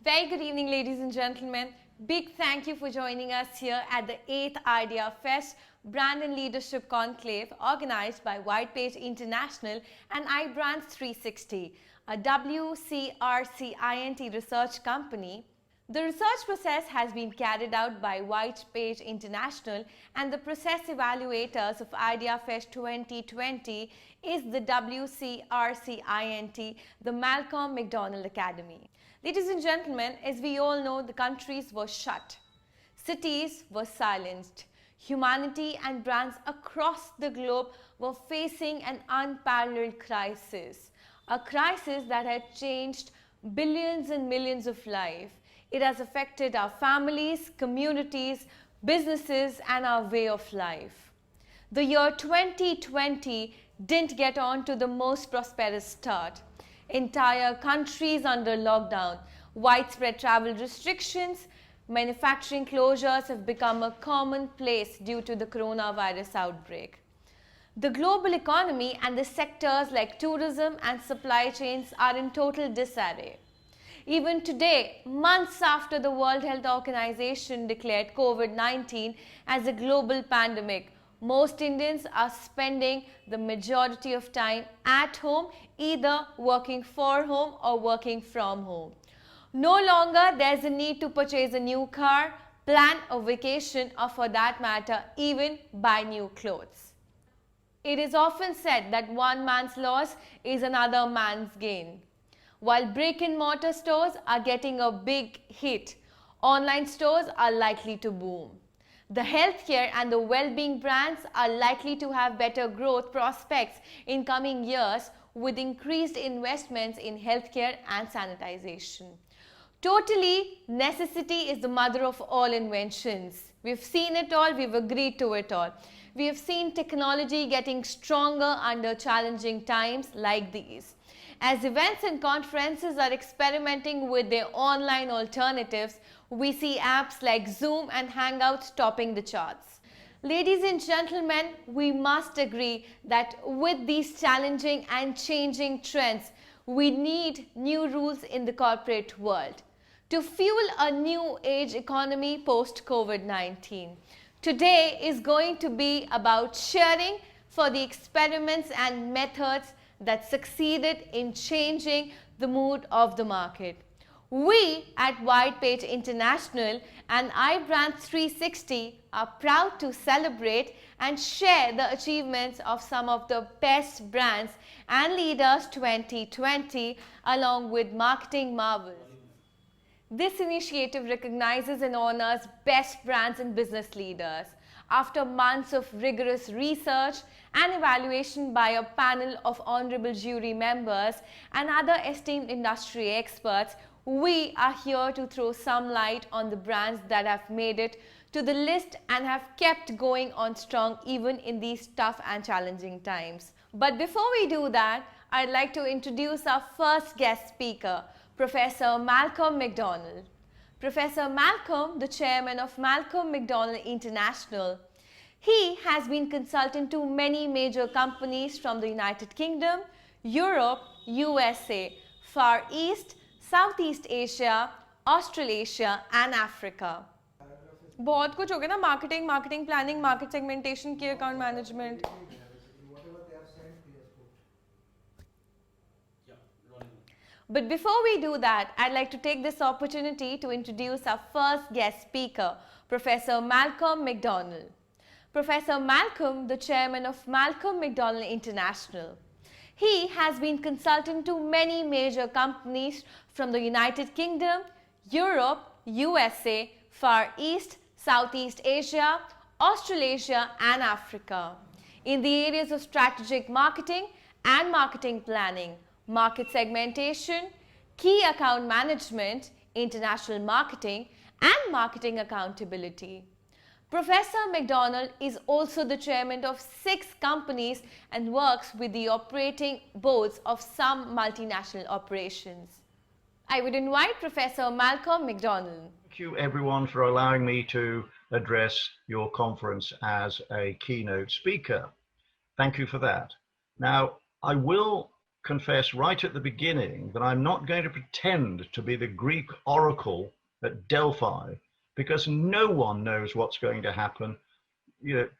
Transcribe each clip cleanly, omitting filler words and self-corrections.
Very good evening, ladies and gentlemen. Big thank you for joining us here at the 8th Idea Fest Brand and Leadership Conclave organized by Whitepage International and iBrands 360, a WCRC INT research company. The research process has been carried out by Whitepage International, and the process evaluators of IdeaFest 2020 is the WCRC INT, the Malcolm McDonald Academy. Ladies and gentlemen, as we all know, the countries were shut. Cities were silenced. Humanity and brands across the globe were facing an unparalleled crisis. A crisis that had changed billions and millions of lives. It has affected our families, communities, businesses, and our way of life. The year 2020 didn't get on to the most prosperous start. Entire countries under lockdown, widespread travel restrictions, manufacturing closures have become a commonplace due to the coronavirus outbreak. The global economy and the sectors like tourism and supply chains are in total disarray. Even today, months after the World Health Organization declared COVID-19 as a global pandemic, most Indians are spending the majority of time at home, either working for home or working from home. No longer there's a need to purchase a new car, plan a vacation, or for that matter, even buy new clothes. It is often said that one man's loss is another man's gain. While brick-and-mortar stores are getting a big hit, online stores are likely to boom. The healthcare and the well-being brands are likely to have better growth prospects in coming years with increased investments in healthcare and sanitization. Totally, necessity is the mother of all inventions. We've seen it all, we've agreed to it all. We have seen technology getting stronger under challenging times like these. As events and conferences are experimenting with their online alternatives, we see apps like Zoom and Hangouts topping the charts. Ladies and gentlemen, we must agree that with these challenging and changing trends, we need new rules in the corporate world to fuel a new age economy post-COVID-19. Today is going to be about sharing for the experiments and methods that succeeded in changing the mood of the market. We at Whitepage International and iBrands 360 are proud to celebrate and share the achievements of some of the best brands and leaders 2020 along with marketing marvels. This initiative recognizes and honors best brands and business leaders. After months of rigorous research and evaluation by a panel of honorable jury members and other esteemed industry experts, we are here to throw some light on the brands that have made it to the list and have kept going on strong even in these tough and challenging times. But before we do that, I'd like to introduce our first guest speaker, Professor Malcolm McDonald. Professor Malcolm, the chairman of Malcolm McDonald International. He has been consultant to many major companies from the United Kingdom, Europe, USA, Far East, Southeast Asia, Australasia and Africa. बहुत कुछ हो गया ना, marketing planning, market segmentation, key account management. But before we do that, I'd like to take this opportunity to introduce our first guest speaker, Professor Malcolm McDonald. Professor Malcolm, the chairman of Malcolm McDonald International. He has been consultant to many major companies from the United Kingdom, Europe, USA, Far East, Southeast Asia, Australasia and Africa in the areas of strategic marketing and marketing planning, market segmentation, key account management, international marketing and marketing accountability. Professor McDonald is also the chairman of 6 companies and works with the operating boards of some multinational operations. I would invite Professor Malcolm McDonald. Thank you everyone for allowing me to address your conference as a keynote speaker. Thank you for that. Now, I will confess right at the beginning that I'm not going to pretend to be the Greek oracle at Delphi, because no one knows what's going to happen.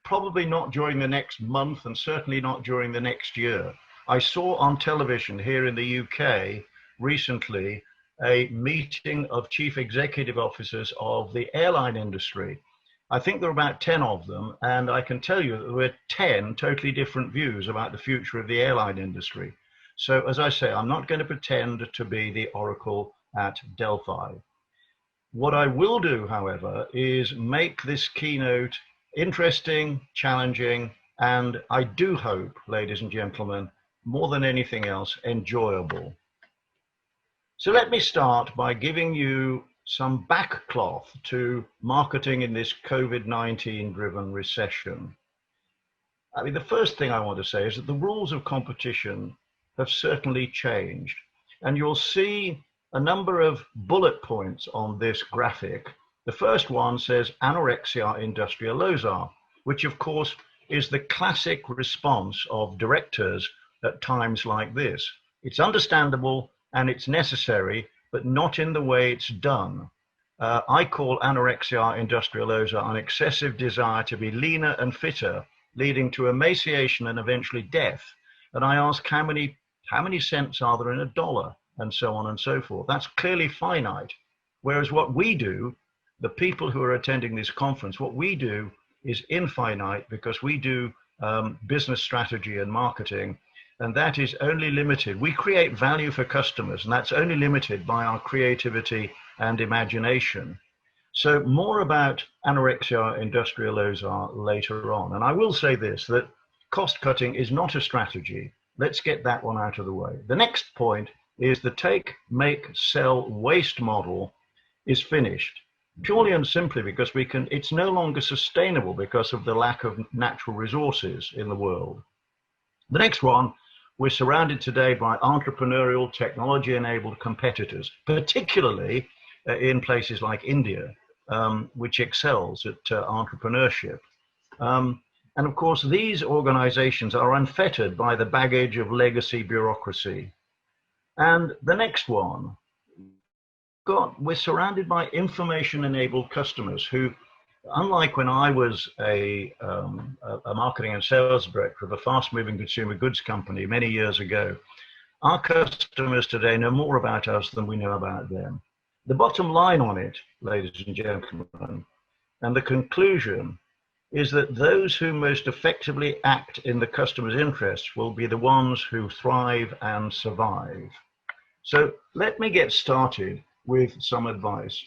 Probably not during the next month, and certainly not during the next year. I saw on television here in the UK recently a meeting of chief executive officers of the airline industry. I think there are about 10 of them, and I can tell you that there were 10 totally different views about the future of the airline industry. So as I say, I'm not going to pretend to be the oracle at Delphi. What I will do, however, is make this keynote interesting, challenging, and I do hope, ladies and gentlemen, more than anything else, enjoyable. So let me start by giving you some backcloth to marketing in this COVID-19 driven recession. I mean, the first thing I want to say is that the rules of competition have certainly changed, and you'll see a number of bullet points on this graphic. The first one says anorexia industrialosa, which of course is the classic response of directors at times like this. It's understandable and it's necessary, but not in the way it's done. I call anorexia industrialosa an excessive desire to be leaner and fitter, leading to emaciation and eventually death. And I ask, how many cents are there in a dollar? And so on and so forth. That's clearly finite. Whereas what we do, the people who are attending this conference, what we do is infinite, because we do business strategy and marketing, and that is only limited. We create value for customers, and that's only limited by our creativity and imagination. So more about anorexia industrialosa later on. And I will say this, that cost cutting is not a strategy. Let's get that one out of the way. The next point is the take, make, sell, waste model is finished, purely and simply because it's no longer sustainable because of the lack of natural resources in the world. The next one, we're surrounded today by entrepreneurial, technology-enabled competitors, particularly in places like India, which excels at entrepreneurship. And of course, these organizations are unfettered by the baggage of legacy bureaucracy. And the next one, we're surrounded by information-enabled customers who, unlike when I was a marketing and sales director of a fast-moving consumer goods company many years ago, our customers today know more about us than we know about them. The bottom line on it, ladies and gentlemen, and the conclusion is that those who most effectively act in the customer's interests will be the ones who thrive and survive. So let me get started with some advice.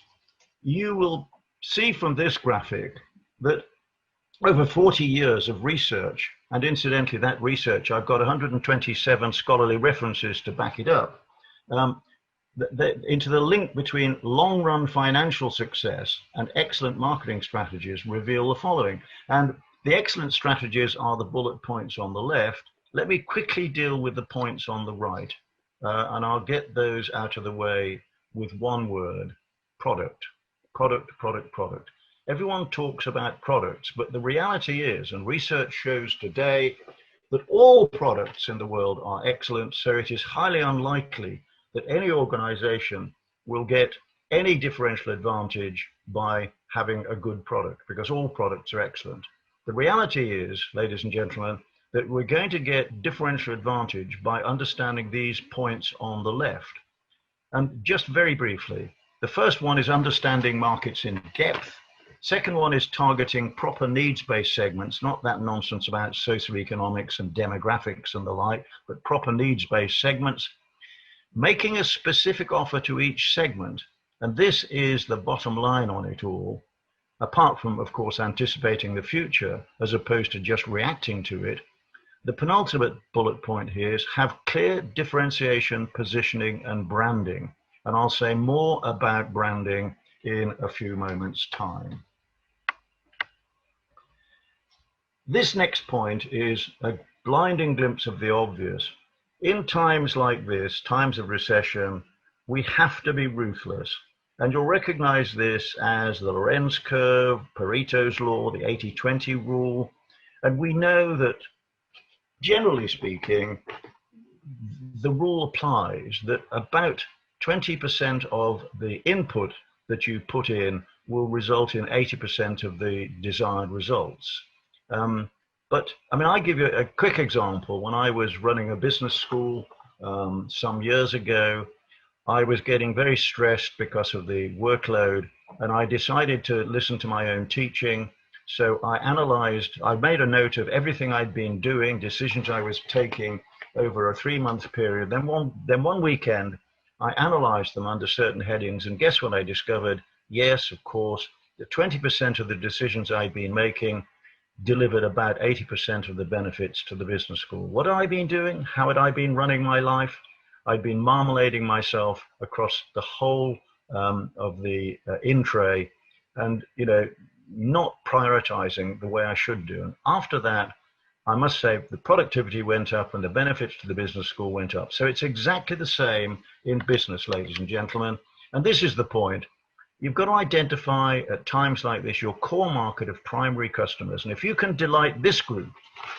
You will see from this graphic that over 40 years of research, and incidentally that research, I've got 127 scholarly references to back it up, into the link between long-run financial success and excellent marketing strategies reveal the following. And the excellent strategies are the bullet points on the left. Let me quickly deal with the points on the right, and I'll get those out of the way with one word: product. Product, product, product. Everyone talks about products, but the reality is, and research shows today, that all products in the world are excellent, so it is highly unlikely that any organization will get any differential advantage by having a good product, because all products are excellent. The reality is, ladies and gentlemen, that we're going to get differential advantage by understanding these points on the left. And just very briefly, the first one is understanding markets in depth. Second one is targeting proper needs-based segments, not that nonsense about socioeconomics and demographics and the like, but proper needs-based segments. Making a specific offer to each segment, and this is the bottom line on it all, apart from, of course, anticipating the future as opposed to just reacting to it. The penultimate bullet point here is have clear differentiation, positioning, and branding. And I'll say more about branding in a few moments' time. This next point is a blinding glimpse of the obvious. In times like this, times of recession, we have to be ruthless. And you'll recognize this as the Lorenz curve, Pareto's law, the 80-20 rule. And we know that, generally speaking, the rule applies that about 20% of the input that you put in will result in 80% of the desired results. But I mean, I give you a quick example. When I was running a business school some years ago, I was getting very stressed because of the workload, and I decided to listen to my own teaching. So I made a note of everything I'd been doing, decisions I was taking over a 3-month period. Then one weekend, I analyzed them under certain headings, and guess what I discovered? Yes, of course, the 20% of the decisions I'd been making delivered about 80% of the benefits to the business school. What had I been doing? How had I been running my life? I'd been marmalading myself across the whole of the in-tray, and not prioritizing the way I should do. And after that, I must say the productivity went up and the benefits to the business school went up. So it's exactly the same in business, ladies and gentlemen. And this is the point. You've got to identify at times like this your core market of primary customers. And if you can delight this group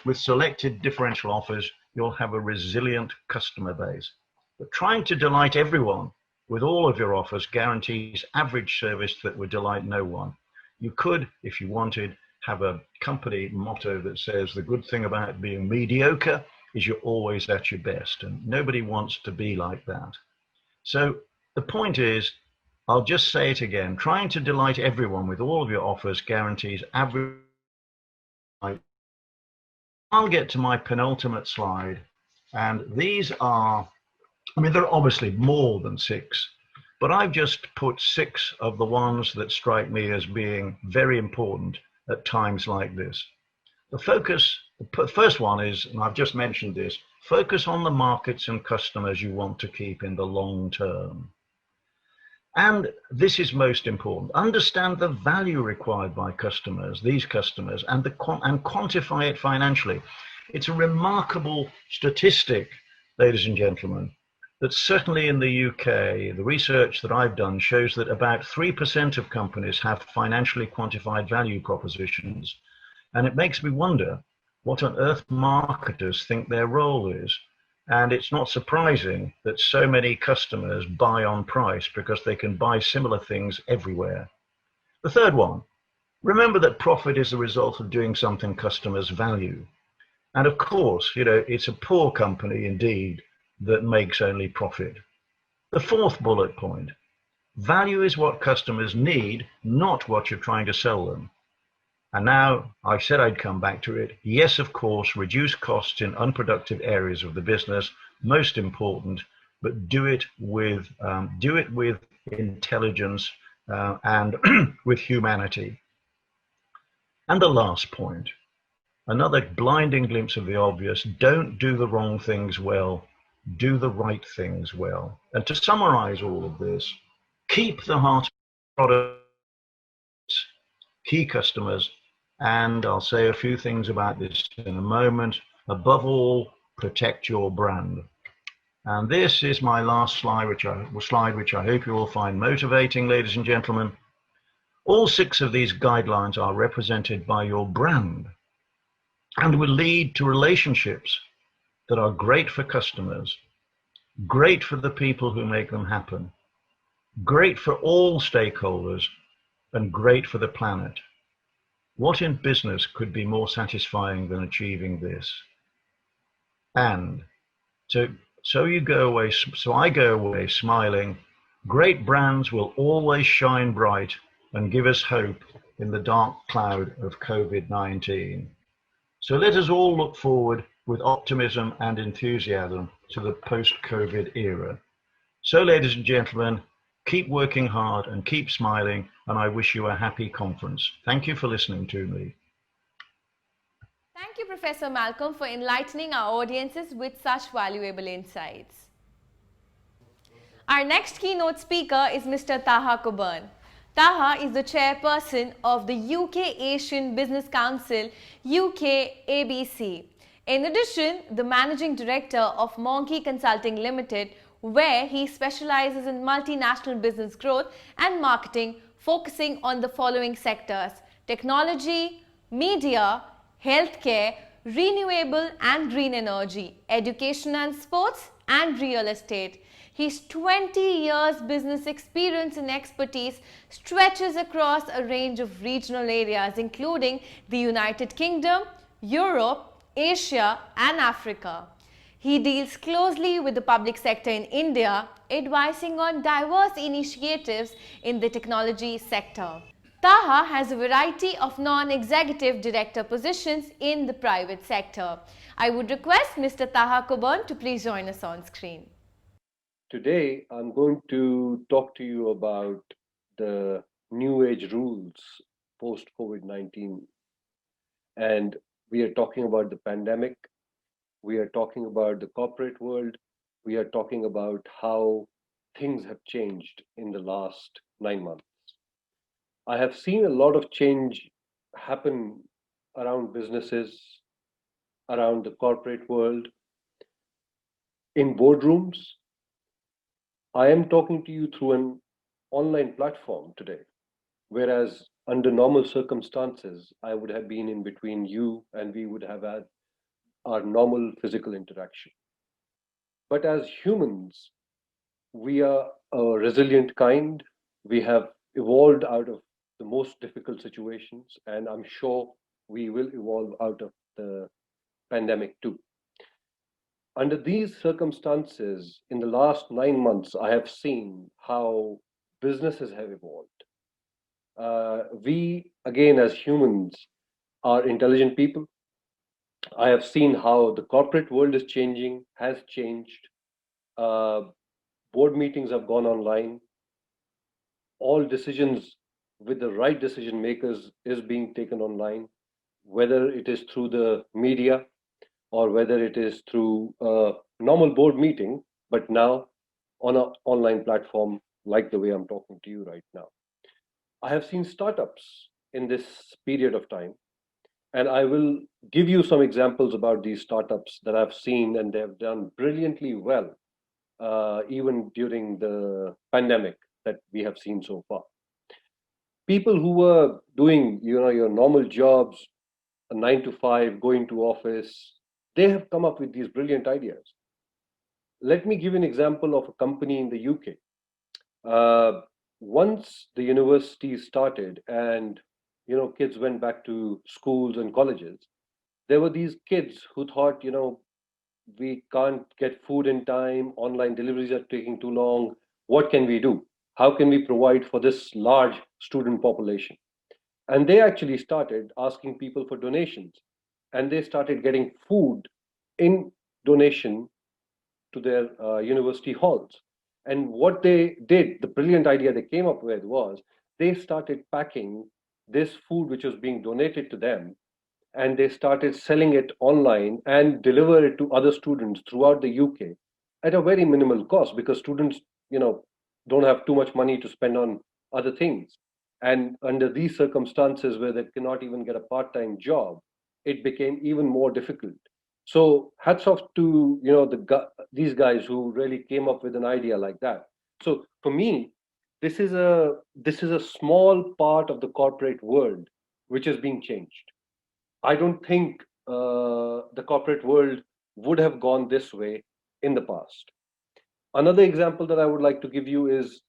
with selected differential offers, you'll have a resilient customer base. But trying to delight everyone with all of your offers guarantees average service that would delight no one. You could, if you wanted, have a company motto that says the good thing about being mediocre is you're always at your best, and nobody wants to be like that. So the point is, I'll just say it again, trying to delight everyone with all of your offers guarantees average. I'll get to my penultimate slide, and these are, I mean, there are obviously more than 6, but I've just put 6 of the ones that strike me as being very important at times like this. The first one is, and I've just mentioned this, focus on the markets and customers you want to keep in the long term. And this is most important. Understand the value required by customers, these customers, and quantify it financially. It's a remarkable statistic, ladies and gentlemen, that certainly in the UK, the research that I've done shows that about 3% of companies have financially quantified value propositions. And it makes me wonder what on earth marketers think their role is. And it's not surprising that so many customers buy on price because they can buy similar things everywhere. The third one, remember that profit is the result of doing something customers value. And of course, it's a poor company indeed that makes only profit. The fourth bullet point, value is what customers need, not what you're trying to sell them. And now, I said I'd come back to it. Yes, of course, reduce costs in unproductive areas of the business, most important, but do it with intelligence and with humanity. And the last point, another blinding glimpse of the obvious, don't do the wrong things well, do the right things well. And to summarize all of this, keep the heart of products, key customers, and I'll say a few things about this in a moment. Above all, protect your brand. And this is my last slide, which I hope you will find motivating, ladies and gentlemen. All 6 of these guidelines are represented by your brand and will lead to relationships that are great for customers, great for the people who make them happen, great for all stakeholders, and great for the planet. What in business could be more satisfying than achieving this? And so I go away smiling. Great brands will always shine bright and give us hope in the dark cloud of COVID-19. So let us all look forward with optimism and enthusiasm to the post-COVID era. So, ladies and gentlemen, keep working hard and keep smiling, and I wish you a happy conference. Thank you for listening to me. Thank you, Professor Malcolm, for enlightening our audiences with such valuable insights. Our next keynote speaker is Mr. Taha Coburn. Taha is the chairperson of the UK Asian Business Council, UK ABC. In addition, the managing director of Monkey Consulting Limited, where he specializes in multinational business growth and marketing, focusing on the following sectors: technology, media, healthcare, renewable and green energy, education and sports, and real estate. His 20 years business experience and expertise stretches across a range of regional areas including the United Kingdom, Europe, Asia, and Africa. He deals closely with the public sector in India, advising on diverse initiatives in the technology sector. Taha has a variety of non-executive director positions in the private sector. I would request Mr. Taha Coburn to please join us on screen. Today, I'm going to talk to you about the new age rules post COVID 19. And we are talking about the pandemic, we are talking about the corporate world, we are talking about how things have changed in the last 9 months. I have seen a lot of change happen around businesses, around the corporate world, in boardrooms. I am talking to you through an online platform today, whereas under normal circumstances, I would have been in between you and we would have had our normal physical interaction. But as humans, we are a resilient kind. We have evolved out of the most difficult situations, and I'm sure we will evolve out of the pandemic too. Under these circumstances, in the last 9 months, I have seen how businesses have evolved. We, again, as humans, are intelligent people. I have seen how the corporate world is changing, has changed. Uh, Board meetings have gone online. All decisions with the right decision makers is being taken online, whether it is through the media or whether it is through a normal board meeting, but now on an online platform like the way I'm talking to you right now. I have seen startups in this period of time, and I will give you some examples about these startups that I've seen, and they have done brilliantly well, even during the pandemic that we have seen so far. People who were doing, your normal jobs, a 9 to 5, going to office, they have come up with these brilliant ideas. Let me give you an example of a company in the UK. Once the university started and kids went back to schools and colleges, there were these kids who thought, we can't get food in time, online deliveries are taking too long. What can we do? How can we provide for this large student population? And they actually started asking people for donations, and they started getting food in donation to their university halls. And what they did, the brilliant idea they came up with was they started packing this food which was being donated to them, and they started selling it online and deliver it to other students throughout the UK at a very minimal cost, because students, don't have too much money to spend on other things. And under these circumstances where they cannot even get a part-time job, it became even more difficult. So hats off to these guys who really came up with an idea like that. So for me, this is a small part of the corporate world which is being changed. I don't think the corporate world would have gone this way in the past. Another example that I would like to give you is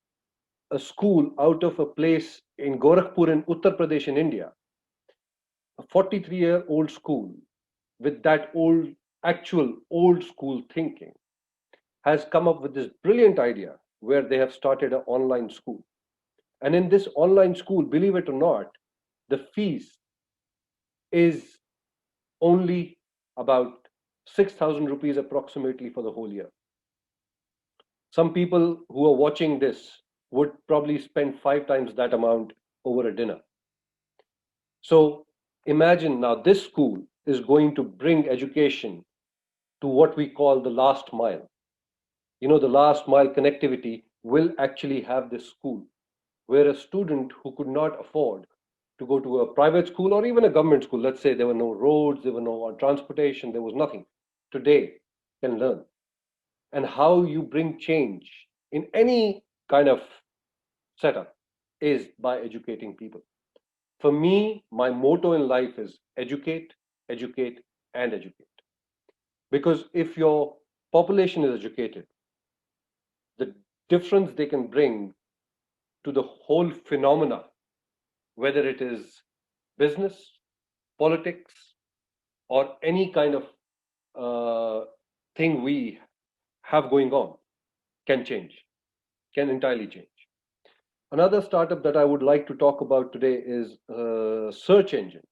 a school out of a place in Gorakhpur in Uttar Pradesh in India, a 43-year-old school with that actual old school thinking, has come up with this brilliant idea where they have started an online school. And in this online school, believe it or not, the fees is only about 6,000 rupees approximately for the whole year. Some people who are watching this would probably spend 5 times that amount over a dinner. So imagine now this school is going to bring education to what we call the last mile. The last mile connectivity will actually have this school where a student who could not afford to go to a private school or even a government school, let's say there were no roads, there were no transportation, there was nothing, today can learn. And how you bring change in any kind of setup is by educating people. For me, my motto in life is educate, educate, and educate. Because if your population is educated, the difference they can bring to the whole phenomena, whether it is business, politics, or any kind of thing we have going on, can change, can entirely change. Another startup that I would like to talk about today is a search engine,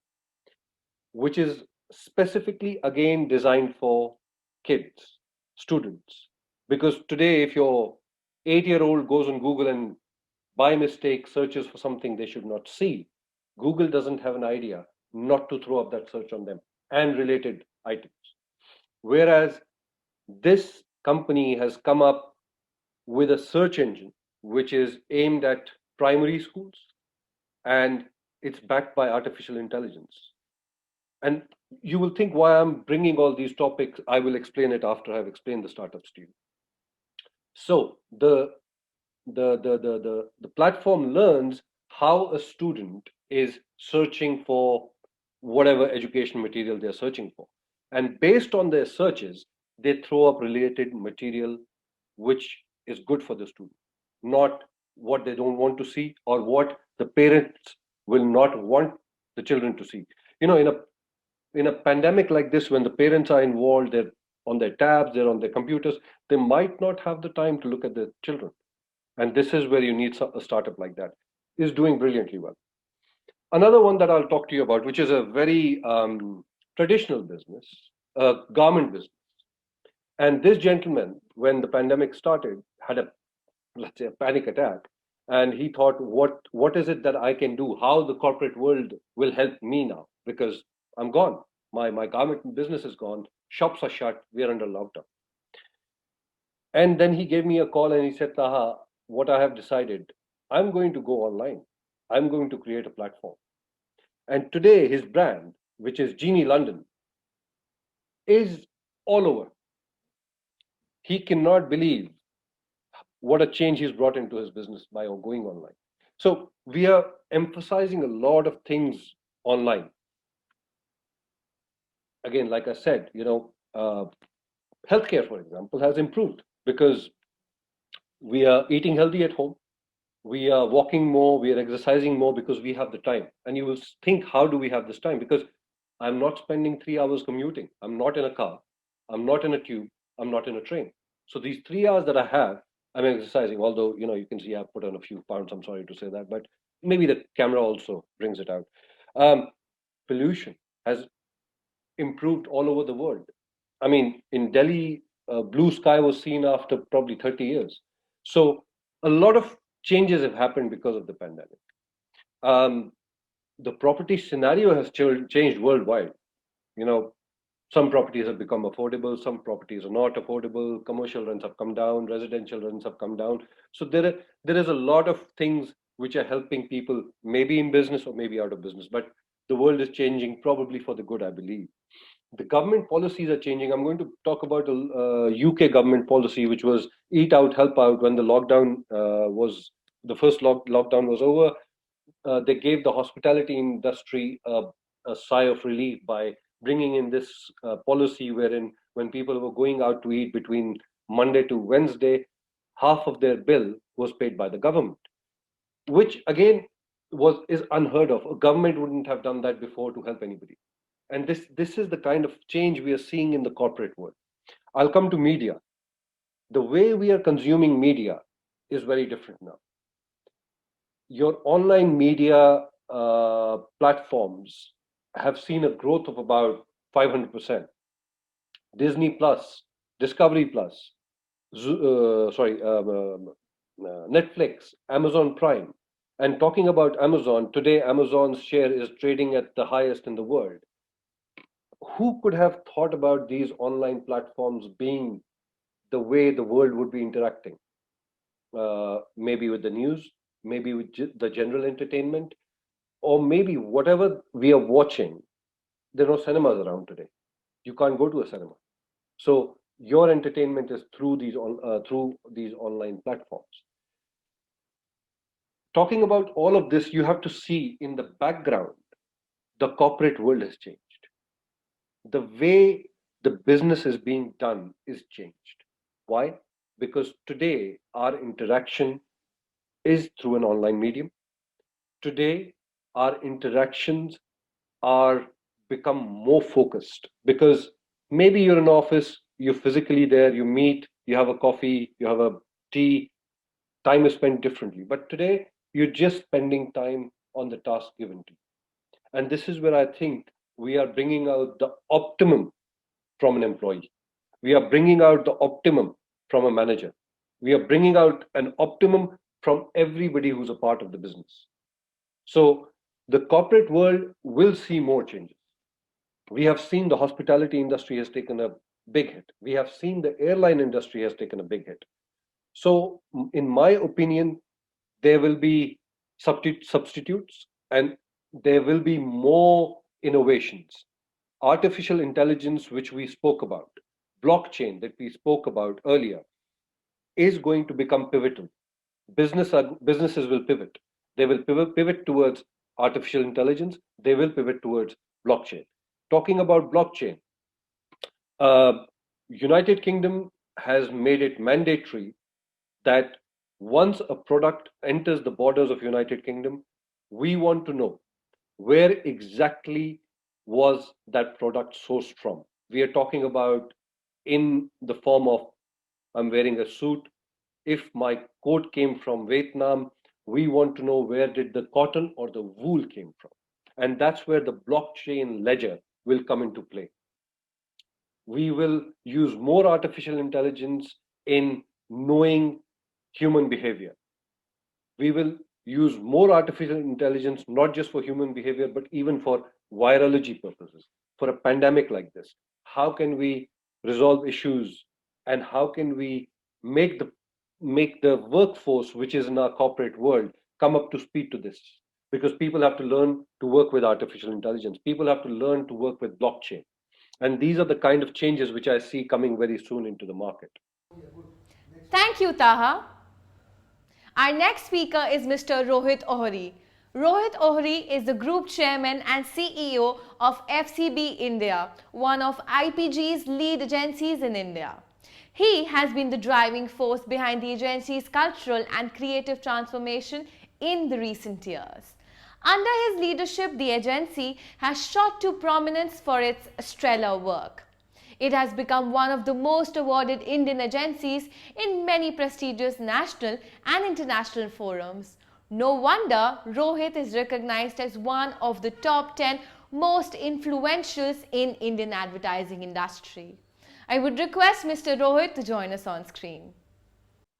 which is specifically again designed for kids, students. Because today, if your 8-year-old goes on Google and by mistake searches for something they should not see, Google doesn't have an idea not to throw up that search on them and related items. Whereas this company has come up with a search engine which is aimed at primary schools, and it's backed by artificial intelligence. And you will think why I'm bringing all these topics. I will explain it after I've explained the startups to you. So the platform learns how a student is searching for whatever education material they're searching for. And based on their searches, they throw up related material which is good for the student, not what they don't want to see or what the parents will not want the children to see. In a pandemic like this, when the parents are involved, they're on their tabs, they're on their computers, they might not have the time to look at their children. And this is where you need a startup like that. Is doing brilliantly well. Another one that I'll talk to you about, which is a very traditional business, a garment business. And this gentleman, when the pandemic started, had a, let's say, a panic attack. And he thought, what is it that I can do? How the corporate world will help me now? Because I'm gone. My garment business is gone. Shops are shut. We are under lockdown. And then he gave me a call and he said, Taha, what I have decided, I'm going to go online. I'm going to create a platform. And today his brand, which is Genie London, is all over. He cannot believe what a change he's brought into his business by going online. So we are emphasizing a lot of things online. Again, like I said, healthcare, for example, has improved because we are eating healthy at home. We are walking more, we are exercising more because we have the time. And you will think, how do we have this time? Because I'm not spending 3 hours commuting. I'm not in a car. I'm not in a tube. I'm not in a train. So these 3 hours that I have, I'm exercising. Although, you can see I've put on a few pounds. I'm sorry to say that, but maybe the camera also brings it out. Pollution has improved all over the world. I mean, in Delhi, blue sky was seen after probably 30 years. So a lot of changes have happened because of the pandemic. The property scenario has changed worldwide. Some properties have become affordable, some properties are not affordable, commercial rents have come down, residential rents have come down. So there is a lot of things which are helping people, maybe in business or maybe out of business, but the world is changing probably for the good, I believe. The government policies are changing. I'm going to talk about a UK government policy, which was eat out, help out. When the first lockdown was over, they gave the hospitality industry a sigh of relief by bringing in this policy wherein when people were going out to eat between Monday to Wednesday, half of their bill was paid by the government, which again is unheard of. A government wouldn't have done that before to help anybody. And this is the kind of change we are seeing in the corporate world. I'll come to media. The way we are consuming media is very different now. Your online media platforms have seen a growth of about 500%. Disney Plus, Discovery Plus, Netflix, Amazon Prime. And talking about Amazon, today Amazon's share is trading at the highest in the world. Who could have thought about these online platforms being the way the world would be interacting? Maybe with the news, maybe with the general entertainment, or maybe whatever we are watching. There are no cinemas around today. You can't go to a cinema. So your entertainment is through these online platforms. Talking about all of this, you have to see in the background, the corporate world has changed. the way the business is being done is changed. Why? Because today our interaction is through an online medium. Today our interactions are become more focused because maybe you're in office, you're physically there, you meet, you have a coffee, you have a tea, time is spent differently. But today you're just spending time on the task given to you. And this is where I think we are bringing out the optimum from an employee. We are bringing out the optimum from a manager. We are bringing out an optimum from everybody who's a part of the business. So the corporate world will see more changes. We have seen the hospitality industry has taken a big hit. We have seen the airline industry has taken a big hit. So, in my opinion, there will be substitutes and there will be more innovations. Artificial intelligence, which we spoke about, blockchain that we spoke about earlier, is going to become pivotal. Businesses will pivot. They will pivot towards artificial intelligence. They will pivot towards blockchain. Talking about blockchain, uh, United Kingdom has made it mandatory that once a product enters the borders of United Kingdom, we want to know where exactly was that product sourced from. We are talking about in the form of I'm wearing a suit. If my coat came from Vietnam, we want to know where did the cotton or the wool came from. And that's where the blockchain ledger will come into play. We will use more artificial intelligence in knowing human behavior. We will use more artificial intelligence, not just for human behavior, but even for virology purposes. For a pandemic like this, how can we resolve issues and how can we make the workforce, which is in our corporate world, come up to speed to this? Because people have to learn to work with artificial intelligence. People have to learn to work with blockchain. And these are the kind of changes which I see coming very soon into the market. Thank you, Taha. Our next speaker is Mr. Rohit Ohri. Rohit Ohri is the Group Chairman and CEO of FCB India, one of IPG's lead agencies in India. He has been the driving force behind the agency's cultural and creative transformation in the recent years. Under his leadership, the agency has shot to prominence for its stellar work. It has become one of the most awarded Indian agencies in many prestigious national and international forums. No wonder Rohit is recognized as one of the top 10 most influentials in Indian advertising industry. I would request Mr. Rohit to join us on screen.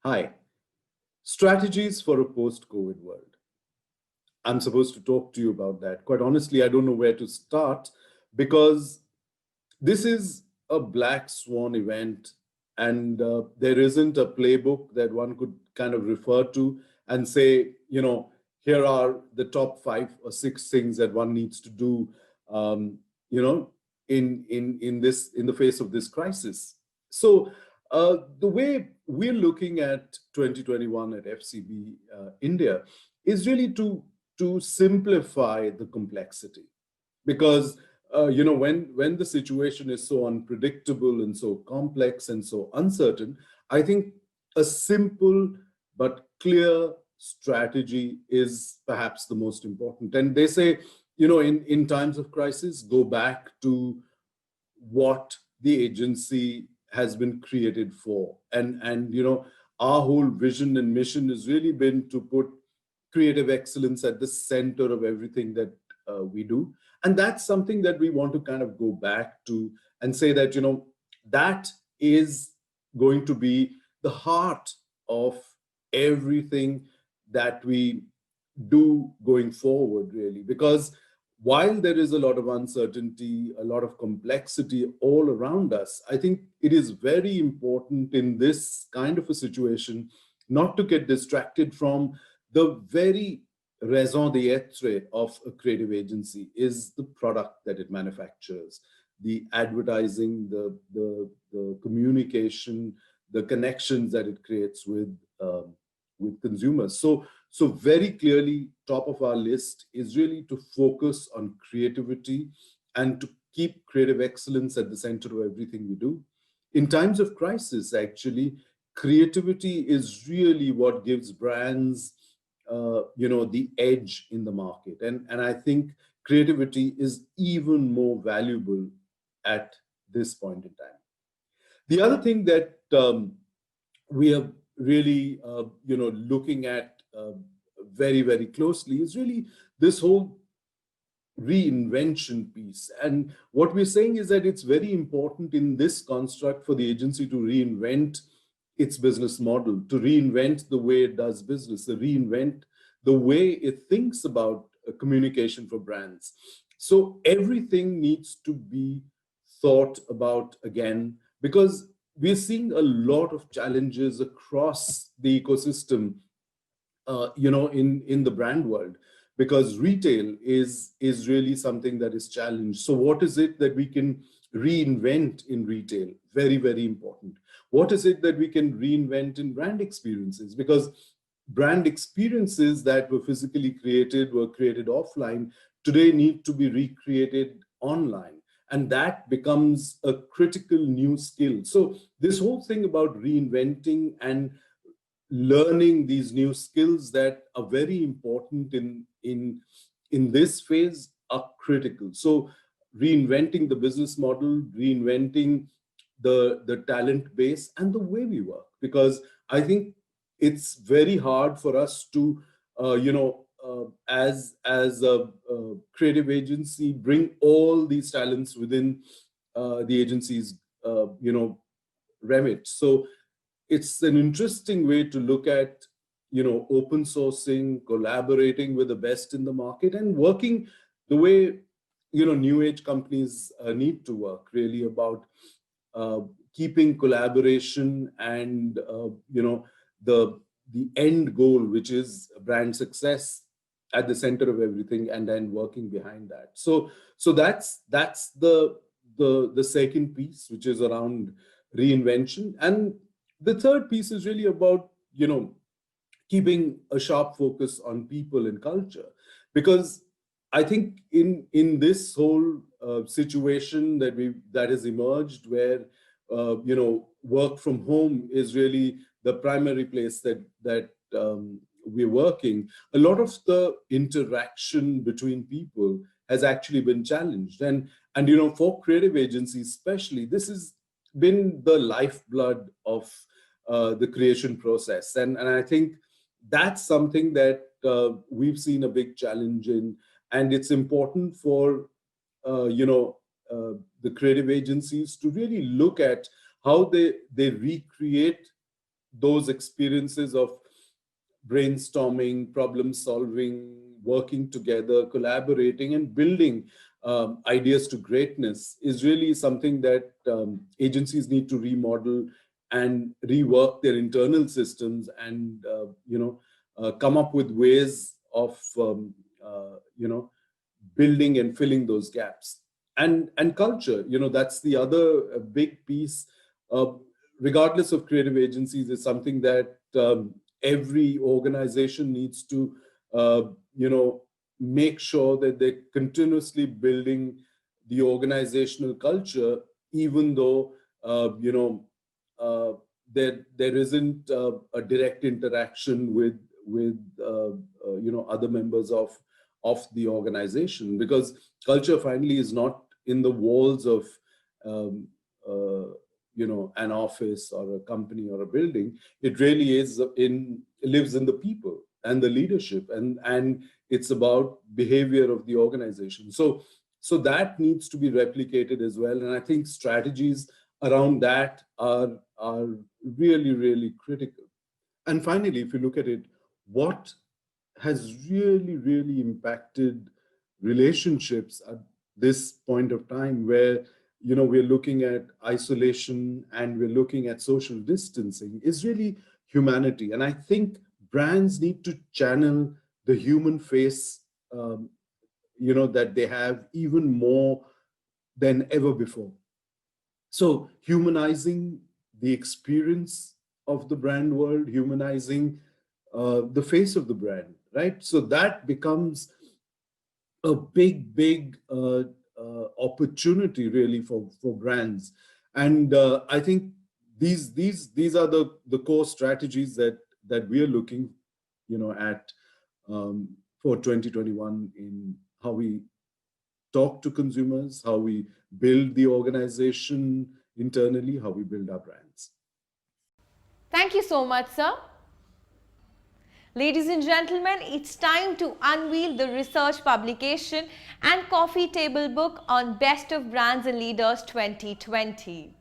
Hi, strategies for a post-COVID world. I'm supposed to talk to you about that. Quite honestly, I don't know where to start because this is a black swan event and there isn't a playbook that one could kind of refer to and say, here are the top 5 or 6 things that one needs to do, in the face of this crisis. So the way we're looking at 2021 at FCB India is really to simplify the complexity, because when the situation is so unpredictable and so complex and so uncertain, I think a simple but clear strategy is perhaps the most important. And they say, in times of crisis, go back to what the agency has been created for. And our whole vision and mission has really been to put creative excellence at the center of everything that we do. And that's something that we want to kind of go back to and say that, that is going to be the heart of everything that we do going forward, really. Because while there is a lot of uncertainty, a lot of complexity all around us, I think it is very important in this kind of a situation not to get distracted from the very raison d'etre of a creative agency is the product that it manufactures, the advertising, the communication, the connections that it creates with consumers. So very clearly, top of our list is really to focus on creativity and to keep creative excellence at the center of everything we do. In times of crisis, actually, creativity is really what gives brands, the edge in the market. And I think creativity is even more valuable at this point in time. The other thing that we are really, looking at very, very closely is really this whole reinvention piece. And what we're saying is that it's very important in this construct for the agency to reinvent its business model, to reinvent the way it does business, to reinvent the way it thinks about communication for brands. So everything needs to be thought about again, because we're seeing a lot of challenges across the ecosystem, in the brand world, because retail is really something that is challenged. So what is it that we can reinvent in retail? Very, very important. What is it that we can reinvent in brand experiences? Because brand experiences that were physically created, were created offline, today need to be recreated online. And that becomes a critical new skill. So this whole thing about reinventing and learning these new skills that are very important in this phase are critical. So reinventing the business model, reinventing the talent base and the way we work, because I think it's very hard for us to as a creative agency bring all these talents within the agency's remit. So it's an interesting way to look at open sourcing, collaborating with the best in the market, and working the way new age companies need to work, really about keeping collaboration and the end goal, which is brand success, at the center of everything, and then working behind that. So that's the second piece, which is around reinvention. And the third piece is really about keeping a sharp focus on people and culture, because I think in this whole situation that has emerged, where work from home is really the primary place that we're working, a lot of the interaction between people has actually been challenged. And for creative agencies especially, this has been the lifeblood of the creation process. And I think that's something that we've seen a big challenge in. And it's important for the creative agencies to really look at how they recreate those experiences of brainstorming, problem solving, working together, collaborating, and building ideas to greatness is really something that agencies need to remodel and rework their internal systems and come up with ways of building and filling those gaps. And culture, that's the other big piece. Regardless of creative agencies, is something that every organization needs to make sure that they're continuously building the organizational culture, even though there isn't a direct interaction with other members of the organization, because culture finally is not in the walls of an office or a company or a building. It really lives in the people and the leadership, and it's about behavior of the organization. So that needs to be replicated as well. And I think strategies around that are really, really critical. And finally, if you look at it, what has really, really impacted relationships at this point of time, where we're looking at isolation and we're looking at social distancing, is really humanity. And I think brands need to channel the human face, that they have even more than ever before. So humanizing the experience of the brand world, humanizing the face of the brand, right? So that becomes a big opportunity really for brands. And I think these are the core strategies that we are looking, at for 2021, in how we talk to consumers, how we build the organization internally, how we build our brands. Thank you so much, sir. Ladies and gentlemen, it's time to unveil the research publication and coffee table book on Best of Brands and Leaders 2020.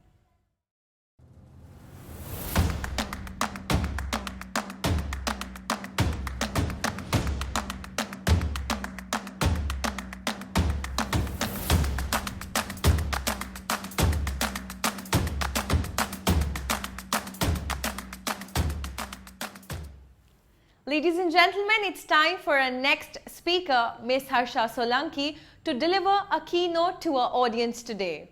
Ladies and gentlemen, it's time for our next speaker, Ms. Harsha Solanki, to deliver a keynote to our audience today.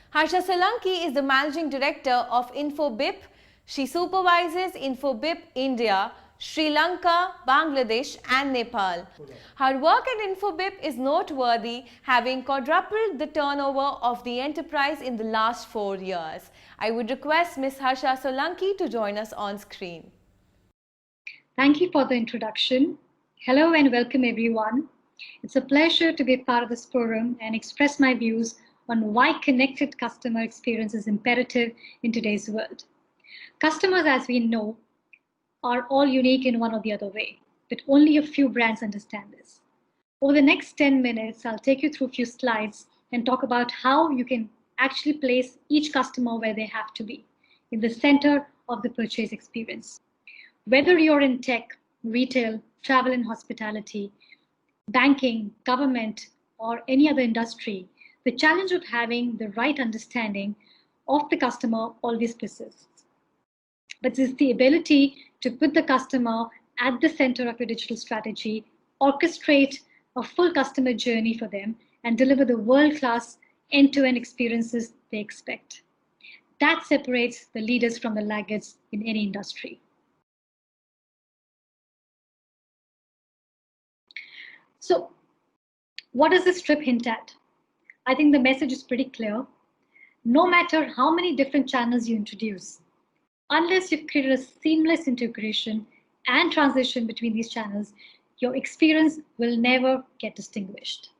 Harsha Solanki is the Managing Director of InfoBip. She supervises InfoBip India, Sri Lanka, Bangladesh and Nepal. Her work at InfoBip is noteworthy, having quadrupled the turnover of the enterprise in the last 4 years. I would request Ms. Harsha Solanki to join us on screen. Thank you for the introduction. Hello and welcome everyone. It's a pleasure to be part of this forum and express my views on why connected customer experience is imperative in today's world. Customers, as we know, are all unique in one or the other way, but only a few brands understand this. Over the next 10 minutes, I'll take you through a few slides and talk about how you can actually place each customer where they have to be, in the center of the purchase experience. Whether you're in tech, retail, travel and hospitality, banking, government, or any other industry, the challenge of having the right understanding of the customer always persists. But it's the ability to put the customer at the center of your digital strategy, orchestrate a full customer journey for them, and deliver the world-class end-to-end experiences they expect. That separates the leaders from the laggards in any industry. So what does this strip hint at? I think the message is pretty clear. No matter how many different channels you introduce, unless you've created a seamless integration and transition between these channels, your experience will never get distinguished.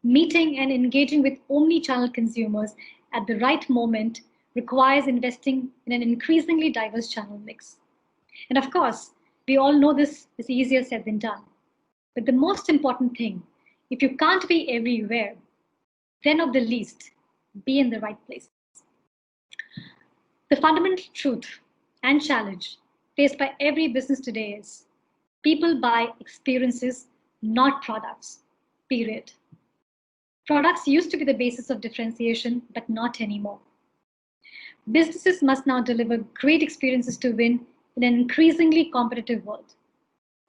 Meeting and engaging with omni-channel consumers at the right moment requires investing in an increasingly diverse channel mix. And of course, we all know this is easier said than done. But the most important thing, if you can't be everywhere, then at the least, be in the right place. The fundamental truth and challenge faced by every business today is people buy experiences, not products, period. Products used to be the basis of differentiation, but not anymore. Businesses must now deliver great experiences to win in an increasingly competitive world,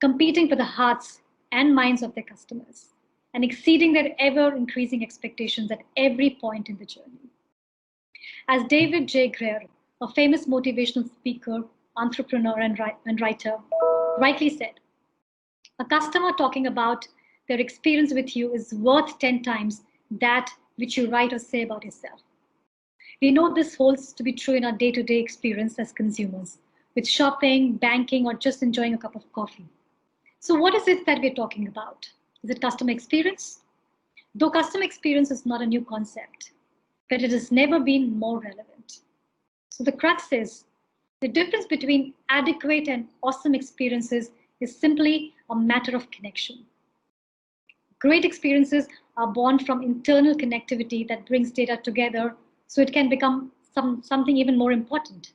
competing for the hearts and minds of their customers, and exceeding their ever-increasing expectations at every point in the journey. As David J. Greer, a famous motivational speaker, entrepreneur, and writer, rightly said, a customer talking about their experience with you is worth 10 times that which you write or say about yourself. We know this holds to be true in our day-to-day experience as consumers, with shopping, banking, or just enjoying a cup of coffee. So what is it that we're talking about? Is it customer experience? Though customer experience is not a new concept, but it has never been more relevant. So the crux is, the difference between adequate and awesome experiences is simply a matter of connection. Great experiences are born from internal connectivity that brings data together so it can become something even more important.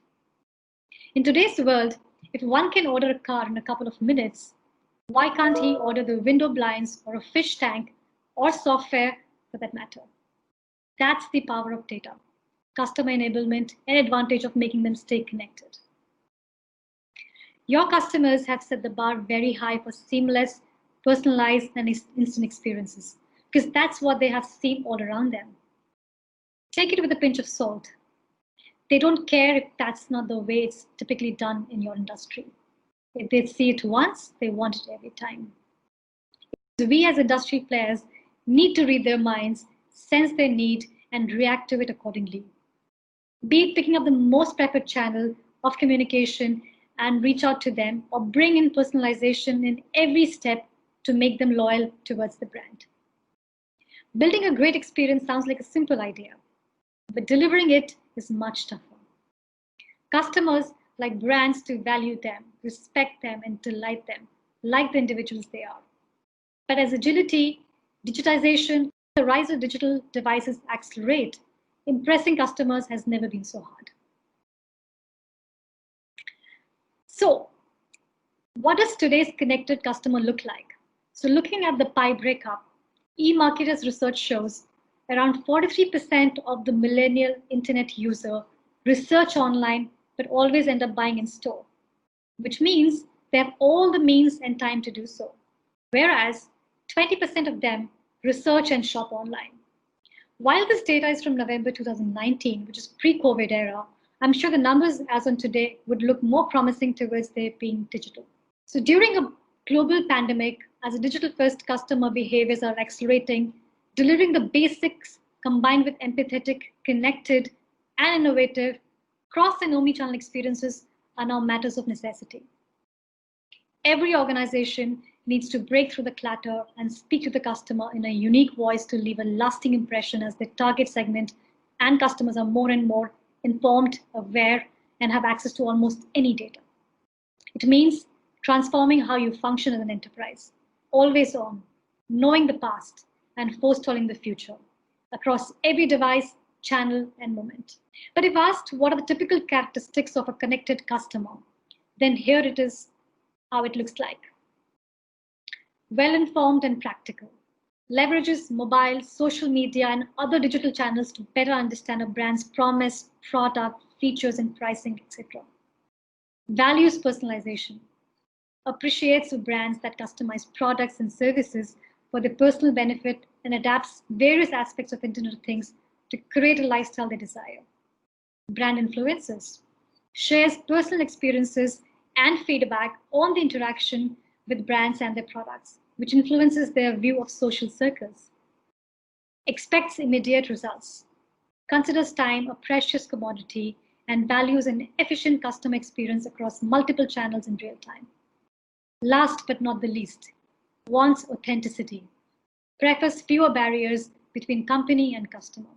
In today's world, if one can order a car in a couple of minutes, why can't he order the window blinds or a fish tank or software for that matter? That's the power of data, customer enablement, and advantage of making them stay connected. Your customers have set the bar very high for seamless, personalized, and instant experiences, because that's what they have seen all around them. Take it with a pinch of salt. They don't care if that's not the way it's typically done in your industry. If they see it once, they want it every time. We as industry players need to read their minds, sense their need, and react to it accordingly. Be it picking up the most preferred channel of communication and reach out to them, or bring in personalization in every step to make them loyal towards the brand. Building a great experience sounds like a simple idea, but delivering it is much tougher. Customers like brands to value them, respect them, and delight them like the individuals they are. But as agility, digitization, the rise of digital devices accelerate, impressing customers has never been so hard. So, what does today's connected customer look like? So looking at the pie breakup, eMarketer's research shows around 43% of the millennial internet user research online but always end up buying in store, which means they have all the means and time to do so. Whereas 20% of them research and shop online. While this data is from November 2019, which is pre-COVID era, I'm sure the numbers as on today would look more promising towards their being digital. So during a global pandemic, as a digital-first customer behaviors are accelerating, delivering the basics combined with empathetic, connected, and innovative cross and omni-channel experiences are now matters of necessity. Every organization needs to break through the clutter and speak to the customer in a unique voice to leave a lasting impression as the target segment and customers are more and more informed, aware, and have access to almost any data. It means transforming how you function as an enterprise, always on, knowing the past, and forestalling the future across every device, channel, and moment. But if asked what are the typical characteristics of a connected customer, then here it is how it looks like. Well-informed and practical, leverages mobile, social media, and other digital channels to better understand a brand's promise, product, features, and pricing, etc. Values personalization, appreciates brands that customize products and services for their personal benefit and adapts various aspects of Internet of Things to create a lifestyle they desire. Brand influencers, shares personal experiences and feedback on the interaction with brands and their products, which influences their view of social circles. Expects immediate results, considers time a precious commodity, and values an efficient customer experience across multiple channels in real time. Last but not the least, wants authenticity, prefers fewer barriers between company and customer,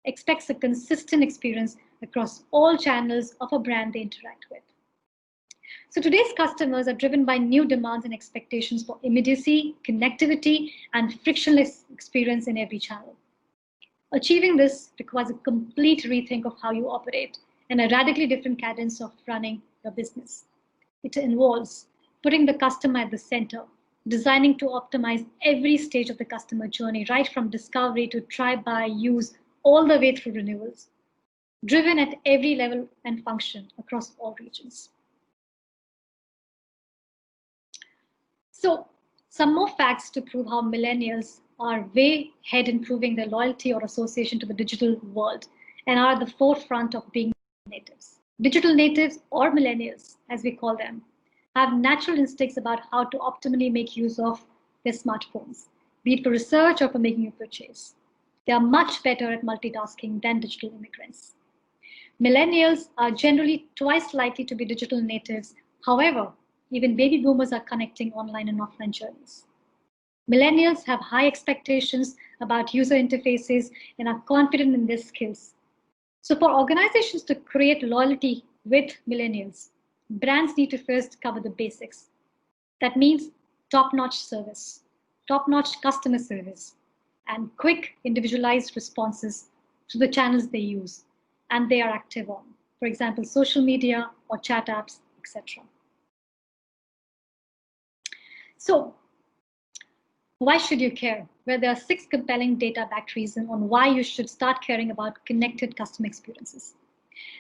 expects a consistent experience across all channels of a brand they interact with. So today's customers are driven by new demands and expectations for immediacy, connectivity, and frictionless experience in every channel. Achieving this requires a complete rethink of how you operate and a radically different cadence of running your business. It involves putting the customer at the center, designing to optimize every stage of the customer journey, right from discovery to try, buy, use, all the way through renewals, driven at every level and function across all regions. So some more facts to prove how millennials are way ahead in proving their loyalty or association to the digital world and are at the forefront of being natives. Digital natives, or millennials as we call them, have natural instincts about how to optimally make use of their smartphones, be it for research or for making a purchase. They are much better at multitasking than digital immigrants. Millennials are generally twice likely to be digital natives. However, even baby boomers are connecting online and offline journeys. Millennials have high expectations about user interfaces and are confident in their skills. So for organizations to create loyalty with millennials, brands need to first cover the basics. That means top-notch service, top-notch customer service, and quick individualized responses to the channels they use and they are active on. For example, social media or chat apps, etc. So why should you care? Well, there are 6 compelling data-backed reasons on why you should start caring about connected customer experiences.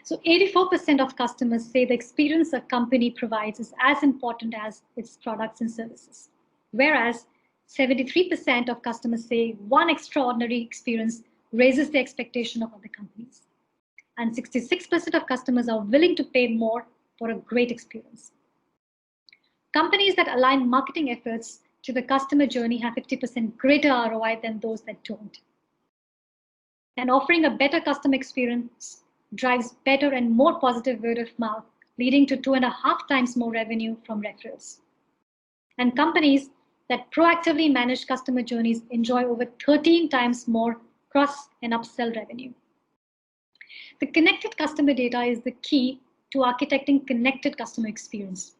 So 84% of customers say the experience a company provides is as important as its products and services. Whereas 73% of customers say one extraordinary experience raises the expectation of other companies. And 66% of customers are willing to pay more for a great experience. Companies that align marketing efforts to the customer journey have 50% greater ROI than those that don't. And offering a better customer experience drives better and more positive word of mouth, leading to 2.5 times more revenue from referrals. And companies that proactively manage customer journeys enjoy over 13 times more cross and upsell revenue. The connected customer data is the key to architecting connected customer experience.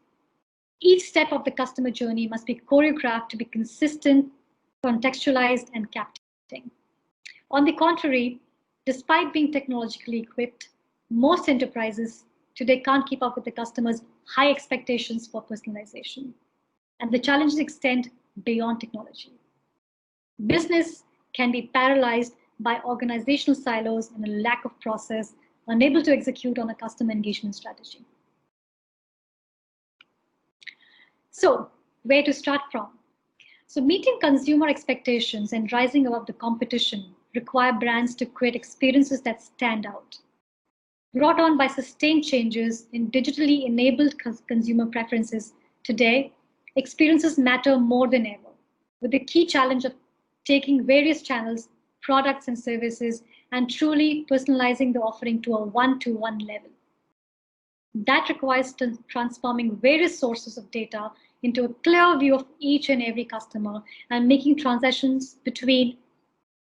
Each step of the customer journey must be choreographed to be consistent, contextualized, and captivating. On the contrary, despite being technologically equipped, most enterprises today can't keep up with the customer's high expectations for personalization. And the challenges extend beyond technology. Business can be paralyzed by organizational silos and a lack of process, unable to execute on a customer engagement strategy. So, where to start from? So, meeting consumer expectations and rising above the competition require brands to create experiences that stand out. Brought on by sustained changes in digitally enabled consumer preferences, today, experiences matter more than ever, with the key challenge of taking various channels, products, and services and truly personalizing the offering to a one-to-one level. That requires transforming various sources of data into a clear view of each and every customer and making transactions between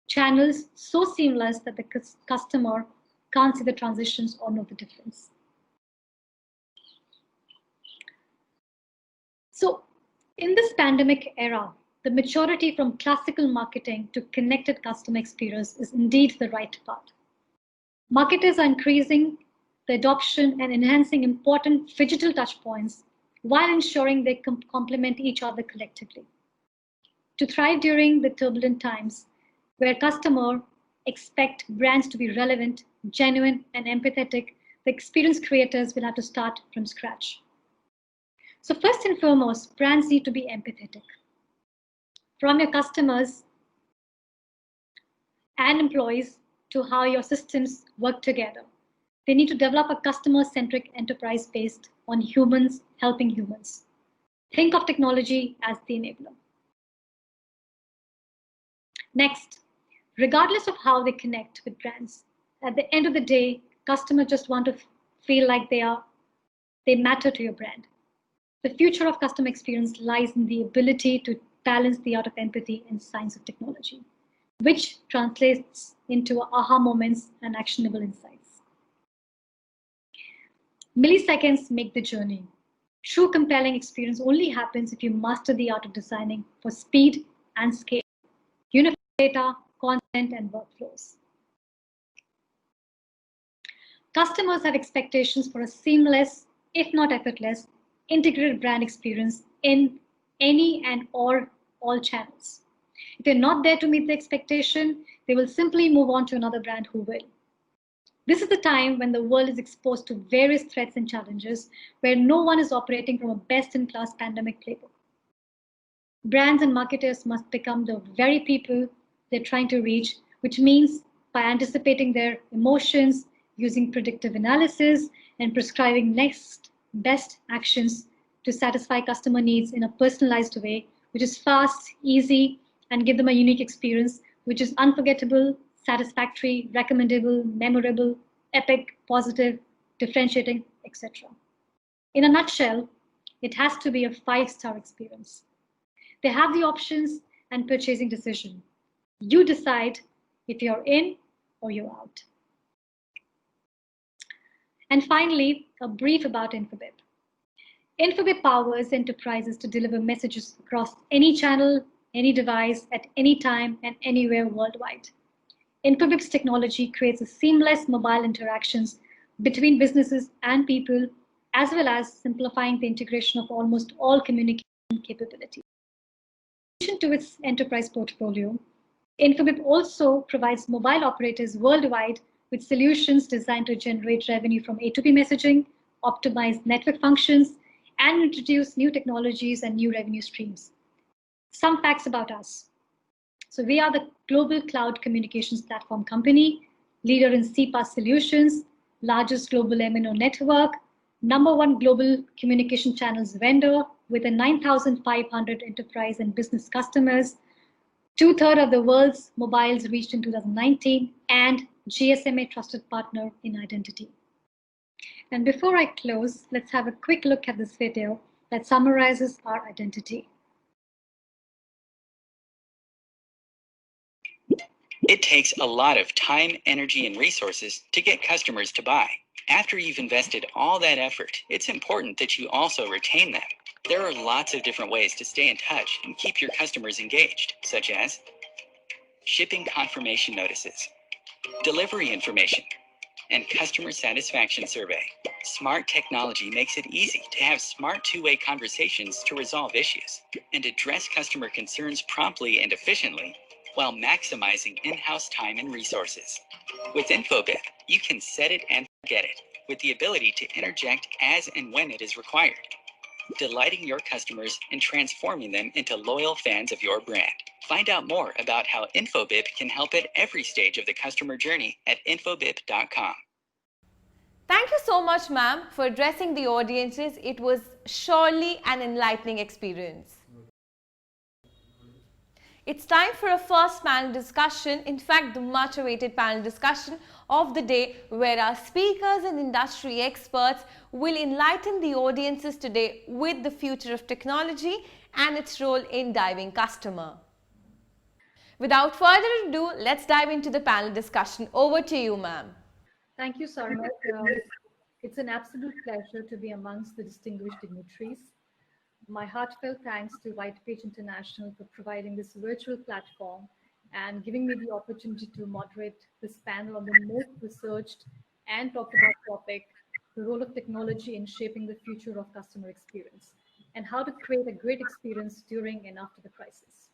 channels so seamless that the customer can't see the transitions or know the difference. So in this pandemic era, the maturity from classical marketing to connected customer experience is indeed the right path. Marketers are increasing the adoption and enhancing important phygital touchpoints while ensuring they complement each other collectively. To thrive during the turbulent times, where customers expect brands to be relevant, genuine, and empathetic, the experience creators will have to start from scratch. So first and foremost, brands need to be empathetic. From your customers and employees to how your systems work together. They need to develop a customer-centric enterprise based on humans helping humans. Think of technology as the enabler. Next, regardless of how they connect with brands, at the end of the day, customers just want to feel like they matter to your brand. The future of customer experience lies in the ability to balance the art of empathy and science of technology, which translates into aha moments and actionable insights. Milliseconds make the journey. True compelling experience only happens if you master the art of designing for speed and scale, unified data, content, and workflows. Customers have expectations for a seamless, if not effortless, integrated brand experience in any and or all channels. If they're not there to meet the expectation, they will simply move on to another brand who will. This is the time when the world is exposed to various threats and challenges where no one is operating from a best-in-class pandemic playbook. Brands and marketers must become the very people they're trying to reach, which means by anticipating their emotions, using predictive analysis, and prescribing next best actions to satisfy customer needs in a personalized way, which is fast, easy, and give them a unique experience, which is unforgettable, satisfactory, recommendable, memorable, epic, positive, differentiating, etc. In a nutshell, it has to be a 5-star experience. They have the options and purchasing decision. You decide if you're in or you're out. And finally, a brief about Infobip. Infobip powers enterprises to deliver messages across any channel, any device, at any time, and anywhere worldwide. Infobip's technology creates a seamless mobile interactions between businesses and people, as well as simplifying the integration of almost all communication capabilities. In addition to its enterprise portfolio, Infobip also provides mobile operators worldwide with solutions designed to generate revenue from A2P messaging, optimize network functions, and introduce new technologies and new revenue streams. Some facts about us. So we are the global cloud communications platform company, leader in CPaaS solutions, largest global MNO network, #1 global communication channels vendor with a 9,500 enterprise and business customers, 2/3 of the world's mobiles reached in 2019, and GSMA trusted partner in identity. And before I close, let's have a quick look at this video that summarizes our identity. It takes a lot of time, energy, and resources to get customers to buy. After you've invested all that effort, it's important that you also retain them. There are lots of different ways to stay in touch and keep your customers engaged, such as shipping confirmation notices, delivery information, and customer satisfaction survey. Smart technology makes it easy to have smart two-way conversations to resolve issues and address customer concerns promptly and efficiently while maximizing in-house time and resources. With InfoBip, you can set it and forget it with the ability to interject as and when it is required, delighting your customers and transforming them into loyal fans of your brand. Find out more about how InfoBip can help at every stage of the customer journey at infobip.com. Thank you so much, ma'am, for addressing the audiences. It was surely an enlightening experience. It's time for a first panel discussion, in fact the much awaited panel discussion of the day, where our speakers and industry experts will enlighten the audiences today with the future of technology and its role in driving customer. Without further ado, let's dive into the panel discussion. Over to you, ma'am. Thank you, Sarma. It's an absolute pleasure to be amongst the distinguished dignitaries. My heartfelt thanks to Whitepage International for providing this virtual platform and giving me the opportunity to moderate this panel on the most researched and talked about topic, the role of technology in shaping the future of customer experience and how to create a great experience during and after the crisis.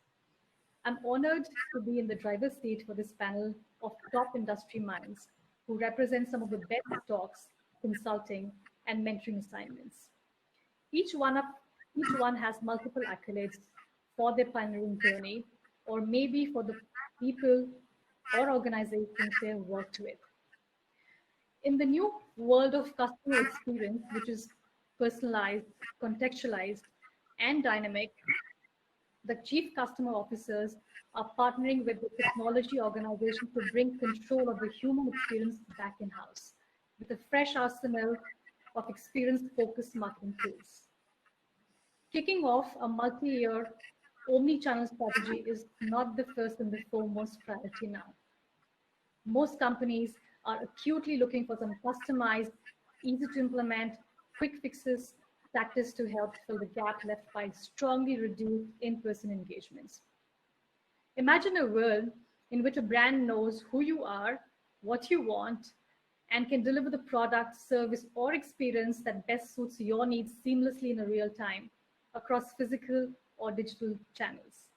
I'm honored to be in the driver's seat for this panel of top industry minds who represent some of the best talks, consulting, and mentoring assignments. Each one has multiple accolades for their pioneering journey, or maybe for the people or organizations they have worked with. In the new world of customer experience, which is personalized, contextualized, and dynamic, the chief customer officers are partnering with the technology organization to bring control of the human experience back in-house with a fresh arsenal of experience-focused marketing tools. Kicking off a multi-year omni-channel strategy is not the first and the foremost priority now. Most companies are acutely looking for some customized, easy to implement, quick fixes, tactics to help fill the gap left by strongly reduced in-person engagements. Imagine a world in which a brand knows who you are, what you want, and can deliver the product, service, or experience that best suits your needs seamlessly in a real time across physical or digital channels.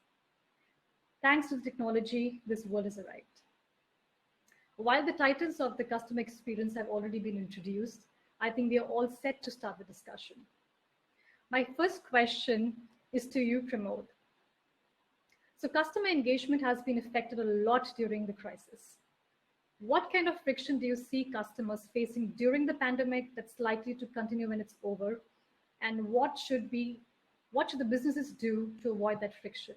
Thanks to the technology, this world has arrived. While the titles of the customer experience have already been introduced, I think we are all set to start the discussion. My first question is to you, Pramod. So customer engagement has been affected a lot during the crisis. What kind of friction do you see customers facing during the pandemic that's likely to continue when it's over? And what should the businesses do to avoid that friction?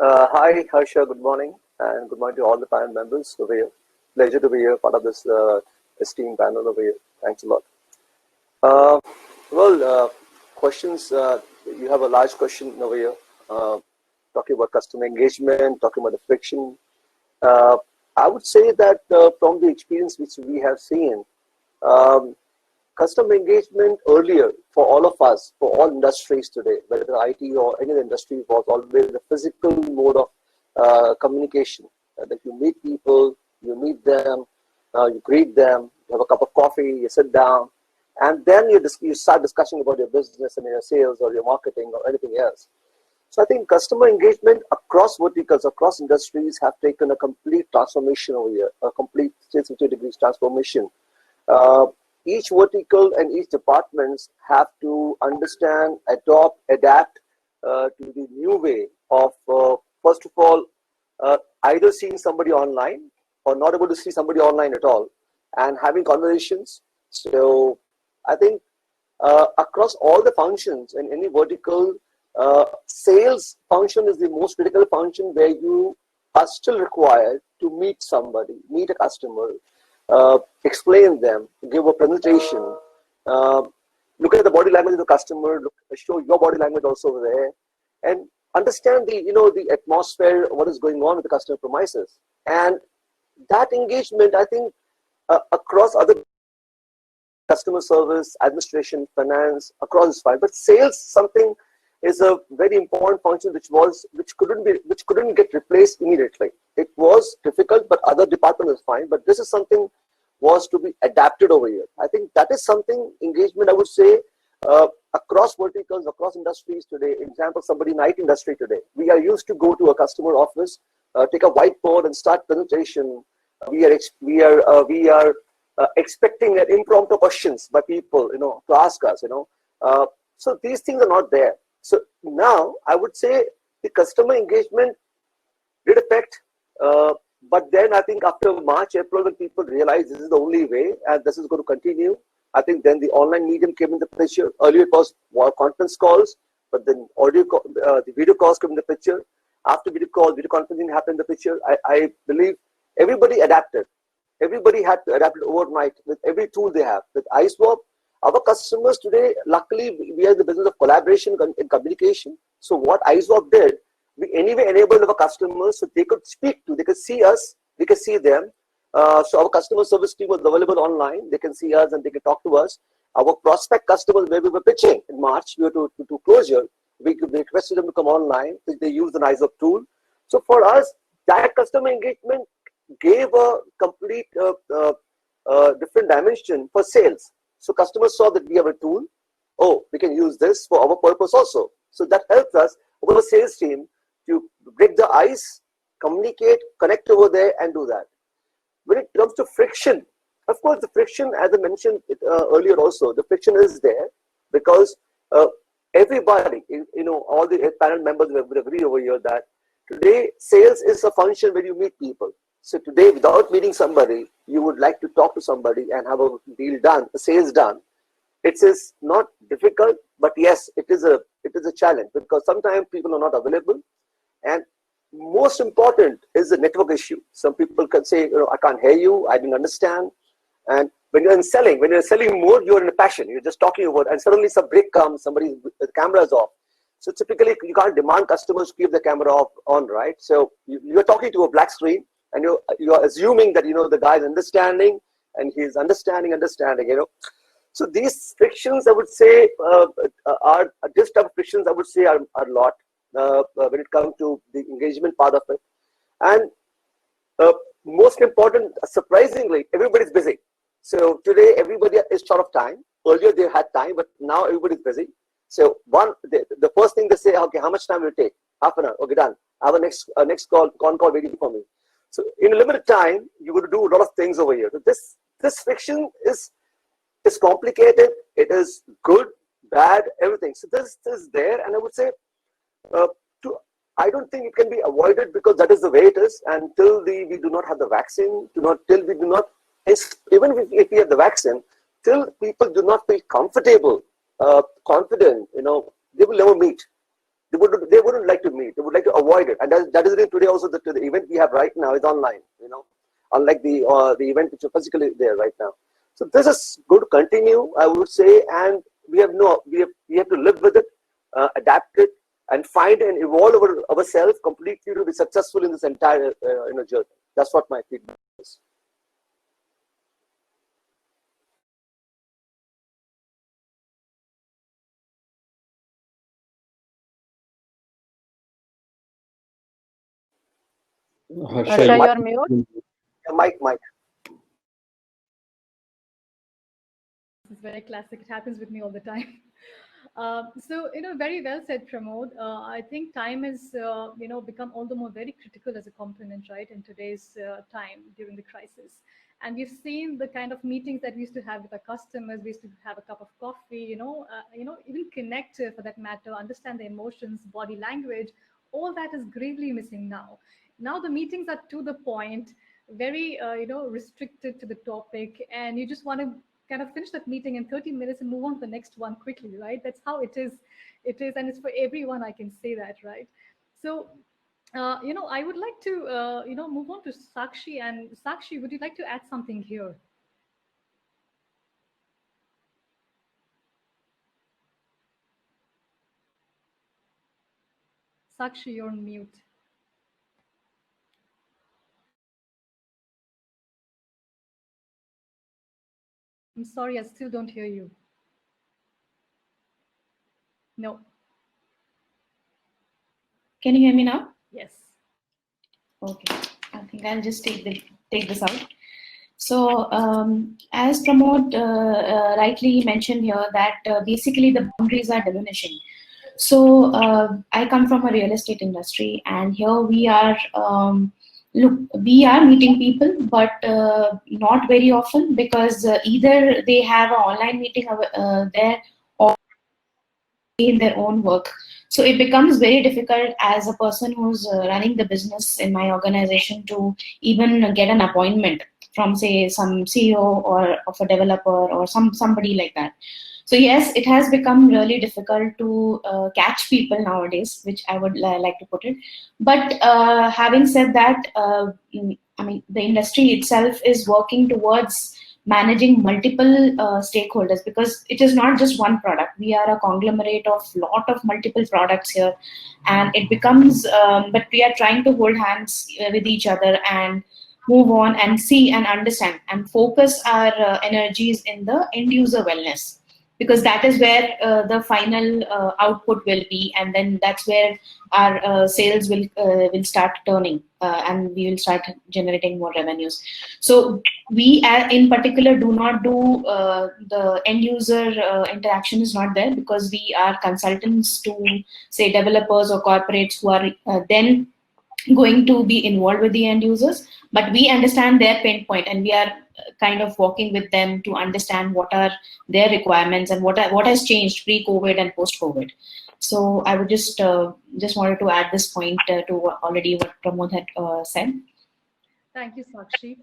Hi, Harsha. Good morning, and good morning to all the panel members over here. Pleasure to be here, part of this esteemed panel over here. Thanks a lot. Questions. You have a large question over here, talking about customer engagement, talking about the friction. I would say that from the experience which we have seen, customer engagement earlier for all of us, for all industries today, whether IT or any other industry, was always the physical mode of communication. That you meet people, you meet them, you greet them, you have a cup of coffee, you sit down, and then you start discussing about your business and your sales or your marketing or anything else. So I think customer engagement across verticals, across industries have taken a complete transformation over here, a complete 360 degrees transformation. Each vertical and each departments have to understand, adopt, adapt to the new way of, first of all, either seeing somebody online or not able to see somebody online at all and having conversations. So I think across all the functions in any vertical, sales function is the most critical function where you are still required to meet somebody, meet a customer, explain them, give a presentation, look at the body language of the customer, show your body language also over there, and understand the the atmosphere, what is going on with the customer premises. And that engagement, I think, across other customer service, administration, finance, across this file. But sales something is a very important function which couldn't get replaced immediately. It was difficult, but other departments is fine. But this is something was to be adapted over here. I think that is something engagement, I would say, across verticals, across industries today. Example, somebody in IT industry today. We are used to go to a customer office, take a whiteboard and start presentation. We are expecting that impromptu questions by people, to ask us, So these things are not there. So now I would say the customer engagement did affect, but then I think after March, April, when people realized this is the only way and this is going to continue, I think then the online medium came in the picture. Earlier it was conference calls, but then the video calls came in the picture. After video calls, video conferencing happened in the picture. I believe everybody adapted. Everybody had to adapt it overnight with every tool they have. With iSwap, our customers today, luckily, we are in the business of collaboration and communication. So what iSwap did, we anyway enabled our customers so they could speak to, they could see us, we could see them. So our customer service team was available online. They can see us and they can talk to us. Our prospect customers, where we were pitching in March, we were to closure. We requested them to come online. They used an iSwap tool. So for us, that customer engagement gave a complete different dimension for sales. So customers saw that we have a tool. Oh, we can use this for our purpose also. So that helps us, our sales team, to break the ice, communicate, connect over there, and do that. When it comes to friction, of course, the friction, as I mentioned earlier also, the friction is there because everybody, all the panel members will agree over here that today sales is a function where you meet people. So today, without meeting somebody, you would like to talk to somebody and have a deal done, a sales done. It is not difficult, but yes, it is a challenge because sometimes people are not available. And most important is the network issue. Some people can say, I can't hear you, I didn't understand. And when you're selling more, you're in a passion. You're just talking about, and suddenly some break comes, the camera is off. So typically, you can't demand customers to keep the camera on, right? So you're talking to a black screen, and you're assuming that the guy is understanding, and he's understanding. So these frictions, I would say, are this type of frictions. I would say are a lot when it comes to the engagement part of it. And most important, surprisingly, everybody's busy. So today, everybody is short of time. Earlier, they had time, but now everybody's busy. So the first thing they say, okay, how much time will it take? Half an hour. Okay, done. I have a next call waiting for me. So in a limited time, you're going to do a lot of things over here. So this friction is complicated. It is good, bad, everything. So this is there, and I would say, I don't think it can be avoided because that is the way it is. Until we do not have the vaccine, even if we have the vaccine, till people do not feel comfortable, confident, they will never meet. They wouldn't like to meet. They would like to avoid it, and that is today also the event we have right now is online. Unlike the event which is physically there right now. So this is going to continue, I would say, and we have to live with it, adapt it, and find and evolve ourselves completely to be successful in this entire journey. That's what my feedback is. Harsha, you're mute. Mike. This is very classic. It happens with me all the time. So, very well said, Pramod. I think time has, become all the more very critical as a component, right, in today's time during the crisis. And we've seen the kind of meetings that we used to have with our customers. We used to have a cup of coffee, even connect for that matter, understand the emotions, body language. All that is gravely missing now. Now the meetings are to the point, very, restricted to the topic, and you just want to kind of finish that meeting in 30 minutes and move on to the next one quickly, right? That's how it is. It is, and it's for everyone. I can say that, right? So, I would like to, move on to Sakshi. And Sakshi, would you like to add something here? Sakshi, you're on mute. I'm sorry, I still don't hear you. No. Can you hear me now? Yes. Okay. I think I'll just take this out. So as Pramod rightly mentioned here, that basically the boundaries are diminishing. So I come from a real estate industry, and here we are. Look, we are meeting people, but not very often, because either they have an online meeting there, or in their own work. So it becomes very difficult as a person who's running the business in my organization to even get an appointment from, say, some CEO or of a developer or somebody like that. So yes, it has become really difficult to catch people nowadays, which I would like to put it. But having said that, I mean, the industry itself is working towards managing multiple stakeholders, because it is not just one product. We are a conglomerate of lot of multiple products here, and it becomes, but we are trying to hold hands with each other and move on and see and understand and focus our energies in the end user wellness, because that is where the final output will be, and then that's where our sales will start turning, and we will start generating more revenues. So we in particular do not do the end user interaction is not there, because we are consultants to, say, developers or corporates who are then going to be involved with the end users, but we understand their pain point, and we are kind of working with them to understand what are their requirements and what has changed pre-COVID and post-COVID. So I would just wanted to add this point to already what Pramod had said. Thank you, Sakshi.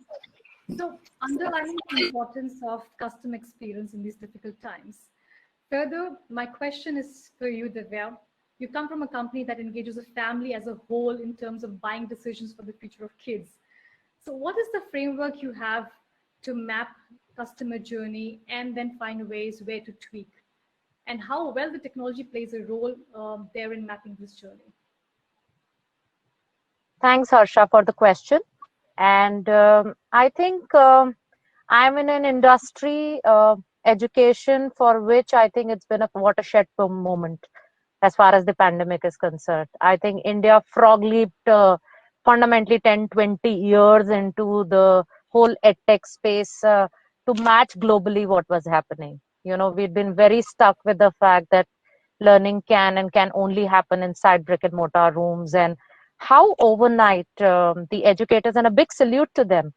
So, underlining the importance of customer experience in these difficult times. Further, my question is for you, Divya. You come from a company that engages a family as a whole in terms of buying decisions for the future of kids. So what is the framework you have to map customer journey and then find ways where to tweak? And how well the technology plays a role there in mapping this journey? Thanks, Harsha, for the question. And I think I'm in an industry, education, for which I think it's been a watershed moment as far as the pandemic is concerned. I think India frog leaped fundamentally 10-20 years into the whole edtech space to match globally what was happening. You know, we've been very stuck with the fact that learning can only happen inside brick and mortar rooms, and how overnight the educators, and a big salute to them,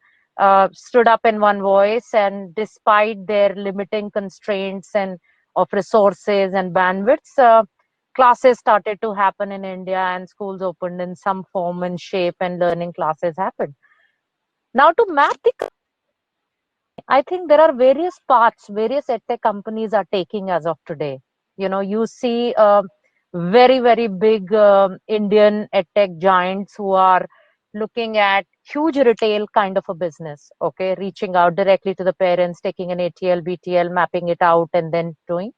stood up in one voice, and despite their limiting constraints and of resources and bandwidths, classes started to happen in India, and schools opened in some form and shape, and learning classes happened. Now, to map the, I think there are various paths various edtech companies are taking as of today. You know, you see very, very big Indian edtech giants who are looking at huge retail kind of a business, okay, reaching out directly to the parents, taking an ATL, BTL, mapping it out, and then doing.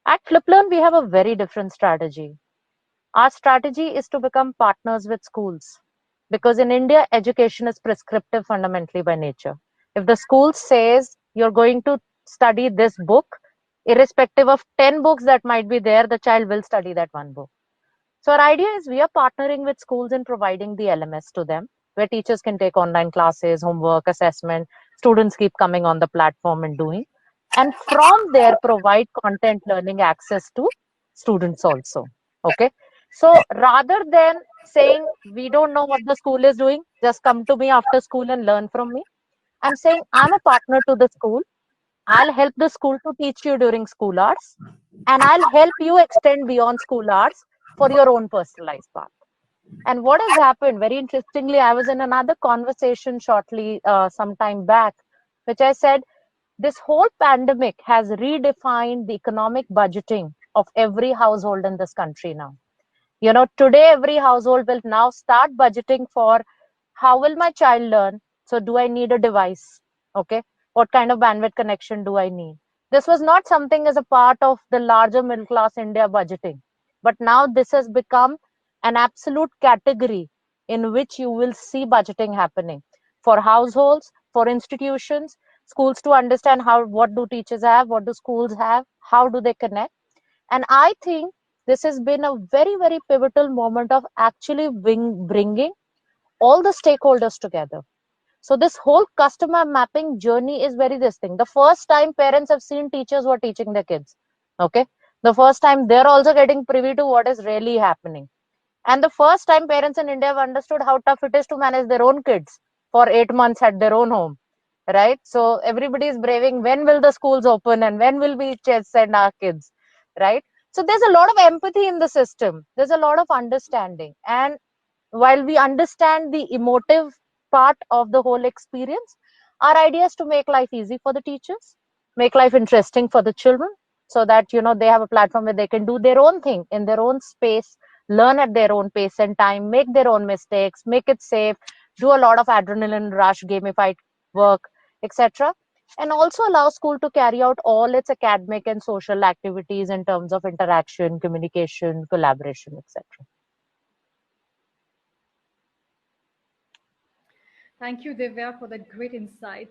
At FlipLearn, we have a very different strategy. Our strategy is to become partners with schools, because in India, education is prescriptive fundamentally by nature. If the school says you're going to study this book, irrespective of 10 books that might be there, the child will study that one book. So our idea is we are partnering with schools and providing the LMS to them, where teachers can take online classes, homework, assessment, students keep coming on the platform and doing. And from there, provide content learning access to students also. Okay. So rather than saying, we don't know what the school is doing, just come to me after school and learn from me, I'm saying I'm a partner to the school. I'll help the school to teach you during school hours, and I'll help you extend beyond school hours for your own personalized path. And what has happened, very interestingly, I was in another conversation shortly some time back, which I said, this whole pandemic has redefined the economic budgeting of every household in this country now. Today every household will now start budgeting for how will my child learn? So do I need a device? Okay. What kind of bandwidth connection do I need? This was not something as a part of the larger middle class India budgeting. But now this has become an absolute category in which you will see budgeting happening for households, for institutions, schools to understand what do teachers have, what do schools have, how do they connect. And I think this has been a very, very pivotal moment of actually bringing all the stakeholders together. So this whole customer mapping journey is very this thing. The first time parents have seen teachers who are teaching their kids. Okay. The first time they're also getting privy to what is really happening. And the first time parents in India have understood how tough it is to manage their own kids for 8 months at their own home. Right. So everybody is braving when will the schools open and when will we send our kids. Right. So there's a lot of empathy in the system. There's a lot of understanding. And while we understand the emotive part of the whole experience, our idea is to make life easy for the teachers, make life interesting for the children, so that they have a platform where they can do their own thing in their own space, learn at their own pace and time, make their own mistakes, make it safe, do a lot of adrenaline rush gamified work, etc., and also allow school to carry out all its academic and social activities in terms of interaction, communication, collaboration, etc. Thank you, Divya, for that great insight.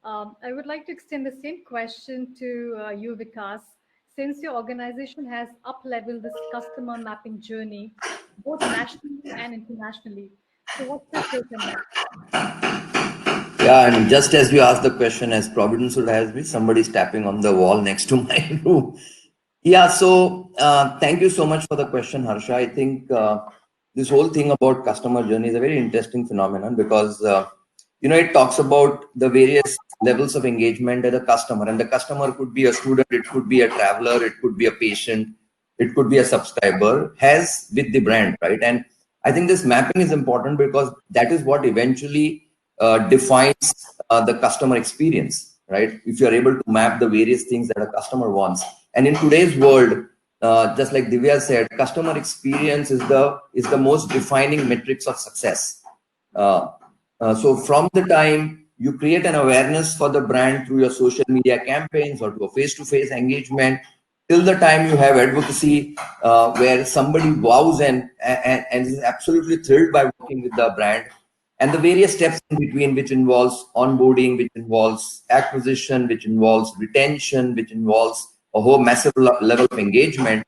I would like to extend the same question to you, Vikas. Since your organization has up-leveled this customer mapping journey, both nationally and internationally, so what's your take on that? Yeah, and just as you asked the question, as Providence would have me, somebody's tapping on the wall next to my room. Yeah, so thank you so much for the question, Harsha. I think this whole thing about customer journey is a very interesting phenomenon because it talks about the various levels of engagement at a customer, and the customer could be a student, it could be a traveler, it could be a patient, it could be a subscriber, has with the brand, right? And I think this mapping is important because that is what eventually defines the customer experience, right? If you're able to map the various things that a customer wants. And in today's world, just like Divya said, customer experience is the most defining metrics of success. So from the time you create an awareness for the brand through your social media campaigns or to a face-to-face engagement, till the time you have advocacy where somebody wows and is absolutely thrilled by working with the brand, and the various steps in between, which involves onboarding, which involves acquisition, which involves retention, which involves a whole massive level of engagement.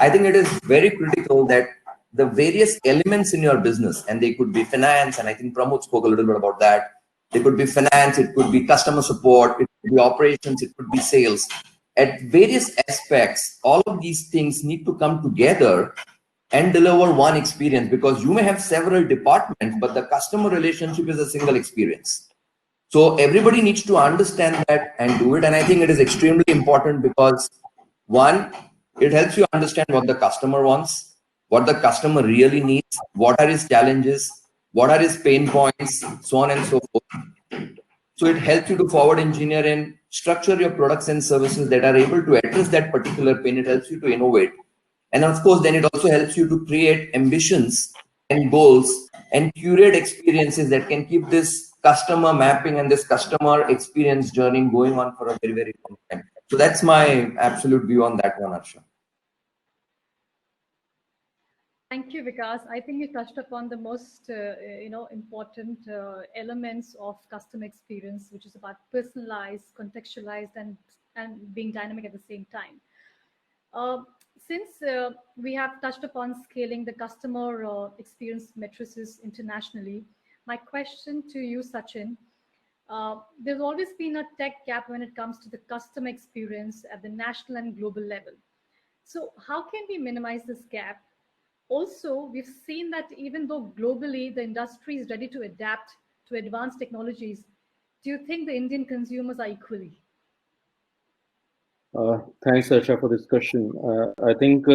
I think it is very critical that the various elements in your business, and they could be finance, and I think Pramod spoke a little bit about that. They could be finance, it could be customer support, it could be operations, it could be sales. At various aspects, all of these things need to come together and deliver one experience, because you may have several departments, but the customer relationship is a single experience. So everybody needs to understand that and do it. And I think it is extremely important because, one, it helps you understand what the customer wants, what the customer really needs, what are his challenges, what are his pain points, so on and so forth. So it helps you to forward engineer and structure your products and services that are able to address that particular pain. It helps you to innovate. And of course, then it also helps you to create ambitions and goals and curate experiences that can keep this customer mapping and this customer experience journey going on for a very, very long time. So that's my absolute view on that one, Harsha. Thank you, Vikas. I think you touched upon the most, important elements of customer experience, which is about personalized, contextualized, and being dynamic at the same time. Since we have touched upon scaling the customer experience matrices internationally, my question to you, Sachin, there's always been a tech gap when it comes to the customer experience at the national and global level. So how can we minimize this gap? Also, we've seen that even though globally the industry is ready to adapt to advanced technologies, do you think the Indian consumers are equally? Thanks, Harsha, for this question. I think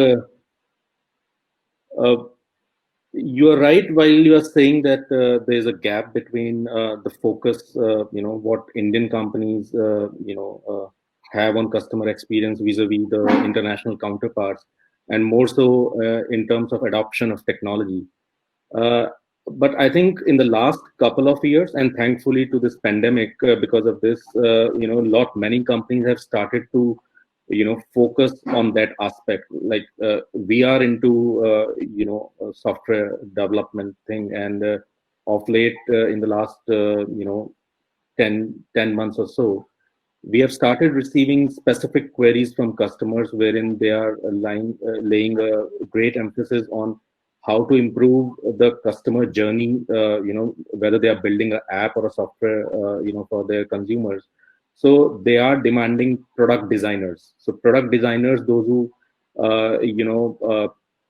You are right while you are saying that there is a gap between the focus, what Indian companies, have on customer experience vis-a-vis the international counterparts, and more so in terms of adoption of technology. Uh, but I think in the last couple of years, and thankfully to this pandemic, because of this, many companies have started to, focus on that aspect. Like we are into, software development thing, and of late, in the last, 10 months or so, we have started receiving specific queries from customers wherein they are laying a great emphasis on how to improve the customer journey, whether they are building an app or a software, for their consumers. So they are demanding product designers. So product designers, those who,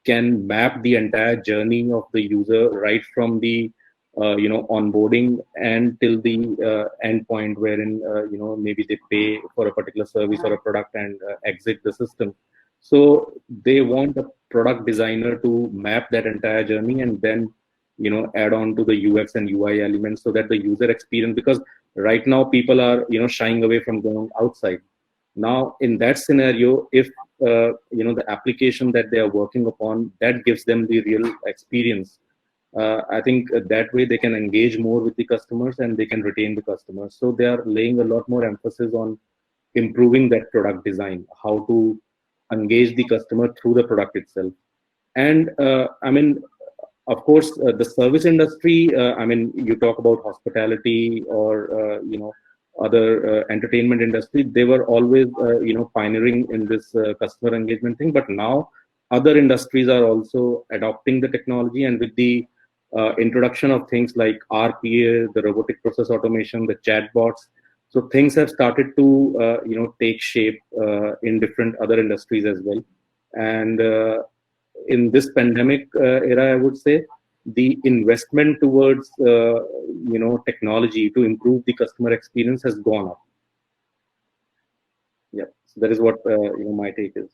can map the entire journey of the user right from the onboarding and till the end point wherein maybe they pay for a particular service or a product and exit the system. So they want a product designer to map that entire journey and then add on to the UX and UI elements so that the user experience, because right now people are shying away from going outside. Now in that scenario, if the application that they are working upon that gives them the real experience, I think that way they can engage more with the customers and they can retain the customers. So they are laying a lot more emphasis on improving that product design, how to engage the customer through the product itself. And of course, the service industry, you talk about hospitality or, other entertainment industry, they were always, pioneering in this customer engagement thing. But now other industries are also adopting the technology, and with the introduction of things like RPA, the robotic process automation, the chatbots, so things have started to take shape in different other industries as well. And in this pandemic era, I would say the investment towards technology to improve the customer experience has gone up. Yeah, so that is what my take is.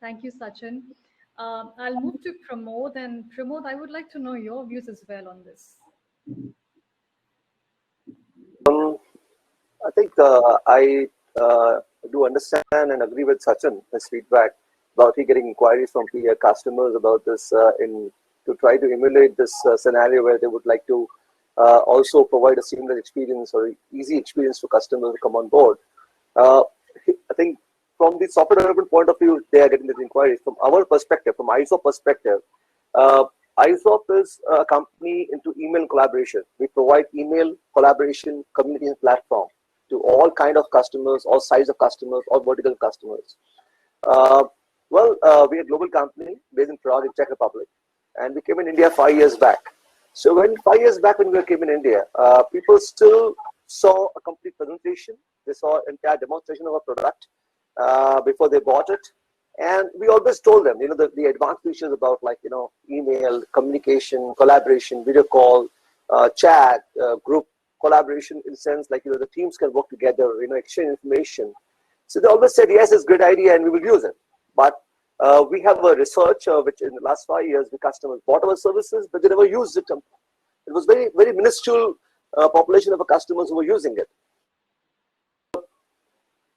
Thank you, Sachin. I'll move to Pramod, and Pramod, I would like to know your views as well on this. I think I do understand and agree with Sachin, his feedback about he getting inquiries from customers about this to try to emulate this scenario where they would like to also provide a seamless experience or easy experience for customers to come on board. I think from the software development point of view, they are getting these inquiries. From our perspective, from ISOP perspective, ISOP is a company into email collaboration. We provide email collaboration communication platform to all kind of customers, all size of customers, all vertical customers. We are a global company based in Prague, in Czech Republic, and we came in India 5 years back. So 5 years back when we came in India, people still saw a complete presentation. They saw entire demonstration of a product before they bought it. And we always told them, the advanced features about email, communication, collaboration, video call, chat, group collaboration in the sense the teams can work together, exchange information. So they always said, yes, it's a good idea and we will use it. But we have a research which in the last 5 years, the customers bought our services, but they never used it. It was very, very minuscule population of our customers who were using it.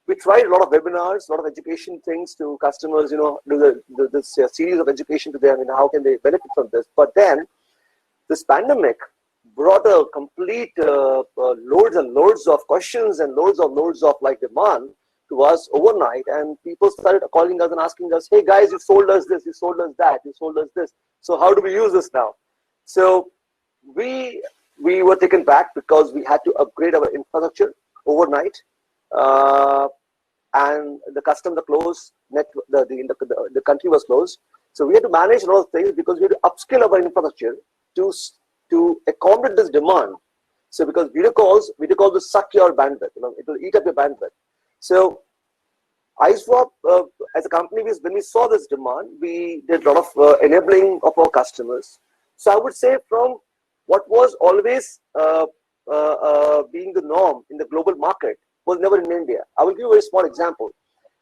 We tried a lot of webinars, a lot of education things to customers, do this series of education to them, how can they benefit from this. But then this pandemic brought a complete loads and loads of questions and loads of demand to us overnight, and people started calling us and asking us, hey guys, you sold us this, you sold us that, you sold us this. So how do we use this now? So we were taken back because we had to upgrade our infrastructure overnight. And the customer closed, the country was closed. So we had to manage a lot of things because we had to upscale our infrastructure to accommodate this demand. So because video calls will suck your bandwidth, it will eat up your bandwidth. So ISWAP as a company, when we saw this demand, we did a lot of enabling of our customers. So I would say from what was always being the norm in the global market was never in India. I will give you a very small example.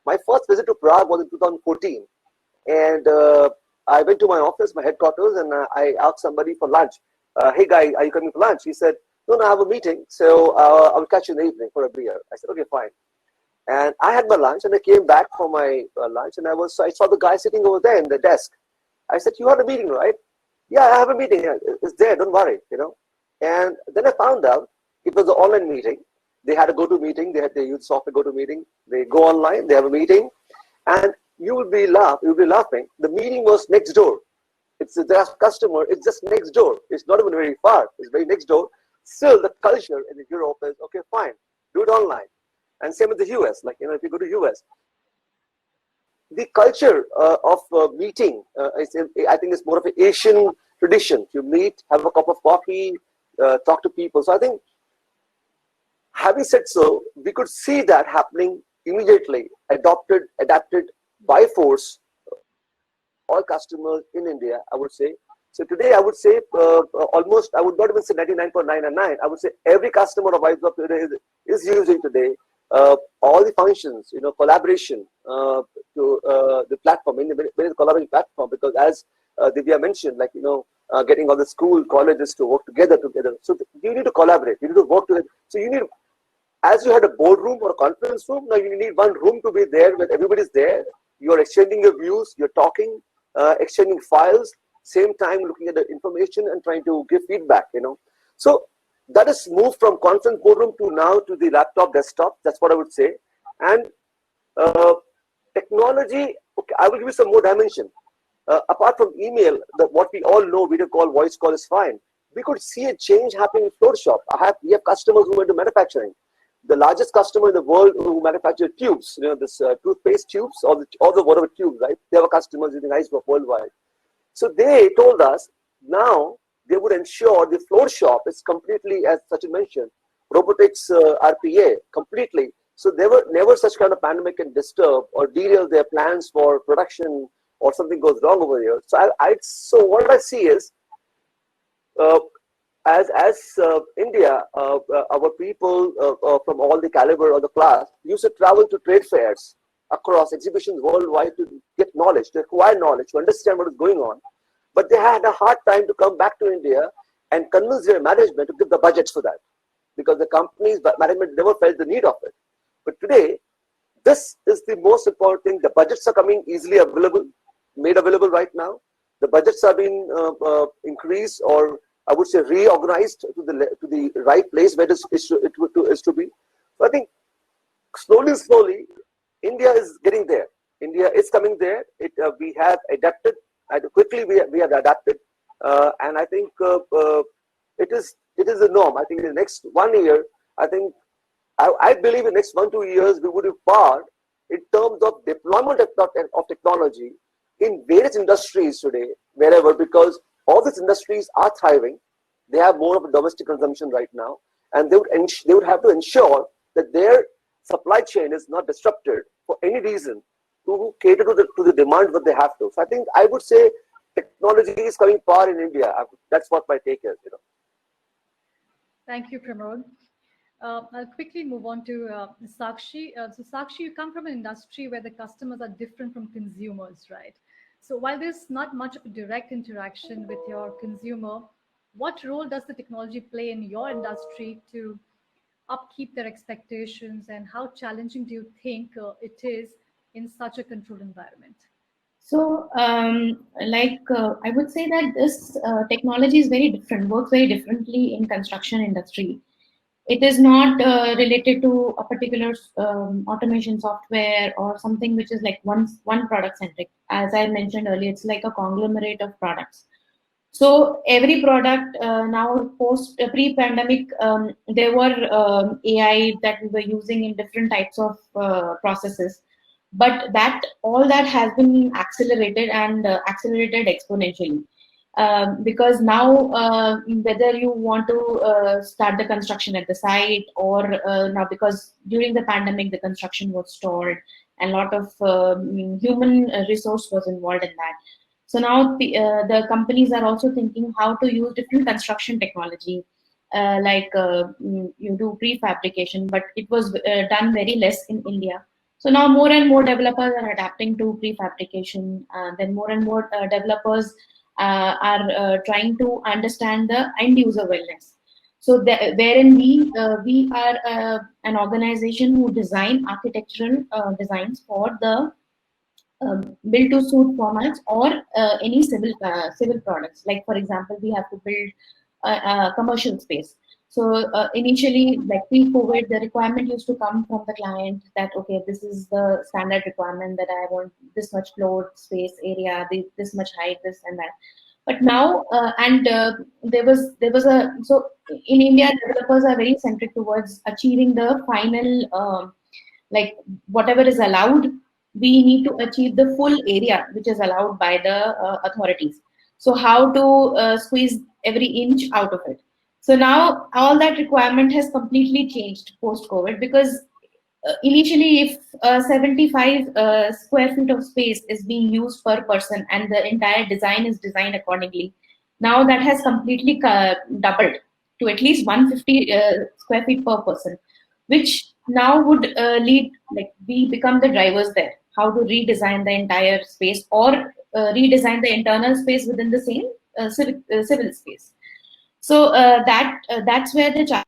My first visit to Prague was in 2014, and I went to my office, my headquarters, and I asked somebody for lunch. Hey guy, are you coming for lunch? He said, no, I have a meeting, so I'll catch you in the evening for a beer. I said, okay, fine. And I had my lunch, and I came back for my lunch, and I saw the guy sitting over there in the desk. I said, you had a meeting, right? Yeah, I have a meeting. It's there, don't worry, And then I found out it was an online meeting. They had a go-to meeting. They use software go-to meeting. They go online. They have a meeting, and you will be laughing. The meeting was next door. It's the customer. It's just next door. It's not even very far. It's very next door. Still, the culture in Europe is okay. Fine, do it online. And same with the US. Like if you go to US, the culture of meeting, I think, is more of an Asian tradition. You meet, have a cup of coffee, talk to people. So I think, having said so, we could see that happening immediately, adapted by force, all customers in India, I would say. So today, I would say almost, I would not even say 99.999. I would say every customer of WiseUp today is using today all the functions, collaboration to the platform, in the collaborating platform, because as Divya mentioned, like, getting all the school, colleges to work together. So you need to collaborate, you need to work together. So you need, as you had a boardroom or a conference room, now you need one room to be there where everybody's there. You're exchanging your views, you're talking, exchanging files, same time looking at the information and trying to give feedback, So that has moved from conference boardroom to now to the laptop, desktop. That's what I would say. And technology, okay, I will give you some more dimension. Apart from email, what we all know, video call, voice call is fine. We could see a change happening in floor shop. We have customers who went to manufacturing. The largest customer in the world who manufacture tubes, this toothpaste tubes, all the whatever tubes, right? They have customers using iSwap worldwide. So they told us now they would ensure the floor shop is completely, as Sachin mentioned, robotics RPA completely. So never such kind of pandemic can disturb or derail their plans for production or something goes wrong over here. So what I see is, as India, our people from all the caliber of the class used to travel to trade fairs across exhibitions worldwide to get knowledge, to acquire knowledge, to understand what is going on. But they had a hard time to come back to India and convince their management to give the budgets for that, because the company's management never felt the need of it. But today, this is the most important thing. The budgets are coming easily available, made available right now. The budgets are being increased, or I would say reorganized to the right place where it is to be. So I think slowly, India is getting there. India is coming there. We have adapted. Quickly we have adapted, and I think it is the norm. I think in the next 1 year, I believe in the next 1-2 years we would be far in terms of deployment of technology in various industries today, wherever, because all these industries are thriving. They have more of a domestic consumption right now, and they would have to ensure that their supply chain is not disrupted for any reason to cater to the demand that they have to. So I think I would say technology is coming far in India. That's what my take is. Thank you, Pramod. I'll quickly move on to Sakshi. So Sakshi, you come from an industry where the customers are different from consumers, right? So while there's not much of a direct interaction with your consumer, what role does the technology play in your industry to upkeep their expectations, and how challenging do you think it is in such a controlled environment? So, I would say that this technology is very different, works very differently in construction industry. It is not related to a particular automation software or something which is like one product centric. As I mentioned earlier, it's like a conglomerate of products. So every product now pre-pandemic, there were AI that we were using in different types of processes, but all that has been accelerated and accelerated exponentially. Because now whether you want to start the construction at the site or now, because during the pandemic the construction was stalled and a lot of human resource was involved in that. So now the companies are also thinking how to use different construction technology, you do prefabrication, but it was done very less in India. So now more and more developers are adapting to prefabrication. Then more and more developers are trying to understand the end user wellness. So wherein we are an organization who design architectural designs for the build to suit formats or any civil products. Like for example, we have to build a commercial space. So initially, like pre-COVID, the requirement used to come from the client that, okay, this is the standard requirement that I want this much floor space area, this much height, this and that. But now, there was a, so in India, developers are very centric towards achieving the final, like whatever is allowed, we need to achieve the full area which is allowed by the authorities. So how to squeeze every inch out of it. So now all that requirement has completely changed post-COVID, because initially if 75 square feet of space is being used per person and the entire design is designed accordingly, now that has completely doubled to at least 150 square feet per person, which now would lead, like we become the drivers there, how to redesign the entire space or redesign the internal space within the same civil space. So that's where the challenge,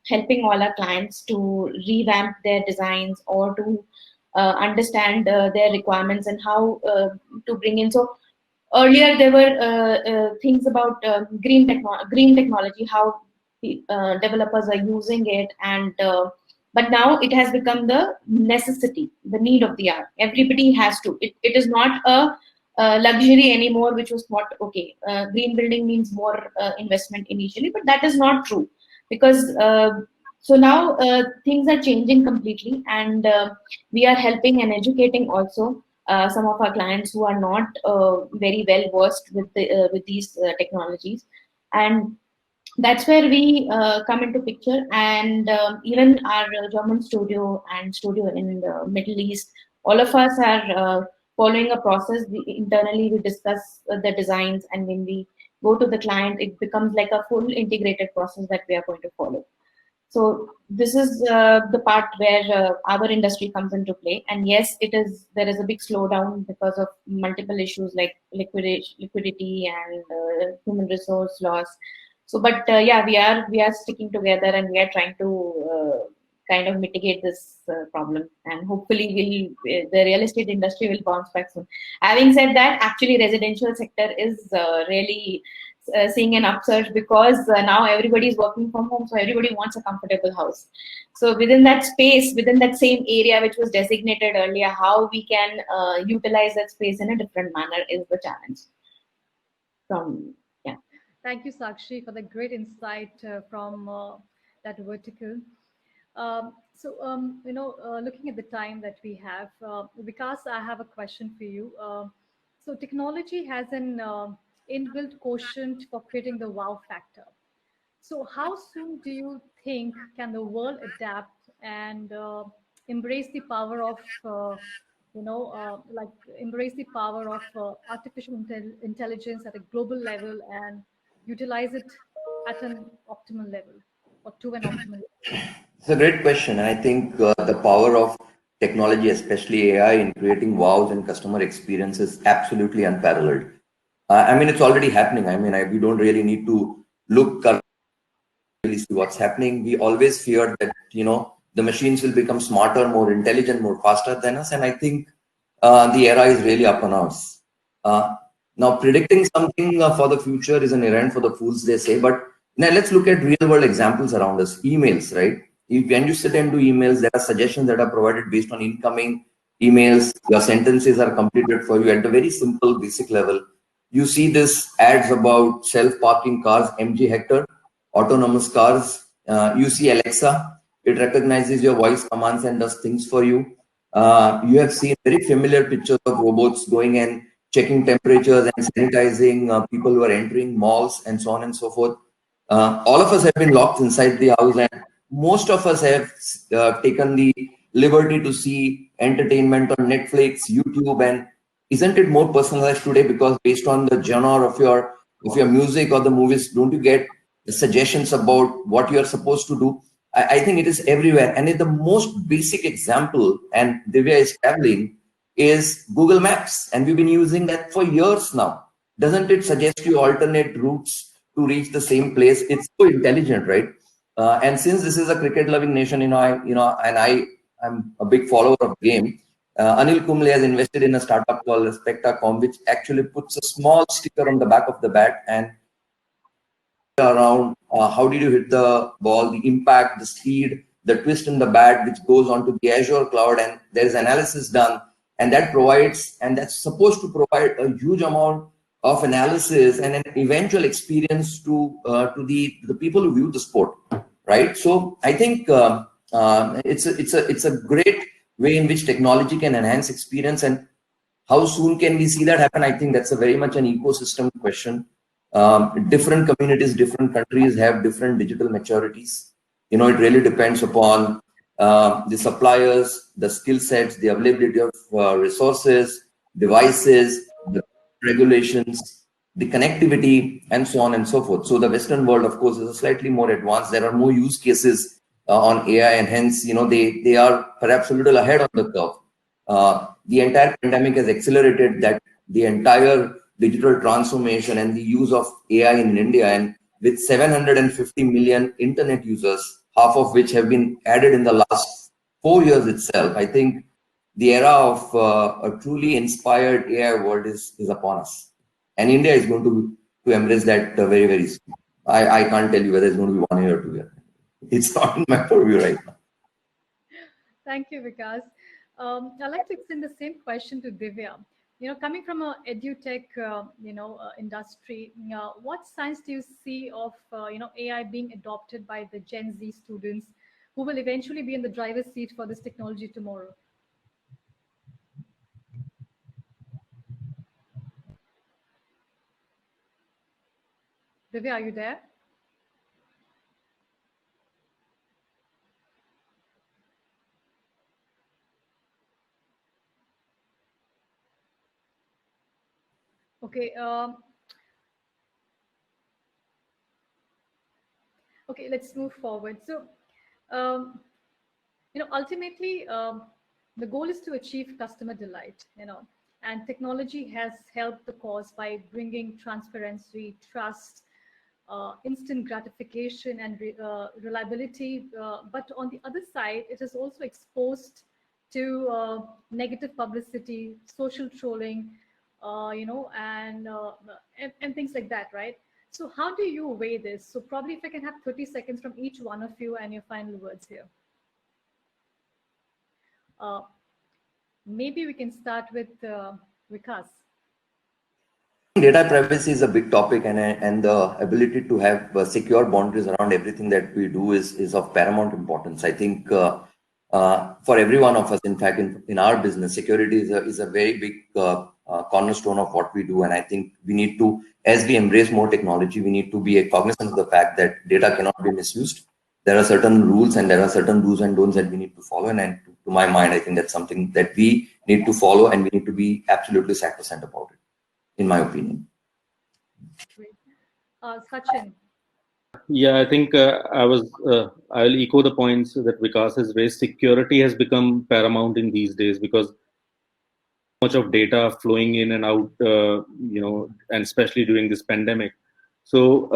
helping all our clients to revamp their designs or to understand their requirements and how to bring in. So earlier there were things about green technology, how developers are using it, and but now it has become the necessity, the need of the hour. Everybody has to. It is not a luxury anymore, which was what, okay, green building means more investment initially, but that is not true, because so now things are changing completely, and we are helping and educating also some of our clients who are not very well versed with these technologies, and that's where we come into picture. And even our German studio and studio in the Middle East, all of us are following a process. Internally we discuss the designs, and when we go to the client, it becomes like a full integrated process that we are going to follow. So this is the part where our industry comes into play. And yes, there is a big slowdown because of multiple issues like liquidity and human resource loss. So, but yeah, we are sticking together, and we are trying to kind of mitigate this problem, and hopefully the real estate industry will bounce back soon. Having said that, actually residential sector is really seeing an upsurge, because now everybody is working from home, so everybody wants a comfortable house. So within that space, within that same area which was designated earlier, how we can utilize that space in a different manner is the challenge. Yeah. Thank you, Sakshi, for the great insight from that vertical. Looking at the time that we have, Vikas, I have a question for you. So technology has an inbuilt quotient for creating the wow factor. So how soon do you think can the world adapt and embrace the power of, embrace the power of artificial intelligence at a global level and utilize it at an optimal level, or to an optimal level? It's a great question. I think the power of technology, especially AI, in creating wows and customer experience is absolutely unparalleled. I mean, it's already happening. I mean, we don't really need to look to really see what's happening. We always feared that, the machines will become smarter, more intelligent, more faster than us. And I think the era is really upon us. Now, predicting something for the future is an errand for the fools, they say. But now let's look at real world examples around us. Emails, right? When you sit and do emails, there are suggestions that are provided based on incoming emails. Your sentences are completed for you at a very simple, basic level. You see this ads about self-parking cars, MG Hector, autonomous cars. You see Alexa, it recognizes your voice commands and does things for you. You have seen very familiar pictures of robots going and checking temperatures and sanitizing people who are entering malls and so on and so forth. All of us have been locked inside the house, and most of us have taken the liberty to see entertainment on Netflix, YouTube, and isn't it more personalized today? Because based on the genre of your music or the movies, don't you get suggestions about what you are supposed to do? I think it is everywhere. And the most basic example, and Divya is traveling, is Google Maps. And we've been using that for years now. Doesn't it suggest you alternate routes to reach the same place? It's so intelligent, right? And since this is a cricket-loving nation, I'm a big follower of the game. Anil Kumble has invested in a startup called Spectacom, which actually puts a small sticker on the back of the bat and around how did you hit the ball, the impact, the speed, the twist in the bat, which goes onto the Azure cloud, and there is analysis done, and that provides, and that's supposed to provide a huge amount of analysis and an eventual experience to the people who view the sport, right? So I think it's a great way in which technology can enhance experience, and how soon can we see that happen? I think that's a very much an ecosystem question. Different communities, different countries have different digital maturities. It really depends upon the suppliers, the skill sets, the availability of resources, devices, the regulations, the connectivity, and so on and so forth. So the Western world, of course, is slightly more advanced. There are more use cases on AI, and hence, they are perhaps a little ahead on the curve. The entire pandemic has accelerated that, the entire digital transformation and the use of AI in India, and with 750 million internet users, half of which have been added in the last 4 years itself. I think the era of a truly inspired AI world is upon us, and India is going to embrace that very, very soon. I can't tell you whether it's going to be 1 year or 2 years. It's not in my purview right now. Thank you, Vikas. I'd like to extend the same question to Divya. Coming from a edutech, industry, what signs do you see of, AI being adopted by the Gen Z students who will eventually be in the driver's seat for this technology tomorrow? Divya, are you there? Okay. Okay, let's move forward. So, ultimately, the goal is to achieve customer delight, and technology has helped the cause by bringing transparency, trust, instant gratification, and reliability. But on the other side, it is also exposed to negative publicity, social trolling, and things like that, right? So how do you weigh this? So probably if I can have 30 seconds from each one of you and your final words here. Maybe we can start with Vikas. Data privacy is a big topic, and the ability to have secure boundaries around everything that we do is of paramount importance. I think for every one of us, in fact, in our business, security is a very big cornerstone of what we do. And I think we need to, as we embrace more technology, we need to be cognizant of the fact that data cannot be misused. There are certain rules and there are certain do's and don'ts that we need to follow. And to my mind, I think that's something that we need to follow, and we need to be absolutely sacrosanct about it, in my opinion. Great. Sachin. Yeah, I think I'll echo the points that Vikas has raised. Security has become paramount in these days because much of data flowing in and out, and especially during this pandemic. So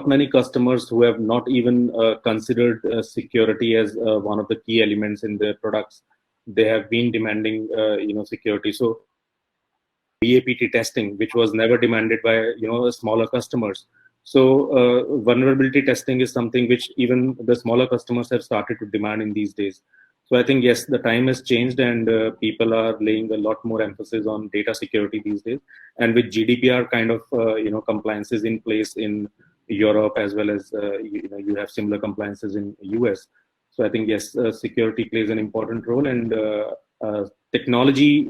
many customers who have not even considered security as one of the key elements in their products, they have been demanding, security. So BAPT testing, which was never demanded by, smaller customers. So vulnerability testing is something which even the smaller customers have started to demand in these days. So I think, yes, the time has changed, and people are laying a lot more emphasis on data security these days. And with GDPR kind of, compliances in place in Europe, as well as, you have similar compliances in US. So I think, yes, security plays an important role, and technology,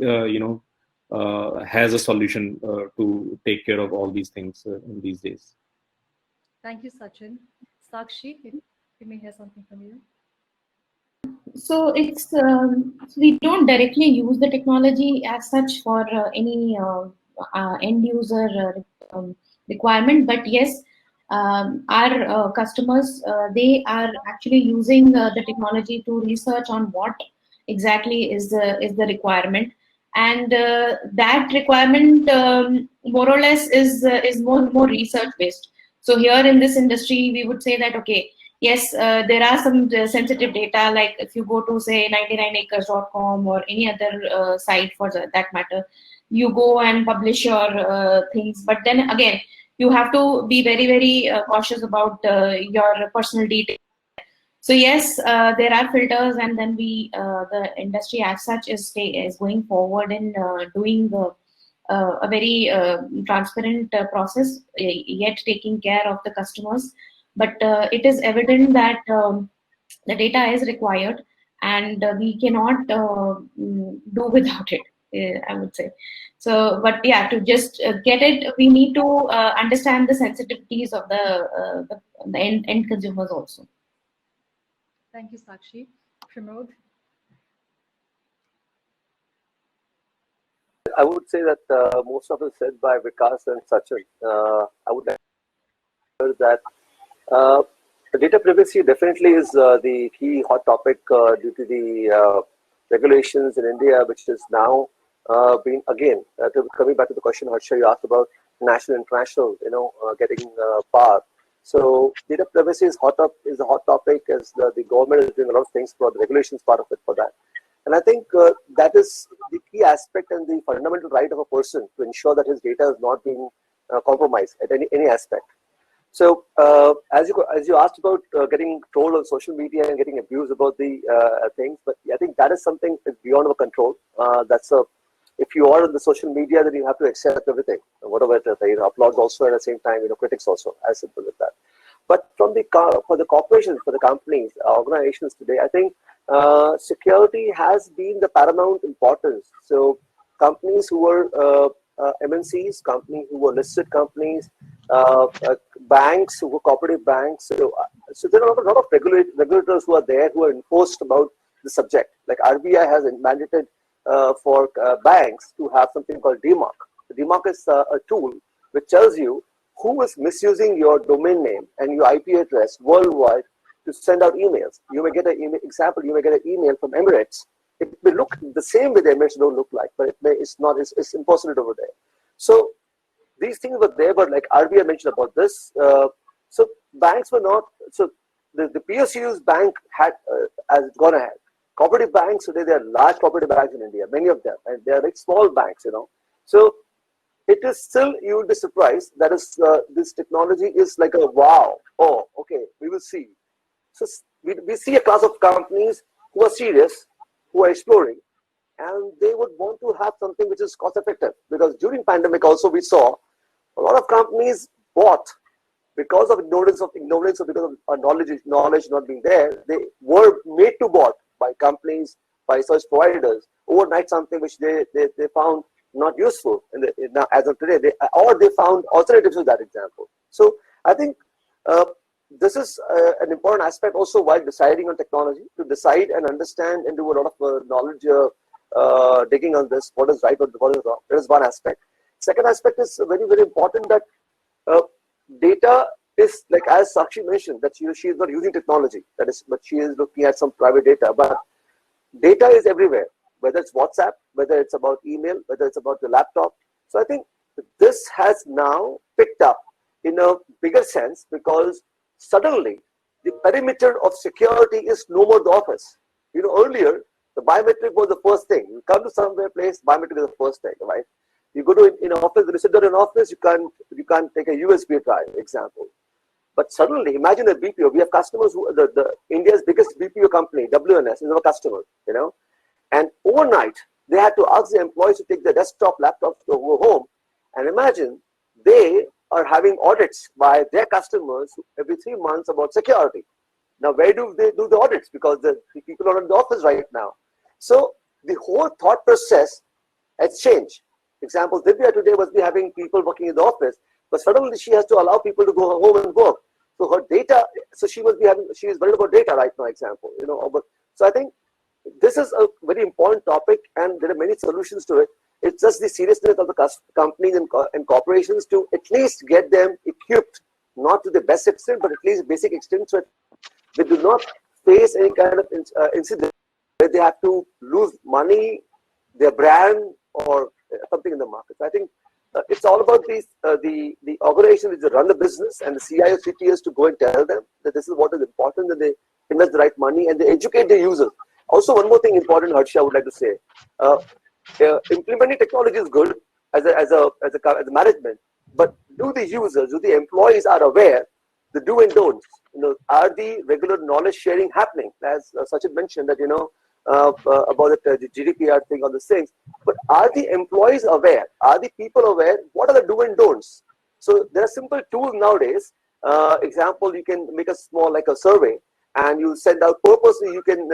has a solution to take care of all these things in these days. Thank you, Sachin. Sakshi, we may hear something from you. So it's we don't directly use the technology as such for any end user requirement, but yes, our customers, they are actually using the technology to research on what exactly is the requirement, and that requirement more or less is more research based. So here in this industry, we would say that, okay, yes, there are some sensitive data, like if you go to say 99acres.com or any other site for that matter, you go and publish your things, but then again, you have to be very, very cautious about your personal details. So yes, there are filters, and then the industry as such is going forward in doing a very transparent process, yet taking care of the customers. But it is evident that the data is required, and we cannot do without it, I would say. So, but yeah, to just get it, we need to understand the sensitivities of the end consumers also. Thank you, Sakshi. Pramod? I would say that most of it said by Vikas and Sachin. I would like to say that data privacy definitely is the key hot topic due to the regulations in India, which is now being, again, coming back to the question, Harsha, you asked about national, international, getting power. So data privacy is a hot topic, as the government is doing a lot of things for the regulations part of it for that. And I think that is the key aspect and the fundamental right of a person to ensure that his data is not being compromised at any aspect. So as you asked about getting trolled on social media and getting abused about the things, but I think that is something that's beyond our control. If you are on the social media, then you have to accept everything, whatever it is, applause also at the same time, critics also, as simple as that. But for the corporations, for the companies, organizations today, I think security has been the paramount importance. So companies who were MNCs, companies who were listed companies, banks who were cooperative banks. So there are a lot of regulators who are there who are enforced about the subject. Like RBI has mandated for banks to have something called DMARC. The DMARC is a tool which tells you who is misusing your domain name and your IP address worldwide to send out emails. You may get an email, example, you may get an email from Emirates. It may look the same way the Emirates don't look like, but it's not, it's impossible over there. So these things were there, but like RBI mentioned about this, so banks were not, so the PSU's bank has gone ahead. Cooperative banks today, there are large cooperative banks in India, many of them, and they are like small banks, So it is still, you will be surprised that is this technology is like a wow. Oh, okay, we will see. So we see a class of companies who are serious, who are exploring, and they would want to have something which is cost effective. Because during pandemic also we saw a lot of companies bought because of ignorance or because of knowledge not being there. They were made to bought by companies, by service providers overnight, something which they found not useful. And now as of today, they found alternatives to that example. So I think this is an important aspect also while deciding on technology, to decide and understand and do a lot of knowledge digging on this, what is right, what is wrong. That is one aspect. Second aspect is very, very important, that data is, like as Sakshi mentioned, that she is not using technology, that is, but she is looking at some private data. But data is everywhere, whether it's WhatsApp, whether it's about email, whether it's about your laptop. So I think this has now picked up in a bigger sense, because suddenly the perimeter of security is no more the office. Earlier, the biometric was the first thing. You come to somewhere place, biometric is the first thing, right? You go to in office, when you sit down in office, you can't take a USB drive, example. But suddenly, imagine a BPO. We have customers who the India's biggest BPO company, WNS, is our customer. And overnight they had to ask the employees to take their desktop laptops to go home. And imagine they are having audits by their customers every 3 months about security. Now, where do they do the audits? Because the people are in the office right now. So the whole thought process has changed. Example, Divya today was having people working in the office, but suddenly she has to allow people to go home and work. So her data, so she is worried about data right now, example, So I think this is a very important topic, and there are many solutions to it. It's just the seriousness of the companies and corporations to at least get them equipped not to the best extent, but at least basic extent, so they do not face any kind of incident where they have to lose money, their brand, or something in the market. So I think it's all about these the organization which run the business and the CIO, CTOs to go and tell them that this is what is important, that they invest the right money and they educate their users. Also, one more thing important, Harsha, I would like to say, implementing technology is good as a management, but do the users, do the employees are aware the do and don'ts? Are the regular knowledge sharing happening? As Sachin mentioned that about the GDPR thing on the things, but are the employees aware? Are the people aware? What are the do and don'ts? So there are simple tools nowadays. Example, you can make a small like a survey, and you send out purposely. You can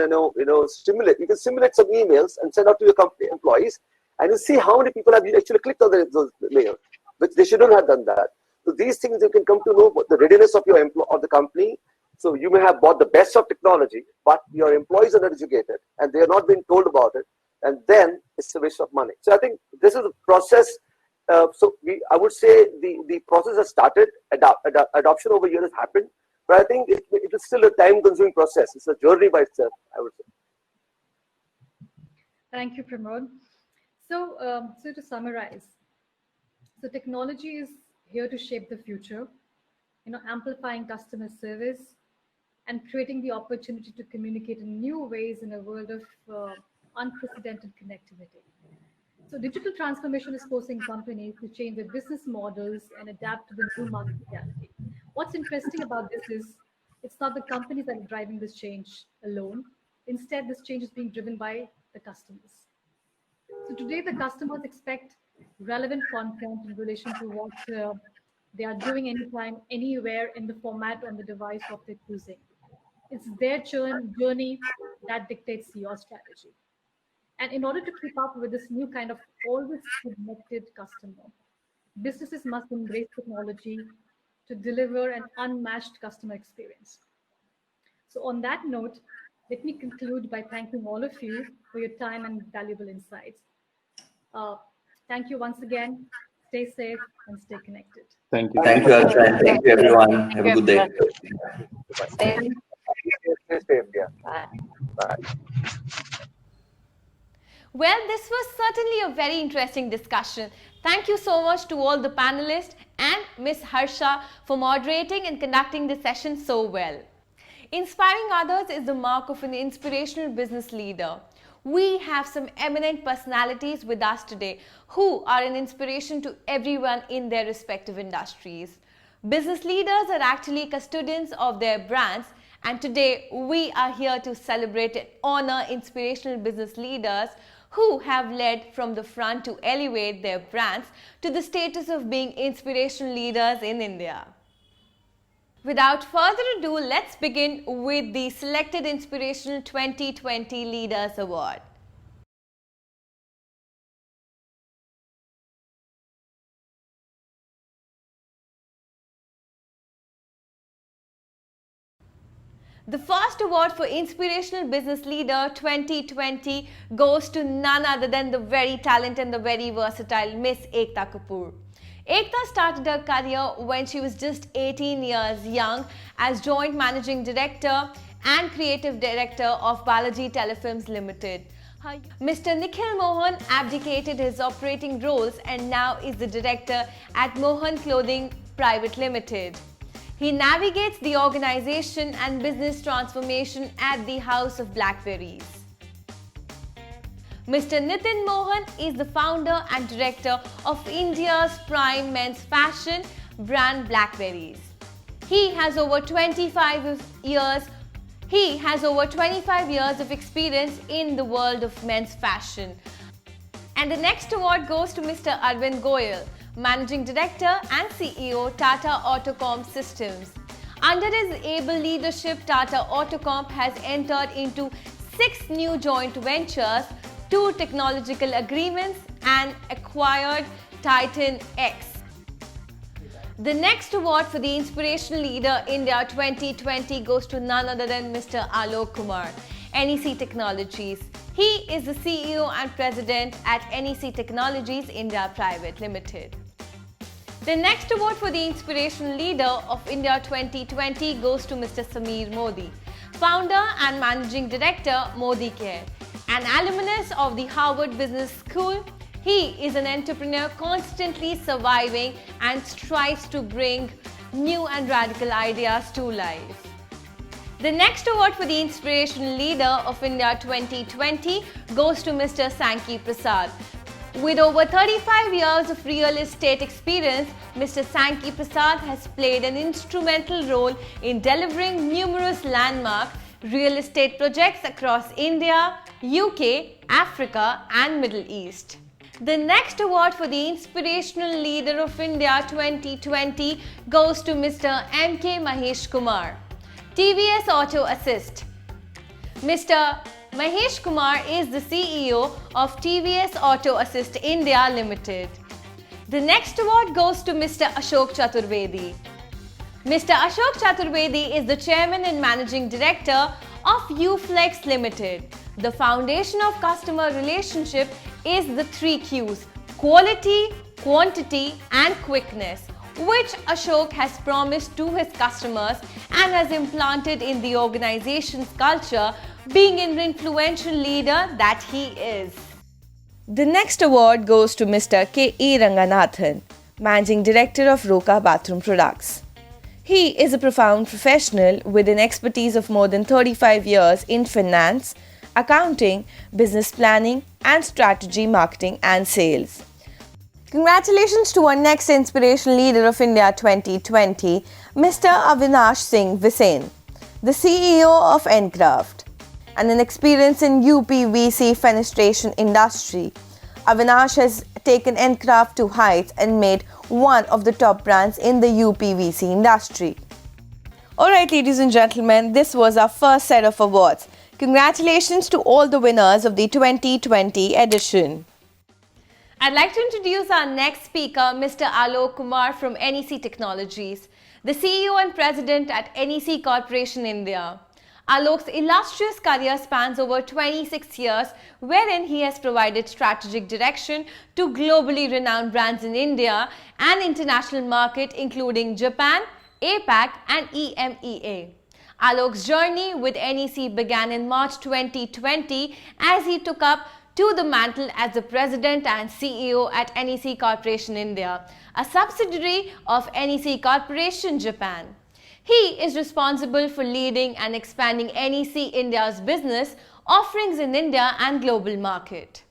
simulate. You can simulate some emails and send out to your company employees, and you see how many people have actually clicked on those mails, which they shouldn't have done that. So these things you can come to know the readiness of your of the company. So you may have bought the best of technology, but your employees are not educated and they are not being told about it, and then it's a waste of money. So I think this is a process. I would say the process has started. Adoption over years has happened, but I think it is still a time-consuming process. It's a journey by itself, I would say. Thank you, Pramod. So to summarize, so technology is here to shape the future, amplifying customer service and creating the opportunity to communicate in new ways in a world of unprecedented connectivity. So digital transformation is forcing companies to change their business models and adapt to the new market reality. What's interesting about this is it's not the companies that are driving this change alone. Instead, this change is being driven by the customers. So today, the customers expect relevant content in relation to what they are doing anytime, anywhere in the format on the device of their choosing. It's their journey that dictates your strategy. And in order to keep up with this new kind of always connected customer, businesses must embrace technology to deliver an unmatched customer experience. So on that note, let me conclude by thanking all of you for your time and valuable insights. Thank you once again. Stay safe and stay connected. Thank you. Thank you, Harsha, and thank you, everyone. Have a good day. Stay safe, yeah. Bye. Well, this was certainly a very interesting discussion. Thank you so much to all the panelists and Ms. Harsha for moderating and conducting the session so well. Inspiring others is the mark of an inspirational business leader. We have some eminent personalities with us today who are an inspiration to everyone in their respective industries. Business leaders are actually custodians of their brands, and today we are here to celebrate and honor inspirational business leaders who have led from the front to elevate their brands to the status of being inspirational leaders in India. Without further ado, let's begin with the Selected Inspirational 2020 Leaders Award. The first award for Inspirational Business Leader 2020 goes to none other than the very talented and the very versatile Miss Ekta Kapoor. Ekta started her career when she was just 18 years young as Joint Managing Director and Creative Director of Balaji Telefilms Limited. Mr. Nikhil Mohan abdicated his operating roles and now is the director at Mohan Clothing Private Limited. He navigates the organization and business transformation at the House of Blackberries. Mr. Nitin Mohan is the founder and director of India's prime men's fashion brand Blackberries. He has over 25 years of experience in the world of men's fashion. And the next award goes to Mr. Arvind Goyal, Managing Director and CEO, Tata Autocomp Systems. Under his able leadership, Tata Autocomp has entered into 6 new joint ventures, 2 technological agreements and acquired Titan X. The next award for the Inspirational Leader India 2020 goes to none other than Mr. Alok Kumar, NEC Technologies. He is the CEO and President at NEC Technologies India Private Limited. The next award for the Inspirational Leader of India 2020 goes to Mr. Sameer Modi, founder and managing director Modi Care, an alumnus of the Harvard Business School. He is an entrepreneur constantly surviving and strives to bring new and radical ideas to life. The next award for the Inspirational Leader of India 2020 goes to Mr. Sankey Prasad. With over 35 years of real estate experience, Mr. Sankey Prasad has played an instrumental role in delivering numerous landmark real estate projects across India, UK, Africa and Middle East. The next award for the Inspirational Leader of India 2020 goes to Mr. M.K. Mahesh Kumar, TVS Auto Assist. Mr. Mahesh Kumar is the CEO of TVS Auto Assist India Limited. The next award goes to Mr. Ashok Chaturvedi. Mr. Ashok Chaturvedi is the Chairman and Managing Director of UFlex Limited. The foundation of customer relationship is the 3 Qs: quality, quantity and quickness, which Ashok has promised to his customers and has implanted in the organization's culture, being an influential leader that he is. The next award goes to Mr. K.E. Ranganathan, Managing Director of Roka Bathroom Products. He is a profound professional with an expertise of more than 35 years in finance, accounting, business planning and strategy, marketing and sales. Congratulations to our next Inspirational Leader of India 2020, Mr. Avinash Singh Visain, the CEO of Encraft, and an experience in UPVC fenestration industry. Avinash has taken Encraft to heights and made one of the top brands in the UPVC industry. Alright, ladies and gentlemen, this was our first set of awards. Congratulations to all the winners of the 2020 edition. I'd like to introduce our next speaker, Mr. Alok Kumar from NEC Technologies, the CEO and President at NEC Corporation India. Alok's illustrious career spans over 26 years, wherein he has provided strategic direction to globally renowned brands in India and international market including Japan, APAC and EMEA. Alok's journey with NEC began in March 2020 as he took up to the mantle as the President and CEO at NEC Corporation India, a subsidiary of NEC Corporation Japan. He is responsible for leading and expanding NEC India's business offerings in India and global market.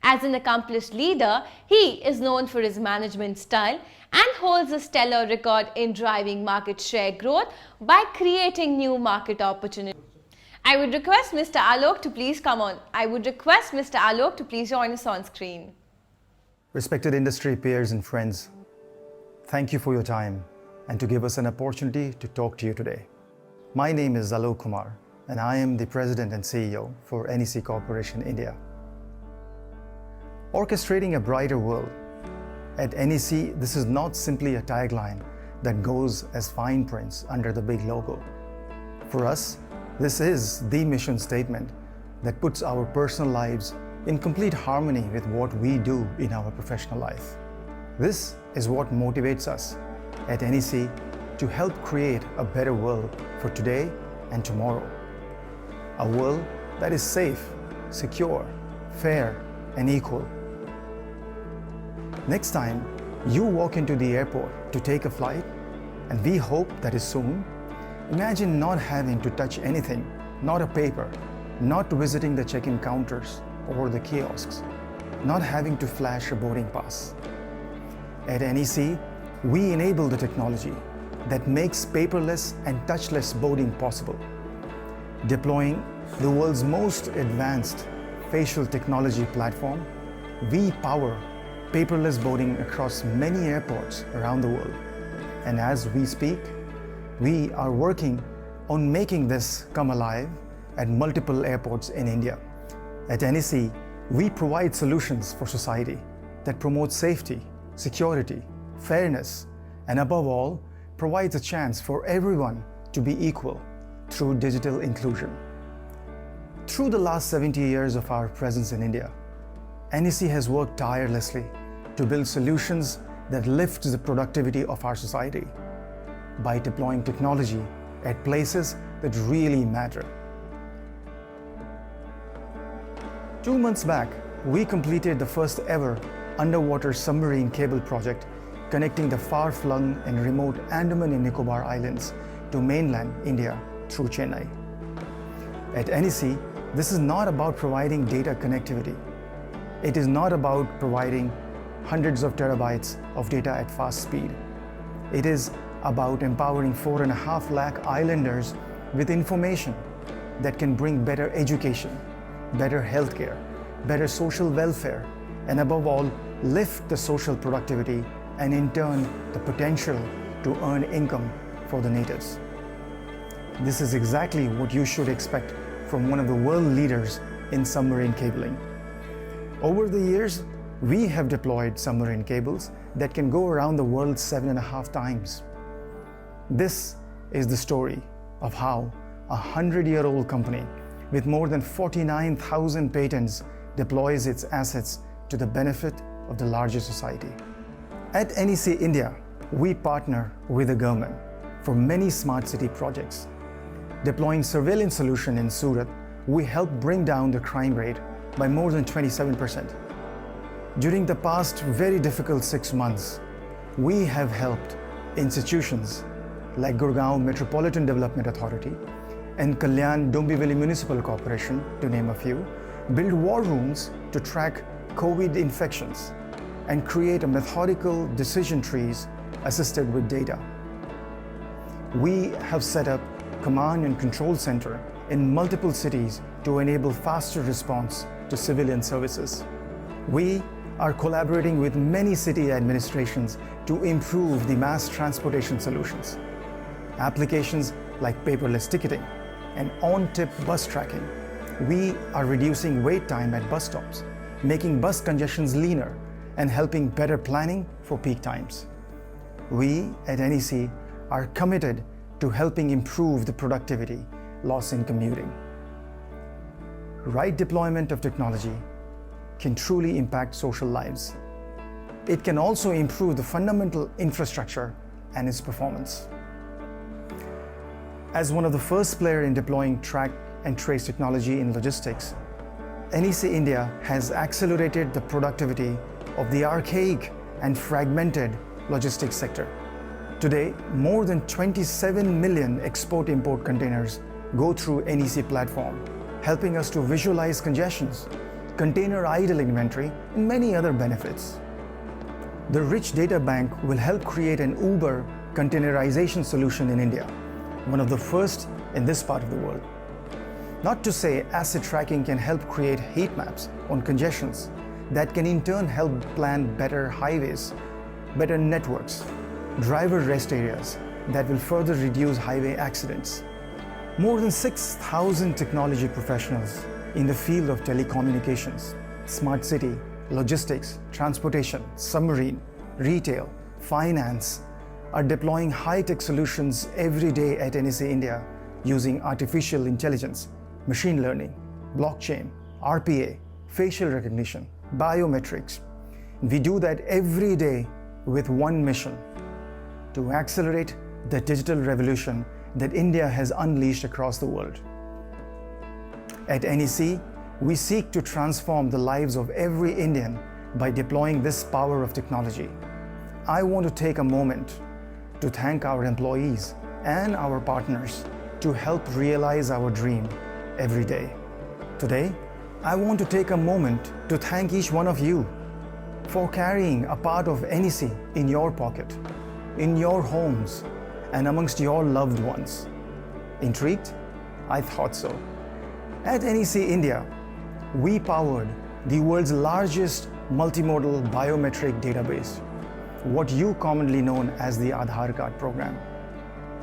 As an accomplished leader, he is known for his management style and holds a stellar record in driving market share growth by creating new market opportunities. I would request Mr. Alok to please come on. I would request Mr. Alok to please join us on screen. Respected industry peers and friends, thank you for your time and to give us an opportunity to talk to you today. My name is Alok Kumar and I am the President and CEO for NEC Corporation India. Orchestrating a brighter world. At NEC, this is not simply a tagline that goes as fine prints under the big logo. For us, this is the mission statement that puts our personal lives in complete harmony with what we do in our professional life. This is what motivates us at NEC to help create a better world for today and tomorrow. A world that is safe, secure, fair, and equal. Next time you walk into the airport to take a flight, and we hope that is soon, imagine not having to touch anything, not a paper, not visiting the check-in counters or the kiosks, not having to flash a boarding pass. At NEC, we enable the technology that makes paperless and touchless boarding possible. Deploying the world's most advanced facial technology platform, we power paperless boarding across many airports around the world. And as we speak, we are working on making this come alive at multiple airports in India. At NEC, we provide solutions for society that promote safety, security, fairness, and above all, provides a chance for everyone to be equal through digital inclusion. Through the last 70 years of our presence in India, NEC has worked tirelessly to build solutions that lifts the productivity of our society by deploying technology at places that really matter. 2 months back, we completed the first ever underwater submarine cable project connecting the far-flung and remote Andaman and Nicobar Islands to mainland India through Chennai. At NEC, this is not about providing data connectivity. It is not about providing hundreds of terabytes of data at fast speed. It is about empowering 4.5 lakh islanders with information that can bring better education, better healthcare, better social welfare, and above all, lift the social productivity and in turn, the potential to earn income for the natives. This is exactly what you should expect from one of the world leaders in submarine cabling. Over the years, we have deployed submarine cables that can go around the world 7.5 times. This is the story of how a 100-year-old company with more than 49,000 patents deploys its assets to the benefit of the larger society. At NEC India, we partner with the government for many smart city projects. Deploying surveillance solution in Surat, we help bring down the crime rate by more than 27%. During the past very difficult 6 months, we have helped institutions like Gurgaon Metropolitan Development Authority and Kalyan Dombivli Municipal Corporation, to name a few, build war rooms to track COVID infections and create a methodical decision trees assisted with data. We have set up command and control center in multiple cities to enable faster response to civilian services. We are collaborating with many city administrations to improve the mass transportation solutions. Applications like paperless ticketing and on-tip bus tracking. We are reducing wait time at bus stops, making bus congestions leaner, and helping better planning for peak times. We at NEC are committed to helping improve the productivity loss in commuting. Right deployment of technology can truly impact social lives. It can also improve the fundamental infrastructure and its performance. As one of the first players in deploying track and trace technology in logistics, NEC India has accelerated the productivity of the archaic and fragmented logistics sector. Today, more than 27 million export-import containers go through NEC platform, helping us to visualize congestions, container idle inventory, and many other benefits. The rich data bank will help create an Uber containerization solution in India, one of the first in this part of the world. Not to say asset tracking can help create heat maps on congestions that can in turn help plan better highways, better networks, driver rest areas that will further reduce highway accidents. More than 6,000 technology professionals in the field of telecommunications, smart city, logistics, transportation, submarine, retail, finance are deploying high-tech solutions every day at NEC India using artificial intelligence, machine learning, blockchain, RPA, facial recognition, biometrics. We do that every day with one mission: to accelerate the digital revolution that India has unleashed across the world. At NEC, we seek to transform the lives of every Indian by deploying this power of technology. I want to take a moment to thank our employees and our partners to help realize our dream every day. Today, I want to take a moment to thank each one of you for carrying a part of NEC in your pocket, in your homes, and amongst your loved ones. Intrigued? I thought so. At NEC India, we powered the world's largest multimodal biometric database, what you commonly known as the Aadhaar Card program.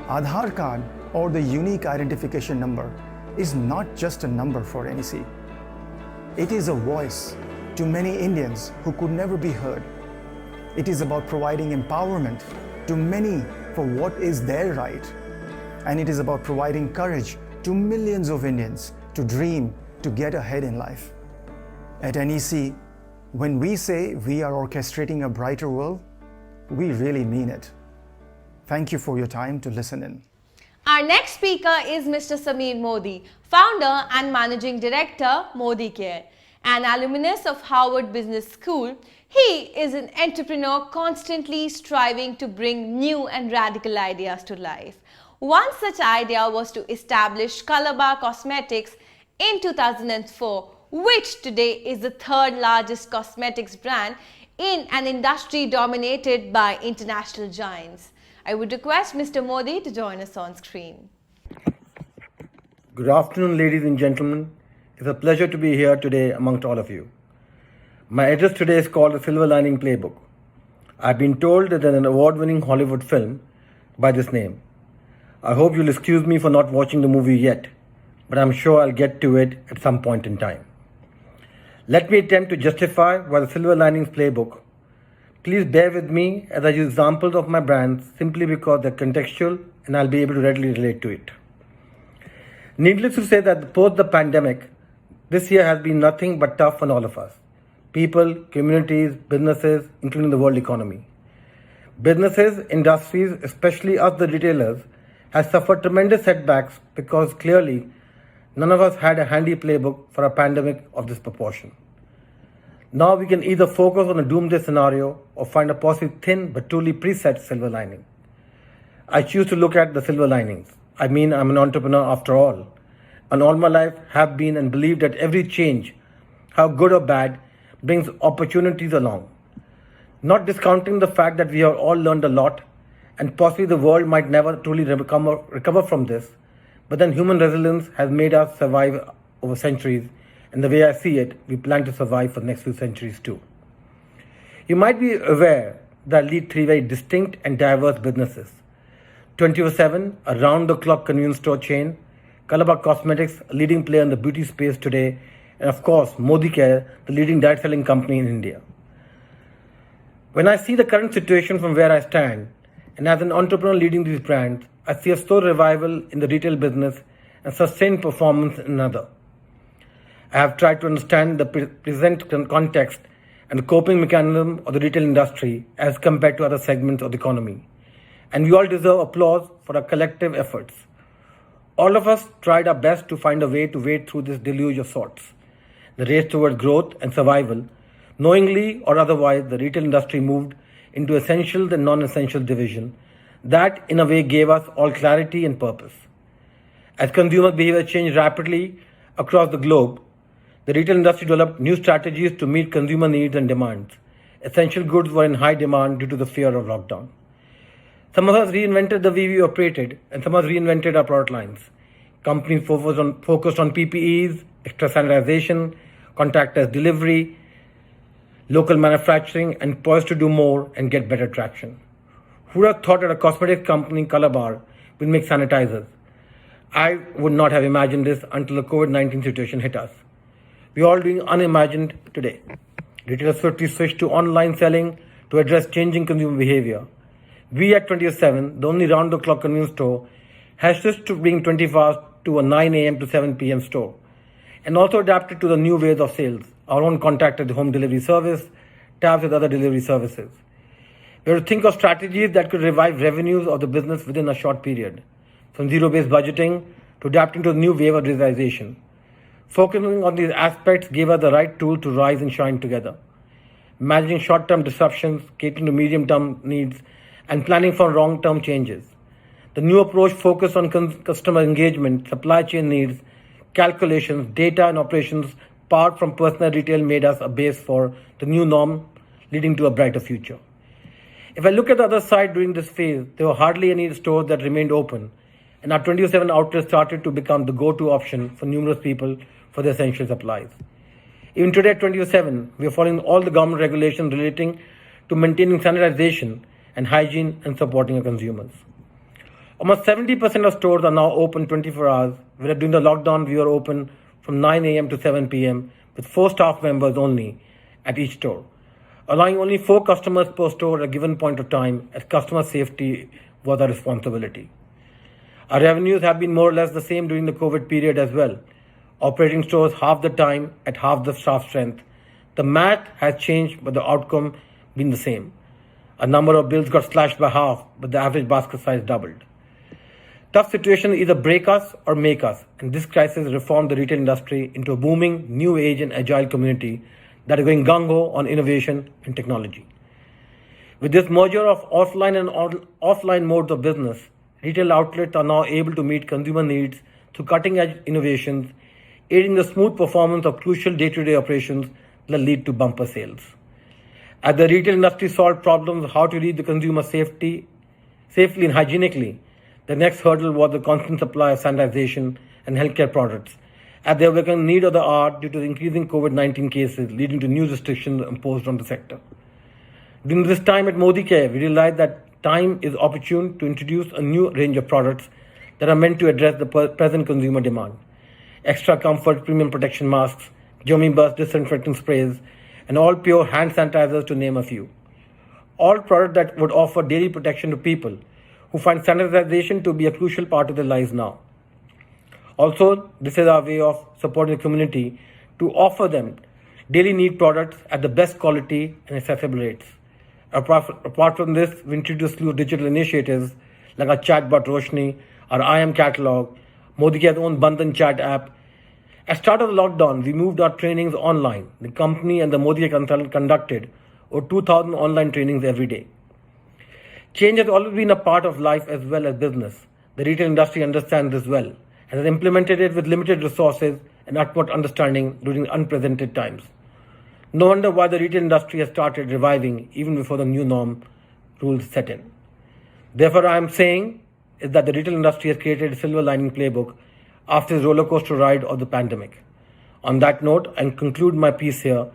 Aadhaar Card, or the unique identification number, is not just a number for NEC. It is a voice to many Indians who could never be heard. It is about providing empowerment to many for what is their right. And it is about providing courage to millions of Indians to dream, to get ahead in life. At NEC, when we say we are orchestrating a brighter world, we really mean it. Thank you for your time to listen in. Our next speaker is Mr. Sameer Modi, founder and managing director, Modi Care. An alumnus of Harvard Business School, he is an entrepreneur constantly striving to bring new and radical ideas to life. One such idea was to establish Color Bar Cosmetics in 2004, which today is the third largest cosmetics brand in an industry dominated by international giants. I would request Mr. Modi to join us on screen. Good afternoon, ladies and gentlemen. It's a pleasure to be here today amongst all of you. My address today is called The Silver Lining Playbook. I've been told that there's an award-winning Hollywood film by this name. I hope you'll excuse me for not watching the movie yet, but I'm sure I'll get to it at some point in time. Let me attempt to justify why The Silver Linings Playbook. Please bear with me as I use examples of my brands simply because they're contextual and I'll be able to readily relate to it. Needless to say that post the pandemic, this year has been nothing but tough on all of us. People, communities, businesses, including the world economy. Businesses, industries, especially us the retailers, have suffered tremendous setbacks because clearly none of us had a handy playbook for a pandemic of this proportion. Now we can either focus on a doomsday scenario or find a possibly thin but truly preset silver lining. I choose to look at the silver linings. I mean, I'm an entrepreneur after all. And all my life have been and believe that every change, how good or bad, brings opportunities along. Not discounting the fact that we have all learned a lot and possibly the world might never truly recover from this, but then human resilience has made us survive over centuries, and the way I see it, we plan to survive for the next few centuries too. You might be aware that I lead three very distinct and diverse businesses. 24/7, a round-the-clock convenience store chain, Color Bar Cosmetics, a leading player in the beauty space today, and of course, Modi Care, the leading direct selling company in India. When I see the current situation from where I stand, and as an entrepreneur leading these brands, I see a slow revival in the retail business and sustained performance in another. I have tried to understand the present context and the coping mechanism of the retail industry as compared to other segments of the economy. And we all deserve applause for our collective efforts. All of us tried our best to find a way to wade through this deluge of sorts. The race towards growth and survival, knowingly or otherwise, the retail industry moved into essential and non-essential division. That, in a way, gave us all clarity and purpose. As consumer behavior changed rapidly across the globe, the retail industry developed new strategies to meet consumer needs and demands. Essential goods were in high demand due to the fear of lockdown. Some of us reinvented the way we operated, and some of us reinvented our product lines. Companies focused on PPEs, extra sanitization, contactless delivery, local manufacturing, and poised to do more and get better traction. Who would have thought that a cosmetics company, Color Bar, will make sanitizers? I would not have imagined this until the COVID-19 situation hit us. We are all doing unimagined today. Retailers swiftly switched to online selling to address changing consumer behavior. We at 24/7, the only round-the-clock convenience store, has switched to being 24 hours to a 9 a.m. to 7 p.m. store, and also adapted to the new ways of sales, our own contactless home delivery service, tabs with other delivery services. We have to think of strategies that could revive revenues of the business within a short period, from zero-based budgeting to adapting to the new wave of digitization. Focusing on these aspects gave us the right tool to rise and shine together. Managing short-term disruptions, catering to medium-term needs, and planning for long-term changes. The new approach focused on customer engagement, supply chain needs, calculations, data and operations powered from personal retail made us a base for the new norm, leading to a brighter future. If I look at the other side during this phase, there were hardly any stores that remained open, and our 24/7 outlets started to become the go-to option for numerous people for their essential supplies. Even today at 24/7, we are following all the government regulations relating to maintaining sanitization and hygiene and supporting our consumers. Almost 70% of stores are now open 24 hours, whereas during the lockdown we were open from 9 a.m. to 7 p.m. with 4 staff members only at each store, allowing only 4 customers per store at a given point of time, as customer safety was our responsibility. Our revenues have been more or less the same during the COVID period as well, operating stores half the time at half the staff strength. The math has changed, but the outcome been the same. A number of bills got slashed by half, but the average basket size doubled. Tough situations either break us or make us, and this crisis reformed the retail industry into a booming, new age and agile community that is going gung-ho on innovation and technology. With this merger of offline and offline modes of business, retail outlets are now able to meet consumer needs through cutting-edge innovations, aiding the smooth performance of crucial day-to-day operations that lead to bumper sales. As the retail industry solved problems of how to reach the consumer safely and hygienically, the next hurdle was the constant supply of sanitization and healthcare products, as they were becoming need of the hour due to the increasing COVID-19 cases, leading to new restrictions imposed on the sector. During this time at Modi Care, we realized that time is opportune to introduce a new range of products that are meant to address the present consumer demand. Extra comfort premium protection masks, Jomi Bus disinfectant sprays, and all pure hand sanitizers, to name a few. All products that would offer daily protection to people who find sanitization to be a crucial part of their lives now. Also, this is our way of supporting the community to offer them daily need products at the best quality and accessible rates. Apart from this, we introduced a slew of digital initiatives like our chatbot Roshni, our IM catalog, Modi Care's own Bandhan chat app. At start of the lockdown, we moved our trainings online. The company and the Modi Care consultant conducted over 2,000 online trainings every day. Change has always been a part of life as well as business. The retail industry understands this well and has implemented it with limited resources and utmost understanding during unprecedented times. No wonder why the retail industry has started reviving even before the new norm rules set in. Therefore, I am saying is that the retail industry has created a silver lining playbook after the roller coaster ride of the pandemic. On that note, I conclude my piece here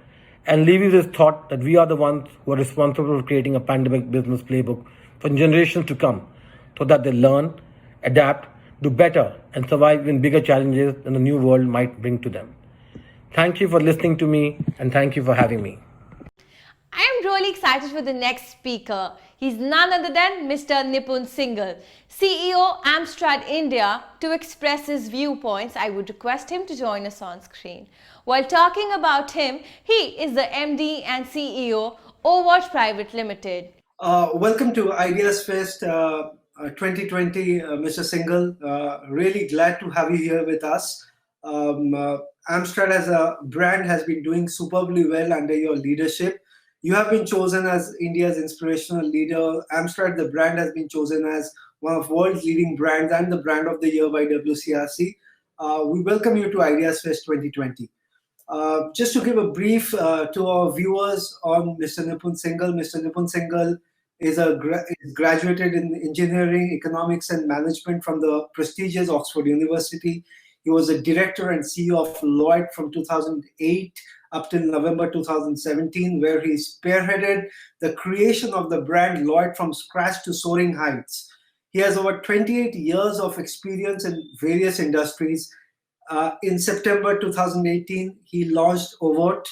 and leave you this thought that we are the ones who are responsible for creating a pandemic business playbook for generations to come, so that they learn, adapt, do better, and survive even bigger challenges than the new world might bring to them. Thank you for listening to me, and thank you for having me. I am really excited for the next speaker. He's none other than Mr. Nipun Singhal, CEO Amstrad India. To express his viewpoints, I would request him to join us on screen. While talking about him, he is the MD and CEO Award Private Limited. Welcome to Ideas Fest 2020, Mr. Singhal. Really glad to have you here with us. Amstrad as a brand has been doing superbly well under your leadership. You have been chosen as India's inspirational leader. Amstrad, the brand, has been chosen as one of the world's leading brands and the brand of the year by WCRC. We welcome you to Ideas Fest 2020. Just to give a brief to our viewers on Mr. Nipun Singhal. Mr. Nipun Singhal is graduated in engineering, economics and management from the prestigious Oxford University. He was a director and CEO of Lloyd from 2008 up till November 2017, where he spearheaded the creation of the brand Lloyd from scratch to soaring heights. He has over 28 years of experience in various industries. In September 2018, he launched Overt,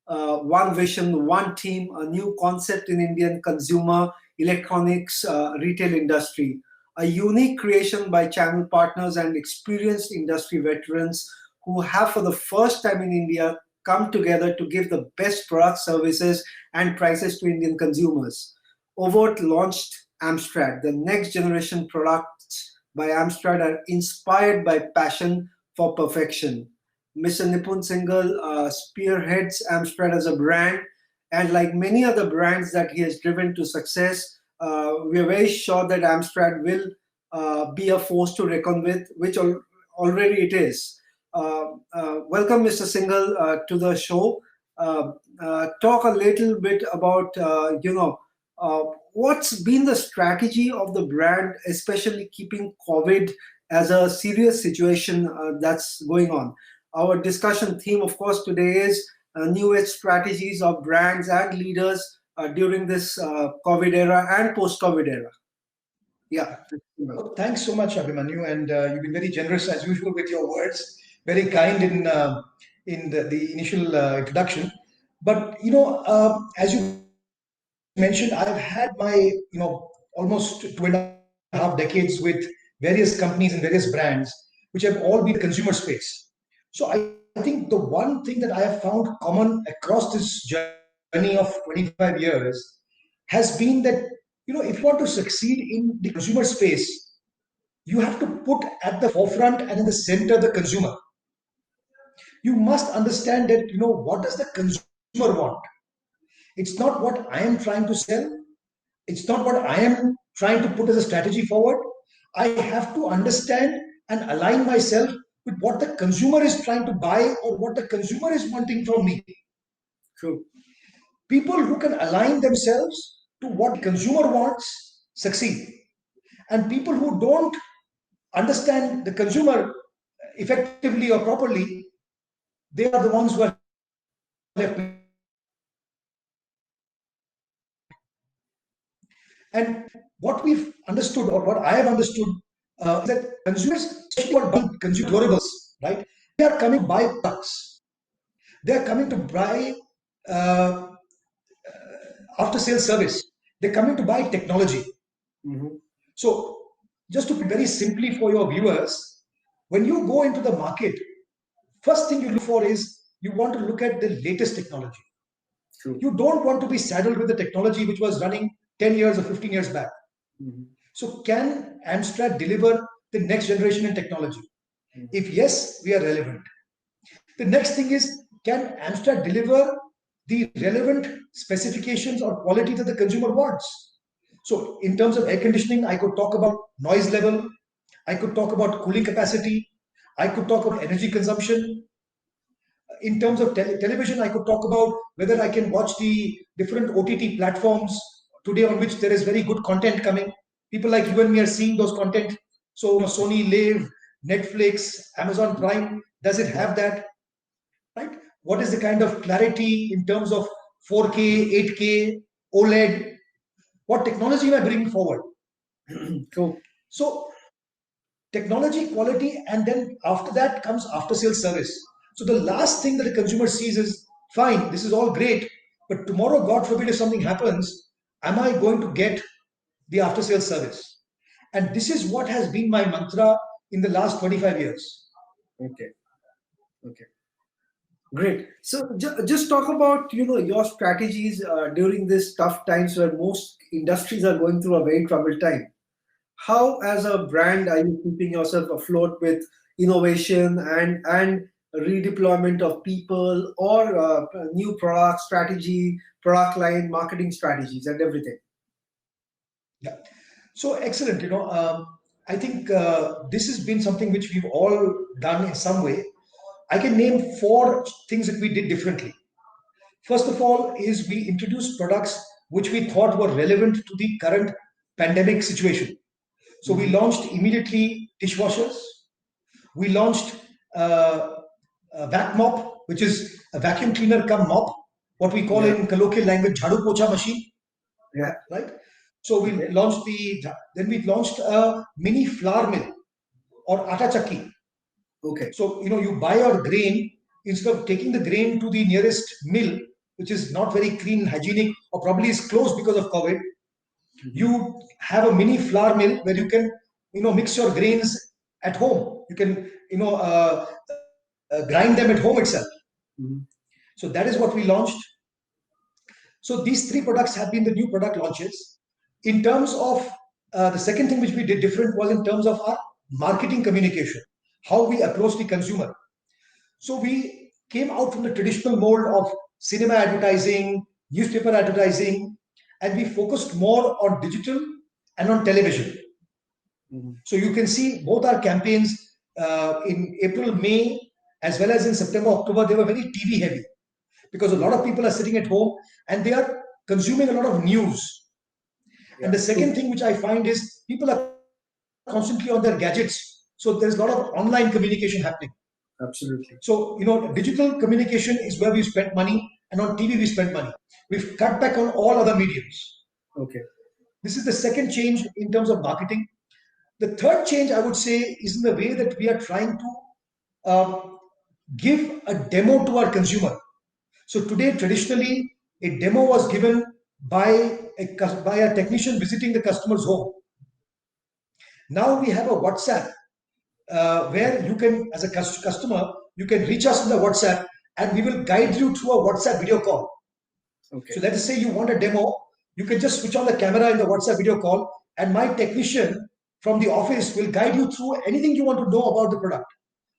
One Vision, One Team, a new concept in Indian consumer electronics retail industry, a unique creation by channel partners and experienced industry veterans who have for the first time in India come together to give the best products, services and prices to Indian consumers. Overt launched Amstrad. The next generation products by Amstrad are inspired by passion for perfection. Mr. Nipun Singhal spearheads Amstrad as a brand, and like many other brands that he has driven to success, we are very sure that Amstrad will be a force to reckon with, which already it is. Welcome, Mr. Singhal, to the show. Talk a little bit about, what's been the strategy of the brand, especially keeping COVID as a serious situation that's going on. Our discussion theme, of course, today is new age strategies of brands and leaders during this COVID era and post-COVID era. Yeah. Well, thanks so much, Abhimanyu, and you've been very generous as usual with your words. Very kind in the initial introduction. But as you mentioned, I've had my almost 2.5 decades with various companies and various brands, which have all been consumer space. So I think the one thing that I have found common across this journey of 25 years has been that, if you want to succeed in the consumer space, you have to put at the forefront and in the center the consumer. You must understand that, what does the consumer want? It's not what I am trying to sell. It's not what I am trying to put as a strategy forward. I have to understand and align myself with what the consumer is trying to buy or what the consumer is wanting from me. True. People who can align themselves to what the consumer wants succeed. And people who don't understand the consumer effectively or properly, they are the ones who are left. And what we've understood, or what I have understood, is that consumers, especially what buying consumer durables, right? They are coming to buy products. They are coming to buy after-sales service. They're coming to buy technology. So, just to put very simply for your viewers, when you go into the market, first thing you look for is you want to look at the latest technology. True. You don't want to be saddled with the technology which was running 10 years or 15 years back. So can Amstrad deliver the next generation in technology? If yes, we are relevant. The next thing is, can Amstrad deliver the relevant specifications or quality that the consumer wants? So in terms of air conditioning, I could talk about noise level. I could talk about cooling capacity. I could talk about energy consumption. In terms of television, I could talk about whether I can watch the different OTT platforms today on which there is very good content coming. People like you and me are seeing those content. So Sony Live, Netflix, Amazon Prime, does it have that? Right? What is the kind of clarity in terms of 4K, 8K, OLED? What technology am I bringing forward? Cool. So technology, quality, and then after that comes after-sales service. So the last thing that the consumer sees is, fine, this is all great, but tomorrow, God forbid, if something happens, am I going to get the after-sales service? And this is what has been my mantra in the last 25 years. Okay. Great. So just talk about your strategies during this tough times where most industries are going through a very troubled time. How, as a brand, are you keeping yourself afloat with innovation and redeployment of people or new product strategy, product line, marketing strategies, and everything? Yeah. So excellent. I think this has been something which we've all done in some way. I can name 4 things that we did differently. First of all is we introduced products which we thought were relevant to the current pandemic situation. So we launched immediately dishwashers. We launched a vac mop, which is a vacuum cleaner cum mop, what we call in colloquial language jhadu pocha machine. Yeah. Right. So we launched then we launched a mini flour mill or atta chakki. Okay. So you buy your grain, instead of taking the grain to the nearest mill, which is not very clean and hygienic, or probably is closed because of COVID, you have a mini flour mill where you can mix your grains at home. You can grind them at home itself. So that is what we launched. So these 3 products have been the new product launches. In terms of the second thing which we did different was in terms of our marketing communication, how we approach the consumer. So we came out from the traditional mold of cinema advertising, newspaper advertising, and we focused more on digital and on television. So you can see both our campaigns in April, May, as well as in September, October, they were very TV heavy because a lot of people are sitting at home and they are consuming a lot of news. And the second thing which I find is people are constantly on their gadgets. So there's a lot of online communication happening. Absolutely. So, digital communication is where we spent money, and on TV we spent money. We've cut back on all other mediums. Okay. This is the second change in terms of marketing. The third change, I would say, is in the way that we are trying to give a demo to our consumer. So today, traditionally, a demo was given by a technician visiting the customer's home. Now we have a WhatsApp where you can, as a customer, you can reach us in the WhatsApp and we will guide you through a WhatsApp video call. Okay. So let's say you want a demo, You can just switch on the camera in the WhatsApp video call, and my technician from the office will guide you through anything you want to know about the product,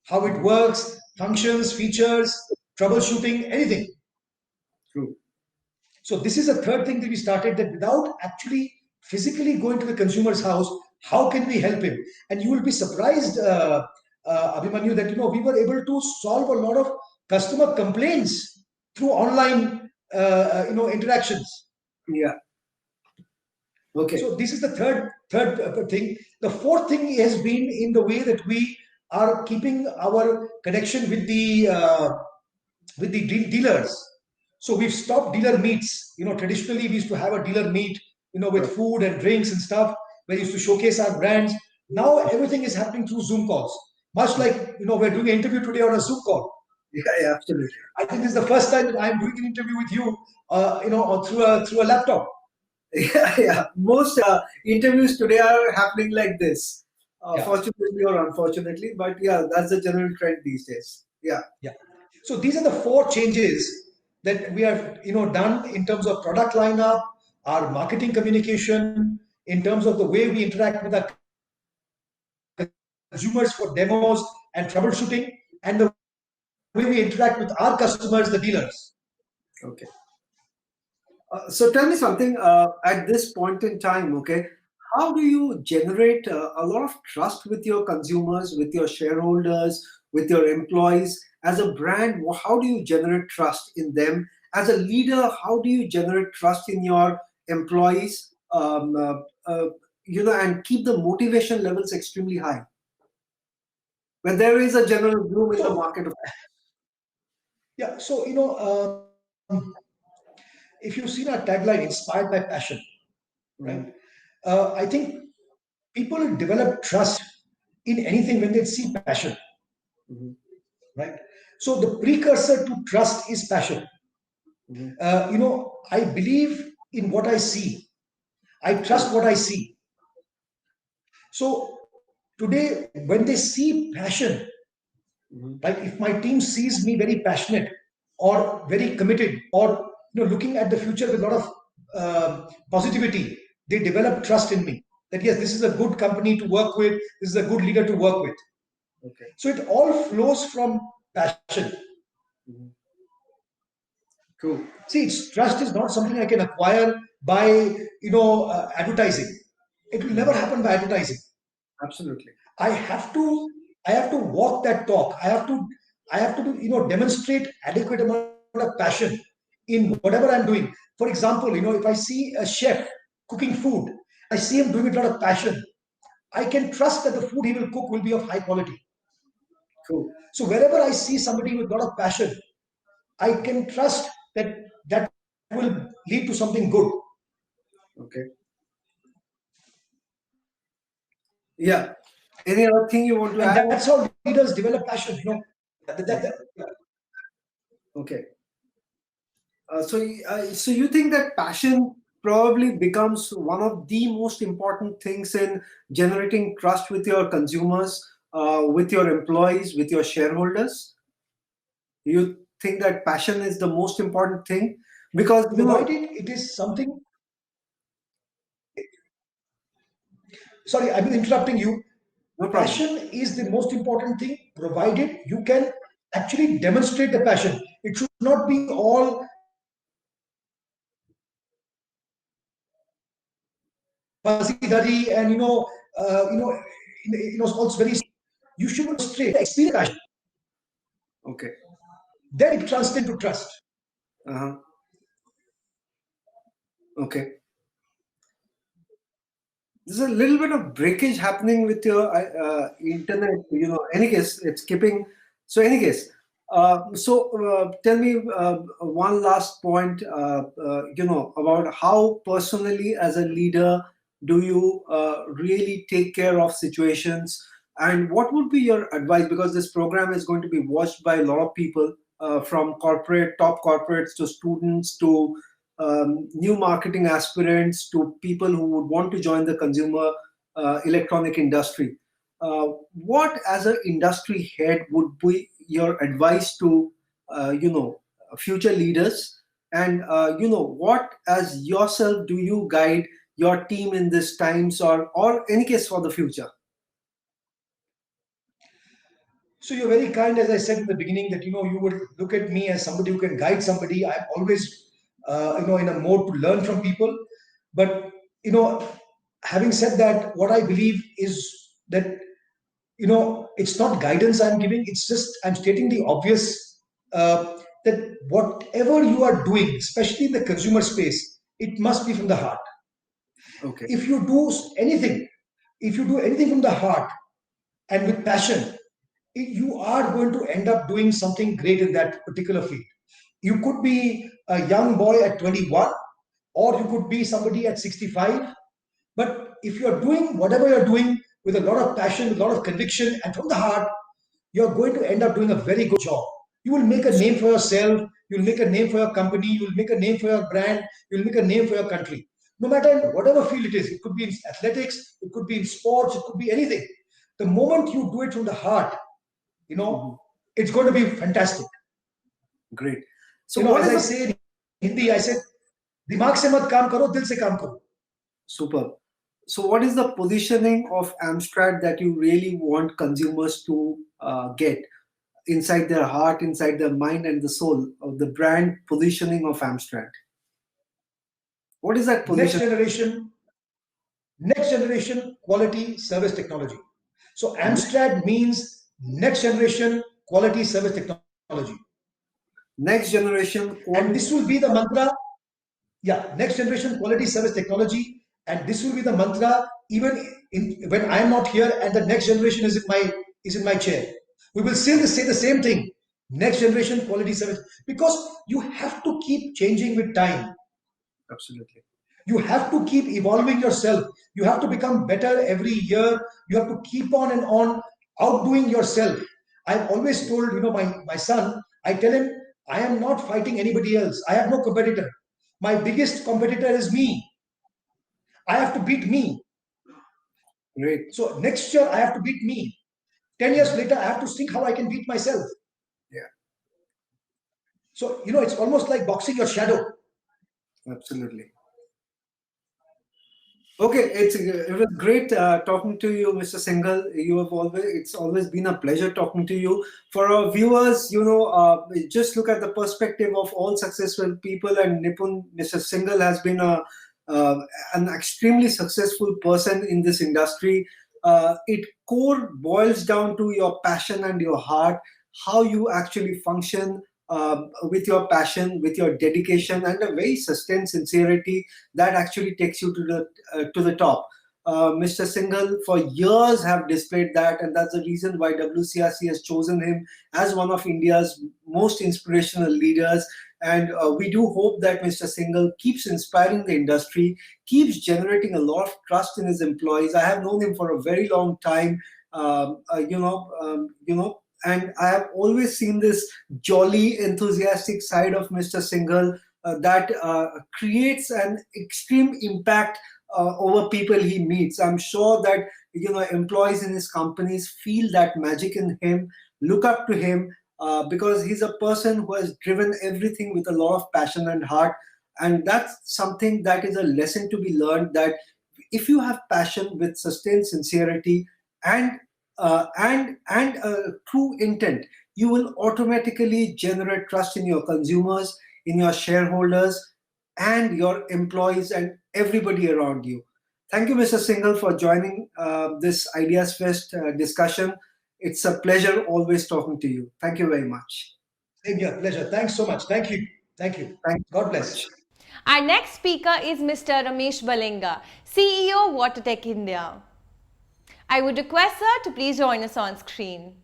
how it works, functions, features, troubleshooting, anything. True. So this is the third thing that we started, that without actually physically going to the consumer's house, how can we help him? And you will be surprised, Abhimanyu, that we were able to solve a lot of customer complaints through online interactions. Yeah. Okay. So this is the third thing. The fourth thing has been in the way that we are keeping our connection with the dealers. So we've stopped dealer meets. Traditionally we used to have a dealer meet, with food and drinks and stuff, where we used to showcase our brands. Now everything is happening through Zoom calls. Much like we're doing an interview today on a Zoom call. Yeah, absolutely. I think this is the first time that I'm doing an interview with you, through a laptop. Yeah. Most interviews today are happening like this, fortunately or unfortunately. But yeah, that's the general trend these days. Yeah. So these are the 4 changes that we have done in terms of product lineup, our marketing communication, in terms of the way we interact with our consumers for demos and troubleshooting, and the way we interact with our customers, the dealers. Okay. So tell me something at this point in time, okay, how do you generate a lot of trust with your consumers, with your shareholders, with your employees? As a brand, how do you generate trust in them? As a leader, how do you generate trust in your employees, and keep the motivation levels extremely high when there is a general gloom in the market? Yeah, so if you've seen our tagline, inspired by passion, right? I think people develop trust in anything when they see passion, right? So the precursor to trust is passion. I believe in what I see. I trust what I see. So today, when they see passion, like if my team sees me very passionate or very committed, or looking at the future with a lot of positivity, they develop trust in me. That yes, this is a good company to work with. This is a good leader to work with. Okay. So it all flows from passion. Cool. See, trust is not something I can acquire by advertising. It will never happen by advertising. Absolutely. I have to walk that talk. I have to demonstrate adequate amount of passion in whatever I'm doing. For example, if I see a chef cooking food, I see him doing it with a lot of passion, I can trust that the food he will cook will be of high quality. Cool. So wherever I see somebody with a lot of passion, I can trust that will lead to something good. Okay. Yeah. Any other thing you want to add? That's how leaders develop passion, Okay. So you think that passion probably becomes one of the most important things in generating trust with your consumers, with your employees, with your shareholders? You think that passion is the most important thing? Because provided it is something. Sorry, I've been interrupting you. No problem. Passion is the most important thing, provided you can actually demonstrate the passion. It should not be all fuzzy-duddy and also very. You should demonstrate experience passion. Okay. Then it translates into trust. Okay. There's a little bit of breakage happening with your internet. Any case, it's keeping. So any case, tell me one last point. About how personally, as a leader, do you really take care of situations, and what would be your advice? Because this program is going to be watched by a lot of people, from top corporates to students to new marketing aspirants to people who would want to join the consumer electronic industry. What, as an industry head, would be your advice to future leaders, And what as yourself do you guide your team in this times, or any case for the future? So you're very kind, as I said in the beginning, that you would look at me as somebody who can guide somebody. I'm always in a mode to learn from people. But having said that, what I believe is that it's not guidance I'm giving. It's just I'm stating the obvious, that whatever you are doing, especially in the consumer space, it must be from the heart. Okay. If you do anything from the heart and with passion, you are going to end up doing something great in that particular field. You could be a young boy at 21, or you could be somebody at 65. But if you're doing whatever you're doing with a lot of passion, with a lot of conviction, and from the heart, you're going to end up doing a very good job. You will make a name for yourself, you'll make a name for your company, you'll make a name for your brand, you'll make a name for your country. No matter whatever field it is, it could be in athletics, it could be in sports, it could be anything. The moment you do it from the heart, it's going to be fantastic. Great. So as I say in Hindi, I said, "Dimag se mat kaam karo, dil se kaam karo." Super. So what is the positioning of Amstrad that you really want consumers to get inside their heart, inside their mind and the soul of the brand positioning of Amstrad? What is that position? Next generation quality service technology. So Amstrad means next generation quality service technology. Next generation. And this will be the mantra. Yeah, next generation quality service technology. And this will be the mantra even when I'm not here and the next generation is in my chair. We will still say the same thing. Next generation quality service. Because you have to keep changing with time. Absolutely. You have to keep evolving yourself. You have to become better every year. You have to keep on and on outdoing yourself. I've always told my son, I tell him, I am not fighting anybody else. I have no competitor. My biggest competitor is me. I have to beat me. Great. So next year I have to beat me. 10 years later, I have to think how I can beat myself. Yeah. So, it's almost like boxing your shadow. Absolutely. Okay, it was great talking to you, Mr. Singhal. It's always been a pleasure talking to you. For our viewers, just look at the perspective of all successful people, and Nipun, Mr. Singhal has been an extremely successful person in this industry. It core boils down to your passion and your heart, how you actually function with your passion, with your dedication, and a very sustained sincerity that actually takes you to the top. Mr. Singhal for years have displayed that, and that's the reason why WCRC has chosen him as one of India's most inspirational leaders. And we do hope that Mr. Singhal keeps inspiring the industry, keeps generating a lot of trust in his employees. I have known him for a very long time, and I have always seen this jolly, enthusiastic side of Mr. Singhal that creates an extreme impact over people he meets. I'm sure that employees in his companies feel that magic in him, look up to him, because he's a person who has driven everything with a lot of passion and heart. And that's something that is a lesson to be learned, that if you have passion with sustained sincerity and true intent, you will automatically generate trust in your consumers, in your shareholders, and your employees and everybody around you. Thank you, Mr. Singhal, for joining this Ideas Fest discussion. It's a pleasure always talking to you. Thank you very much. Same here, pleasure. Thanks so much. Thank you. Thank you. God bless. Our next speaker is Mr. Ramesh Balinga, CEO WaterTech India. I would request her to please join us on screen.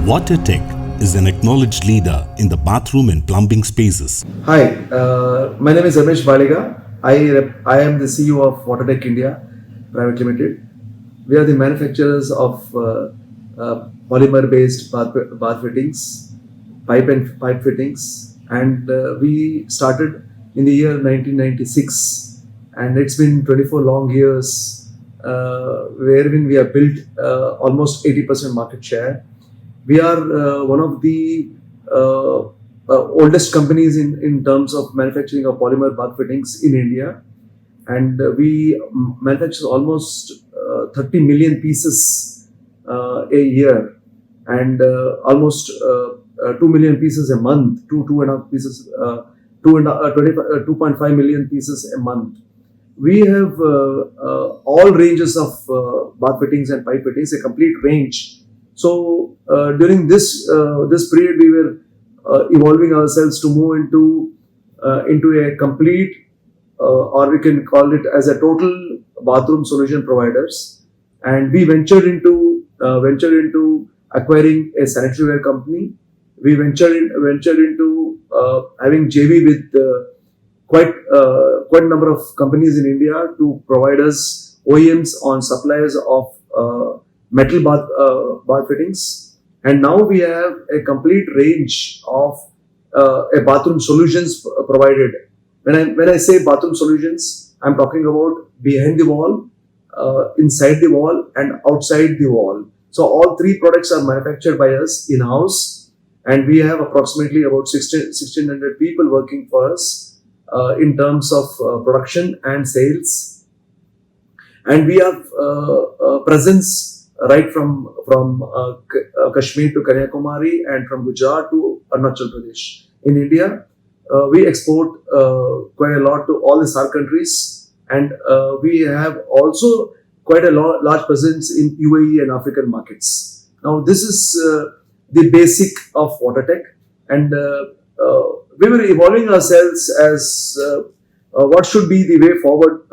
WaterTech is an acknowledged leader in the bathroom and plumbing spaces. Hi, my name is Ramesh Balinga. I am the CEO of WaterTech India Private Limited. We are the manufacturers of polymer-based bath fittings, pipe fittings, and we started in the year 1996, and it's been 24 long years wherein we have built almost 80% market share. We are one of the oldest companies in terms of manufacturing of polymer bath fittings in India, and we manufacture almost 30 million pieces a year, and almost 2 million pieces a month, 2.5 million pieces a month. We have all ranges of bath fittings and pipe fittings, a complete range. So during this period, we were evolving ourselves to move into a complete, or we can call it as a total bathroom solution providers. And we ventured into acquiring a sanitary ware company. We ventured into having JV with quite a number of companies in India to provide us OEMs on supplies of metal bath fittings, and now we have a complete range of a bathroom solutions provided. When I say bathroom solutions, I'm talking about behind the wall, inside the wall, and outside the wall. So all three products are manufactured by us in-house, and we have approximately about 1,600 people working for us in terms of production and sales. And we have presence right from Kashmir to Kanyakumari, and from Gujarat to Arunachal Pradesh. In India, we export quite a lot to all the SAARC countries, and we have also quite a large presence in UAE and African markets. Now, this is the basic of WaterTech, and we were evolving ourselves as what should be the way forward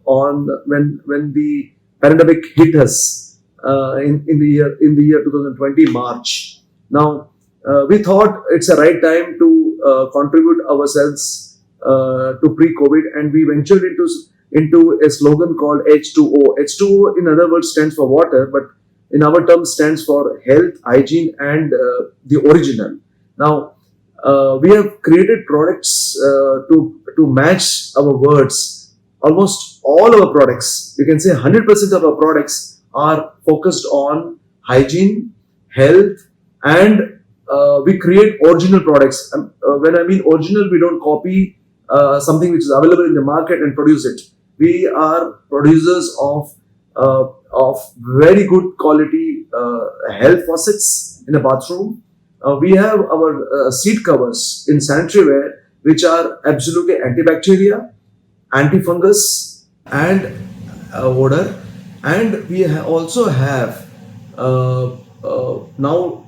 on when the pandemic hit us in the year 2020 March. Now, we thought it's a right time to contribute ourselves to pre-COVID, and we ventured into a slogan called H2O. H2O, in other words, stands for water, but in our terms stands for health, hygiene, and the original. Now, we have created products to match our words. Almost all our products, you can say 100% of our products are focused on hygiene, health, and we create original products. When I mean original, we don't copy something which is available in the market and produce it. We are producers of very good quality health faucets in a bathroom. We have our seat covers in sanitary ware, which are absolutely antibacterial, antifungus, and odor. And we also have now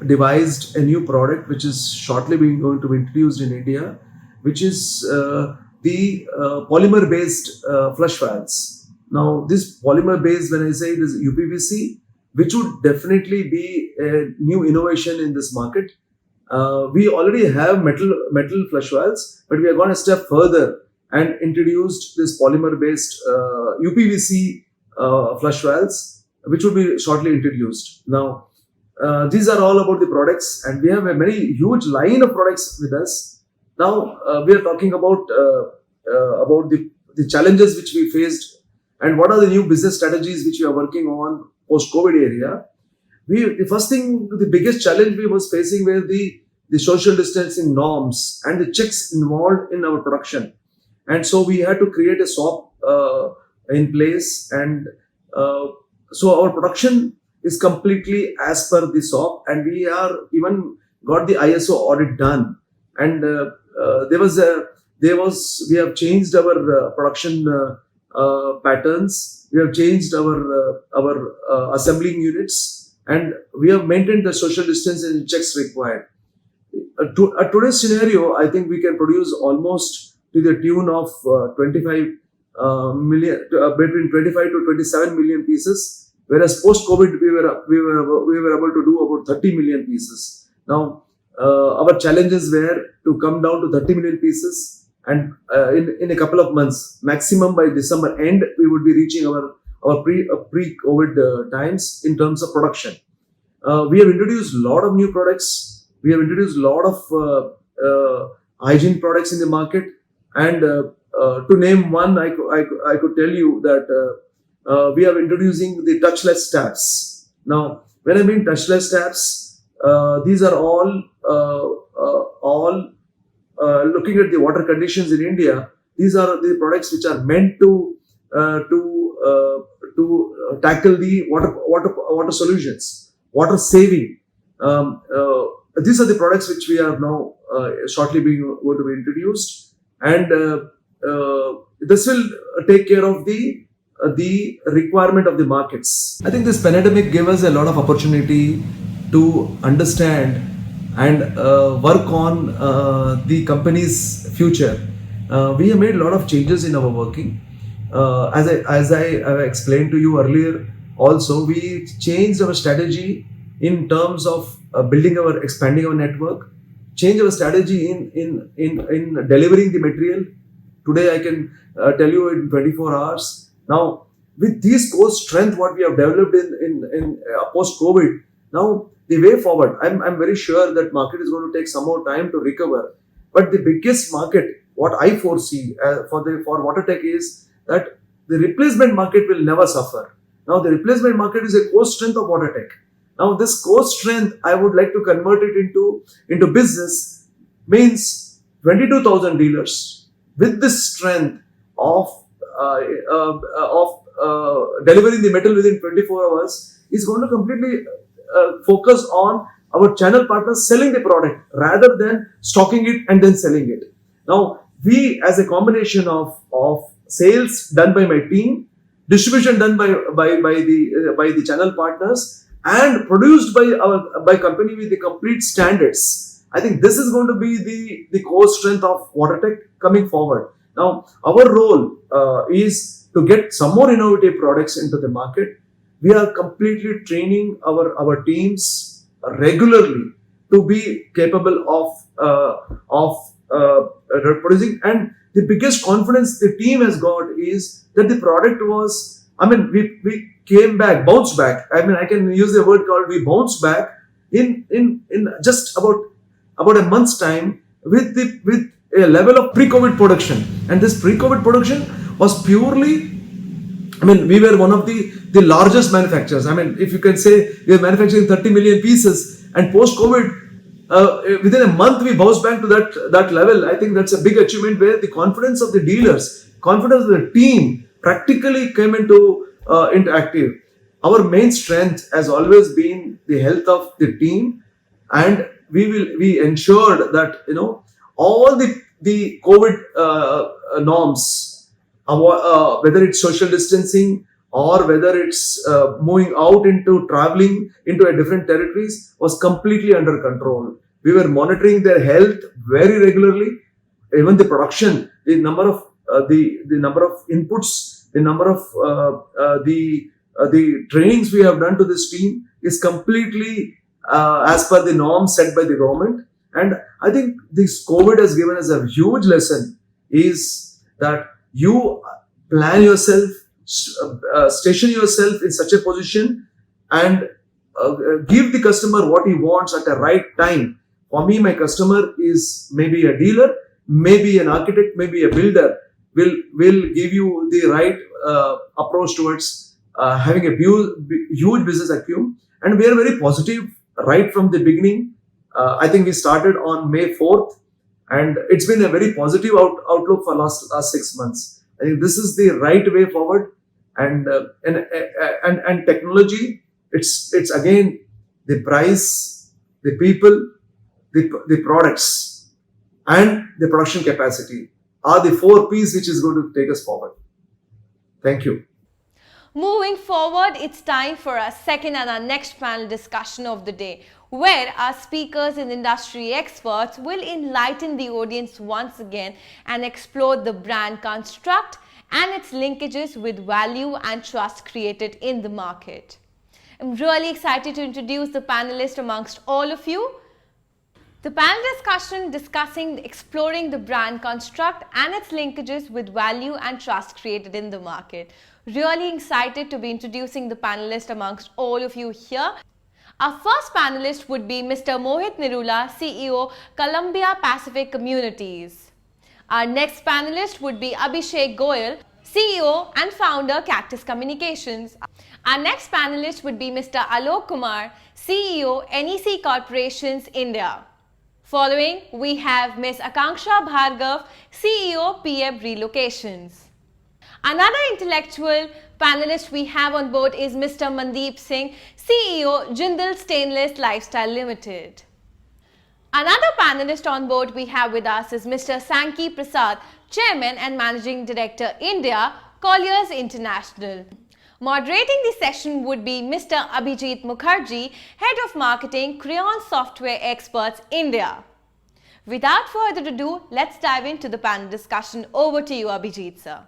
devised a new product which is shortly going to be introduced in India, which is the polymer-based flush valves. Now, this polymer-based, when I say it is UPVC, which would definitely be a new innovation in this market. We already have metal flush valves, but we have gone a step further and introduced this polymer-based UPVC flush valves, which will be shortly introduced. Now, these are all about the products, and we have a very huge line of products with us. Now, we are talking about the challenges which we faced, and what are the new business strategies which we are working on post-COVID area. The first thing, the biggest challenge we was facing were the social distancing norms and the checks involved in our production. And so we had to create a SOP in place, and so our production is completely as per the SOP, and we are even got the ISO audit done. And we have changed our production patterns. We have changed our assembling units, and we have maintained the social distance and checks required. At today's scenario, I think we can produce almost to the tune of 25 million, between 25 to 27 million pieces, whereas post-COVID we were able to do about 30 million pieces. Now, our challenges were to come down to 30 million pieces, and in a couple of months, maximum by December end, we would be reaching our pre-COVID times in terms of production. We have introduced a lot of new products. We have introduced a lot of hygiene products in the market, and to name one, I could tell you that we are introducing the touchless tabs. Now, when I mean touchless tabs, these are all looking at the water conditions in India. These are the products which are meant to tackle the water solutions, water saving. These are the products which we are now shortly going to be introduced, and this will take care of the requirement of the markets. I think this pandemic gave us a lot of opportunity to understand and work on the company's future. We have made a lot of changes in our working. As I explained to you earlier, also we changed our strategy in terms of expanding our network, change our strategy in delivering the material. Today I can tell you in 24 hours. Now with this core strength what we have developed in post-COVID, now the way forward, I'm very sure that market is going to take some more time to recover. But the biggest market, what I foresee for WaterTech is that the replacement market will never suffer. Now the replacement market is a core strength of WaterTech. Now this core strength, I would like to convert it into business, means 22,000 dealers with this strength of delivering the metal within 24 hours is going to completely focus on our channel partners selling the product rather than stocking it and then selling it. Now we, as a combination of sales done by my team, distribution done by the channel partners, and produced by company with the complete standards, I think this is going to be the core strength of WaterTech coming forward. Now our role is to get some more innovative products into the market. We are completely training our teams regularly to be capable of producing, and the biggest confidence the team has got is that the product was, we bounced back. I can use the word called we bounced back in just about a month's time with a level of pre-COVID production. And this pre-COVID production was purely, we were one of the largest manufacturers. If you can say we are manufacturing 30 million pieces, and post-COVID, within a month we bounced back to that level. I think that's a big achievement where the confidence of the dealers, confidence of the team practically came into active. Our main strength has always been the health of the team, and we ensured that all the COVID norms, whether it's social distancing or whether it's moving out into traveling into a different territories, was completely under control. We were monitoring their health very regularly. Even the production, the number of inputs, the number of the trainings we have done to this team is completely as per the norms set by the government. And I think this COVID has given us a huge lesson, is that you plan yourself, station yourself in such a position, and give the customer what he wants at the right time. For me, my customer is maybe a dealer, maybe an architect, maybe a builder, will give you the right approach towards having a huge business acumen. And we are very positive right from the beginning. I think we started on May 4th, and it's been a very positive outlook for last 6 months. I think this is the right way forward, and technology. It's again the price, the people, the products, and the production capacity are the 4 P's which is going to take us forward. Thank you. Moving forward, it's time for our second and our next panel discussion of the day, where our speakers and industry experts will enlighten the audience once again and explore the brand construct and its linkages with value and trust created in the market. I'm really excited to introduce the panelists amongst all of you. The panel discussion discussing exploring the brand construct and its linkages with value and trust created in the market. Really excited to be introducing the panelists amongst all of you here. Our first panelist would be Mr. Mohit Nirula, CEO, Columbia Pacific Communities. Our next panelist would be Abhishek Goyal, CEO and founder, Cactus Communications. Our next panelist would be Mr. Alok Kumar, CEO, NEC Corporations, India. Following, we have Ms. Akanksha Bhargav, CEO, PM Relocations. Another intellectual panelist we have on board is Mr. Mandeep Singh, CEO, Jindal Stainless Lifestyle Limited. Another panelist on board we have with us is Mr. Sankey Prasad, Chairman and Managing Director, India, Colliers International. Moderating the session would be Mr. Abhijit Mukherjee, Head of Marketing, Crayon Software Experts, India. Without further ado, let's dive into the panel discussion. Over to you, Abhijit, sir.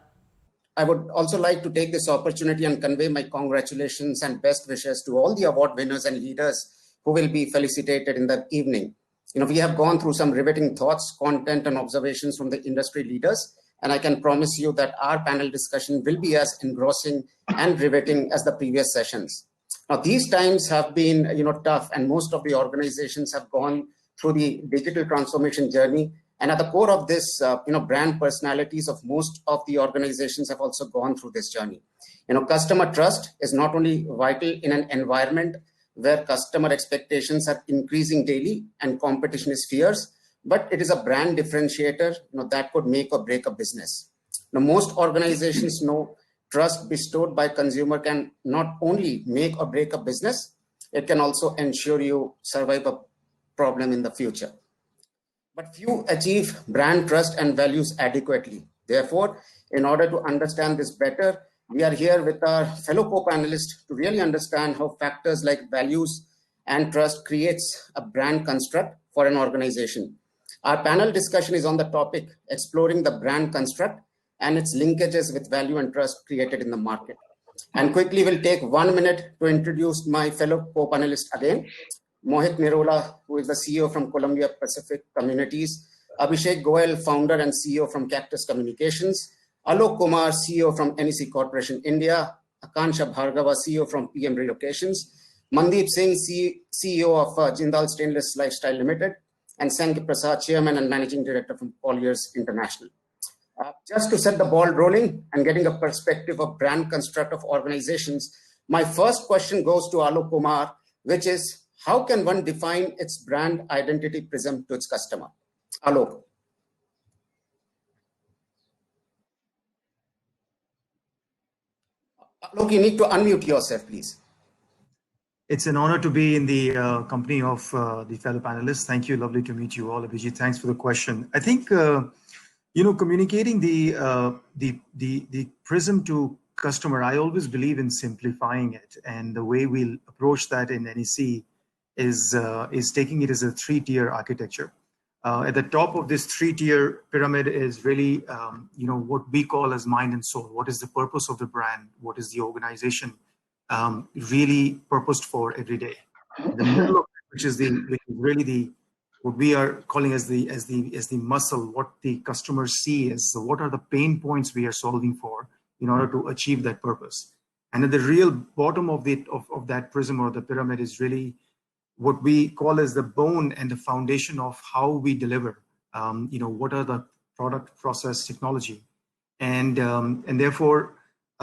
I would also like to take this opportunity and convey my congratulations and best wishes to all the award winners and leaders who will be felicitated in the evening. We have gone through some riveting thoughts, content, and observations from the industry leaders, and I can promise you that our panel discussion will be as engrossing and riveting as the previous sessions. Now, these times have been, tough, and most of the organizations have gone through the digital transformation journey. And at the core of this, brand personalities of most of the organizations have also gone through this journey. Customer trust is not only vital in an environment where customer expectations are increasing daily and competition is fierce, but it is a brand differentiator, that could make or break a business. Now, most organizations know trust bestowed by consumer can not only make or break a business, it can also ensure you survive a problem in the future. But few achieve brand trust and values adequately. Therefore, in order to understand this better, we are here with our fellow co-panelists to really understand how factors like values and trust creates a brand construct for an organization. Our panel discussion is on the topic, exploring the brand construct and its linkages with value and trust created in the market. And quickly, we'll take 1 minute to introduce my fellow co-panelists again. Mohit Nirola, who is the CEO from Columbia Pacific Communities, Abhishek Goel, founder and CEO from Cactus Communications, Alok Kumar, CEO from NEC Corporation India, Akanksha Bhargava, CEO from PM Relocations, Mandeep Singh, CEO of Jindal Stainless Lifestyle Limited, and Sankey Prasad, Chairman and Managing Director from Colliers International. Just to set the ball rolling and getting a perspective of brand construct of organizations, my first question goes to Alok Kumar, which is, how can one define its brand identity prism to its customer? Alok. Alok, you need to unmute yourself, please. It's an honor to be in the company of the fellow panelists. Thank you. Lovely to meet you all. Abhijit, thanks for the question. I think, communicating the prism to customer, I always believe in simplifying it. And the way we'll approach that in NEC is taking it as a 3-tier architecture. At the top of this 3-tier pyramid is really, what we call as mind and soul. What is the purpose of the brand? What is the organization really purposed for every day? The middle of it, which is really what we are calling as the muscle, what the customers see as what are the pain points we are solving for in order to achieve that purpose. And at the real bottom of that prism or the pyramid is really what we call as the bone and the foundation of how we deliver. What are the product, process, technology, and therefore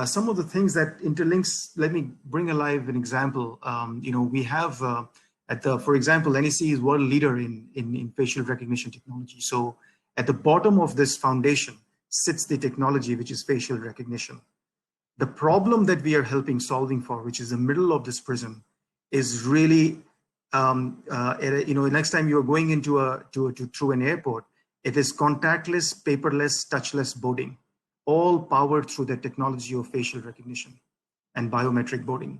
some of the things that interlinks. Let me bring alive an example. We have for example, NEC is world leader in facial recognition technology. So at the bottom of this foundation sits the technology, which is facial recognition. The problem that we are solving for, which is the middle of this prism, is really next time you are going through an airport, it is contactless, paperless, touchless boarding, all powered through the technology of facial recognition and biometric boarding.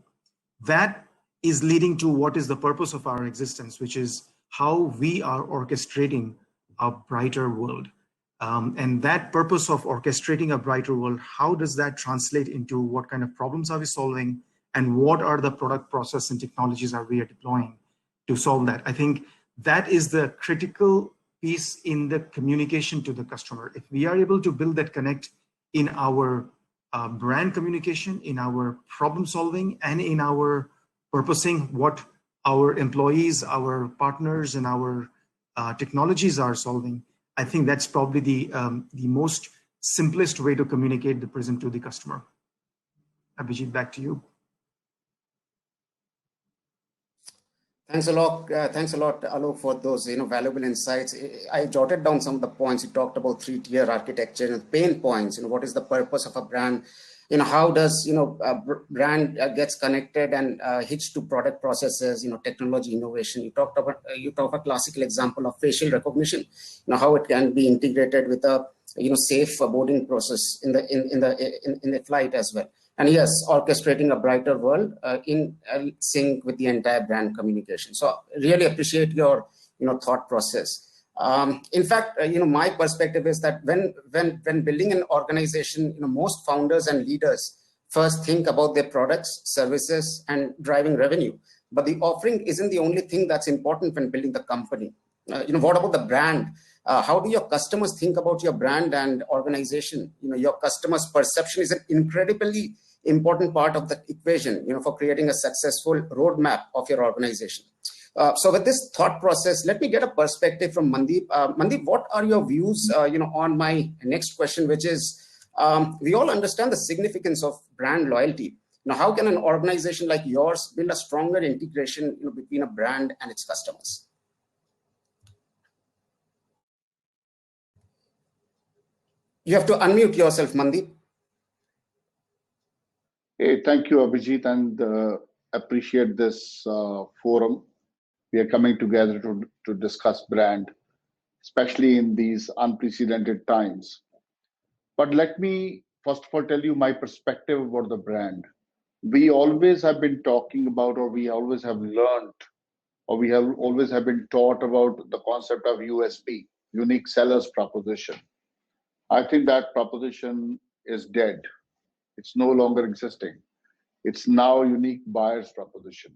That is leading to what is the purpose of our existence, which is how we are orchestrating a brighter world. And that purpose of orchestrating a brighter world, how does that translate into what kind of problems are we solving, and what are the product, process, and technologies are we deploying to solve that? I think that is the critical piece in the communication to the customer. If we are able to build that connect in our brand communication, in our problem solving, and in our purposing what our employees, our partners, and our technologies are solving, I think that's probably the most simplest way to communicate the prism to the customer. Abhijit, back to you. Thanks a lot, Alok, for those valuable insights. I jotted down some of the points. You talked about 3-tier architecture and pain points. What is the purpose of a brand? How does a brand gets connected and hitched to product processes? Technology innovation. You talked about a classical example of facial recognition. How it can be integrated with a safe boarding process in the flight as well. And yes, orchestrating a brighter world in sync with the entire brand communication. So really appreciate your thought process. In fact, my perspective is that when building an organization, most founders and leaders first think about their products, services, and driving revenue. But the offering isn't the only thing that's important when building the company. What about the brand? How do your customers think about your brand and organization? Your customers' perception is an incredibly important part of the equation, for creating a successful roadmap of your organization. So with this thought process, let me get a perspective from Mandeep. Mandeep, what are your views, on my next question, which is, we all understand the significance of brand loyalty. Now, how can an organization like yours build a stronger integration, between a brand and its customers? You have to unmute yourself, Mandeep. Hey, thank you, Abhijit, and appreciate this forum. We are coming together to discuss brand, especially in these unprecedented times. But let me first of all tell you my perspective about the brand. We always have been talking about, or we always have learned, or we have always have been taught about the concept of USP, unique sellers proposition. I think that proposition is dead. It's no longer existing. It's now unique buyers proposition.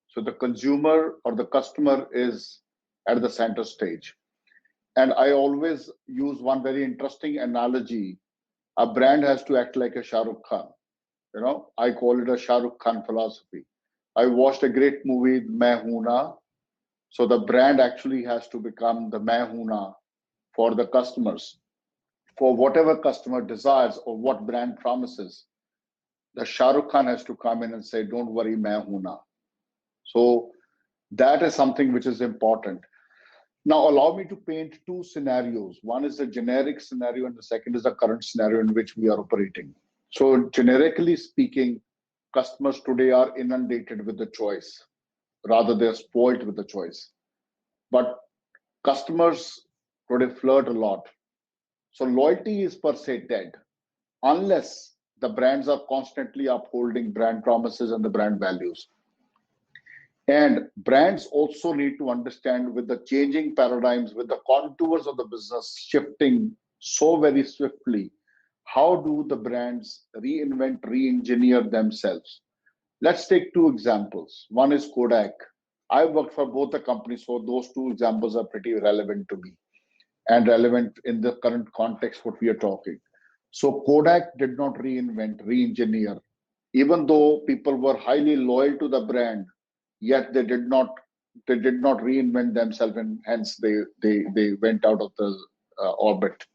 So the consumer or the customer is at the center stage. And I always use one very interesting analogy. A brand has to act like a Shah Rukh Khan. I call it a Shah Rukh Khan philosophy. I watched a great movie, Main Hoon Na. So the brand actually has to become the Main Hoon Na for the customers. For whatever customer desires or what brand promises, the Shah Rukh Khan has to come in and say, don't worry, Main Hoon Na. So that is something which is important. Now, allow me to paint two scenarios. One is a generic scenario and the second is the current scenario in which we are operating. So generically speaking, customers today are inundated with the choice. Rather, they're spoiled with the choice. But customers today flirt a lot. So loyalty is per se dead, unless the brands are constantly upholding brand promises and the brand values. And brands also need to understand, with the changing paradigms, with the contours of the business shifting so very swiftly, how do the brands reinvent, re-engineer themselves? Let's take two examples. One is Kodak. I worked for both the companies, so those two examples are pretty relevant to me and relevant in the current context what we are talking. So Kodak did not reinvent, re-engineer. Even though people were highly loyal to the brand, yet they did not reinvent themselves, and hence they went out of the orbit.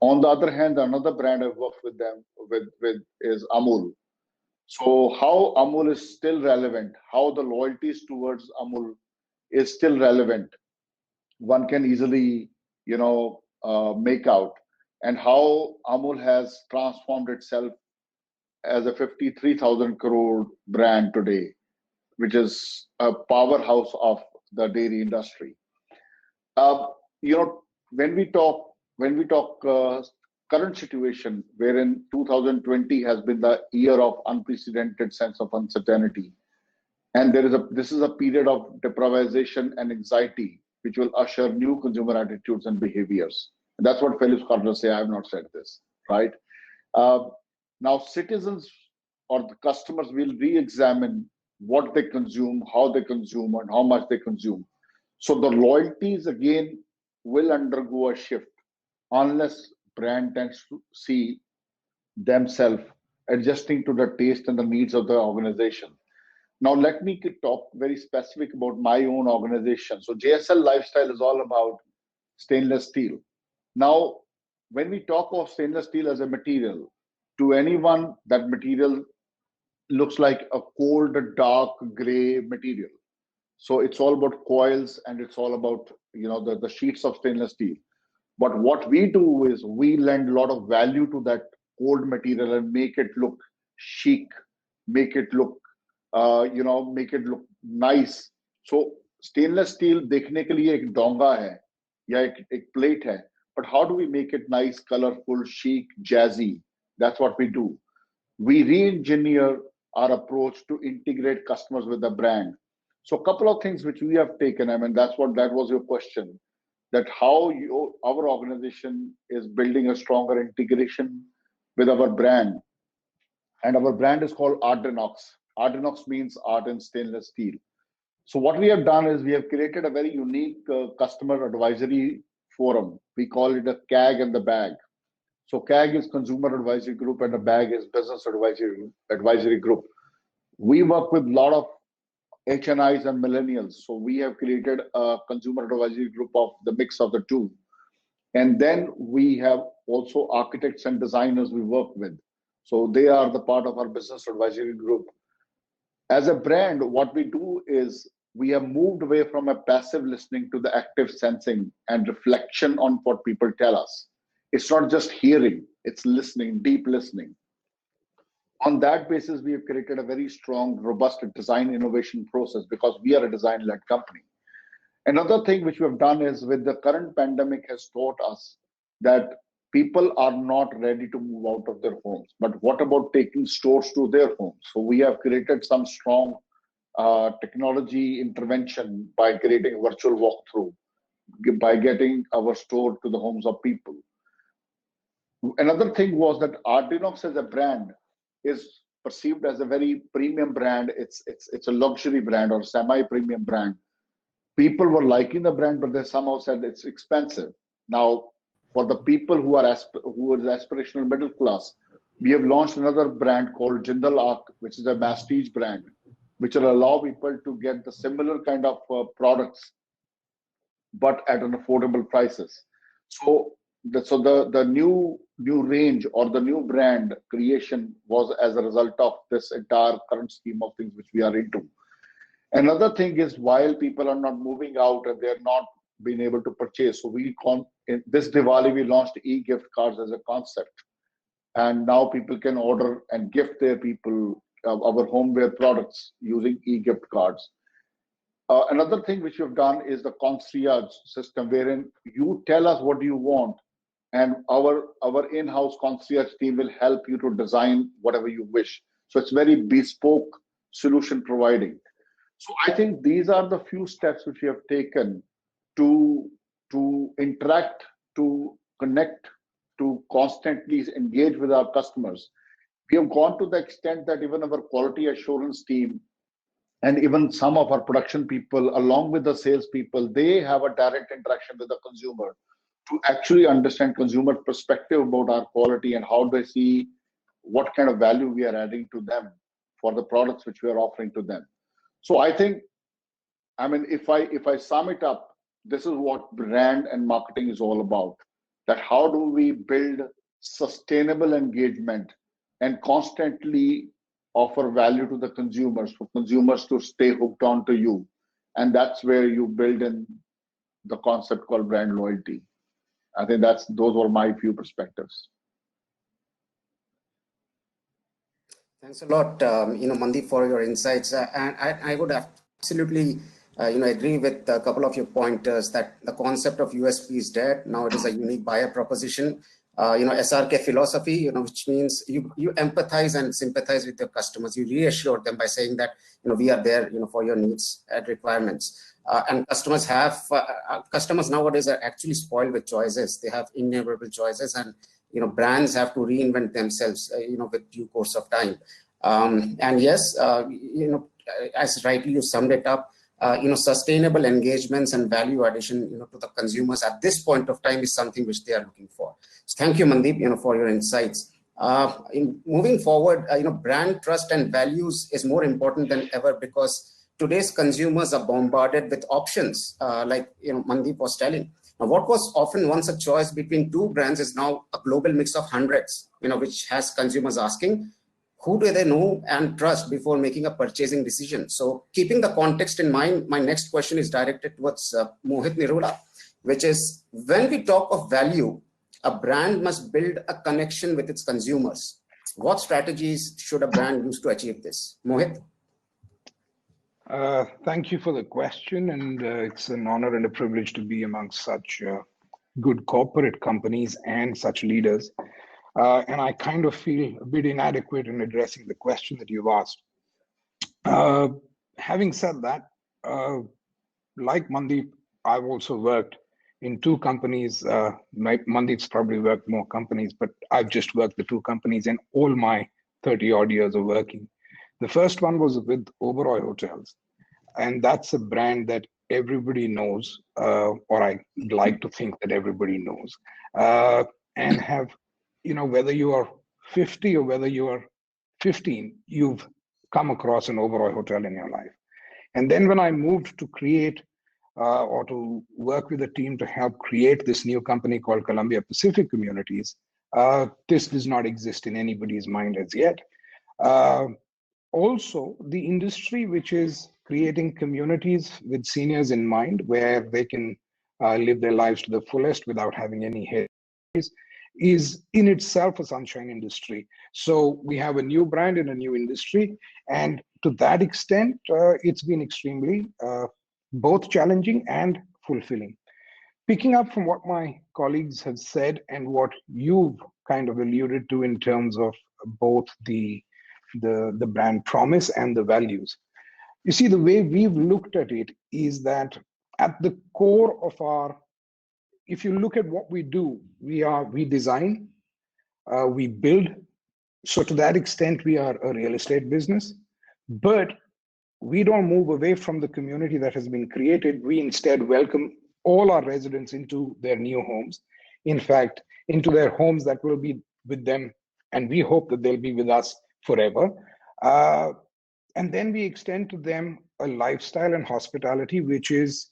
On the other hand, another brand I've worked with them with is Amul. So how Amul is still relevant, how the loyalties towards Amul is still relevant, one can easily make out, and how Amul has transformed itself as a 53,000 crore brand today, which is a powerhouse of the dairy industry. When we talk current situation, wherein 2020 has been the year of unprecedented sense of uncertainty, and this is a period of deprivation and anxiety, which will usher new consumer attitudes and behaviors. And that's what Philip Kotler say. I have not said this, right? Now, citizens or the customers will re-examine what they consume, how they consume, and how much they consume. So the loyalties again will undergo a shift unless brand tends to see themselves adjusting to the taste and the needs of the organization. Now, let me talk very specific about my own organization. So JSL Lifestyle is all about stainless steel. Now, when we talk of stainless steel as a material, to anyone, that material looks like a cold, dark gray material. So it's all about coils and it's all about, the sheets of stainless steel. But what we do is we lend a lot of value to that cold material and make it look chic, make it look, make it look nice. So stainless steel देखने के लिए एक डोंगा है या एक plate है, but how do we make it nice, colorful, chic, jazzy? That's what we do. We re-engineer our approach to integrate customers with the brand. So a couple of things which we have taken, I mean, that was your question, that how our organization is building a stronger integration with our brand. And our brand is called Ardenox. Ardenox means art in stainless steel. So what we have done is we have created a very unique customer advisory forum. We call it a CAG and the BAG. So CAG is Consumer Advisory Group and the BAG is Business Advisory Group. We work with a lot of HNIs and millennials. So we have created a consumer advisory group of the mix of the two. And then we have also architects and designers we work with. So they are the part of our business advisory group. As a brand, what we do is we have moved away from a passive listening to the active sensing and reflection on what people tell us. It's not just hearing, it's listening, deep listening. On that basis, we have created a very strong, robust design innovation process because we are a design-led company. Another thing which we have done is with the current pandemic has taught us that people are not ready to move out of their homes. But what about taking stores to their homes? So we have created some strong technology intervention by creating a virtual walkthrough, by getting our store to the homes of people. Another thing was that Ardenox as a brand is perceived as a very premium brand. It's a luxury brand or semi-premium brand. People were liking the brand, but they somehow said it's expensive. Now, for the people who are aspirational middle class, we have launched another brand called Jindal Arc, which is a prestige brand, which will allow people to get the similar kind of products, but at an affordable prices. So the new range or the new brand creation was as a result of this entire current scheme of things which we are into. Another thing is while people are not moving out and they're not being able to purchase, so in this Diwali we launched e-gift cards as a concept, and now people can order and gift their people our homeware products using e-gift cards. Another thing which we've done is the concierge system, wherein you tell us what you want, and our in-house concierge team will help you to design whatever you wish. So it's very bespoke solution providing. So I think these are the few steps which we have taken to interact, to connect, to constantly engage with our customers. We have gone to the extent that even our quality assurance team and even some of our production people, along with the sales people, they have a direct interaction with the consumer to actually understand consumer perspective about our quality and how they see what kind of value we are adding to them for the products which we are offering to them. So I think, I mean, if I sum it up, this is what brand and marketing is all about. That how do we build sustainable engagement and constantly offer value to the consumers, for consumers to stay hooked on to you. And that's where you build in the concept called brand loyalty. I think those were my few perspectives. Thanks a lot, Mandeep, for your insights. And I would absolutely, agree with a couple of your pointers that the concept of USP is dead. Now it is a unique buyer proposition. SRK philosophy, which means you empathize and sympathize with your customers. You reassure them by saying that, we are there, for your needs and requirements. And customers nowadays are actually spoiled with choices. They have innumerable choices, and brands have to reinvent themselves, with due course of time. And yes, as rightly you summed it up, sustainable engagements and value addition, to the consumers at this point of time is something which they are looking for. So thank you, Mandeep, for your insights. In moving forward, brand trust and values is more important than ever because today's consumers are bombarded with options, like Mandeep was telling. What was often once a choice between two brands is now a global mix of hundreds, which has consumers asking, who do they know and trust before making a purchasing decision? So keeping the context in mind, my next question is directed towards Mohit Nirula, which is, when we talk of value, a brand must build a connection with its consumers. What strategies should a brand use to achieve this? Mohit? Thank you for the question, and it's an honor and a privilege to be amongst such good corporate companies and such leaders. And I kind of feel a bit inadequate in addressing the question that you've asked. Having said that, like Mandeep, I've also worked in two companies. Mandeep's probably worked more companies, but I've just worked the two companies in all my 30 odd years of working. The first one was with Oberoi Hotels, and that's a brand that everybody knows, or I like to think that everybody knows, and have, whether you are 50 or whether you are 15, you've come across an Oberoi hotel in your life. And then when I moved to create or to work with a team to help create this new company called Columbia Pacific Communities, this does not exist in anybody's mind as yet. Also, the industry which is creating communities with seniors in mind, where they can live their lives to the fullest without having any hits, is in itself a sunshine industry. So we have a new brand in a new industry, and to that extent, it's been extremely both challenging and fulfilling. Picking up from what my colleagues have said and what you've kind of alluded to in terms of both the brand promise and the values. You see, the way we've looked at it is that at the core of our, if you look at what we do, we design, we build. So to that extent, we are a real estate business, but we don't move away from the community that has been created. We instead welcome all our residents into their new homes. In fact, into their homes that will be with them, and we hope that they'll be with us forever. And then we extend to them a lifestyle and hospitality which is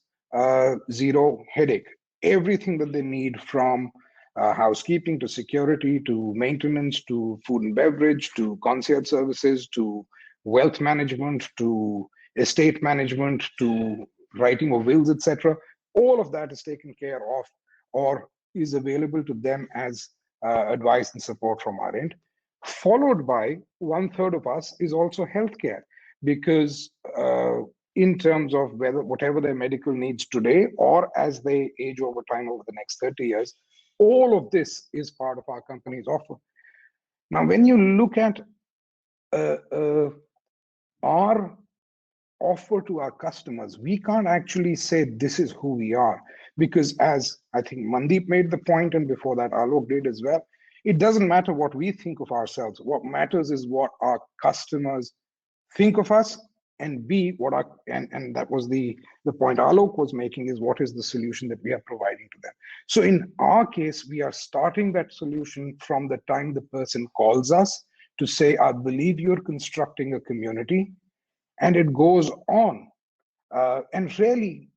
zero headache. Everything that they need, from housekeeping to security to maintenance to food and beverage to concierge services to wealth management to estate management to writing of wills, etc. All of that is taken care of or is available to them as advice and support from our end. Followed by 1/3 of us is also healthcare, because in terms of whatever their medical needs today or as they age over time over the next 30 years, all of this is part of our company's offer. Now, when you look at our offer to our customers, we can't actually say this is who we are, because as I think Mandeep made the point, and before that Alok did as well, it doesn't matter what we think of ourselves. What matters is what our customers think of us, and B, what our, and that was the point Alok was making, is what is the solution that we are providing to them. So in our case, we are starting that solution from the time the person calls us to say, I believe you're constructing a community, and it goes on. And really,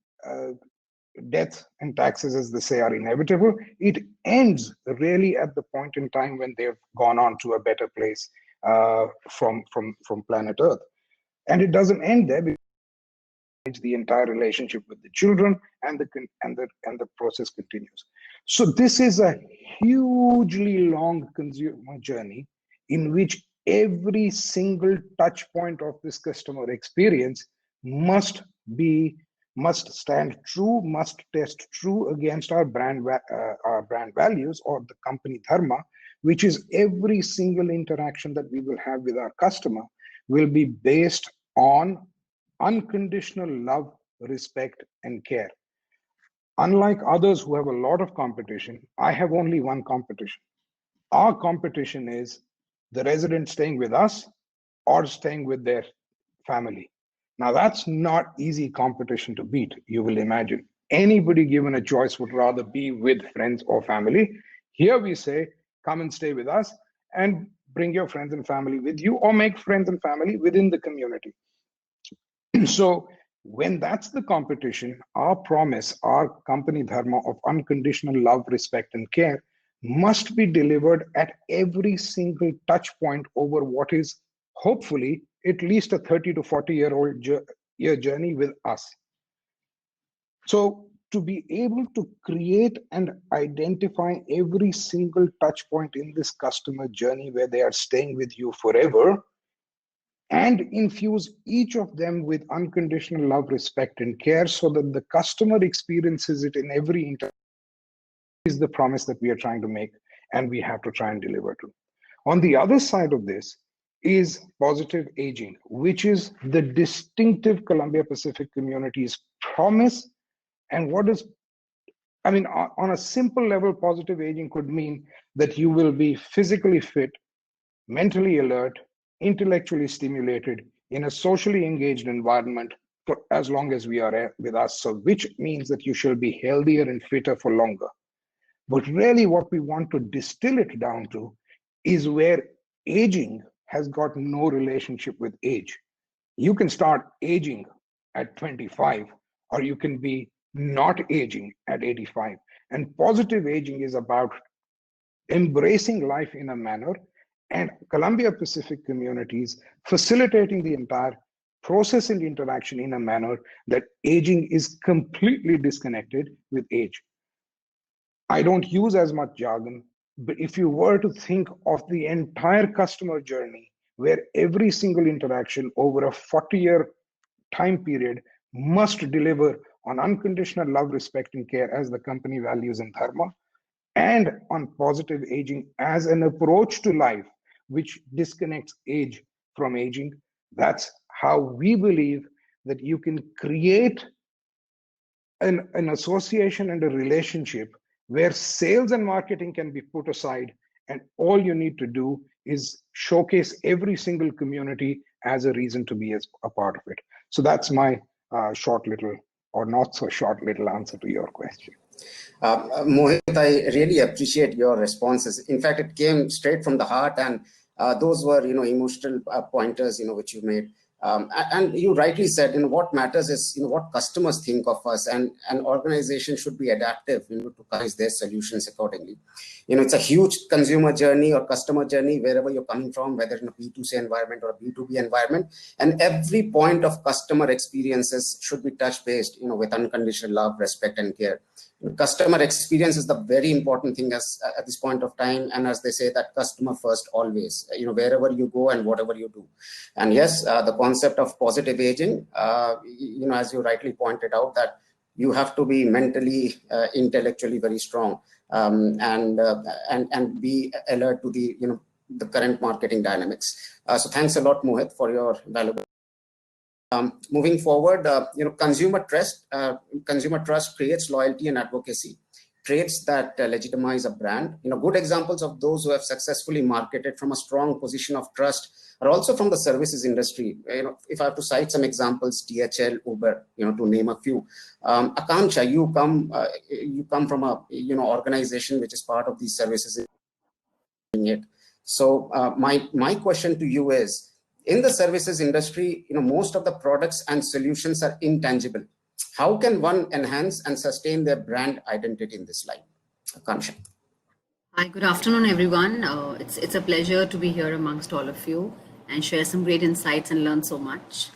death and taxes, as they say, are inevitable. It ends really at the point in time when they've gone on to a better place from planet Earth. And it doesn't end there, because it's the entire relationship with the children, and the process continues. So this is a hugely long consumer journey in which every single touch point of this customer experience must stand true, must test true against our brand values, or the company dharma, which is every single interaction that we will have with our customer will be based on unconditional love, respect, and care. Unlike others who have a lot of competition, I have only one competition. Our competition is the resident staying with us or staying with their family. Now, that's not easy competition to beat, you will imagine. Anybody given a choice would rather be with friends or family. Here we say, come and stay with us and bring your friends and family with you, or make friends and family within the community. So When that's the competition, our promise, our company dharma of unconditional love, respect, and care must be delivered at every single touch point over what is hopefully at least a 30 to 40-year-old year journey with us. So to be able to create and identify every single touch point in this customer journey where they are staying with you forever, and infuse each of them with unconditional love, respect, and care so that the customer experiences it in every interaction is the promise that we are trying to make and we have to try and deliver to. On the other side of this is positive aging, which is the distinctive Columbia Pacific community's promise. And what is, I mean, on a simple level, positive aging could mean that you will be physically fit, mentally alert, intellectually stimulated in a socially engaged environment for as long as we are with us. So which means that you shall be healthier and fitter for longer. But really what we want to distill it down to is where aging has got no relationship with age. You can start aging at 25, or you can be not aging at 85. And positive aging is about embracing life in a manner, and Columbia Pacific communities facilitating the entire process and interaction in a manner that aging is completely disconnected with age. I don't use as much jargon, but if you were to think of the entire customer journey, where every single interaction over a 40-year time period must deliver on unconditional love, respect, and care as the company values and dharma, and on positive aging as an approach to life, which disconnects age from aging, that's how we believe that you can create an association and a relationship where sales and marketing can be put aside, and all you need to do is showcase every single community as a reason to be a part of it. So that's my short little, or not so short little, answer to your question. Mohit, I really appreciate your responses. In fact, it came straight from the heart, and those were, emotional pointers, which you made. And you rightly said, what matters is, what customers think of us, and an organization should be adaptive, to customize their solutions accordingly. It's a huge consumer journey or customer journey, wherever you're coming from, whether in a B2C environment or a B2B environment, and every point of customer experiences should be touch-based, with unconditional love, respect, and care. Customer experience is the very important thing as at this point of time, and as they say, that customer first always, wherever you go and whatever you do. And yes, the concept of positive aging, as you rightly pointed out, that you have to be mentally, intellectually very strong, and be alert to the the current marketing dynamics. So thanks a lot, Mohit, for your valuable. Moving forward, consumer trust creates loyalty and advocacy, traits that legitimize a brand. Good examples of those who have successfully marketed from a strong position of trust are also from the services industry. If I have to cite some examples, DHL, Uber, to name a few. Akanksha, you come from a organization which is part of these services. So my question to you is, in the services industry, most of the products and solutions are intangible. How can one enhance and sustain their brand identity in this line? Akanksha. Hi, good afternoon, everyone. It's a pleasure to be here amongst all of you and share some great insights and learn so much.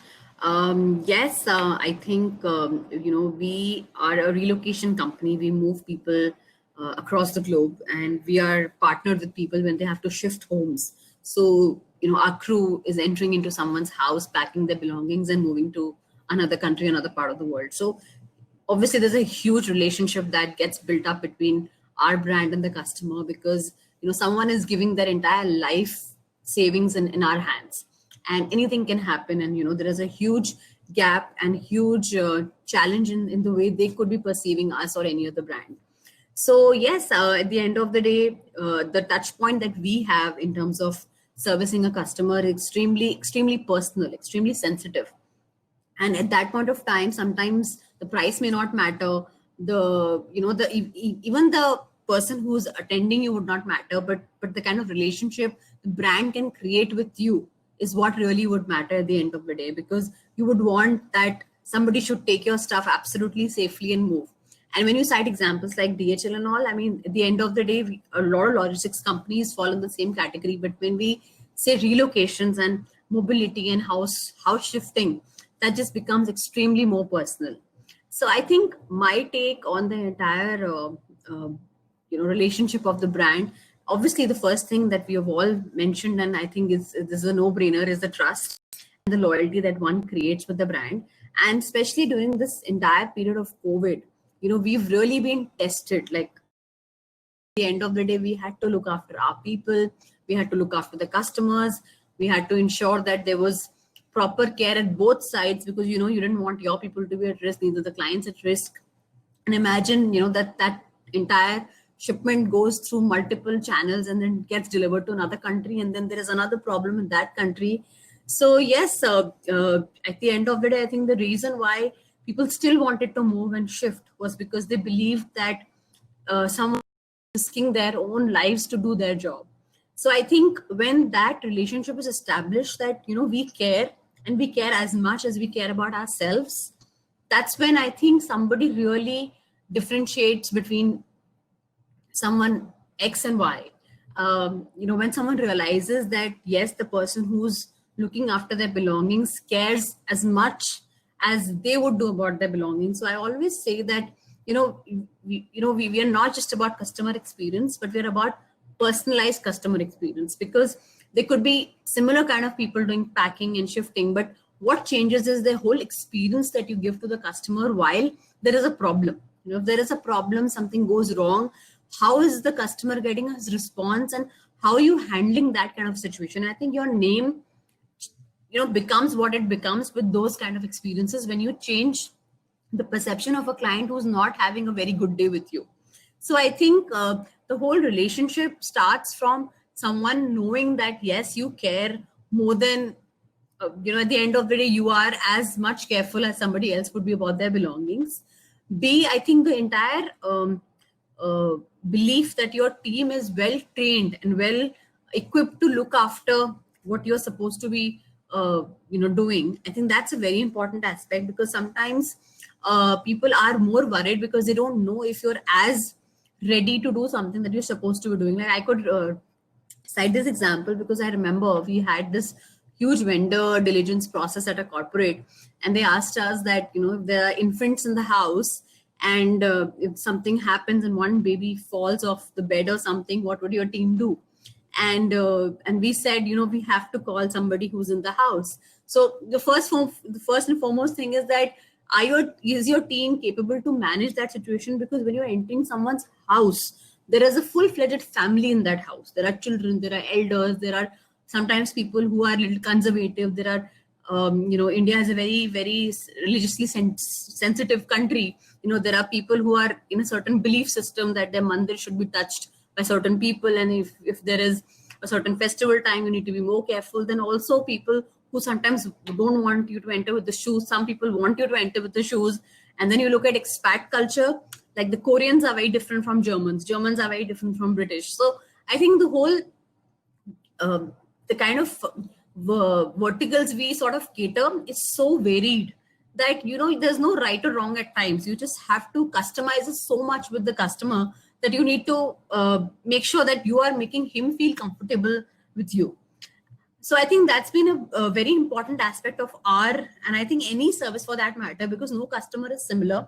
Yes, I think, we are a relocation company. We move people across the globe, and we are partnered with people when they have to shift homes. So, our crew is entering into someone's house, packing their belongings and moving to another country, another part of the world. So obviously there's a huge relationship that gets built up between our brand and the customer, because, someone is giving their entire life savings in our hands, and anything can happen. And, there is a huge gap and huge challenge in the way they could be perceiving us or any other brand. So yes, at the end of the day, the touch point that we have in terms of servicing a customer is extremely personal, extremely sensitive. And at that point of time, sometimes the price may not matter. Even the person who's attending you would not matter, but the kind of relationship the brand can create with you is what really would matter at the end of the day, because you would want that somebody should take your stuff absolutely safely and move. And when you cite examples like DHL and all, I mean, at the end of the day, a lot of logistics companies fall in the same category. But when we say relocations and mobility and house shifting, that just becomes extremely more personal. So I think my take on the entire relationship of the brand, obviously the first thing that we have all mentioned, and I think this is a no-brainer, is the trust and the loyalty that one creates with the brand. And especially during this entire period of COVID, we've really been tested. Like, at the end of the day, we had to look after our people, we had to look after the customers, we had to ensure that there was proper care at both sides, because you didn't want your people to be at risk, neither the clients at risk. And imagine that entire shipment goes through multiple channels and then gets delivered to another country, and then there is another problem in that country. So yes, at the end of the day, I think the reason why people still wanted to move and shift was because they believed that someone was risking their own lives to do their job. So I think when that relationship is established, that we care, and we care as much as we care about ourselves, that's when I think somebody really differentiates between someone X and Y. When someone realizes that, yes, the person who's looking after their belongings cares as much as they would do about their belongings. So I always say that, we are not just about customer experience, but we're about personalized customer experience, because there could be similar kind of people doing packing and shifting, but what changes is the whole experience that you give to the customer while there is a problem. If there is a problem, something goes wrong, how is the customer getting his response, and how are you handling that kind of situation? I think your name becomes what it becomes with those kind of experiences, when you change the perception of a client who's not having a very good day with you. So I think the whole relationship starts from someone knowing that, yes, you care more than, at the end of the day, you are as much careful as somebody else would be about their belongings. B, I think the entire belief that your team is well trained and well equipped to look after what you're supposed to be doing. I think that's a very important aspect, because sometimes people are more worried because they don't know if you're as ready to do something that you're supposed to be doing. Like, I could cite this example because I remember we had this huge vendor diligence process at a corporate, and they asked us that, if there are infants in the house and if something happens and one baby falls off the bed or something, what would your team do? And we said, we have to call somebody who's in the house. So the first and foremost thing is that, is your team capable to manage that situation? Because when you're entering someone's house, there is a full-fledged family in that house. There are children, there are elders, there are sometimes people who are a little conservative. There are, India is a very, very religiously sensitive country. There are people who are in a certain belief system that their mandir should be touched by certain people. And if there is a certain festival time, you need to be more careful. Then also people who sometimes don't want you to enter with the shoes. Some people want you to enter with the shoes. And then you look at expat culture, like the Koreans are very different from Germans. Germans are very different from British. So I think the whole, the kind of verticals we sort of cater is so varied that, there's no right or wrong at times. You just have to customize it so much with the customer that you need to make sure that you are making him feel comfortable with you. So I think that's been a very important aspect of and I think any service for that matter, because no customer is similar.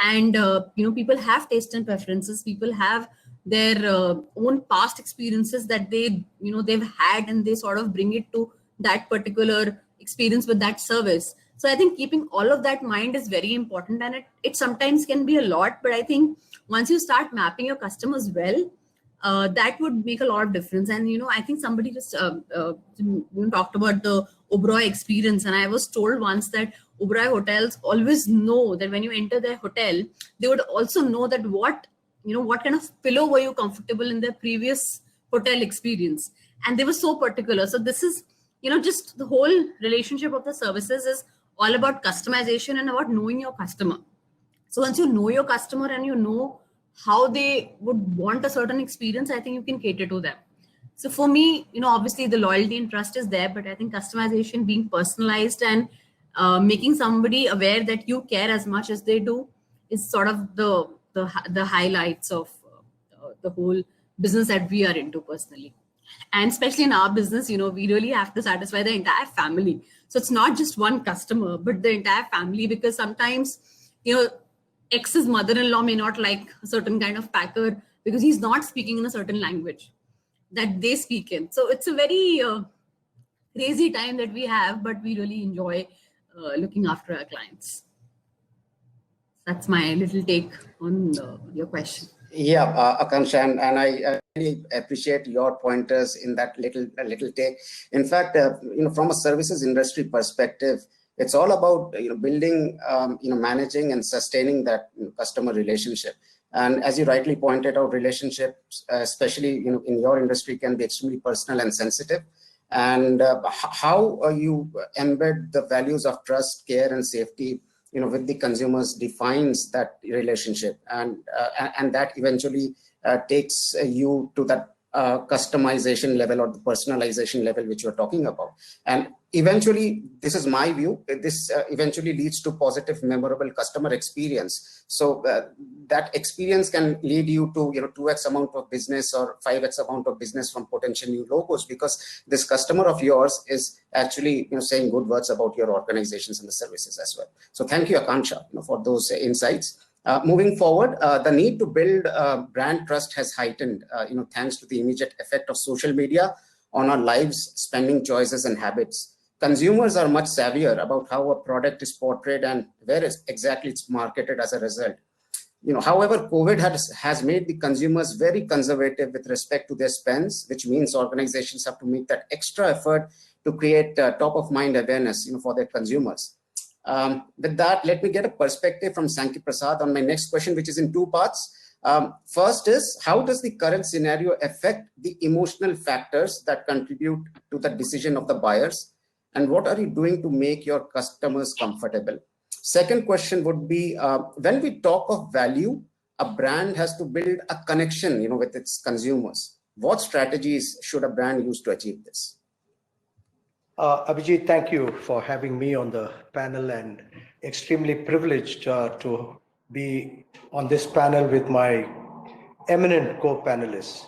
And, people have taste and preferences. People have their own past experiences that they've had, and they sort of bring it to that particular experience with that service. So I think keeping all of that in mind is very important, and it sometimes can be a lot, but I think once you start mapping your customers well, that would make a lot of difference. And, I think somebody just talked about the Oberoi experience, and I was told once that Oberoi hotels always know that when you enter their hotel, they would also know that what kind of pillow were you comfortable in their previous hotel experience. And they were so particular. So this is, just the whole relationship of the services is all about customization and about knowing your customer. So once you know your customer and you know how they would want a certain experience, I think you can cater to them. So for me, obviously the loyalty and trust is there, but I think customization, being personalized and making somebody aware that you care as much as they do is sort of the highlights of the whole business that we are into personally. And especially in our business, we really have to satisfy the entire family. So it's not just one customer, but the entire family, because sometimes, X's mother-in-law may not like a certain kind of packer because he's not speaking in a certain language that they speak in. So it's a very crazy time that we have, but we really enjoy looking after our clients. That's my little take on your question. Yeah, Akansha, and I really appreciate your pointers in that little take. In fact, from a services industry perspective, it's all about building, managing and sustaining that customer relationship. And as you rightly pointed out, relationships, especially in your industry, can be extremely personal and sensitive. And how you embed the values of trust, care, and safety with the consumers defines that relationship, and that eventually takes you to that customization level or the personalization level which you're talking about. And eventually, this is my view, this eventually leads to positive, memorable customer experience. So that experience can lead you to 2x amount of business or 5x amount of business from potential new logos, because this customer of yours is actually saying good words about your organizations and the services as well. So thank you, Akansha, for those insights. Moving forward, the need to build brand trust has heightened, thanks to the immediate effect of social media on our lives, spending choices and habits. Consumers are much savvier about how a product is portrayed and where exactly it's marketed as a result. However, COVID has made the consumers very conservative with respect to their spends, which means organizations have to make that extra effort to create top of mind awareness, for their consumers. With that, let me get a perspective from Sanky Prasad on my next question, which is in two parts. First is, how does the current scenario affect the emotional factors that contribute to the decision of the buyers? And what are you doing to make your customers comfortable? Second question would be, when we talk of value, a brand has to build a connection, with its consumers. What strategies should a brand use to achieve this? Abhijit, thank you for having me on the panel, and extremely privileged to be on this panel with my eminent co-panelists.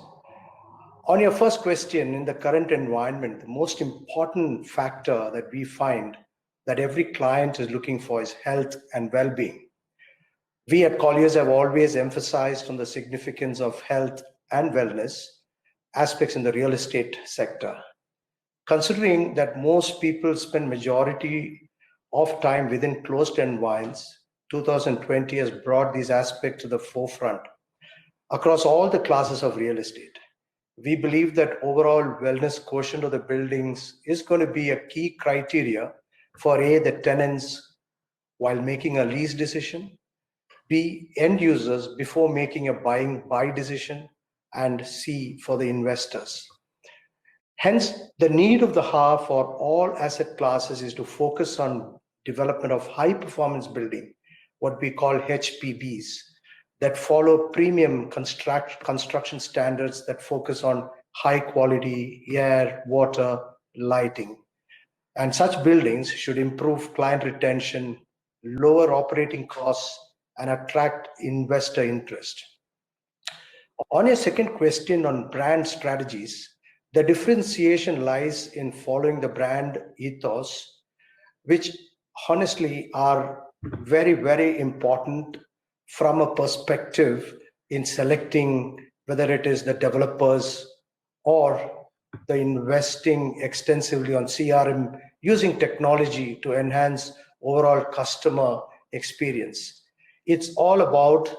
On your first question, in the current environment, the most important factor that we find that every client is looking for is health and well-being. We at Colliers have always emphasized on the significance of health and wellness aspects in the real estate sector. Considering that most people spend majority of time within closed environments, 2020 has brought these aspects to the forefront across all the classes of real estate. We believe that overall wellness quotient of the buildings is going to be a key criteria for A, the tenants while making a lease decision, B, end users before making a buy decision, and C, for the investors. Hence, the need of the hour for all asset classes is to focus on development of high performance building, what we call HPBs, that follow premium construction standards that focus on high quality air, water, lighting. And such buildings should improve client retention, lower operating costs, and attract investor interest. On your second question on brand strategies, the differentiation lies in following the brand ethos, which honestly are very, very important from a perspective in selecting whether it is the developers or the investing extensively on CRM, using technology to enhance overall customer experience. It's all about,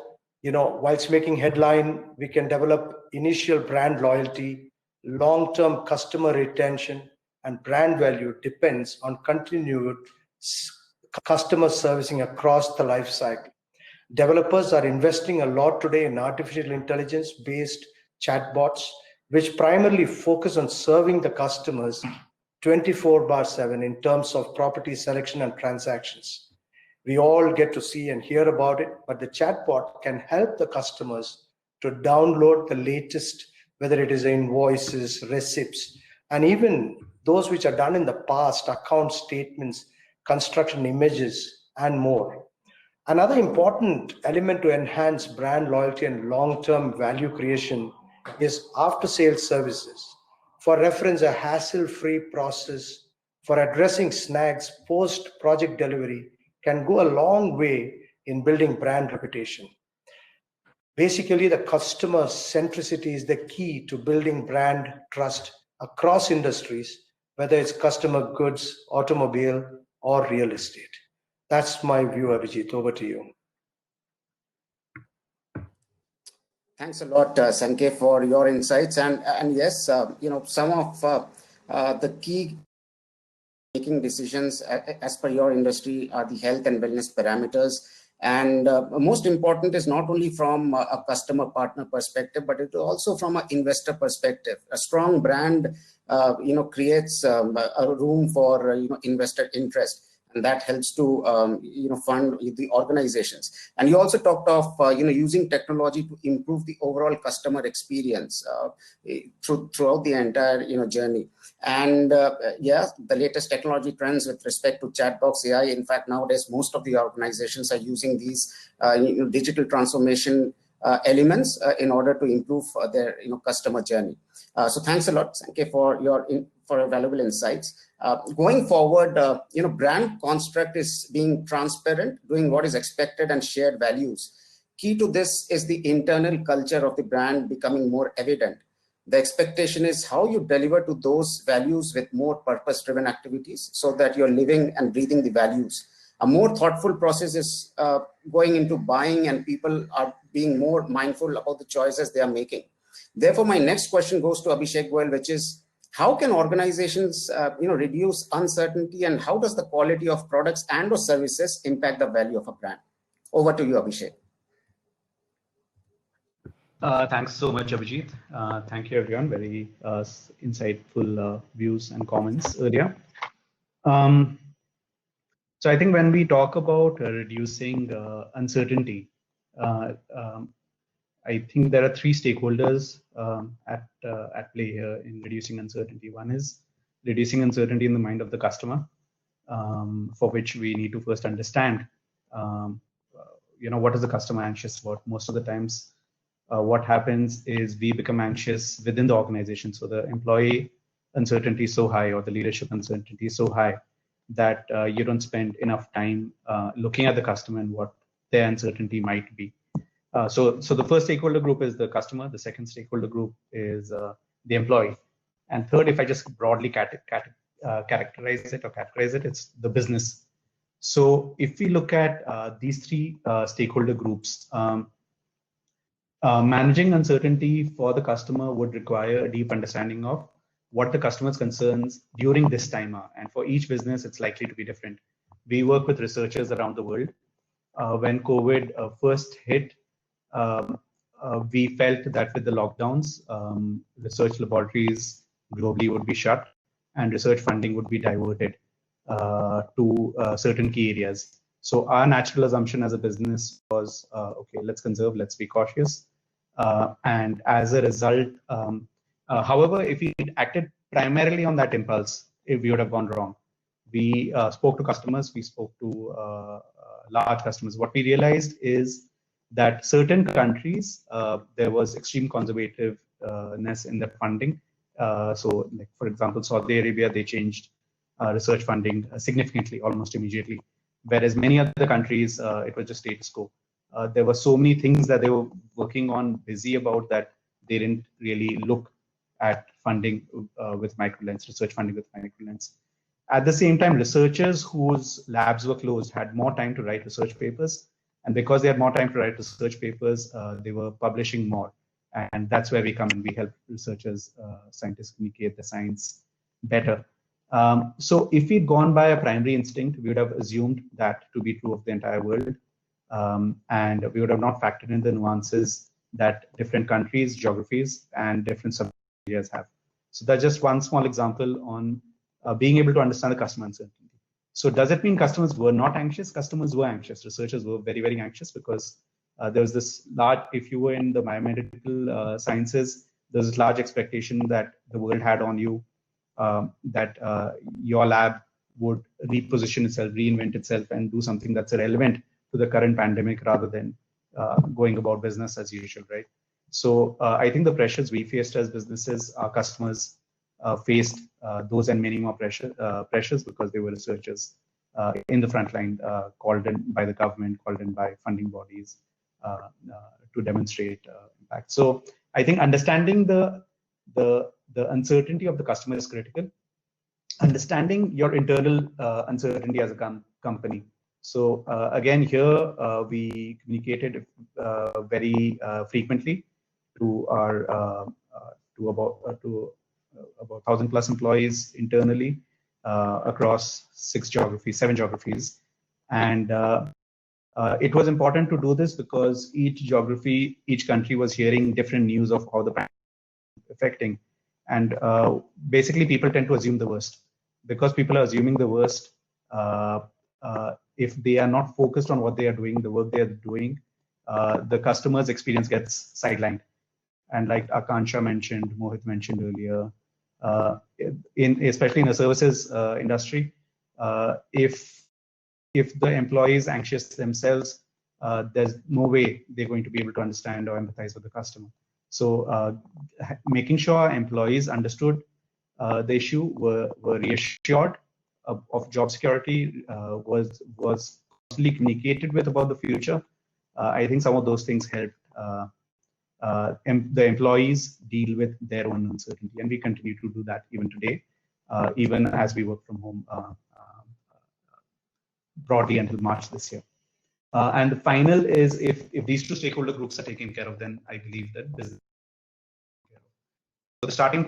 whilst making headline, we can develop initial brand loyalty, long-term customer retention, and brand value depends on continued customer servicing across the life cycle. Developers are investing a lot today in artificial intelligence-based chatbots, which primarily focus on serving the customers 24/7 in terms of property selection and transactions. We all get to see and hear about it, but the chatbot can help the customers to download the latest, whether it is invoices, receipts, and even those which are done in the past, account statements, construction images, and more. Another important element to enhance brand loyalty and long-term value creation is after-sales services. For reference, a hassle-free process for addressing snags post-project delivery can go a long way in building brand reputation. Basically, the customer centricity is the key to building brand trust across industries, whether it's customer goods, automobile, or real estate. That's my view, Abhijit. Over to you. Thanks a lot, Sankey, for your insights. And yes, some of the key making decisions as per your industry are the health and wellness parameters. And most important is not only from a customer partner perspective, but it also from an investor perspective. A strong brand, creates a room for investor interest, and that helps to fund the organizations. And you also talked of using technology to improve the overall customer experience throughout the entire journey. And the latest technology trends with respect to chatbox AI. In fact, nowadays most of the organizations are using these digital transformation elements in order to improve their customer journey. So thanks a lot, Sankey, for your valuable insights. Going forward, brand construct is being transparent, doing what is expected, and shared values. Key to this is the internal culture of the brand becoming more evident. The expectation is how you deliver to those values with more purpose-driven activities so that you're living and breathing the values. A more thoughtful process is going into buying, and people are being more mindful about the choices they are making. Therefore, my next question goes to Abhishek Goyal, which is, how can organizations reduce uncertainty, and how does the quality of products and or services impact the value of a brand? Over to you, Abhishek. Thanks so much, Abhijit. Thank you, everyone. Very insightful views and comments earlier. So I think when we talk about reducing uncertainty, I think there are three stakeholders at play here in reducing uncertainty. One is reducing uncertainty in the mind of the customer, for which we need to first understand, what is the customer anxious about. Most of the times, what happens is we become anxious within the organization. So the employee uncertainty is so high, or the leadership uncertainty is so high, that you don't spend enough time looking at the customer and what their uncertainty might be. So the first stakeholder group is the customer. The second stakeholder group is the employee. And third, if I just broadly categorize it, it's the business. So if we look at these three stakeholder groups, managing uncertainty for the customer would require a deep understanding of what the customer's concerns during this time are. And for each business, it's likely to be different. We work with researchers around the world. When COVID first hit, we felt that with the lockdowns, research laboratories globally would be shut and research funding would be diverted to certain key areas. So our natural assumption as a business was, okay, let's conserve, let's be cautious. And as a result, however, if we acted primarily on that impulse, we would have gone wrong. We spoke to customers, we spoke to large customers. What we realized is that certain countries, there was extreme conservativeness in the funding. So, like, for example, Saudi Arabia, they changed research funding significantly, almost immediately. Whereas many other countries, it was just status quo. There were so many things that they were working on, busy about, that they didn't really look at funding with microlens, research funding with microlens. At the same time, researchers whose labs were closed had more time to write research papers. And because they had more time to write research papers, they were publishing more. And that's where we come in. We help researchers, scientists communicate the science better. So if we'd gone by a primary instinct, we would have assumed that to be true of the entire world. And we would have not factored in the nuances that different countries, geographies, and different sub-areas have. So that's just one small example on being able to understand the customer uncertainty. So does it mean customers were not anxious? Customers were anxious. Researchers were very, very anxious because there was this large, if you were in the biomedical sciences, there's this large expectation that the world had on you, that your lab would reposition itself, reinvent itself, and do something that's relevant to the current pandemic rather than going about business as usual, right? So I think the pressures we faced as businesses, our customers faced those and many more pressures because they were researchers in the front line, called in by the government, called in by funding bodies to demonstrate impact. So I think understanding the uncertainty of the customer is critical. Understanding your internal uncertainty as a company. So again, here we communicated very frequently to our to about 1,000 plus employees internally across 7 geographies, and it was important to do this because each country was hearing different news of how the pandemic is affecting, and basically people tend to assume the worst. Because people are assuming the worst, if they are not focused on what they are doing, the work they are doing, the customer's experience gets sidelined. And like Akansha mentioned, Mohit mentioned earlier, especially in the services industry, if the employee is anxious themselves, there's no way they're going to be able to understand or empathize with the customer. So making sure employees understood the issue, were reassured of job security, was constantly communicated with about the future. I think some of those things helped the employees deal with their own uncertainty, and we continue to do that even today, even as we work from home broadly until March this year. And the final is, if these two stakeholder groups are taken care of, then I believe that business. So the starting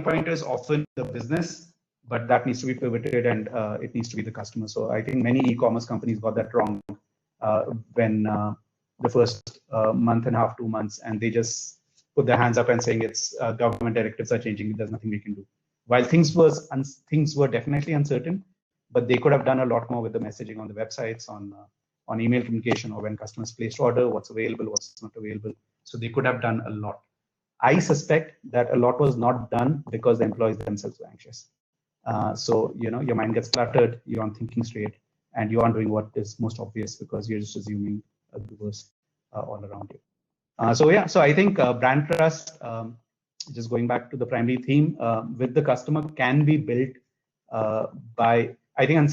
point is often the business, but that needs to be pivoted, and it needs to be the customer. So I think many e-commerce companies got that wrong when the first month and a half, 2 months, and they just put their hands up and saying it's government directives are changing, there's nothing we can do. While things were definitely uncertain, but they could have done a lot more with the messaging on the websites, on email communication, or when customers placed order, what's available, what's not available. So they could have done a lot. I suspect that a lot was not done because the employees themselves were anxious. So your mind gets cluttered, you aren't thinking straight, and you aren't doing what is most obvious because you're just assuming the worst all around you. So I think brand trust, just going back to the primary theme, with the customer can be built by, I think,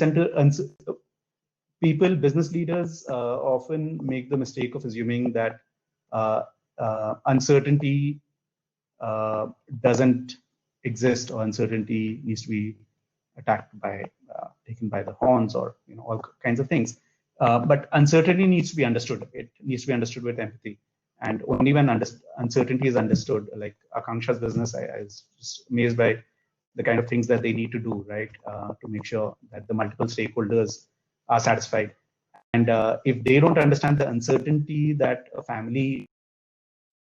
business leaders often make the mistake of assuming that uncertainty doesn't exist, or uncertainty needs to be attacked by, taken by the horns, or all kinds of things. But uncertainty needs to be understood. It needs to be understood with empathy. And only when uncertainty is understood, like Akanksha's business, I was just amazed by the kind of things that they need to do, right, to make sure that the multiple stakeholders are satisfied. And if they don't understand the uncertainty that a family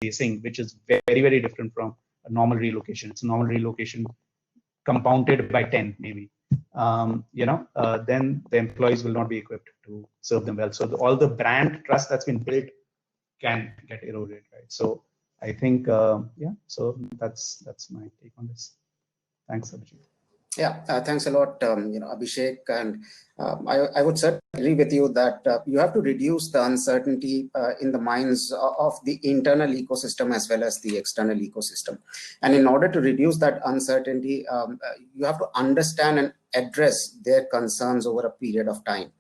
is facing, which is very, very different from a normal relocation, it's a normal relocation compounded by 10 maybe, then the employees will not be equipped to serve them well. So all the brand trust that's been built can get eroded, right? So I think, so that's my take on this. Thanks, Abhijit. Yeah, thanks a lot, Abhishek. And I would certainly agree with you that you have to reduce the uncertainty in the minds of the internal ecosystem as well as the external ecosystem. And in order to reduce that uncertainty, you have to understand and address their concerns over a period of time.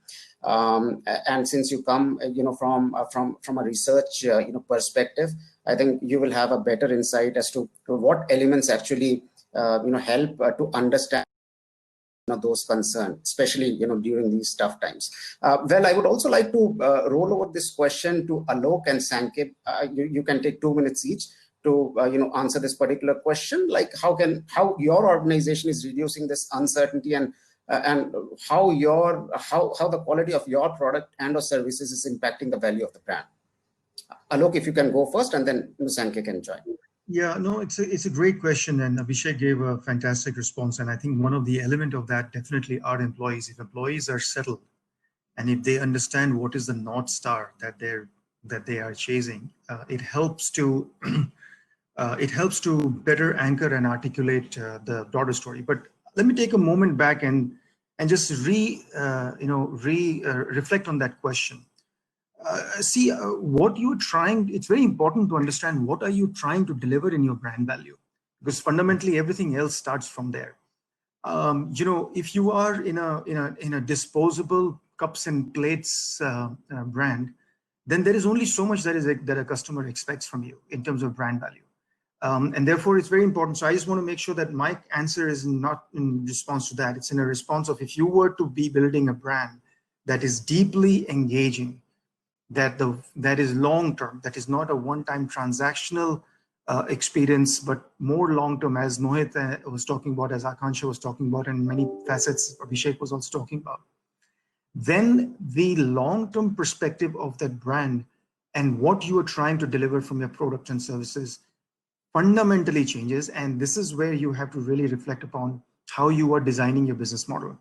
And since you come, from a research, perspective, I think you will have a better insight as to what elements actually help to understand those concerns, especially during these tough times. Well, I would also like to roll over this question to Alok and Sankip. You can take 2 minutes each to answer this particular question, like how your organization is reducing this uncertainty, and how the quality of your product and or services is impacting the value of the brand. Alok, if you can go first, and then Sankip can join. Yeah, no, it's a great question, and Abhishek gave a fantastic response. And I think one of the element of that definitely are employees. If employees are settled, and if they understand what is the North Star that they are chasing, it helps to better anchor and articulate the broader story. But let me take a moment back and just reflect on that question. See, what you're trying, it's very important to understand what are you trying to deliver in your brand value, because fundamentally everything else starts from there. If you are in a disposable cups and plates brand, then there is only so much that a customer expects from you in terms of brand value. And therefore it's very important. So I just want to make sure that my answer is not in response to that. It's in a response of, if you were to be building a brand that is deeply engaging, that is long-term, that is not a one-time transactional experience, but more long-term, as Mohit was talking about, as Akansha was talking about, and many facets Abhishek was also talking about, then the long-term perspective of that brand and what you are trying to deliver from your product and services fundamentally changes. And this is where you have to really reflect upon how you are designing your business model.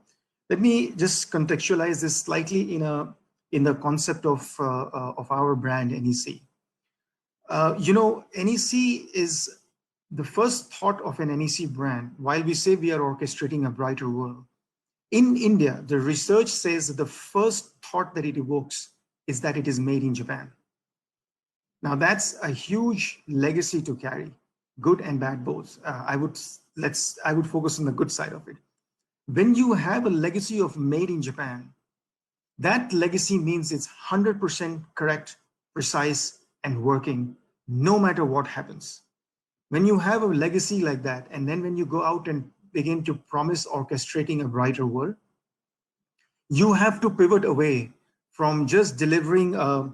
Let me just contextualize this slightly in the concept of our brand, NEC. NEC is the first thought of an NEC brand. While we say we are orchestrating a brighter world, in India, the research says that the first thought that it evokes is that it is made in Japan. Now that's a huge legacy to carry, good and bad both. I would focus on the good side of it. When you have a legacy of made in Japan, that legacy means it's 100% correct, precise, and working, no matter what happens. When you have a legacy like that, and then when you go out and begin to promise orchestrating a brighter world, you have to pivot away from just delivering a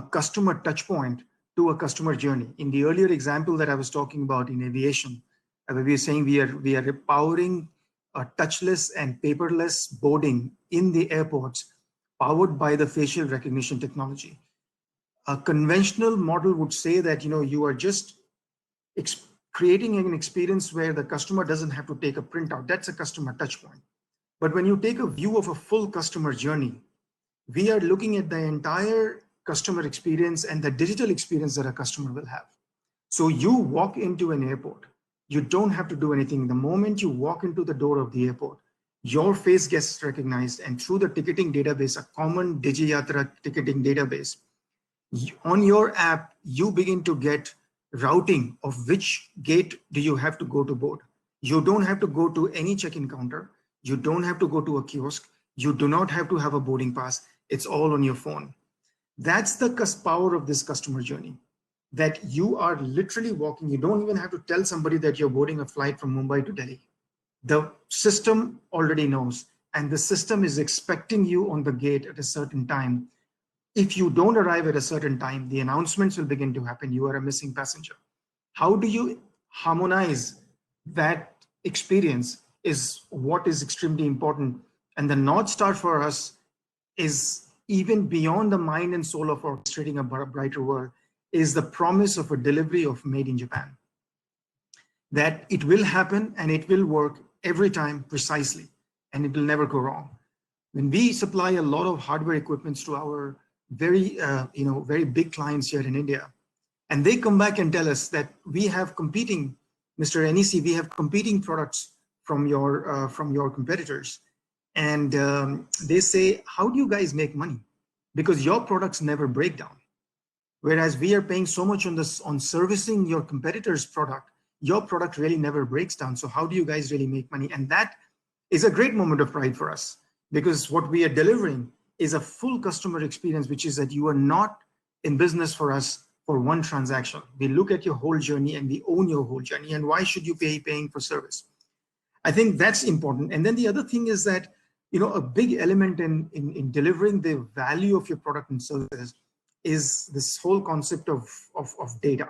customer touch point to a customer journey. In the earlier example that I was talking about in aviation, we were saying we are empowering touchless and paperless boarding in the airports, powered by the facial recognition technology. A conventional model would say that you are just creating an experience where the customer doesn't have to take a printout. That's a customer touch point. But when you take a view of a full customer journey, we are looking at the entire customer experience and the digital experience that a customer will have. So you walk into an airport, you don't have to do anything. The moment you walk into the door of the airport, your face gets recognized, and through the ticketing database, a common DigiYatra ticketing database, on your app, you begin to get routing of which gate do you have to go to board. You don't have to go to any check-in counter. You don't have to go to a kiosk. You do not have to have a boarding pass. It's all on your phone. That's the power of this customer journey, that you are literally walking. You don't even have to tell somebody that you're boarding a flight from Mumbai to Delhi. The system already knows, and the system is expecting you on the gate at a certain time. If you don't arrive at a certain time, the announcements will begin to happen. You are a missing passenger. How do you harmonize that experience is what is extremely important. And the North Star for us is, even beyond the mind and soul of orchestrating a brighter world, is the promise of a delivery of made in Japan. That it will happen and it will work every time precisely, and it will never go wrong. When we supply a lot of hardware equipments to our very big clients here in India, and they come back and tell us that we have competing, Mr. NEC, we have competing products from your competitors, and they say, how do you guys make money? Because your products never break down, whereas we are paying so much on servicing your competitor's product. Your product really never breaks down. So how do you guys really make money? And that is a great moment of pride for us, because what we are delivering is a full customer experience, which is that you are not in business for us for one transaction. We look at your whole journey and we own your whole journey. And why should you paying for service? I think that's important. And then the other thing is that, a big element in delivering the value of your product and services is this whole concept of data.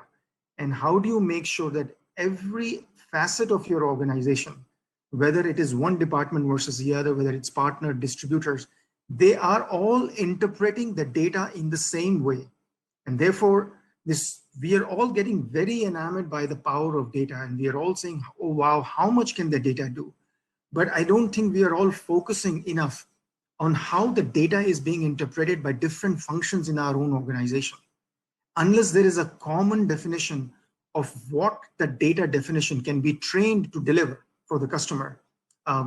And how do you make sure that every facet of your organization, whether it is one department versus the other, whether it's partner, distributors, they are all interpreting the data in the same way. And therefore, we are all getting very enamored by the power of data, and we are all saying, oh, wow, how much can the data do? But I don't think we are all focusing enough on how the data is being interpreted by different functions in our own organization. Unless there is a common definition of what the data definition can be trained to deliver for the customer,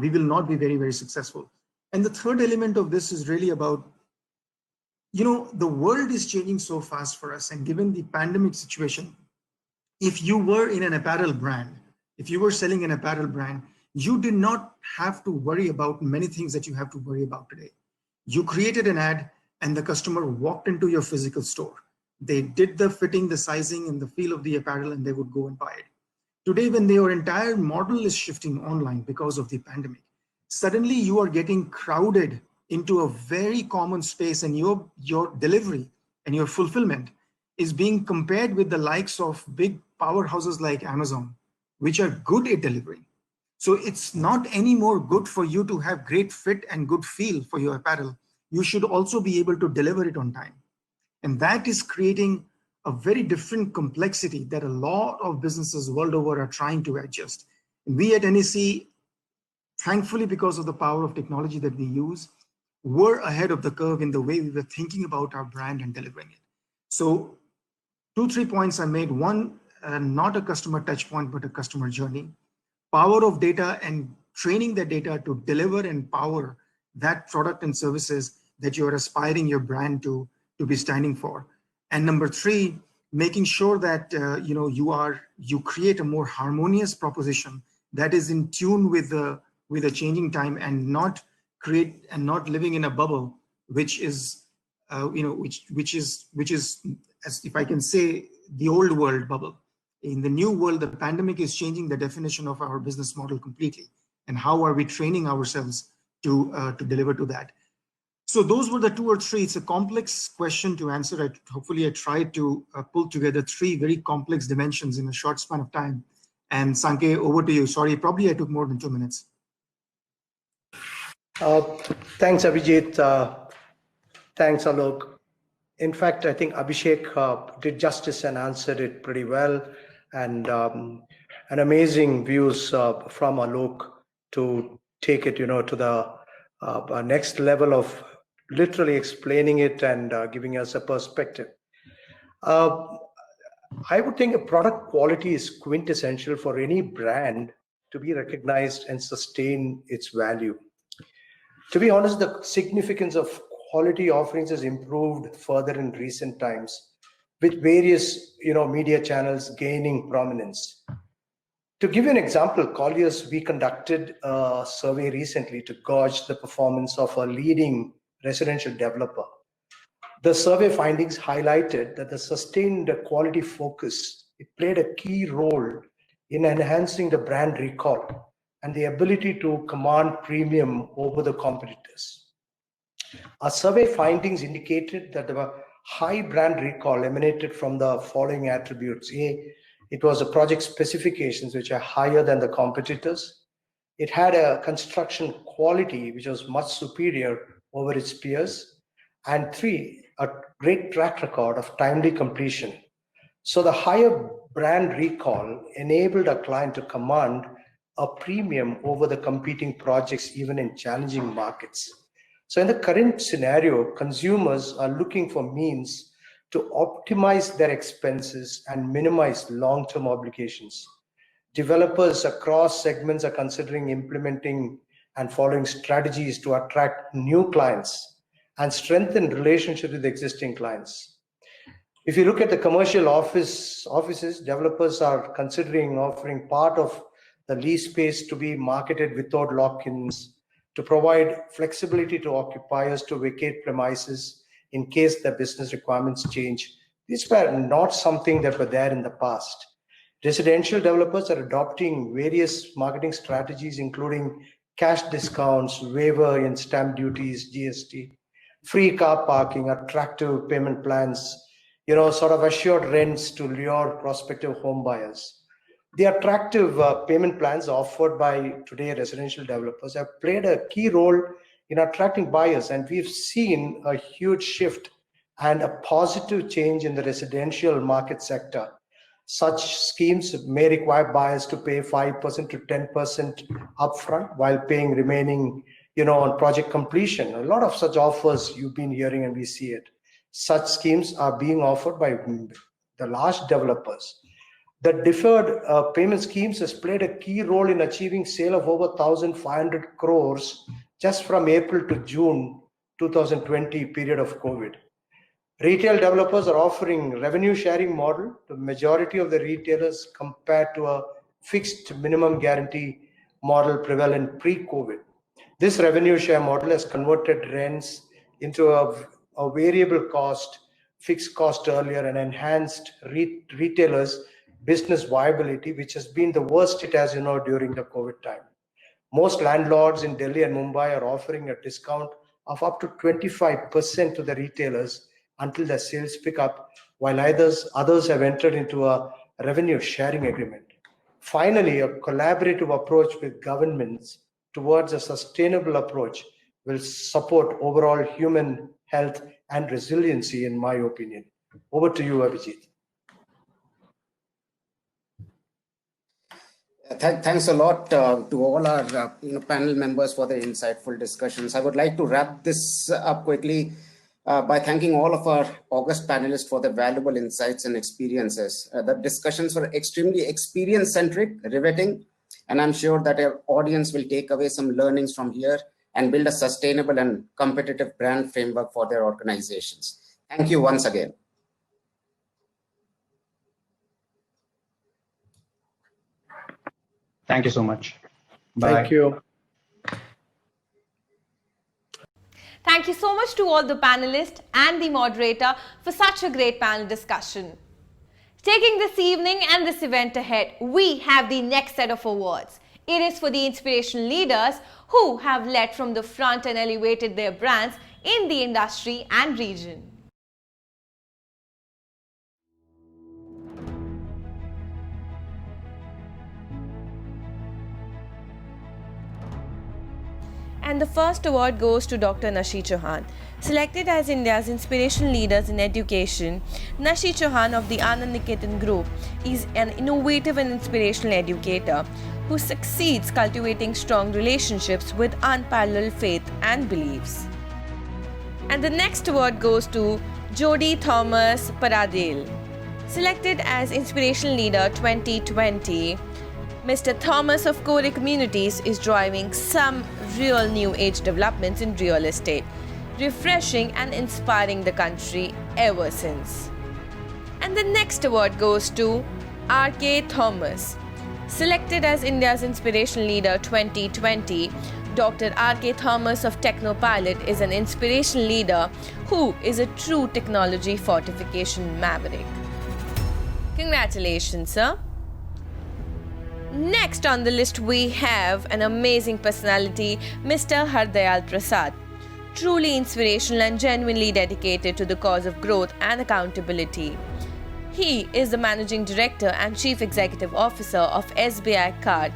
we will not be very, very successful. And the third element of this is really about, the world is changing so fast for us. And given the pandemic situation, if you were in an apparel brand, if you were selling an apparel brand, you did not have to worry about many things that you have to worry about today. You created an ad and the customer walked into your physical store. They did the fitting, the sizing, and the feel of the apparel, and they would go and buy it. Today, when your entire model is shifting online because of the pandemic, suddenly you are getting crowded into a very common space, and your delivery and your fulfillment is being compared with the likes of big powerhouses like Amazon, which are good at delivering. So it's not anymore good for you to have great fit and good feel for your apparel. You should also be able to deliver it on time. And that is creating a very different complexity that a lot of businesses world over are trying to adjust. And we at NEC, thankfully, because of the power of technology that we use, we're ahead of the curve in the way we were thinking about our brand and delivering it. So 2-3 points I made. One, not a customer touch point, but a customer journey. Power of data and training the data to deliver and power that product and services that you're aspiring your brand to be standing for. And number 3, making sure that you create a more harmonious proposition that is in tune with the changing time, and not living in a bubble, which is which is, as if I can say, the old world bubble. In the new world, the pandemic is changing the definition of our business model completely. And how are we training ourselves to deliver to that? So those were the 2 or 3. It's a complex question to answer. Hopefully I tried to pull together 3 very complex dimensions in a short span of time. And Sankey, over to you. Sorry, probably I took more than 2 minutes. Thanks, Abhijit. Thanks, Alok. In fact, I think Abhishek did justice and answered it pretty well. And an amazing views from Alok to take it, to the next level of literally explaining it and giving us a perspective. I would think a product quality is quintessential for any brand to be recognized and sustain its value. To be honest, the significance of quality offerings has improved further in recent times, with various media channels gaining prominence. To give you an example, Colliers, we conducted a survey recently to gauge the performance of a leading residential developer. The survey findings highlighted that the sustained quality focus, it played a key role in enhancing the brand recall and the ability to command premium over the competitors. Our survey findings indicated that the high brand recall emanated from the following attributes. A, it was a project specifications which are higher than the competitors. It had a construction quality which was much superior over its peers. And 3, a great track record of timely completion. So the higher brand recall enabled a client to command a premium over the competing projects even in challenging markets. So in the current scenario, consumers are looking for means to optimize their expenses and minimize long-term obligations. Developers across segments are considering implementing and following strategies to attract new clients and strengthen relationships with existing clients. If you look at the commercial offices, developers are considering offering part of the lease space to be marketed without lock-ins, to provide flexibility to occupiers to vacate premises in case the business requirements change. These were not something that were there in the past. Residential developers are adopting various marketing strategies, including cash discounts, waiver in stamp duties, GST, free car parking, attractive payment plans, sort of assured rents to lure prospective home buyers. The attractive payment plans offered by today residential developers have played a key role in attracting buyers, and we've seen a huge shift and a positive change in the residential market sector. Such schemes may require buyers to pay 5% to 10% upfront while paying remaining, on project completion. A lot of such offers you've been hearing and we see it. Such schemes are being offered by the large developers. The deferred payment schemes has played a key role in achieving sale of over 1,500 crores just from April to June 2020 period of COVID. Retail developers are offering revenue sharing model to majority of the retailers compared to a fixed minimum guarantee model prevalent pre-COVID. This revenue share model has converted rents into a variable cost, fixed cost earlier, and enhanced retailers' business viability, which has been the worst it has, during the COVID time. Most landlords in Delhi and Mumbai are offering a discount of up to 25% to the retailers until the sales pick up, while others have entered into a revenue sharing agreement. Finally, a collaborative approach with governments towards a sustainable approach will support overall human health and resiliency, in my opinion. Over to you, Abhijit. Thanks a lot to all our panel members for their insightful discussions. I would like to wrap this up quickly by thanking all of our august panelists for their valuable insights and experiences. The discussions were extremely experience-centric, riveting, and I'm sure that our audience will take away some learnings from here and build a sustainable and competitive brand framework for their organizations. Thank you once again. Thank you so much. Bye. Thank you. Thank you so much to all the panelists and the moderator for such a great panel discussion. Taking this evening and this event ahead, we have the next set of awards. It is for the inspirational leaders who have led from the front and elevated their brands in the industry and region. And the first award goes to Dr. Nashi Chauhan. Selected as India's inspirational leaders in education, Nashi Chauhan of the Anand Niketan Group is an innovative and inspirational educator who succeeds cultivating strong relationships with unparalleled faith and beliefs. And the next award goes to Jodie Thomas Paradale. Selected as Inspirational Leader 2020, Mr. Thomas of Kore Communities is driving some real new age developments in real estate, refreshing and inspiring the country ever since. And the next award goes to R.K. Thomas. Selected as India's Inspirational Leader 2020, Dr. R.K. Thomas of Technopilot is an inspirational leader who is a true technology fortification maverick. Congratulations, sir. Next on the list we have an amazing personality, Mr. Hardayal Prasad. Truly inspirational and genuinely dedicated to the cause of growth and accountability. He is the Managing Director and Chief Executive Officer of SBI Card,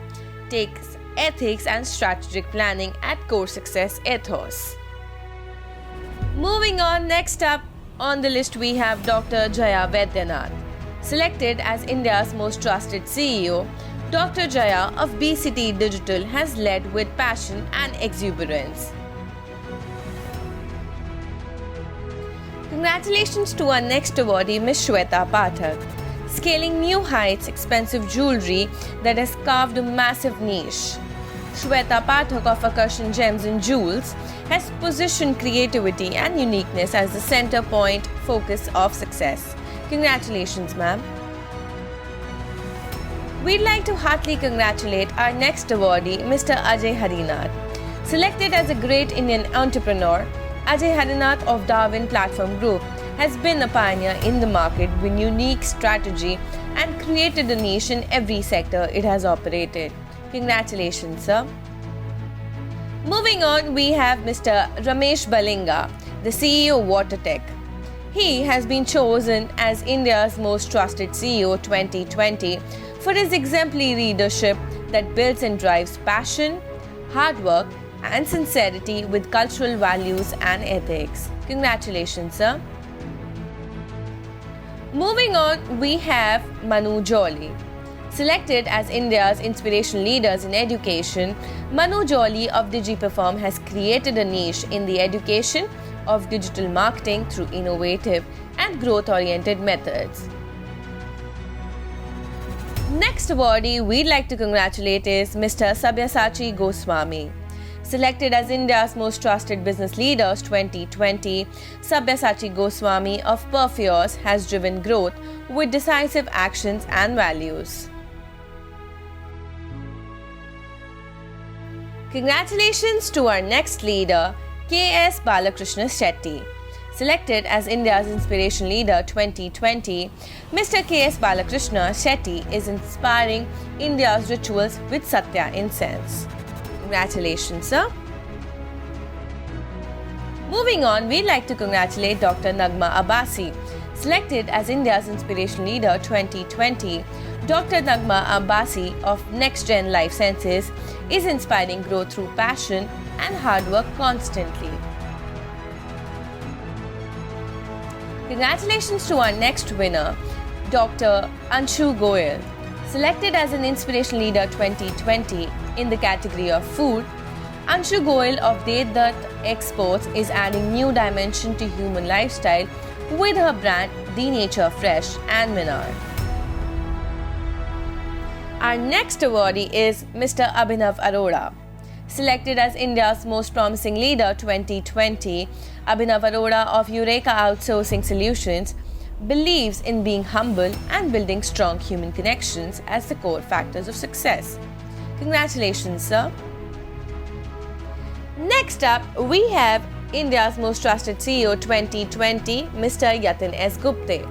takes ethics and strategic planning at Core Success Ethos. Moving on, next up on the list we have Dr. Jaya Vaidyanath. Selected as India's most trusted CEO, Dr. Jaya of BCT Digital has led with passion and exuberance. Congratulations to our next awardee, Ms. Shweta Pathak. Scaling new heights, expensive jewelry that has carved a massive niche. Shweta Pathak of Akarshan Gems and Jewels has positioned creativity and uniqueness as the center point focus of success. Congratulations, ma'am. We'd like to heartily congratulate our next awardee, Mr. Ajay Harinath. Selected as a great Indian entrepreneur, Ajay Harinath of Darwin Platform Group has been a pioneer in the market with unique strategy and created a niche in every sector it has operated. Congratulations, sir. Moving on, we have Mr. Ramesh Balinga, the CEO of WaterTech. He has been chosen as India's most trusted CEO 2020 for his exemplary leadership that builds and drives passion, hard work, and sincerity with cultural values and ethics. Congratulations, sir. Moving on, we have Manu Jolly. Selected as India's inspirational leaders in education, Manu Jolly of DigiPerform has created a niche in the education of digital marketing through innovative and growth-oriented methods. Next awardee we'd like to congratulate is Mr. Sabyasachi Goswami. Selected as India's Most Trusted Business Leaders 2020, Sabyasachi Goswami of Perfios has driven growth with decisive actions and values. Congratulations to our next leader, K.S. Balakrishna Shetty. Selected as India's Inspiration Leader 2020, Mr. K.S. Balakrishna Shetty is inspiring India's rituals with Satya incense. Congratulations, sir. Moving on, we'd like to congratulate Dr. Nagma Abbasi. Selected as India's Inspiration Leader 2020, Dr. Nagma Abbasi of Next Gen Life Sciences is inspiring growth through passion and hard work constantly. Congratulations to our next winner, Dr. Anshu Goyal. Selected as an Inspiration Leader 2020 in the category of food, Anshu Goyal of Dedat Exports is adding new dimension to human lifestyle with her brand The Nature Fresh and Minar. Our next awardee is Mr. Abhinav Arora. Selected as India's Most Promising Leader 2020, Abhinav Arora of Eureka Outsourcing Solutions believes in being humble and building strong human connections as the core factors of success. Congratulations, sir. Next up, we have India's Most Trusted CEO 2020, Mr. Yatin S. Gupte.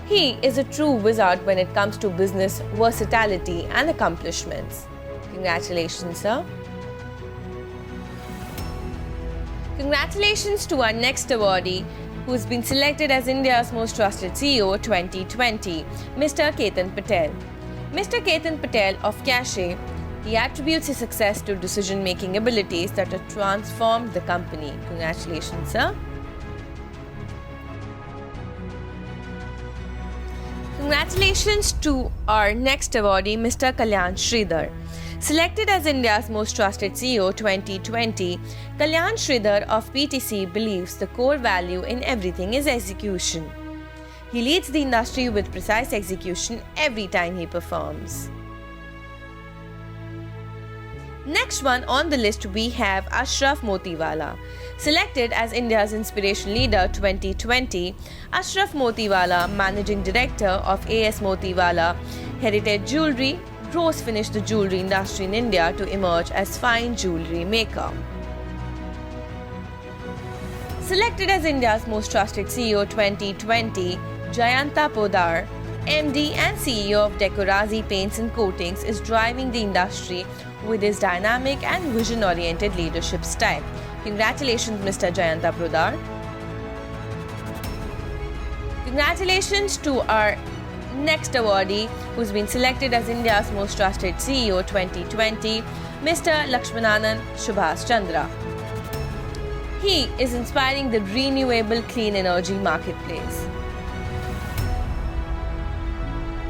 He is a true wizard when it comes to business versatility and accomplishments. Congratulations, sir. Congratulations to our next awardee, who's been selected as India's Most Trusted CEO 2020, Mr. Ketan Patel. Mr. Ketan Patel of Cache, he attributes his success to decision-making abilities that have transformed the company. Congratulations, sir. Congratulations to our next awardee, Mr. Kalyan Sridhar. Selected as India's Most Trusted CEO 2020, Kalyan Sridhar of PTC believes the core value in everything is execution. He leads the industry with precise execution every time he performs. Next one on the list we have Ashraf Motiwala. Selected as India's Inspiration Leader 2020, Ashraf Motiwala, Managing Director of AS Motiwala Heritage Jewelry, rose finished the jewelry industry in India to emerge as fine jewelry maker. Selected as India's Most Trusted CEO 2020, Jayanta Podar, MD and CEO of Decorazi Paints and Coatings, is driving the industry with his dynamic and vision-oriented leadership style. Congratulations, Mr. Jayanta Podar. Congratulations to our next awardee, who's been selected as India's Most Trusted CEO 2020, Mr. Lakshmananan Subhas Chandra. He is inspiring the renewable clean energy marketplace.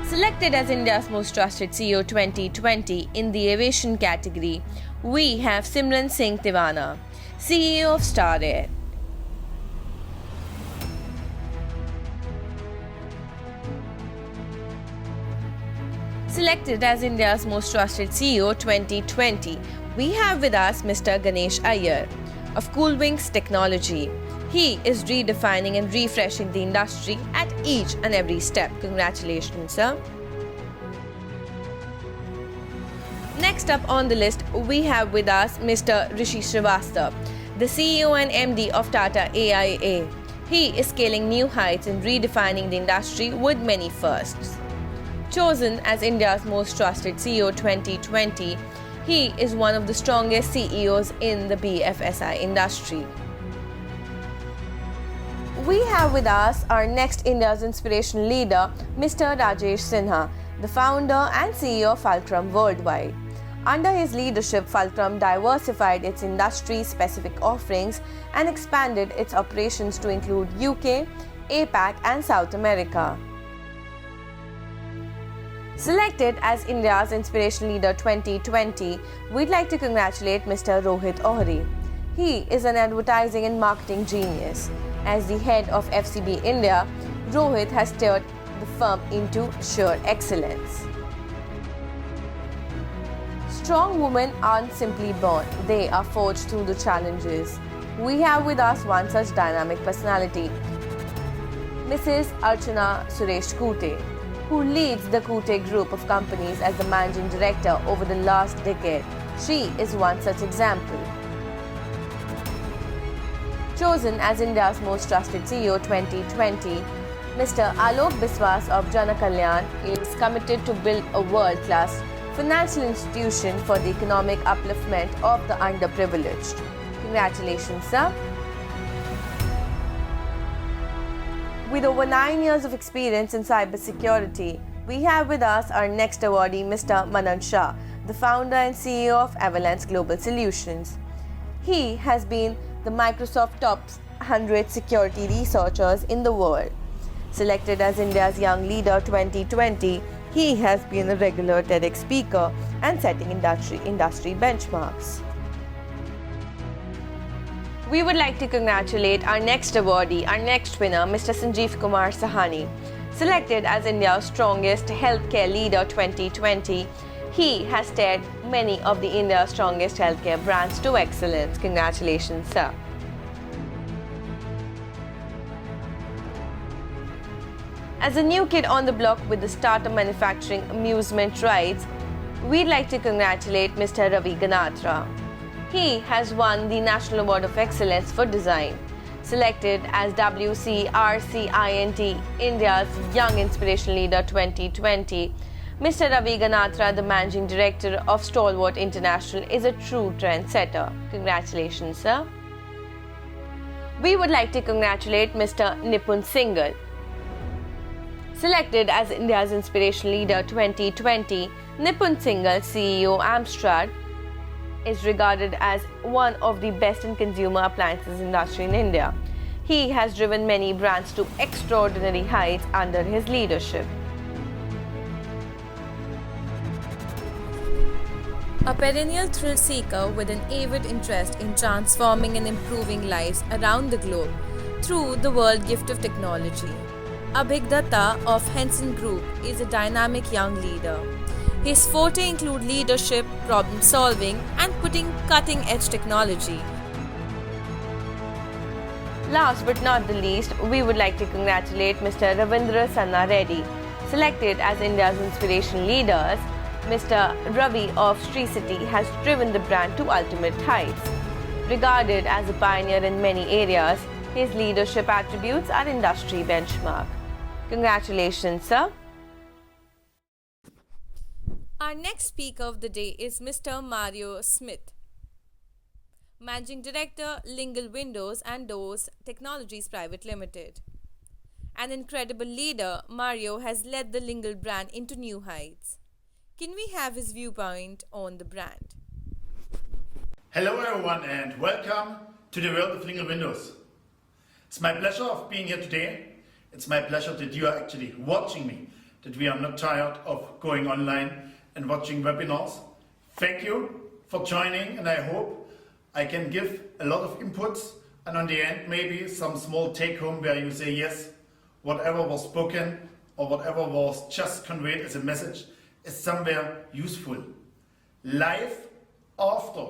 Selected as India's Most Trusted CEO 2020 in the aviation category, we have Simran Singh Tiwana, CEO of Star Air. Selected as India's Most Trusted CEO 2020, we have with us Mr. Ganesh Iyer of Cool Wings Technology. He is redefining and refreshing the industry at each and every step. Congratulations, sir. Next up on the list, we have with us Mr. Rishi Srivastava, the CEO and MD of Tata AIA. He is scaling new heights and redefining the industry with many firsts. Chosen as India's Most Trusted CEO 2020, he is one of the strongest CEOs in the BFSI industry. We have with us our next India's Inspirational Leader, Mr. Rajesh Sinha, the founder and CEO of Fulcrum Worldwide. Under his leadership, Fulcrum diversified its industry-specific offerings and expanded its operations to include UK, APAC and South America. Selected as India's Inspirational Leader 2020, we'd like to congratulate Mr. Rohit Ohri. He is an advertising and marketing genius. As the head of FCB India, Rohit has steered the firm into sheer excellence. Strong women aren't simply born, they are forged through the challenges. We have with us one such dynamic personality, Mrs. Archana Suresh Kute, who leads the Kute Group of companies as the managing director over the last decade. She is one such example. Chosen as India's most trusted CEO 2020, Mr. Alok Biswas of Jana Kalyan is committed to build a world-class financial institution for the economic upliftment of the underprivileged. Congratulations, sir. With over 9 years of experience in cybersecurity, we have with us our next awardee, Mr. Manan Shah, the founder and CEO of Avalanche Global Solutions. He has been the Microsoft Top 100 Security Researchers in the world. Selected as India's Young Leader 2020, he has been a regular TEDx speaker and setting industry benchmarks. We would like to congratulate our next awardee, our next winner, Mr. Sanjeev Kumar Sahani. Selected as India's Strongest Healthcare Leader 2020, he has steered many of the India's strongest healthcare brands to excellence. Congratulations, sir. As a new kid on the block with the startup manufacturing amusement rides, we'd like to congratulate Mr. Ravi Ganatra. He has won the National Award of Excellence for Design. Selected as WCRC India's Young Inspirational Leader 2020, Mr. Ravi Ganatra, the Managing Director of Stalwart International, is a true trendsetter. Congratulations, sir. We would like to congratulate Mr. Nipun Singhal. Selected as India's Inspirational Leader 2020, Nipun Singhal, CEO Amstrad, is regarded as one of the best in consumer appliances industry in India. He has driven many brands to extraordinary heights under his leadership. A perennial thrill seeker with an avid interest in transforming and improving lives around the globe through the world gift of technology, Abhig Datta of Henson Group is a dynamic young leader. His forte include leadership, problem solving, and putting cutting-edge technology. Last but not the least, we would like to congratulate Mr. Ravindra Sanna Reddy. Selected as India's Inspiration Leaders, Mr. Ravi of Sri City has driven the brand to ultimate heights. Regarded as a pioneer in many areas, his leadership attributes are industry benchmark. Congratulations, sir. Our next speaker of the day is Mr. Mario Smith, Managing Director, Lingle Windows and Doors Technologies Private Limited. An incredible leader, Mario has led the Lingle brand into new heights. Can we have his viewpoint on the brand? Hello everyone and welcome to the world of Lingle Windows. It's my pleasure of being here today. It's my pleasure that you are actually watching me, that we are not tired of going online and watching webinars. Thank you for joining, and I hope I can give a lot of inputs, and on the end maybe some small take home where you say yes, whatever was spoken or whatever was just conveyed as a message is somewhere useful. Life after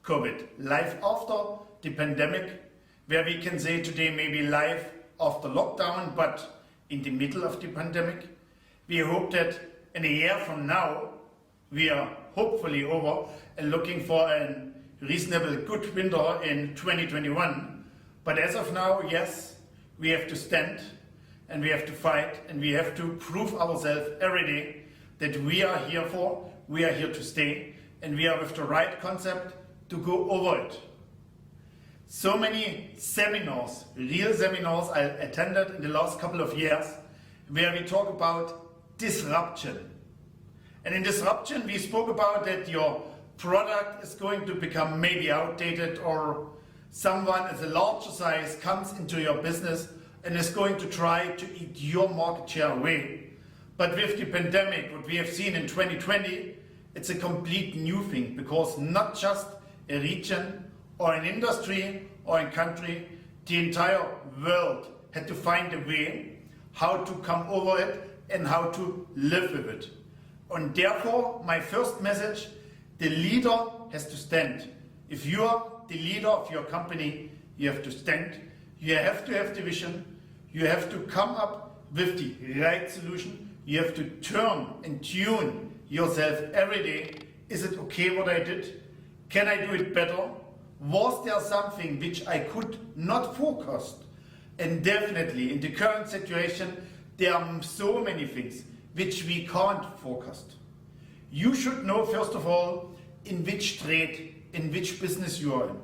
COVID, life after the pandemic, where we can say today maybe life after lockdown, but in the middle of the pandemic. We hope that in a year from now, we are hopefully over and looking for a reasonable good winter in 2021. But as of now, yes, we have to stand and we have to fight and we have to prove ourselves every day that we are here to stay, and we are with the right concept to go over it. So many seminars, real seminars I attended in the last couple of years, where we talk about disruption. And in disruption, we spoke about that your product is going to become maybe outdated, or someone as a larger size comes into your business and is going to try to eat your market share away. But with the pandemic, what we have seen in 2020, it's a complete new thing, because not just a region or an industry or a country, the entire world had to find a way how to come over it and how to live with it. And therefore, my first message, the leader has to stand. If you are the leader of your company, you have to stand. You have to have the vision. You have to come up with the right solution. You have to turn and tune yourself every day. Is it okay what I did? Can I do it better? Was there something which I could not forecast? And definitely in the current situation, there are so many things which we can't forecast. You should know, first of all, in which trade, in which business you are in.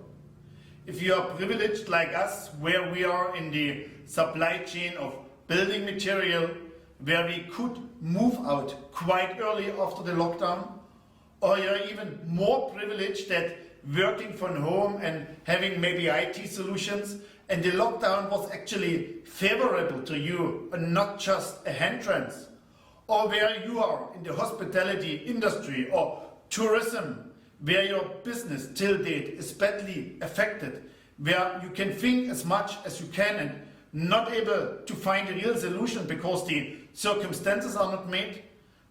If you are privileged like us, where we are in the supply chain of building material, where we could move out quite early after the lockdown, or you're even more privileged that working from home and having maybe IT solutions, and the lockdown was actually favorable to you and not just a hindrance, or where you are in the hospitality industry or tourism, where your business till date is badly affected, where you can think as much as you can and not able to find a real solution because the circumstances are not made,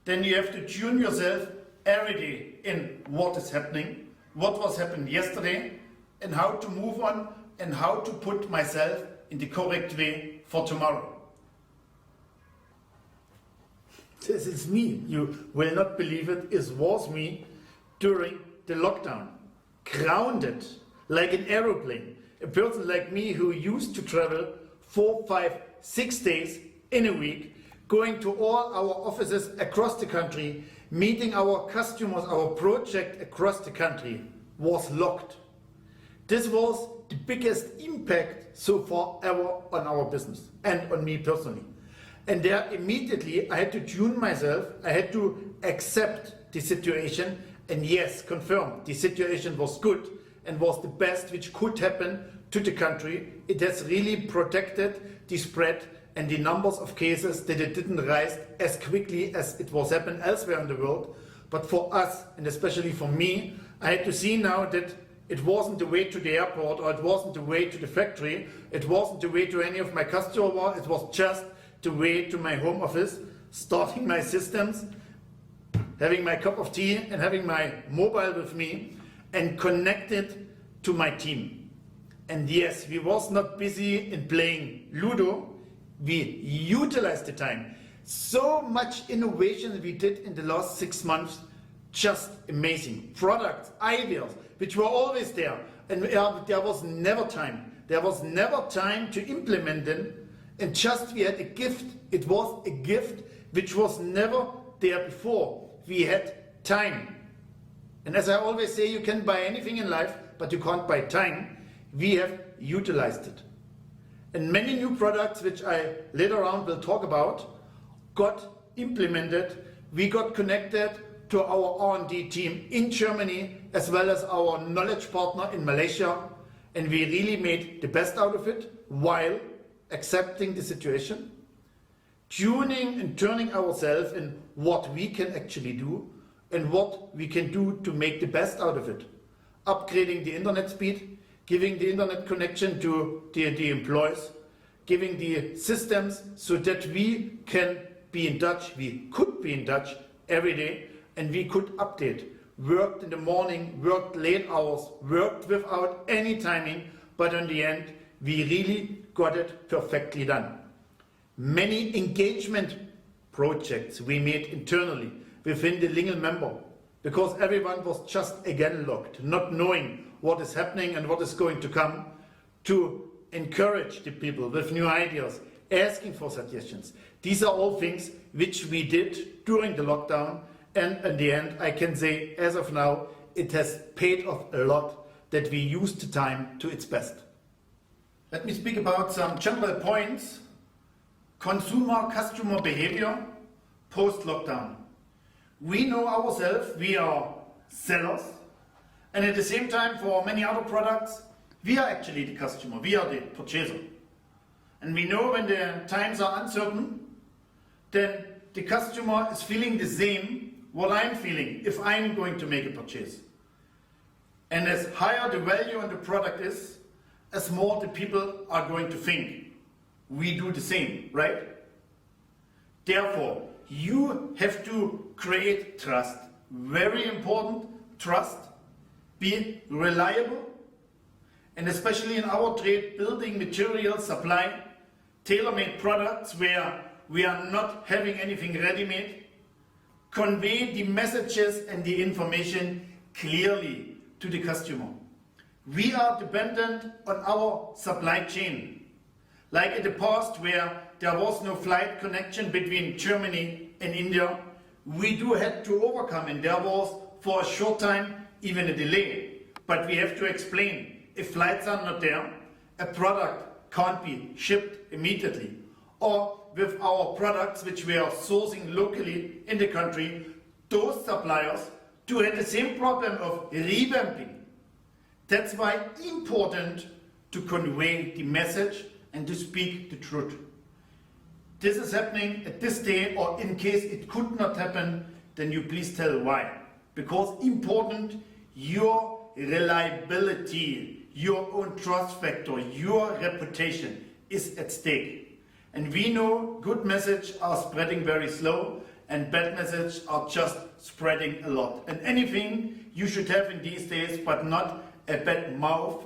then you have to tune yourself every day in what is happening, what was happened yesterday, and how to move on and how to put myself in the correct way for tomorrow. This is me. You will not believe it. It was me during the lockdown. Grounded like an aeroplane. A person like me who used to travel 4, 5, 6 days in a week, going to all our offices across the country, meeting our customers, our project across the country, was locked. This was the biggest impact so far ever on our business and on me personally. And there immediately I had to tune myself, I had to accept the situation, and yes, confirm the situation was good and was the best which could happen to the country. It has really protected the spread and the numbers of cases, that it didn't rise as quickly as it was happening elsewhere in the world. But for us, and especially for me, I had to see now that it wasn't the way to the airport, or it wasn't the way to the factory, it wasn't the way to any of my customers, it was just the way to my home office, starting my systems, having my cup of tea and having my mobile with me and connected to my team. And yes, we was not busy in playing Ludo, we utilized the time. So much innovation we did in the last 6 months, just amazing. Products, ideas, which were always there, and there was never time. There was never time to implement them, and just we had a gift. It was a gift which was never there before. We had time. And as I always say, you can buy anything in life, but you can't buy time. We have utilized it. And many new products, which I later on will talk about, got implemented. We got connected to our R&D team in Germany, as well as our knowledge partner in Malaysia. And we really made the best out of it while accepting the situation, tuning and turning ourselves in what we can actually do and what we can do to make the best out of it. Upgrading the internet speed, giving the internet connection to the employees, giving the systems so that we can be in touch, we could be in touch every day, and we could update. Worked in the morning, worked late hours, worked without any timing, but in the end, we really got it perfectly done. Many engagement projects we made internally within the Lingle member, because everyone was just again locked, not knowing what is happening and what is going to come, to encourage the people with new ideas, asking for suggestions. These are all things which we did during the lockdown, and in the end, I can say, as of now, it has paid off a lot that we used the time to its best. Let me speak about some general points. Customer behavior post-lockdown. We know ourselves, we are sellers, and at the same time, for many other products, we are actually the customer, we are the purchaser. And we know when the times are uncertain, then the customer is feeling the same what I'm feeling if I'm going to make a purchase. And as higher the value on the product is, as more the people are going to think. We do the same, right? Therefore, you have to create trust. Very important, trust, be reliable, and especially in our trade, building material supply, tailor-made products where we are not having anything ready-made, convey the messages and the information clearly to the customer. We are dependent on our supply chain. Like in the past where there was no flight connection between Germany and India, we do have to overcome, and there was for a short time even a delay. But we have to explain, if flights are not there, a product can't be shipped immediately. Or with our products which we are sourcing locally in the country, those suppliers do have the same problem of revamping. That's why important to convey the message and to speak the truth. This is happening at this day, or in case it could not happen, then you please tell why. Because important, your reliability, your own trust factor, your reputation is at stake. And we know good messages are spreading very slow and bad messages are just spreading a lot. And anything you should have in these days, but not a bad mouth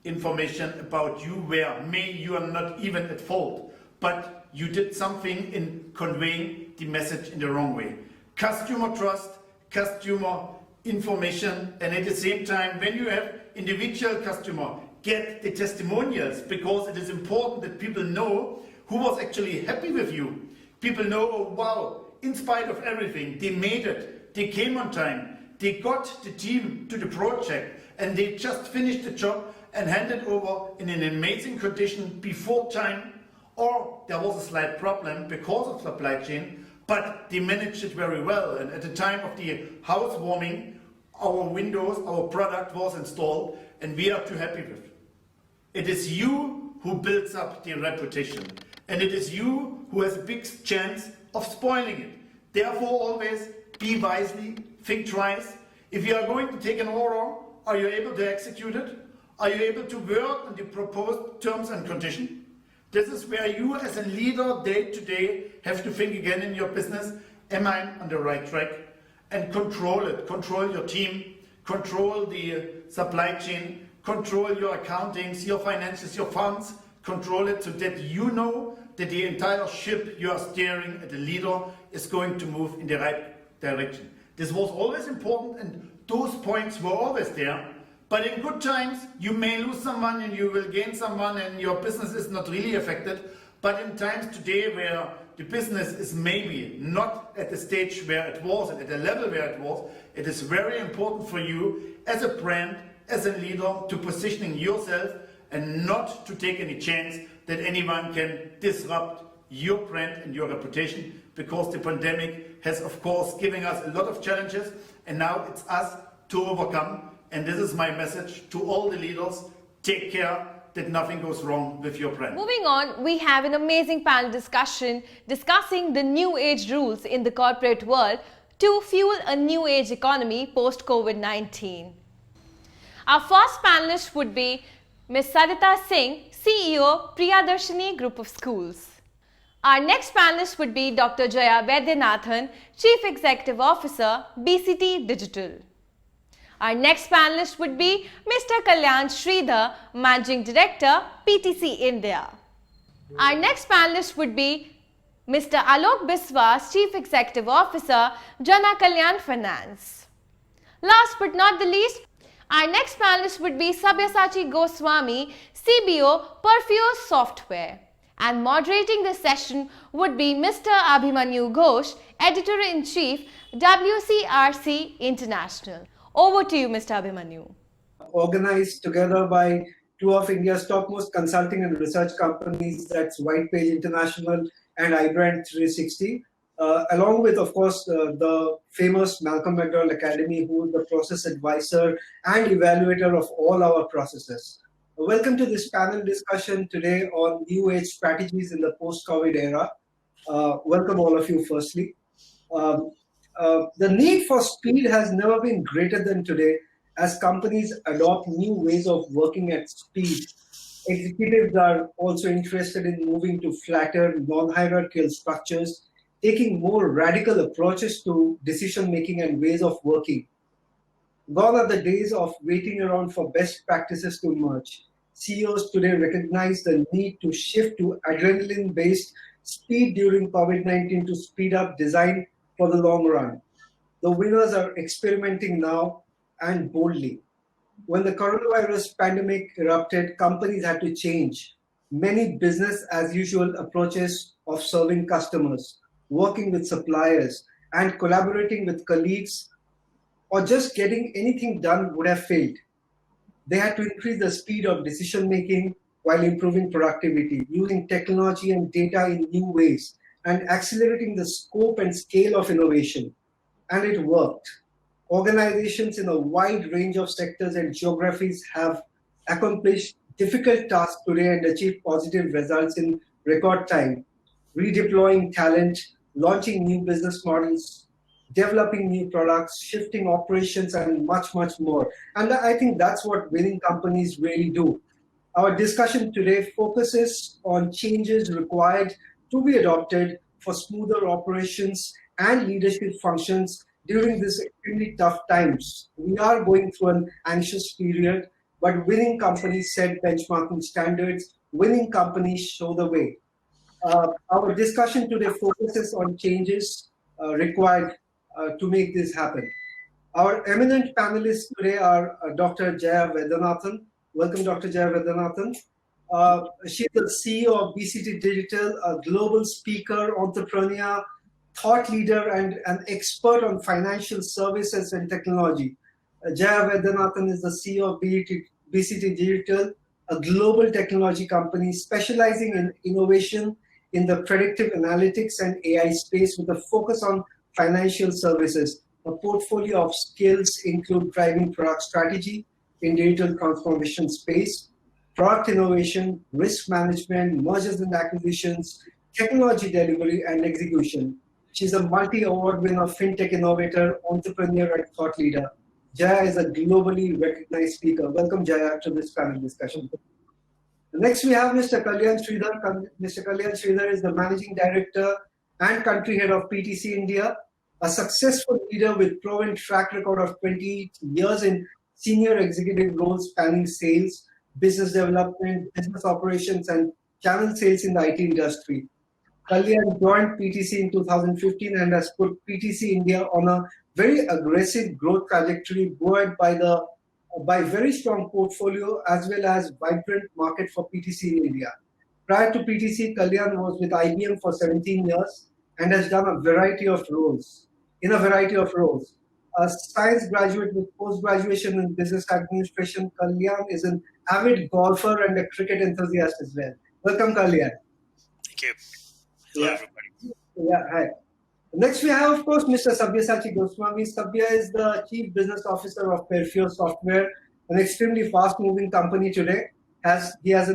information about you where maybe you are not even at fault, but you did something in conveying the message in the wrong way. Customer trust, customer information, and at the same time, when you have individual customer, get the testimonials, because it is important that people know who was actually happy with you. People know, oh wow, in spite of everything, they made it, they came on time, they got the team to the project, and they just finished the job and handed over in an amazing condition before time, or there was a slight problem because of supply chain, but they managed it very well. And at the time of the housewarming, our windows, our product was installed, and we are too happy with it. It is you who builds up the reputation, and it is you who has a big chance of spoiling it. Therefore, always be wisely, think twice. If you are going to take an order, are you able to execute it? Are you able to work on the proposed terms and conditions? This is where you as a leader day to day have to think again in your business, am I on the right track? And control it, control your team, control the supply chain, control your accountings, your finances, your funds, control it so that you know that the entire ship you are steering as a leader is going to move in the right direction. This was always important, and those points were always there. But in good times, you may lose someone and you will gain someone, and your business is not really affected. But in times today where the business is maybe not at the stage where it was and at the level where it was, it is very important for you as a brand, as a leader, to positioning yourself and not to take any chance that anyone can disrupt your brand and your reputation, because the pandemic has of course given us a lot of challenges, and now it's us to overcome. And this is my message to all the leaders: take care that nothing goes wrong with your brand. Moving on, we have an amazing panel discussion discussing the new age rules in the corporate world to fuel a new age economy post-COVID-19. Our first panelist would be Ms. Sarita Singh, CEO, Priyadarshini Group of Schools. Our next panelist would be Dr. Jaya Vaidyanathan, Chief Executive Officer, BCT Digital. Our next panelist would be Mr. Kalyan Sridhar, Managing Director, PTC India. Our next panelist would be Mr. Alok Biswas, Chief Executive Officer, Jana Kalyan Finance. Last but not the least, our next panelist would be Sabyasachi Goswami, CBO, Perfuse Software. And moderating the session would be Mr. Abhimanyu Ghosh, Editor-in-Chief, WCRC International. Over to you, Mr. Abhimanyu. Organized together by two of India's topmost consulting and research companies, that's Whitepage International and iBrand 360, along with, of course, the famous Malcolm McDowell Academy, who is the process advisor and evaluator of all our processes. Welcome to this panel discussion today on new age strategies in the post-COVID era. Welcome all of you firstly. The need for speed has never been greater than today as companies adopt new ways of working at speed. Executives are also interested in moving to flatter, non-hierarchical structures, taking more radical approaches to decision-making and ways of working. Gone are the days of waiting around for best practices to emerge. CEOs today recognize the need to shift to adrenaline-based speed during COVID-19 to speed up design for the long run. The winners are experimenting now and boldly. When the coronavirus pandemic erupted, companies had to change. Many business as usual approaches of serving customers, working with suppliers, and collaborating with colleagues, or just getting anything done would have failed. They had to increase the speed of decision making while improving productivity, using technology and data in new ways, and accelerating the scope and scale of innovation. And it worked. Organizations in a wide range of sectors and geographies have accomplished difficult tasks today and achieved positive results in record time, redeploying talent, launching new business models, developing new products, shifting operations, and much, much more. And I think that's what winning companies really do. Our discussion today focuses on changes required to be adopted for smoother operations and leadership functions during this extremely tough times. We are going through an anxious period, but winning companies set benchmarking standards. Winning companies show the way. Our discussion today focuses on changes required to make this happen. Our eminent panelists today are Dr. Jaya Vaidyanathan. Welcome, Dr. Jaya Vaidyanathan. She's the CEO of BCT Digital, a global speaker, entrepreneur, thought leader, and an expert on financial services and technology. Jaya Vaidyanathan is the CEO of BCT Digital, a global technology company specializing in innovation in the predictive analytics and AI space with a focus on financial services. A portfolio of skills include driving product strategy in digital transformation space, product innovation, risk management, mergers and acquisitions, technology delivery, and execution. She's a multi-award winner, fintech innovator, entrepreneur, and thought leader. Jaya is a globally recognized speaker. Welcome, Jaya, to this panel discussion. Next, we have Mr. Kalyan Sridhar. Mr. Kalyan Sridhar is the Managing Director and Country Head of PTC India, a successful leader with proven track record of 20 years in senior executive roles spanning sales, business development, business operations, and channel sales in the IT industry. Kalyan joined PTC in 2015 and has put PTC India on a very aggressive growth trajectory, buoyed by very strong portfolio as well as vibrant market for PTC in India. Prior to PTC, Kalyan was with IBM for 17 years and has done a variety of roles. A science graduate with post-graduation in business administration, Kalyan is an avid golfer and a cricket enthusiast as well. Welcome, Kalyan. Thank you. Hello, everybody. Yeah, hi. Next, we have, of course, Mr. Sabyasachi Goswami. Sabya is the Chief Business Officer of Perfio Software, an extremely fast-moving company today. He has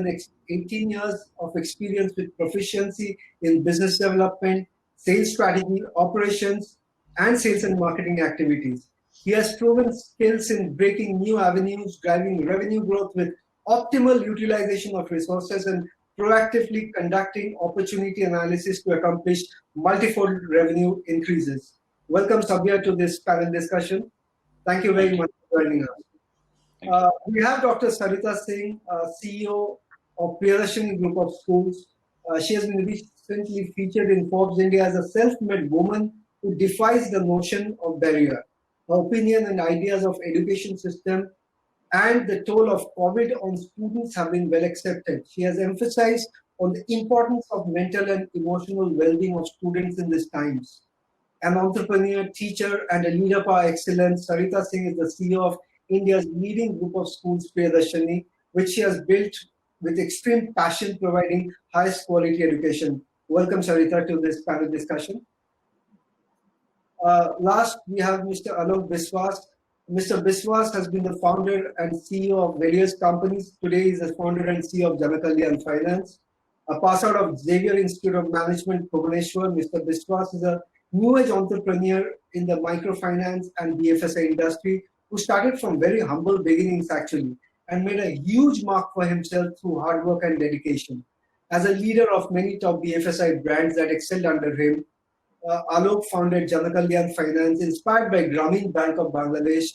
18 years of experience with proficiency in business development, sales strategy, operations, and sales and marketing activities. He has proven skills in breaking new avenues, driving revenue growth with optimal utilization of resources, and proactively conducting opportunity analysis to accomplish multifold revenue increases. Welcome, Sabya, to this panel discussion. Thank you very much for joining us. We have Dr. Sarita Singh, CEO of Priyadashini Group of Schools. She has been recently featured in Forbes India as a self-made woman who defies the notion of barrier. Her opinion and ideas of education system and the toll of COVID on students have been well accepted. She has emphasized on the importance of mental and emotional well-being of students in these times. An entrepreneur, teacher, and a leader par excellence, Sarita Singh is the CEO of India's leading group of schools, Priyadashini, which she has built with extreme passion, providing highest quality education. Welcome, Sarita, to this panel discussion. Last, we have Mr. Alok Biswas. Mr. Biswas has been the founder and CEO of various companies. Today, he is the founder and CEO of Janakalyan Finance. A pass out of Xavier Institute of Management, Bhubaneswar, Mr. Biswas is a new age entrepreneur in the microfinance and BFSI industry who started from very humble beginnings actually and made a huge mark for himself through hard work and dedication. As a leader of many top BFSI brands that excelled under him, Alok founded Janakalyan Finance, inspired by Grameen Bank of Bangladesh,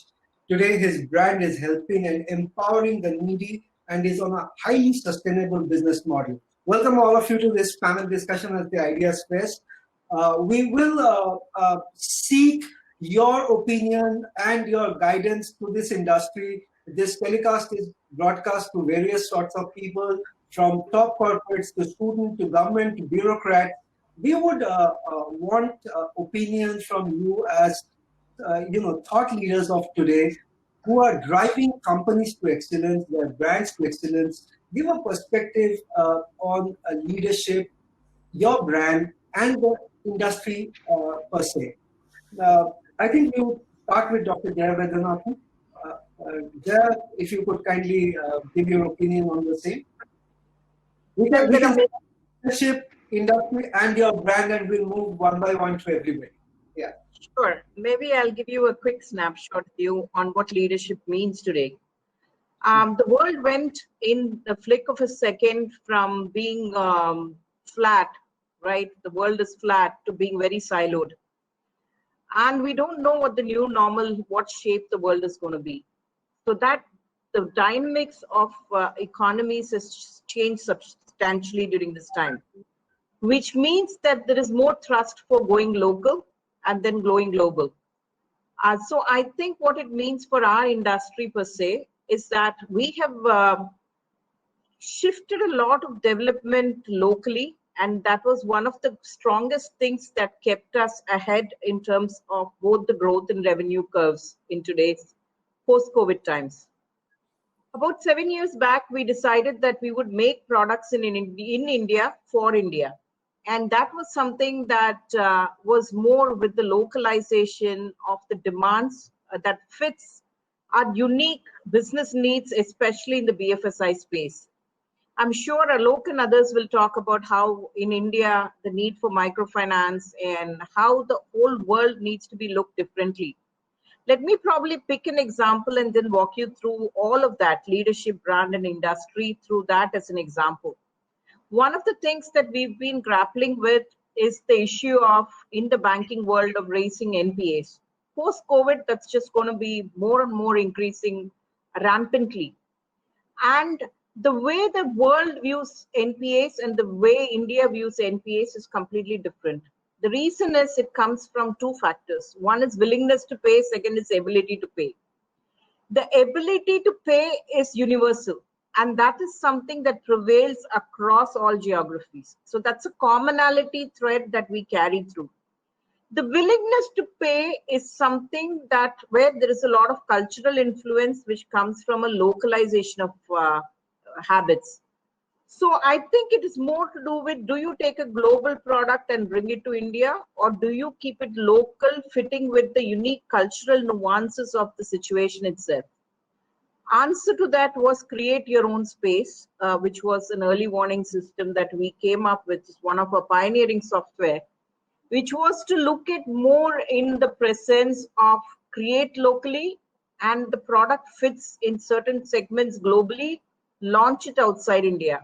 Today, his brand is helping and empowering the needy and is on a highly sustainable business model. Welcome all of you to this panel discussion at the Ideas Fest. We will seek your opinion and your guidance to this industry. This telecast is broadcast to various sorts of people, from top corporates to student to government to bureaucrat. We would want opinions from you as thought leaders of today who are driving companies to excellence, their brands to excellence. Give a perspective on leadership, your brand, and the industry per se. I think we'll start with Dr. Jaya Vedranathan. Jaya, if you could kindly give your opinion on the same. We can leadership, industry, and your brand, and we'll move one by one to everybody. Yeah. Sure. Maybe I'll give you a quick snapshot view on what leadership means today. The world went in the flick of a second from being flat, right? The world is flat, to being very siloed. And we don't know what the new normal, what shape the world is going to be. So that the dynamics of economies has changed substantially during this time, which means that there is more thrust for going local and then going global. So I think what it means for our industry per se is that we have shifted a lot of development locally, and that was one of the strongest things that kept us ahead in terms of both the growth and revenue curves in today's post-COVID times. About 7 years back, we decided that we would make products in India for India. And that was something that was more with the localization of the demands that fits our unique business needs, especially in the BFSI space. I'm sure Alok and others will talk about how in India, the need for microfinance and how the whole world needs to be looked differently. Let me probably pick an example and then walk you through all of that, leadership, brand, and industry, through that as an example. One of the things that we've been grappling with is the issue of, in the banking world, of raising NPAs. Post-COVID, that's just going to be more and more increasing rampantly. And the way the world views NPAs and the way India views NPAs is completely different. The reason is it comes from two factors. One is willingness to pay, second is ability to pay. The ability to pay is universal, and that is something that prevails across all geographies. So that's a commonality thread that we carry through. The willingness to pay is something that where there is a lot of cultural influence which comes from a localization of habits. So I think it is more to do with, do you take a global product and bring it to India, or do you keep it local, fitting with the unique cultural nuances of the situation itself? Answer to that was create your own space, which was an early warning system that we came up with, one of our pioneering software, which was to look at more in the presence of create locally, and the product fits in certain segments globally, launch it outside India.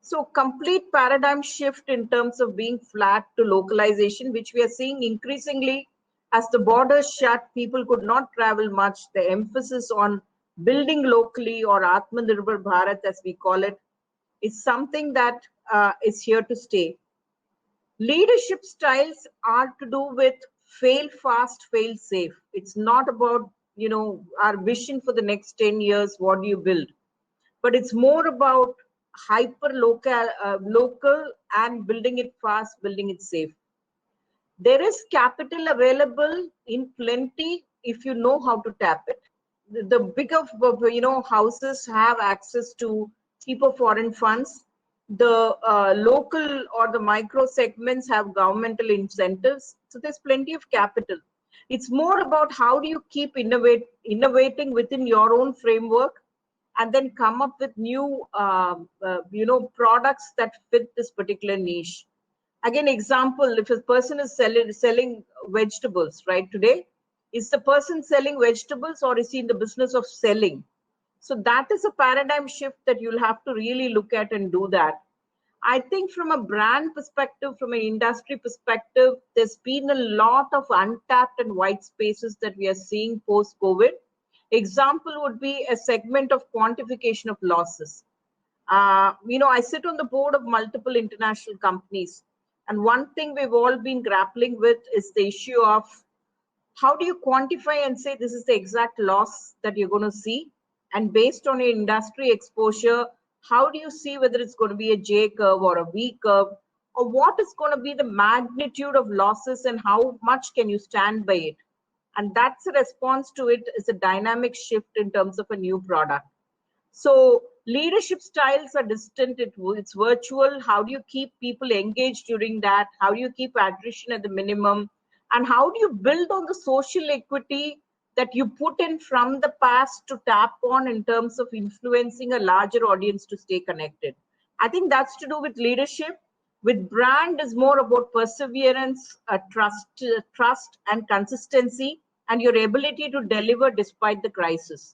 So complete paradigm shift in terms of being flat to localization, which we are seeing increasingly as the borders shut, people could not travel much. The emphasis on building locally, or Atmanirbhar Bharat as we call it, is something that is here to stay. Leadership styles are to do with fail fast, fail safe. It's not about, our vision for the next 10 years, what do you build? But it's more about hyper local and building it fast, building it safe. There is capital available in plenty if you know how to tap it. The bigger houses have access to cheaper foreign funds. The local or the micro segments have governmental incentives. So there's plenty of capital. It's more about how do you keep innovating within your own framework, and then come up with new, products that fit this particular niche. Again, example, if a person is selling vegetables, right, today, is the person selling vegetables, or is he in the business of selling? So that is a paradigm shift that you'll have to really look at and do that. I think from a brand perspective, from an industry perspective, there's been a lot of untapped and white spaces that we are seeing post-COVID, Example would be a segment of quantification of losses. I sit on the board of multiple international companies, and one thing we've all been grappling with is the issue of how do you quantify and say this is the exact loss that you're going to see? And based on your industry exposure, how do you see whether it's going to be a J curve or a V curve, or what is going to be the magnitude of losses and how much can you stand by it? And that's a response to it is a dynamic shift in terms of a new product. So leadership styles are distant, it's virtual. How do you keep people engaged during that? How do you keep attrition at the minimum? And how do you build on the social equity that you put in from the past to tap on in terms of influencing a larger audience to stay connected? I think that's to do with leadership. With brand is more about perseverance, trust and consistency, and your ability to deliver despite the crisis.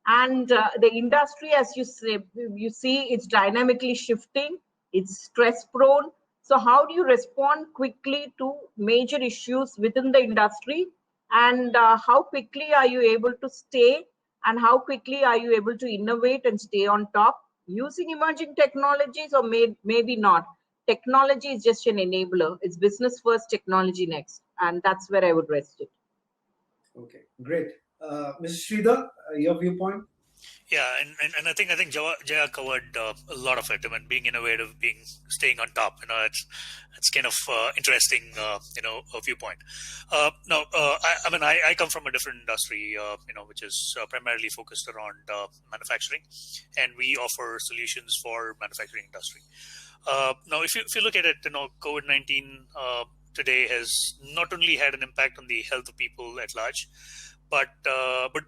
And the industry, as you see, it's dynamically shifting, it's stress prone. So how do you respond quickly to major issues within the industry? And how quickly are you able to stay? And how quickly are you able to innovate and stay on top using emerging technologies, or maybe not? Technology is just an enabler. It's business first, technology next. And that's where I would rest it. Okay, great. Mr. Sridhar, your viewpoint? Yeah, and I think Jaya covered a lot of it. I mean, being innovative, staying on top. It's kind of interesting. A viewpoint. I come from a different industry. Which is primarily focused around manufacturing, and we offer solutions for manufacturing industry. Now, if you look at it, COVID-19 today has not only had an impact on the health of people at large, but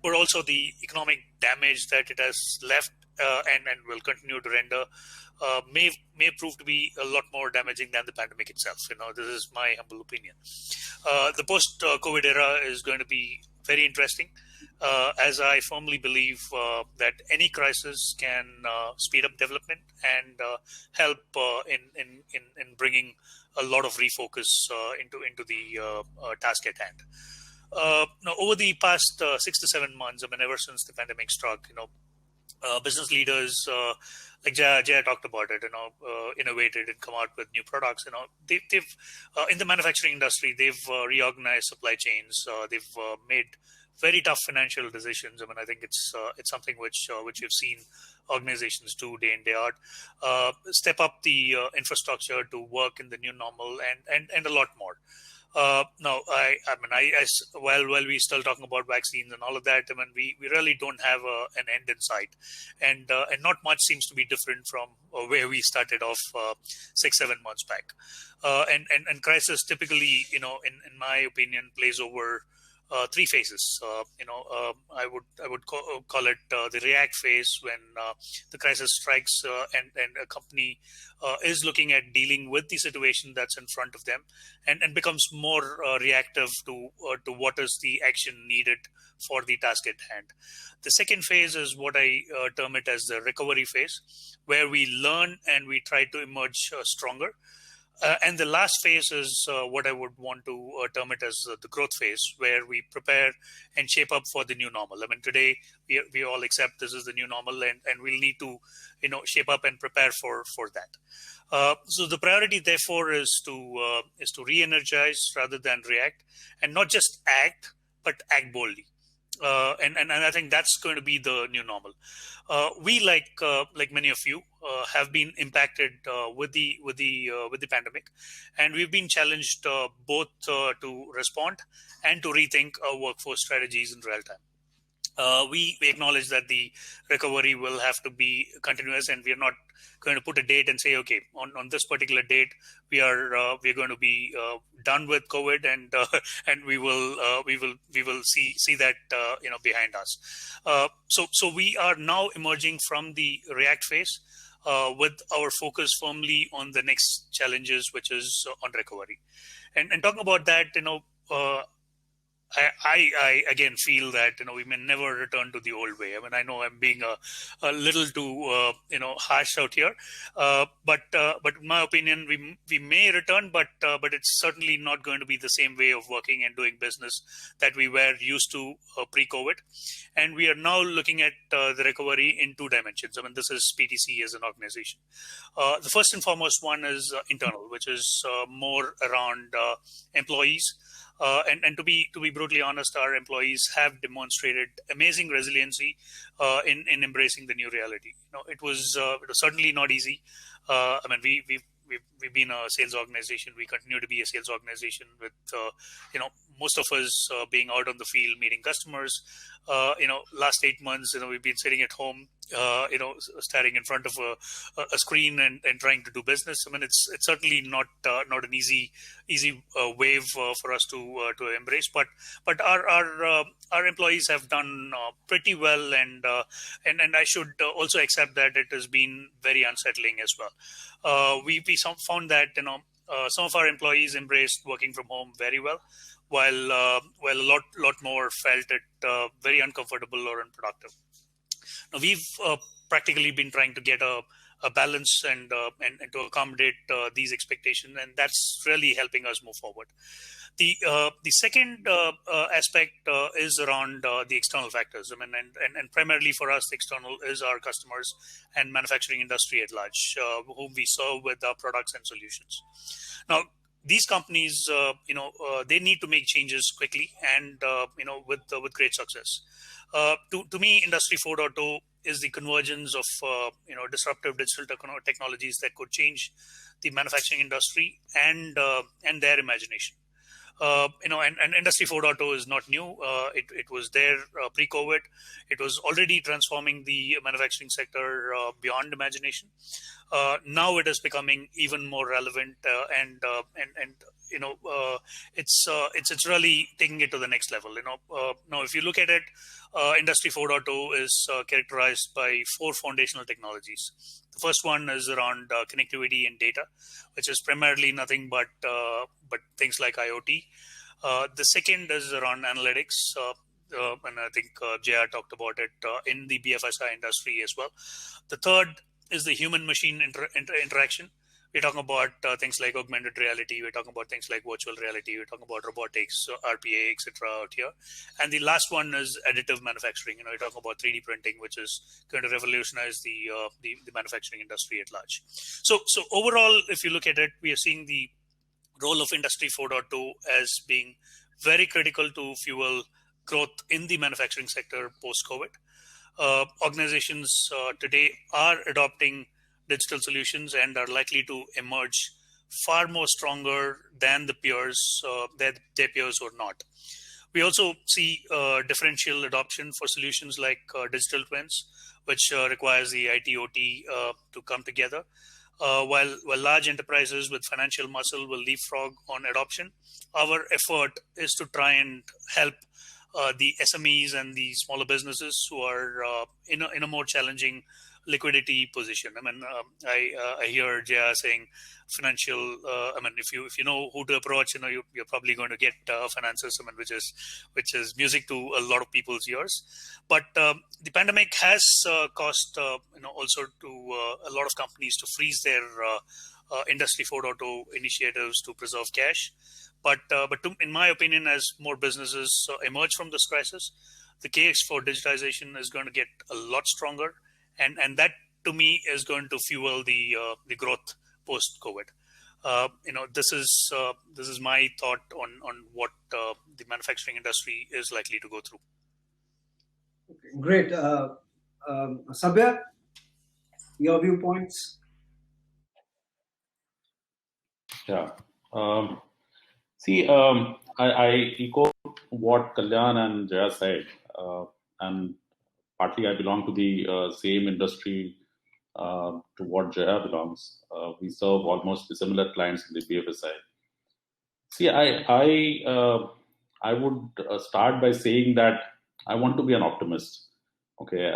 also the economic damage that it has left and will continue to render may prove to be a lot more damaging than the pandemic itself. This is my humble opinion. The post-COVID era is going to be very interesting, as I firmly believe that any crisis can speed up development and help in bringing a lot of refocus into the task at hand. Now, over the past 6 to 7 months, ever since the pandemic struck, business leaders like Jaya talked about it, innovated and come out with new products. They've in the manufacturing industry, they've reorganized supply chains. They've made very tough financial decisions. I think it's something which we've seen organizations do day in, day out. Step up the infrastructure to work in the new normal and a lot more. Now, while we're still talking about vaccines and all of that, we really don't have an end in sight, and not much seems to be different from where we started off 6-7 months back. And crisis typically, in my opinion, plays over 3 phases. I would call it the react phase, when the crisis strikes and a company is looking at dealing with the situation that's in front of them, and becomes more reactive to what is the action needed for the task at hand. The second phase is what I term it as the recovery phase, where we learn and we try to emerge stronger. And the last phase is what I would want to term it as the growth phase, where we prepare and shape up for the new normal. Today we all accept this is the new normal, and we'll need to, shape up and prepare for that. So the priority, therefore, is to re-energize rather than react, and not just act, but act boldly. And I think that's going to be the new normal. We, like many of you, have been impacted with the pandemic, and we've been challenged both to respond and to rethink our workforce strategies in real time. We acknowledge that the recovery will have to be continuous, and we are not going to put a date and say, okay, on this particular date we're going to be done with COVID, and we will see that behind us. So we are now emerging from the react phase with our focus firmly on the next challenges, which is on recovery. And talking about that, I again feel that we may never return to the old way. I mean, I know I'm being a little too harsh out here, but in my opinion, we may return, but it's certainly not going to be the same way of working and doing business that we were used to pre-COVID. And we are now looking at the recovery in two dimensions. I mean, this is PTC as an organization. The first and foremost one is internal, which is more around employees. And to be brutally honest, our employees have demonstrated amazing resiliency in embracing the new reality. It was certainly not easy. I mean, we've been a sales organization. We continue to be a sales organization with most of us being out on the field meeting customers. Last 8 months, we've been sitting at home, staring in front of a screen and trying to do business. I mean, it's certainly not an easy wave for us to embrace. But our employees have done pretty well, and I should also accept that it has been very unsettling as well. We found that some of our employees embraced working from home very well, while a lot more felt it very uncomfortable or unproductive. Now, we've practically been trying to get a balance and to accommodate these expectations, and that's really helping us move forward. The second aspect is around the external factors. I mean, and primarily for us, the external is our customers and manufacturing industry at large, whom we serve with our products and solutions. Now, these companies, they need to make changes quickly and with great success. To me, Industry 4.0 is the convergence of disruptive digital technologies that could change the manufacturing industry and their imagination. And Industry 4.0 is not new. It was there pre-COVID. It was already transforming the manufacturing sector beyond imagination. Now it is becoming even more relevant, and it's really taking it to the next level. Now if you look at it, Industry 4.0 is characterized by 4 foundational technologies. The first one is around connectivity and data, which is primarily nothing but things like IoT. The second is around analytics, and I think JR talked about it in the BFSI industry as well. The third is the human-machine interaction. We're talking about things like augmented reality. We're talking about things like virtual reality. We're talking about robotics, RPA, etc. out here. And the last one is additive manufacturing. We're talking about 3D printing, which is going to revolutionize the manufacturing industry at large. So overall, if you look at it, we are seeing the role of Industry 4.0 as being very critical to fuel growth in the manufacturing sector post-COVID. Organizations today are adopting digital solutions and are likely to emerge far more stronger than their peers who are not. We also see differential adoption for solutions like digital twins, which requires the IT/OT to come together. While large enterprises with financial muscle will leapfrog on adoption, our effort is to try and help the SMEs and the smaller businesses who are in a more challenging liquidity position. I mean, I hear JR saying financial. I mean, if you know who to approach, you're probably going to get finances. I mean, which is music to a lot of people's ears. But the pandemic has caused also to a lot of companies to freeze their Industry 4.0 initiatives to preserve cash. But in my opinion, as more businesses emerge from this crisis, the case for digitization is going to get a lot stronger. And that, to me, is going to fuel the growth post-COVID. This is my thought on what the manufacturing industry is likely to go through. Okay, great. Sabya, your viewpoints? Yeah. I echo what Kalyan and Jaya said, and partly I belong to the same industry to what Jaya belongs. We serve almost similar clients in the BFSI. See, I would start by saying that I want to be an optimist. Okay.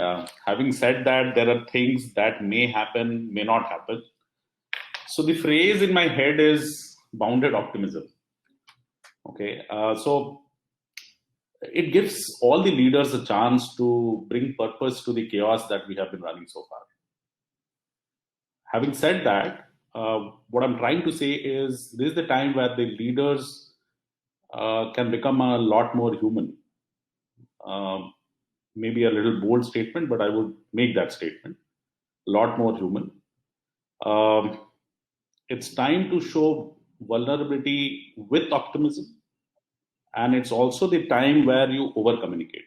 Having said that, there are things that may happen, may not happen. So the phrase in my head is bounded optimism. Okay. So it gives all the leaders a chance to bring purpose to the chaos that we have been running so far. Having said that, what I'm trying to say is this is the time where the leaders can become a lot more human. Maybe a little bold statement, but I would make that statement. A lot more human. It's time to show vulnerability with optimism. And it's also the time where you over-communicate.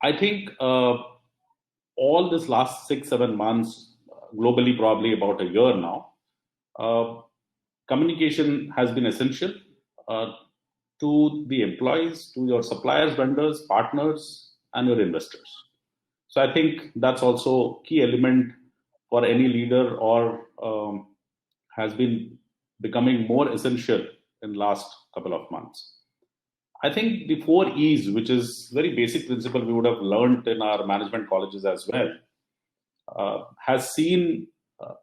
I think all this last 6-7 months, globally probably about a year now, communication has been essential to the employees, to your suppliers, vendors, partners, and your investors. So I think that's also a key element for any leader, or has been becoming more essential in the last couple of months. I think the 4 E's, which is very basic principle we would have learned in our management colleges as well, has seen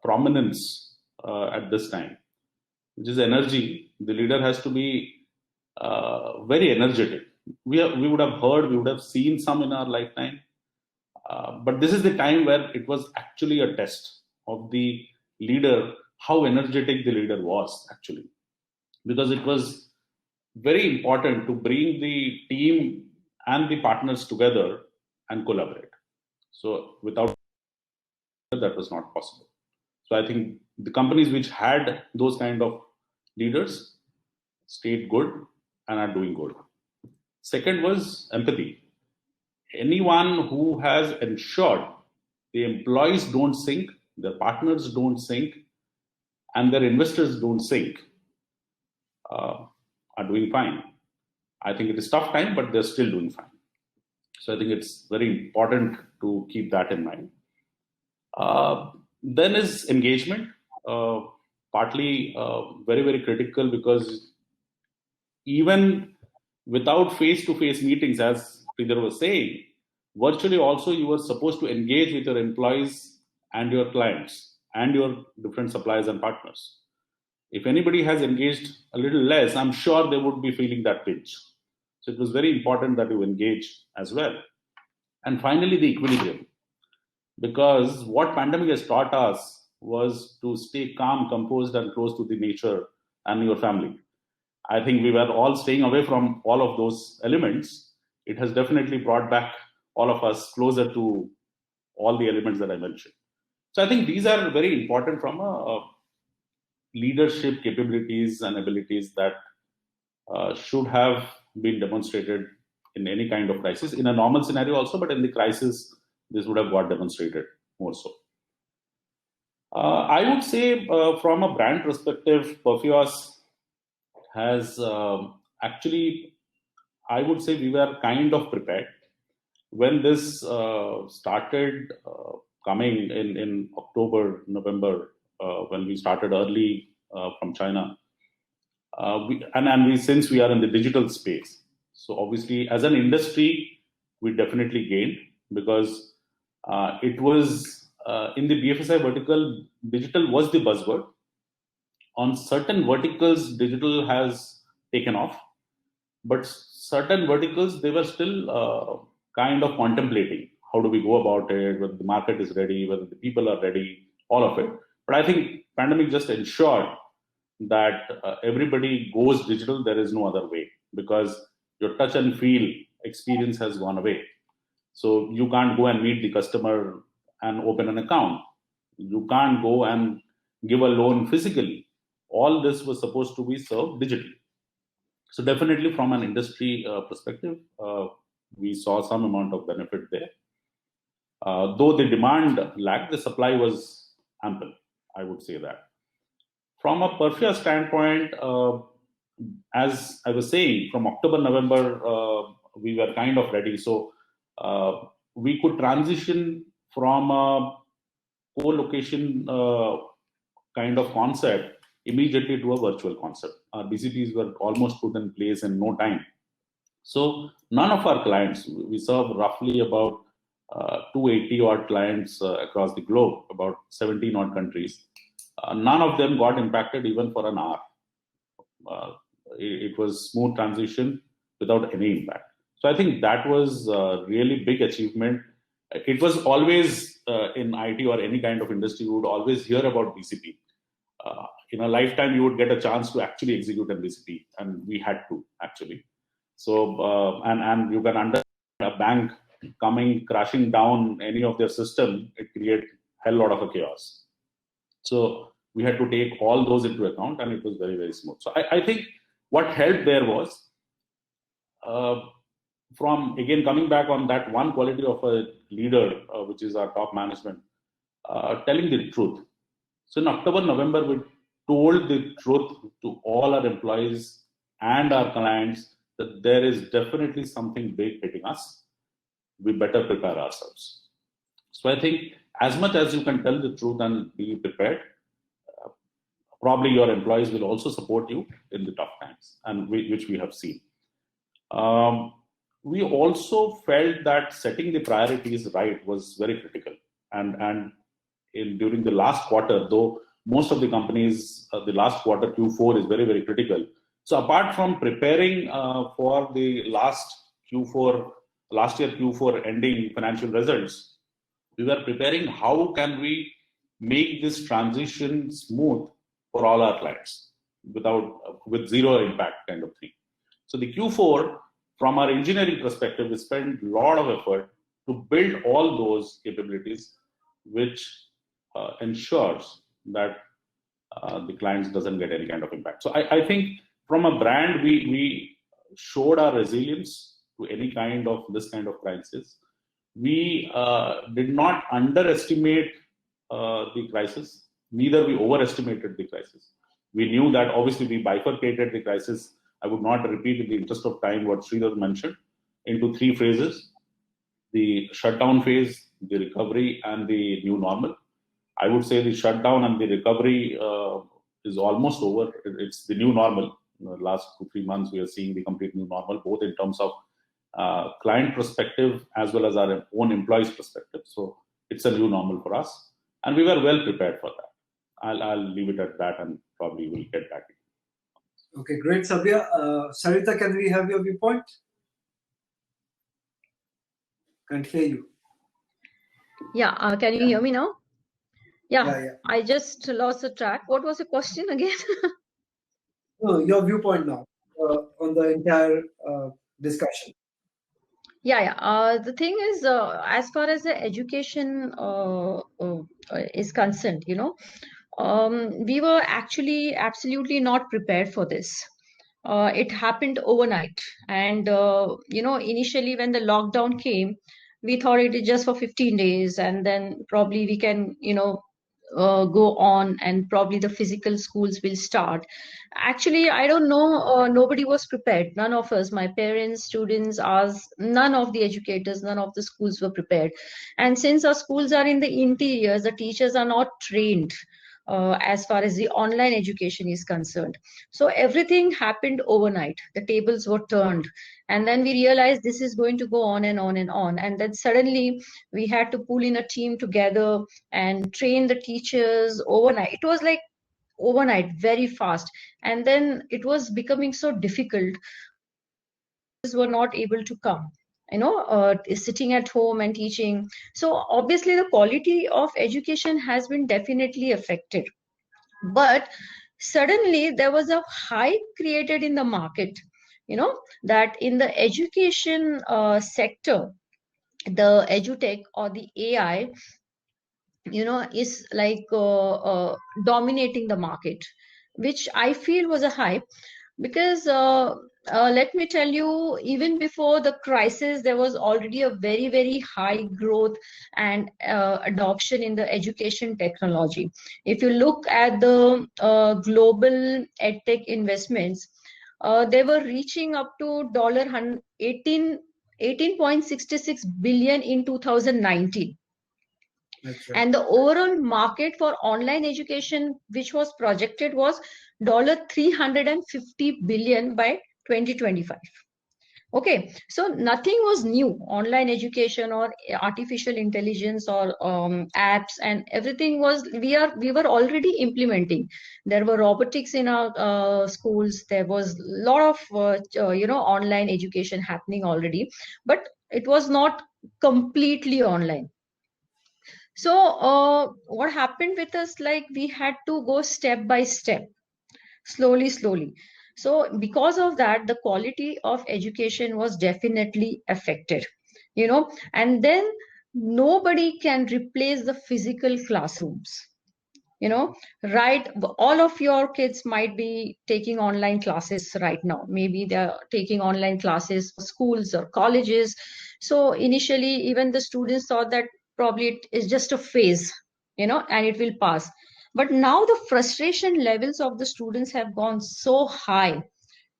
prominence at this time, which is energy. The leader has to be very energetic. We would have heard, we would have seen some in our lifetime, but this is the time where it was actually a test of the leader, how energetic the leader was actually, because it was very important to bring the team and the partners together and collaborate. So without that was not possible. So I think the companies which had those kind of leaders stayed good and are doing good. Second was empathy. Anyone who has ensured the employees don't sink, their partners don't sink, and their investors don't sink, are doing fine. I think it is tough time, but they're still doing fine. So I think it's very important to keep that in mind. Then is engagement, partly very, very critical, because even without face-to-face meetings, as Peter was saying, virtually also you were supposed to engage with your employees and your clients and your different suppliers and partners. If anybody has engaged a little less, I'm sure they would be feeling that pinch. So it was very important that you engage as well. And finally, the equilibrium. Because what pandemic has taught us was to stay calm, composed, and close to the nature and your family. I think we were all staying away from all of those elements. It has definitely brought back all of us closer to all the elements that I mentioned. So I think these are very important from a leadership capabilities and abilities that should have been demonstrated in any kind of crisis, in a normal scenario also, but in the crisis, this would have got demonstrated more so. I would say from a brand perspective, Perfios has actually, I would say we were kind of prepared. When this started coming in October, November, when we started early from China, since we are in the digital space, so obviously as an industry, we definitely gained, because it was in the BFSI vertical, digital was the buzzword. On certain verticals, digital has taken off, but certain verticals, they were still kind of contemplating how do we go about it, whether the market is ready, whether the people are ready, all of it. But I think pandemic just ensured that everybody goes digital. There is no other way, because your touch and feel experience has gone away. So you can't go and meet the customer and open an account. You can't go and give a loan physically. All this was supposed to be served digitally. So definitely from an industry perspective, we saw some amount of benefit there. Though the demand lacked, the supply was ample, I would say that. From a Perfios standpoint, as I was saying, from October, November, we were kind of ready. So we could transition from a co-location kind of concept immediately to a virtual concept. Our BCPs were almost put in place in no time. So none of our clients, we serve roughly about 280 odd clients across the globe, about 17 odd countries. None of them got impacted even for an hour. It was smooth transition without any impact. So I think that was a really big achievement. It was always in IT or any kind of industry, you would always hear about BCP. In a lifetime, you would get a chance to actually execute a BCP, and we had to actually. So, and you can understand a bank coming crashing down any of their system, it created a hell lot of a chaos. So we had to take all those into account, and it was very, very smooth. So I think what helped there was, from again coming back on that one quality of a leader, which is our top management, telling the truth. So in October, November, we told the truth to all our employees and our clients that there is definitely something big hitting us. We better prepare ourselves. So I think as much as you can tell the truth and be prepared, probably your employees will also support you in the tough times, and which we have seen. We also felt that setting the priorities right was very critical. And during the last quarter, though most of the companies, the last quarter, Q4 is very, very critical. So apart from preparing for the last year Q4 ending financial results, we were preparing how can we make this transition smooth for all our clients with zero impact kind of thing. So the Q4, from our engineering perspective, we spent a lot of effort to build all those capabilities, which ensures that the clients doesn't get any kind of impact. So I think from a brand, we showed our resilience to any kind of this kind of crisis. We did not underestimate the crisis, neither we overestimated the crisis. We knew that obviously we bifurcated the crisis. I would not repeat in the interest of time what Sridhar mentioned, into 3 phases: the shutdown phase, the recovery, and the new normal. I would say the shutdown and the recovery is almost over. It's the new normal. In the last 2-3 months, we are seeing the complete new normal, both in terms of client perspective as well as our own employees' perspective. So it's a new normal for us, and we were well prepared for that. I'll leave it at that, and probably we'll get back. Okay, great, Sabya. Sarita, can we have your viewpoint? Can't hear you. Yeah, can you hear me now? Yeah. I just lost the track. What was the question again? No, your viewpoint now on the entire discussion. The thing is, as far as the education is concerned, we were actually absolutely not prepared for this. It happened overnight. And, initially when the lockdown came, we thought it is just for 15 days and then probably we can, go on and probably the physical schools will start. Actually, I don't know, nobody was prepared. None of us, my parents, students, us, none of the educators, none of the schools were prepared. And since our schools are in the interiors, the teachers are not trained as far as the online education is concerned. So everything happened overnight. The tables were turned. And then we realized this is going to go on and on and on. And then suddenly we had to pull in a team together and train the teachers overnight. It was like overnight, very fast. And then it was becoming so difficult. Were not able to come, sitting at home and teaching. So obviously the quality of education has been definitely affected. But suddenly there was a hype created in the market, that in the education sector, the edutech or the AI, is like dominating the market, which I feel was a hype. Because let me tell you, even before the crisis, there was already a very, very high growth and adoption in the education technology. If you look at the global edtech investments, they were reaching up to $18.66 billion in 2019. That's right. And the overall market for online education, which was projected, was $350 billion by 2025. Okay, so nothing was new. Online education or artificial intelligence or apps and everything was we were already implementing. There were robotics in our schools. There was a lot of online education happening already, but it was not completely online. So what happened with us, like we had to go step by step, slowly. So because of that, the quality of education was definitely affected, and then nobody can replace the physical classrooms, right? All of your kids might be taking online classes right now. Maybe they're taking online classes for schools or colleges. So initially, even the students thought that probably it is just a phase, and it will pass. But now the frustration levels of the students have gone so high,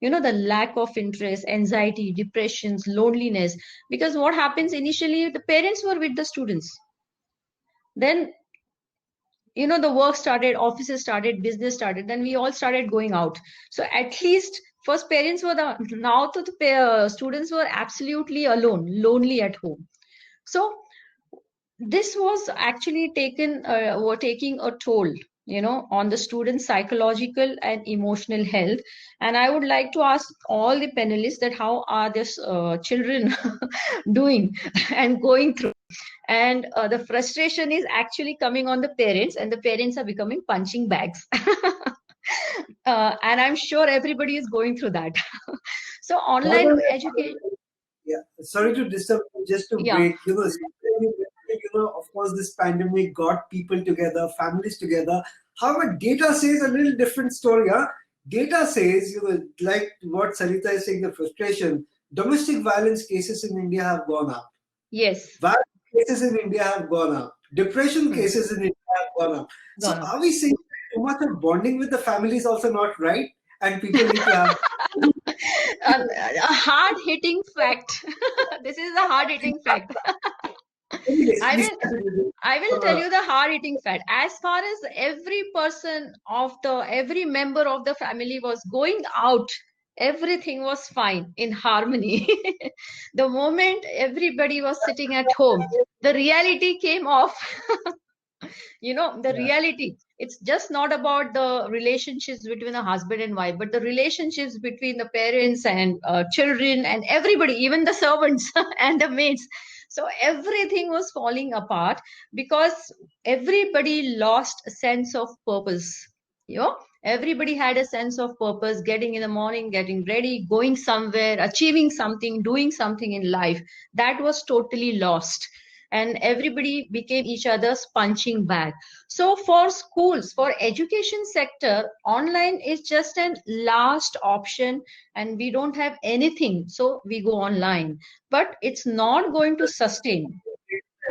the lack of interest, anxiety, depressions, loneliness. Because what happens initially, the parents were with the students. Then the work started, offices started, business started, then we all started going out. So at least first parents were now to the students were absolutely alone, lonely at home. So this was actually taking a toll, on the students' psychological and emotional health. And I would like to ask all the panelists that how are these children doing and going through. And the frustration is actually coming on the parents, and the parents are becoming punching bags. And I'm sure everybody is going through that. So online education. Yeah, sorry to disturb, just to break. Of course, this pandemic got people together, families together. However, data says a little different story. Huh? Data says, like what Sarita is saying, the frustration. Domestic violence cases in India have gone up. Yes. Violence cases in India have gone up. Depression cases in India have gone up. So are we saying too much of bonding with the family is also not right? And people need to have a hard-hitting fact. This is a hard-hitting fact. I will tell you the hard-hitting fact. As far as every member of the family was going out, everything was fine, in harmony. The moment everybody was sitting at home, the reality came off. Reality. It's just not about the relationships between a husband and wife, but the relationships between the parents and children and everybody, even the servants and the maids. So everything was falling apart because everybody lost a sense of purpose. Everybody had a sense of purpose, getting in the morning, getting ready, going somewhere, achieving something, doing something in life. That was totally lost. And everybody became each other's punching bag. So for schools, for education sector, online is just an last option, and we don't have anything, so we go online. But it's not going to sustain.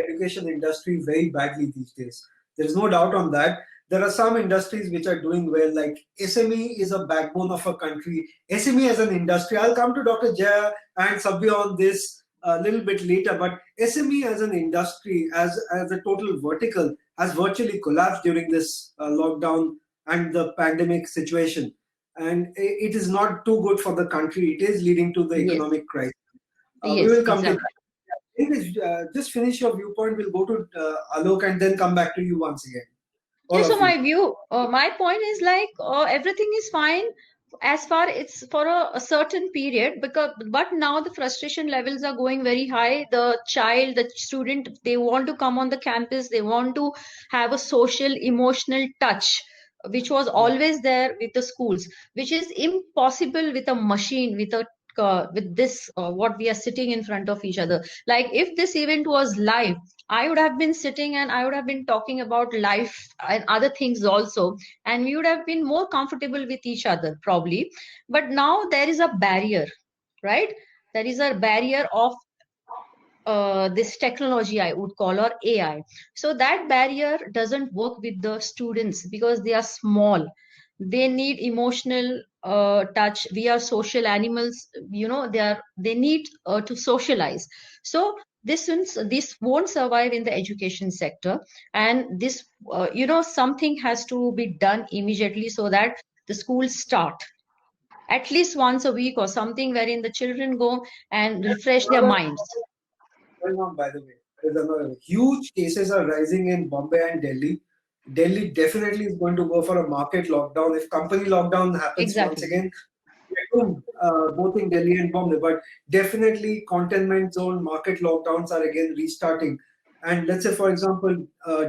Education industry very badly these days. There is no doubt on that. There are some industries which are doing well, like SME is a backbone of a country. SME as an industry, I'll come to Dr. Jaya and Sabya on this a little bit later, but SME as an industry, as a total vertical, has virtually collapsed during this lockdown and the pandemic situation. And it is not too good for the country. It is leading to the economic crisis. We will come to that. Just finish your viewpoint. We'll go to Alok and then come back to you once again. So my point is like everything is fine as far it's for a certain period, but now the frustration levels are going very high. The student, they want to come on the campus, they want to have a social emotional touch, which was always there with the schools, which is impossible with a machine, with this what we are sitting in front of each other. Like if this event was live, I would have been sitting and I would have been talking about life and other things also, and we would have been more comfortable with each other probably. But now there is a barrier, right? There is a barrier of this technology, I would call, or AI. So that barrier doesn't work with the students because they are small. They need emotional touch. We are social animals, they need to socialize. So this won't survive in the education sector, and this something has to be done immediately so that the schools start. at least once a week or something, wherein the children go and refresh their minds. Going on, by the way, there's another huge cases are rising in Bombay and Delhi. Delhi definitely is going to go for a market lockdown. If company lockdown happens once Exactly. again, both in Delhi and Bombay, but definitely containment zone market lockdowns are again restarting. And let's say, for example,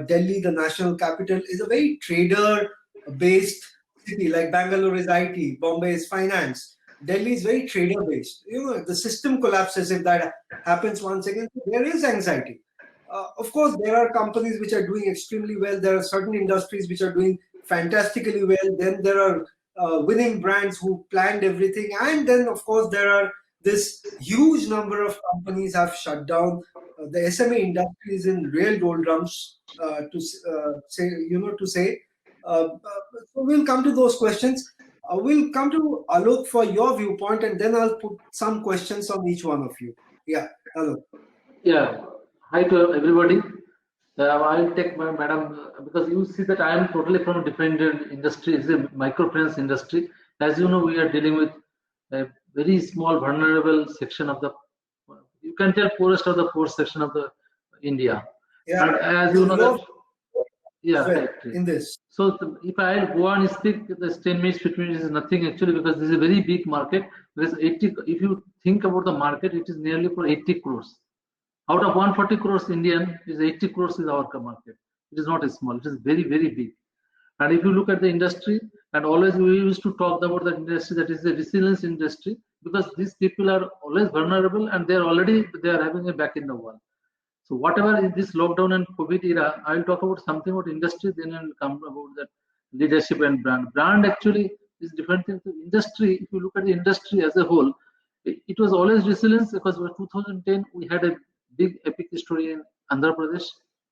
Delhi, the national capital, is a very trader-based city. Like Bangalore is IT, Bombay is finance. Delhi is very trader-based. You know, if the system collapses, if that happens once again, there is anxiety. Of course, there are companies which are doing extremely well. There are certain industries which are doing fantastically well. Then there are winning brands who planned everything, and then of course there are this huge number of companies have shut down. The SME industry is in real doldrums. To say. So we'll come to those questions. We'll come to Alok for your viewpoint, and then I'll put some questions on each one of you. Yeah, Alok. Yeah, hi to everybody. I'll take my madam because you see that I am totally from a different industry. It's a microfinance industry. As you know, we are dealing with a very small, vulnerable section of the. You can tell poorest of the poor section of the India. Yeah, and as you know that. Yeah, well, correct. in this. So if I go on and speak, this 10 minutes, 15 minutes is nothing actually because this is a very big market. There's 80. If you think about the market, it is nearly for 80 crores. Out of 140 crores Indian, is 80 crores is our market. It is not a small. It is very, very big. And if you look at the industry, and always we used to talk about the industry that is a resilience industry because these people are always vulnerable and they are having a back in the wall. So whatever in this lockdown and COVID era, I will talk about something about industry, then I will come about that leadership and brand. Brand actually is different thing to industry. If you look at the industry as a whole, it was always resilience because in 2010 we had a big epic story in Andhra Pradesh.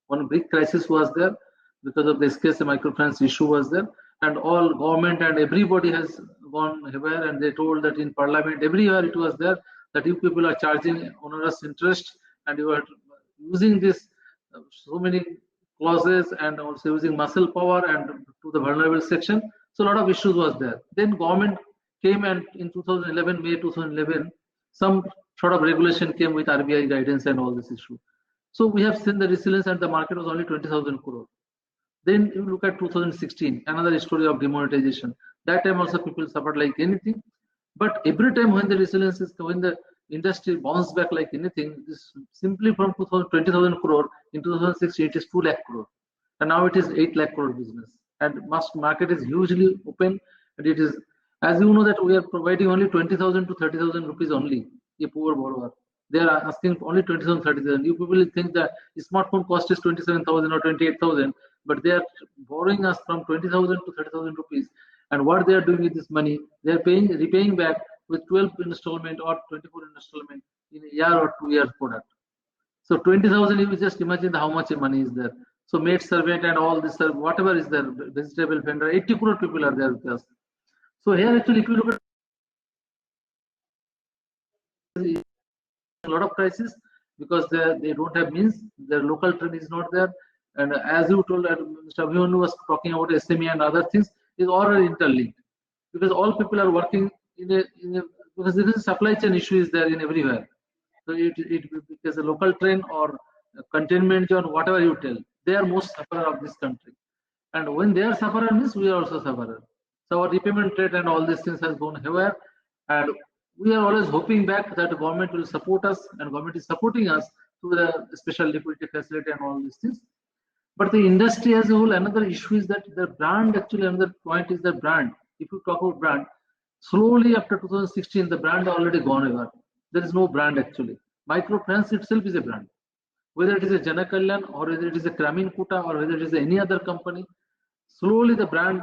One big crisis was there because of the SKS microfinance issue was there, and all government and everybody has gone everywhere, and they told that in parliament everywhere it was there that you people are charging onerous interest and you are using this so many clauses and also using muscle power and to the vulnerable section. So a lot of issues was there. Then government came and in 2011, May 2011, some sort of regulation came with RBI guidance and all this issue. So we have seen the resilience and the market was only 20,000 crore. Then you look at 2016, another story of demonetization. That time also people suffered like anything. But every time when the resilience is, when the industry bounced back like anything, this simply from 20,000 crore in 2016 it is 2 lakh crore, and now it is 8 lakh crore business. And market is hugely open, and it is, as you know, that we are providing only 20,000 to 30,000 rupees only a poor borrower. They are asking only 20,000, 30,000. You people think that smartphone cost is 27,000 or 28,000, but they are borrowing us from 20,000 to 30,000 rupees. And what they are doing with this money, they are repaying back with 12 installment or 24 installment in a year or 2 years product. So 20,000, you just imagine how much money is there. So maid servant and all this, whatever is there, vegetable vendor, 80 crore people are there with us. So here actually, if you look at a lot of crisis because they don't have means, their local train is not there. And as you told, Mr. Abhimanyu was talking about SME and other things, is all interlinked because all people are working in a because there is a supply chain issue is there in everywhere. So because a local train or containment zone, whatever you tell, they are most sufferer of this country. And when they are sufferer means we are also sufferer. So our repayment rate and all these things has gone haywire, and we are always hoping back that the government will support us, and government is supporting us through the special liquidity facility and all these things. But the industry as a whole, another issue is that the brand, actually another point is the brand. If you talk about brand, slowly after 2016, the brand already gone over. There is no brand actually. Microfinance itself is a brand. Whether it is a Janakalyan or whether it is a Kramin Kuta or whether it is any other company, slowly the brand,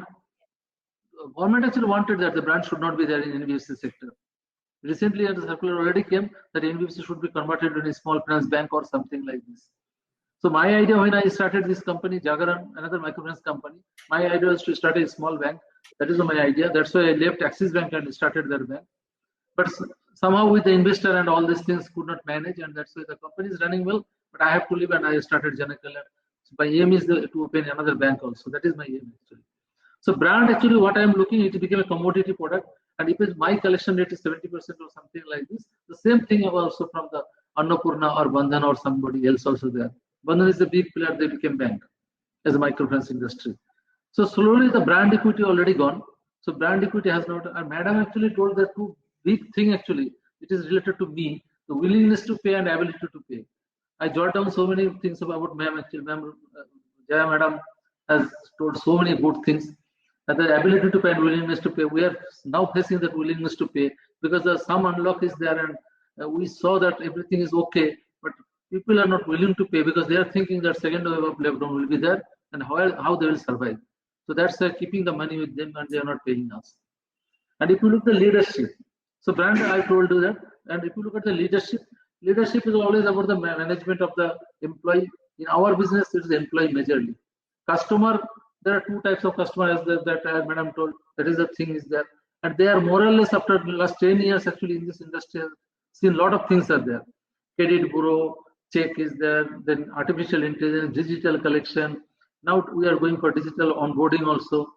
government actually wanted that the brand should not be there in NBFC sector. Recently, a circular already came that NBFC should be converted into a small finance bank or something like this. So my idea when I started this company, Jagaran, another microfinance company, my idea was to start a small bank. That is my idea. That's why I left Axis Bank and started their bank. But somehow with the investor and all these things could not manage, and that's why the company is running well. But I have to leave, and I started Janakalan. So my aim is to open another bank also. That is my aim actually. So brand actually, what I am looking, it became a commodity product. And if my collection rate is 70% or something like this, the same thing also from the Annapurna or Bandhan or somebody else also there. Bandhan is a big player, they became bank as a microfinance industry. So slowly the brand equity already gone. So brand equity has not, and madam actually told that two big thing actually, it is related to me, the willingness to pay and ability to pay. I jot down so many things about ma'am actually, ma'am, Jaya madam has told so many good things. And the ability to pay and willingness to pay, we are now facing that willingness to pay because some unlock is there and we saw that everything is okay, but people are not willing to pay because they are thinking that second wave of lockdown will be there and how they will survive. So that's keeping the money with them and they are not paying us. And if you look at the leadership, so brand, I told you that, and if you look at the leadership is always about the management of the employee. In our business, it is the employee majorly. Customer, there are two types of customers that madam told, that is the thing is there. And they are more or less after the last 10 years actually in this industry, seen a lot of things are there. Credit bureau, check is there, then artificial intelligence, digital collection. Now we are going for digital onboarding also.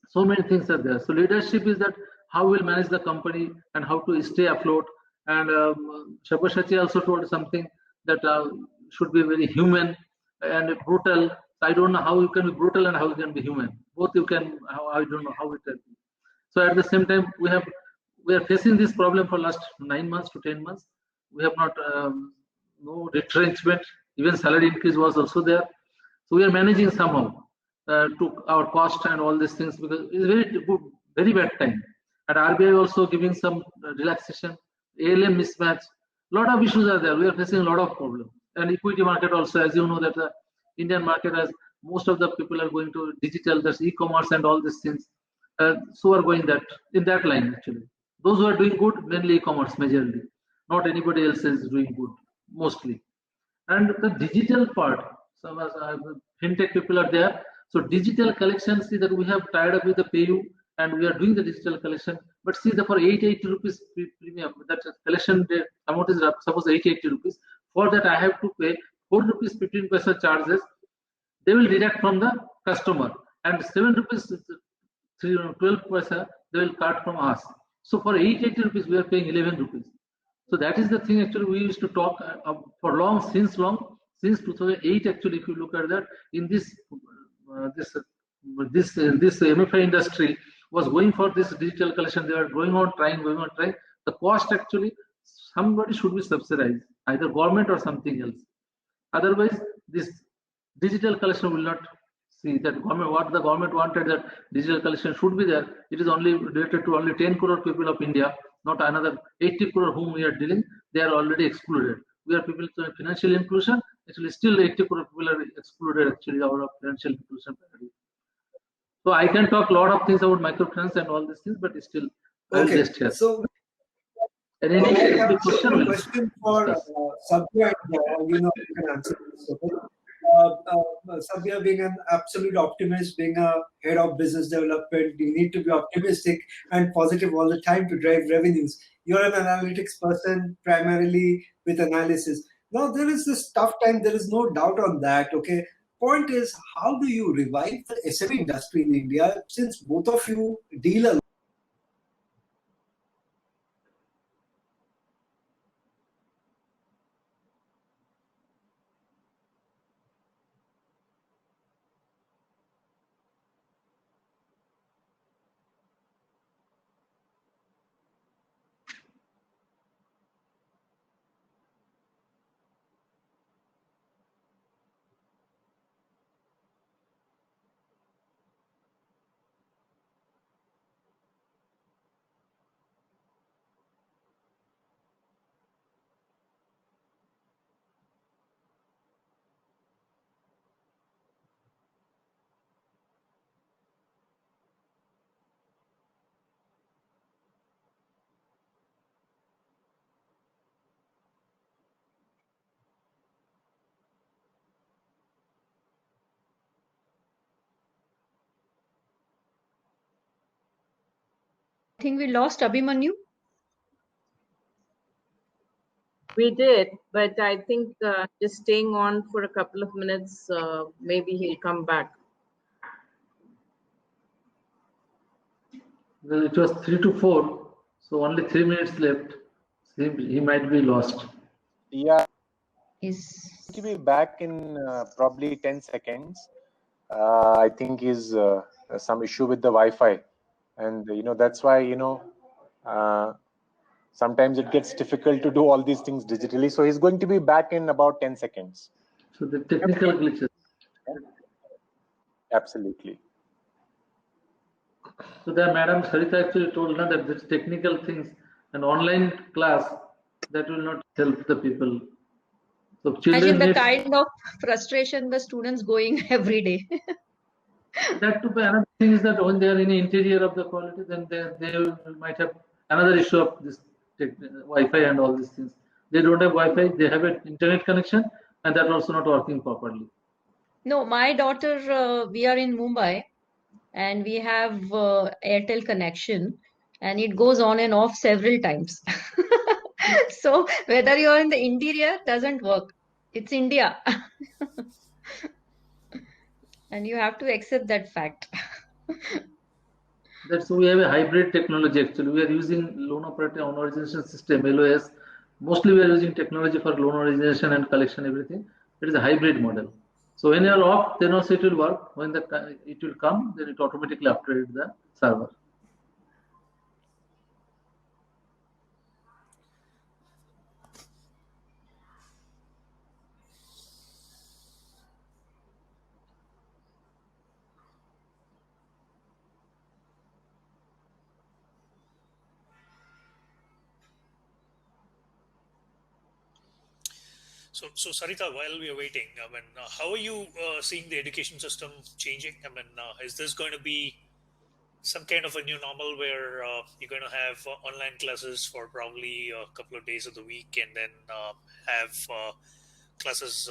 So many things are there. So leadership is that how we'll manage the company and how to stay afloat. And Shabashachi also told something that should be very human and brutal. I don't know how you can be brutal and how you can be human. Both you can. I don't know how it can be. So at the same time, we are facing this problem for last 9 months to 10 months. We have not no retrenchment. Even salary increase was also there. So we are managing somehow to our cost and all these things because it's very good, very bad time. And RBI also giving some relaxation, ALM mismatch. A lot of issues are there. We are facing a lot of problems. And equity market also, as you know, that the Indian market has most of the people are going to digital, that's e-commerce and all these things. So are going that in that line actually. Those who are doing good, mainly e-commerce majorly. Not anybody else is doing good, mostly. And the digital part, some fintech people are there. So digital collection, see that we have tied up with the PayU and we are doing the digital collection. But see that for 880 rupees premium, that collection amount is suppose 880 rupees. For that I have to pay 4 rupees 15 paisa charges. They will deduct from the customer and 7 rupees 12 paisa they will cut from us. So for 880 rupees we are paying 11 rupees. So that is the thing actually we used to talk for since 2008 actually. If you look at that, in this MFI industry was going for this digital collection, they were going on trying. The cost actually somebody should be subsidized, either government or something else. Otherwise, this digital collection will not see that government. What the government wanted that digital collection should be there. It is only related to only 10 crore people of India, not another 80 crore whom we are dealing. They are already excluded. We are people to financial inclusion. Actually, still 80 crore people are excluded actually out of financial inclusion. So I can talk a lot of things about microfinance and all these things, but still, I'll just here. So and any I have a question for Sabya. You know, you can answer this. Sabya, being an absolute optimist, being a head of business development, you need to be optimistic and positive all the time to drive revenues. You're an analytics person primarily with analysis. Now there is this tough time. There is no doubt on that. Okay. Point is, how do you revive the SME industry in India since both of you deal a I think we lost Abhimanyu. We did, but I think just staying on for a couple of minutes, maybe he'll come back. Well, it was 3 to 4, so only 3 minutes left. He might be lost. Yeah, Is to be back in probably 10 seconds. I think is some issue with the Wi-Fi, and that's why sometimes it gets difficult to do all these things digitally. So he's going to be back in about 10 seconds. So the technical glitches. Absolutely. So there, Madam Sarita actually told us that this technical things, an online class, that will not help the people. So children imagine the need kind of frustration the students going every day. that. To be another thing is that when they are in the interior of the quality, then they might have another issue of this Wi-Fi and all these things. They don't have Wi-Fi; they have an internet connection, and that also not working properly. No, my daughter, we are in Mumbai and we have Airtel connection and it goes on and off several times. So whether you're in the interior, doesn't work. It's India. And you have to accept that fact. That's why we have a hybrid technology. Actually, we are using loan operator origination system (LOS). Mostly, we are using technology for loan origination and collection. Everything. It is a hybrid model. So when you are off, then also it will work. When it will come, then it automatically upgrade the server. So Sarita, while we are waiting, I mean, how are you seeing the education system changing? I mean, is this going to be some kind of a new normal where you're going to have online classes for probably a couple of days of the week, and then have classes,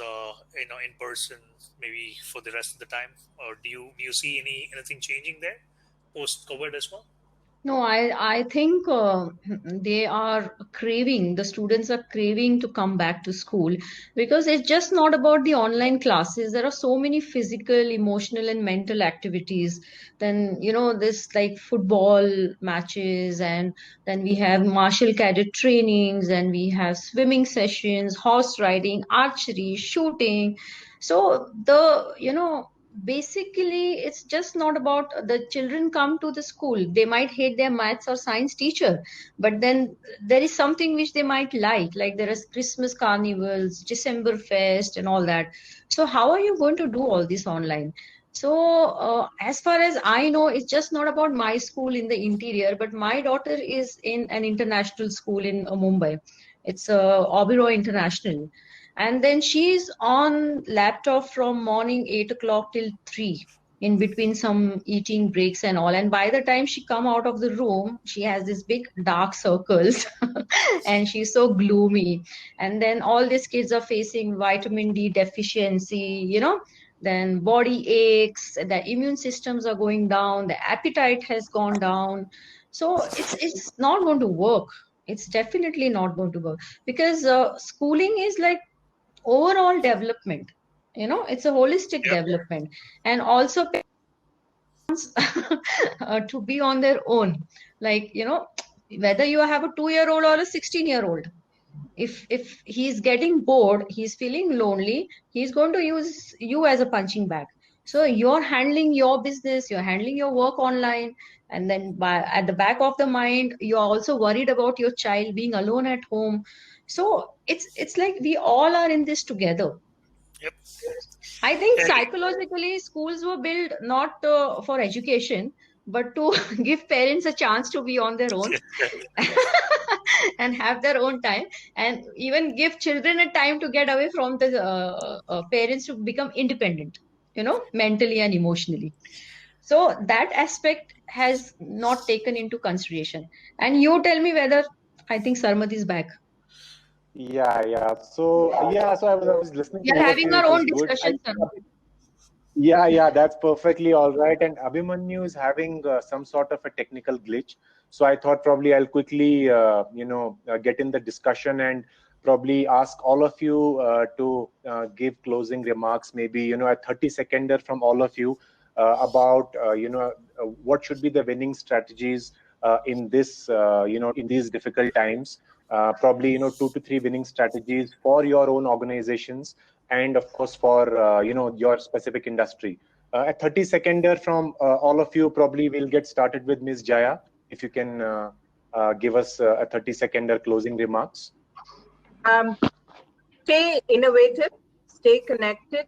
in person maybe for the rest of the time? Or do you see anything changing there post COVID as well? No, I think the students are craving to come back to school because it's just not about the online classes. There are so many physical, emotional, and mental activities. Then, this like football matches, and then we have martial cadet trainings, and we have swimming sessions, horse riding, archery, shooting. So basically it's just not about the children come to the school. They might hate their maths or science teacher, but then there is something which they might like there is Christmas carnivals, December fest, and all that. So how are you going to do all this online? So as far as I know, it's just not about my school in the interior, but my daughter is in an international school in Mumbai. It's Oberoi International, and then she's on laptop from morning 8 o'clock till 3, in between some eating breaks and all. And by the time she come out of the room, she has these big dark circles and she's so gloomy. And then all these kids are facing vitamin D deficiency, then body aches, the immune systems are going down, the appetite has gone down. So it's not going to work. It's definitely not going to work, because schooling is like overall development. It's a holistic development, and also parents to be on their own, like whether you have a 2-year-old or a 16-year-old, if he's getting bored, he's feeling lonely, he's going to use you as a punching bag. So you're handling your business, you're handling your work online, and then at the back of the mind, you're also worried about your child being alone at home. So it's like we all are in this together. Yep. I think psychologically schools were built not for education, but to give parents a chance to be on their own and have their own time, and even give children a time to get away from the parents, to become independent, mentally and emotionally. So that aspect has not taken into consideration. And you tell me whether, I think Sarmad is back. Yeah. So I was listening. We are having our own discussion, Sarmad. Yeah, that's perfectly all right. And Abhimanyu is having some sort of a technical glitch. So I thought probably I'll quickly, get in the discussion and probably ask all of you to give closing remarks, maybe, a 30-seconder from all of you. about what should be the winning strategies in this in these difficult times. Probably 2 to 3 winning strategies for your own organizations, and of course for your specific industry. A 30-seconder from all of you. Probably we'll get started with Ms. Jaya. If you can give us a 30-seconder closing remarks. Stay innovative, stay connected,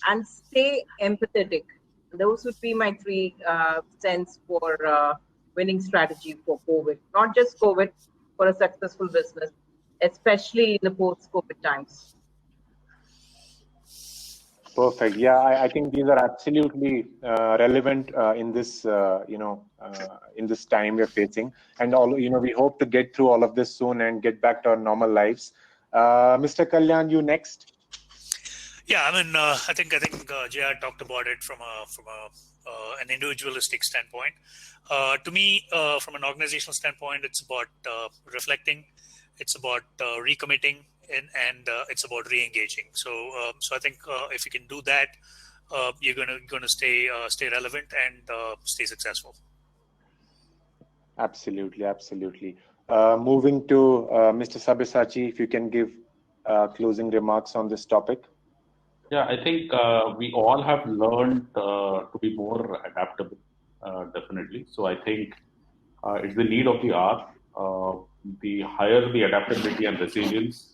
and stay empathetic. Those would be my 3 cents for winning strategy for COVID. Not just COVID, for a successful business, especially in the post-COVID times. Perfect. Yeah, I think these are absolutely relevant in this in this time we're facing, and we hope to get through all of this soon and get back to our normal lives. Mr. Kalyan, you next. Yeah, I mean, I think Jaya talked about it from an individualistic standpoint. To me, from an organizational standpoint, it's about reflecting, it's about recommitting, and it's about re-engaging. So I think if you can do that, you're gonna stay relevant and stay successful. Absolutely. Moving to Mr. Sabyasachi, if you can give closing remarks on this topic. Yeah, I think we all have learned to be more adaptable, definitely. So I think it's the need of the hour. The higher the adaptability and resilience,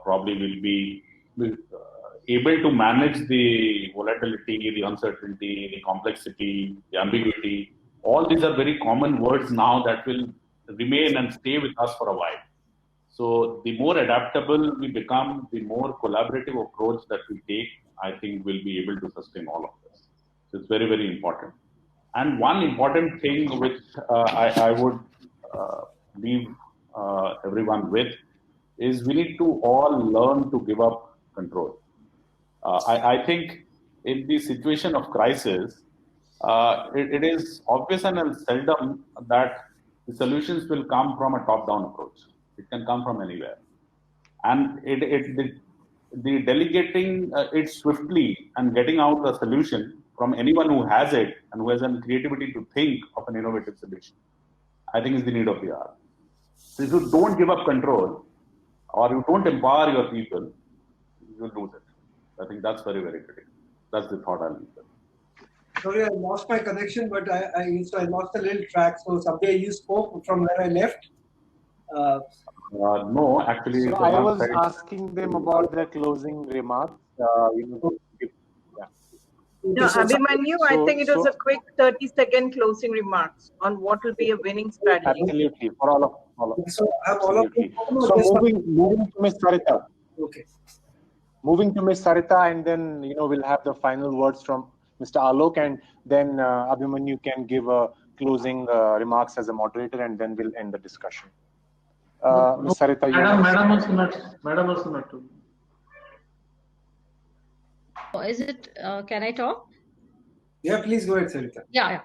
probably will be able to manage the volatility, the uncertainty, the complexity, the ambiguity. All these are very common words now that will remain and stay with us for a while. So the more adaptable we become, the more collaborative approach that we take, I think we'll be able to sustain all of this. So it's very, very important. And one important thing which I would leave everyone with is we need to all learn to give up control. I think in the situation of crisis, it is obvious and seldom that the solutions will come from a top-down approach. It can come from anywhere. And the delegating it swiftly and getting out the solution from anyone who has it and who has the creativity to think of an innovative solution, I think is the need of the hour. So if you don't give up control or you don't empower your people, you lose it. I think that's very, very critical. That's the thought I'll leave with. Sorry, I lost my connection, but I lost a little track. So someday you spoke from where I left. No, actually. So I was asking them about their closing remarks. No, Abhimanyu, I think it was a quick 30-second closing remarks on what will be a winning strategy. Absolutely, for all of So have all of you. So moving to Ms. Sarita. Okay. Moving to Ms. Sarita, and then we'll have the final words from Mr. Alok, and then Abhimanyu can give a closing remarks as a moderator, and then we'll end the discussion. Ms. Sarita, Madam also not. Is it? Can I talk? Yeah, please go ahead, Sarita. Yeah.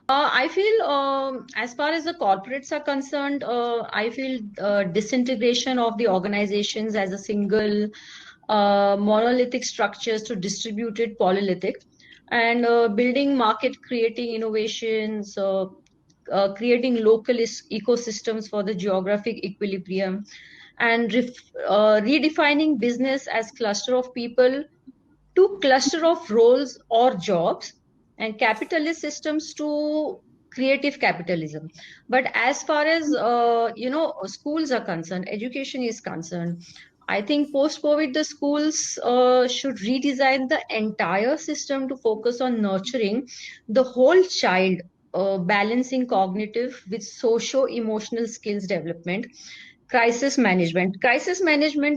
I feel as far as the corporates are concerned, I feel disintegration of the organizations as a single monolithic structures to distributed polyolithic, and building market creating innovations, creating local ecosystems for the geographic equilibrium, and redefining business as cluster of people to cluster of roles or jobs, and capitalist systems to creative capitalism. But as far as schools are concerned, education is concerned, I think post-COVID the schools should redesign the entire system to focus on nurturing the whole child, balancing cognitive with socio-emotional skills development. Crisis management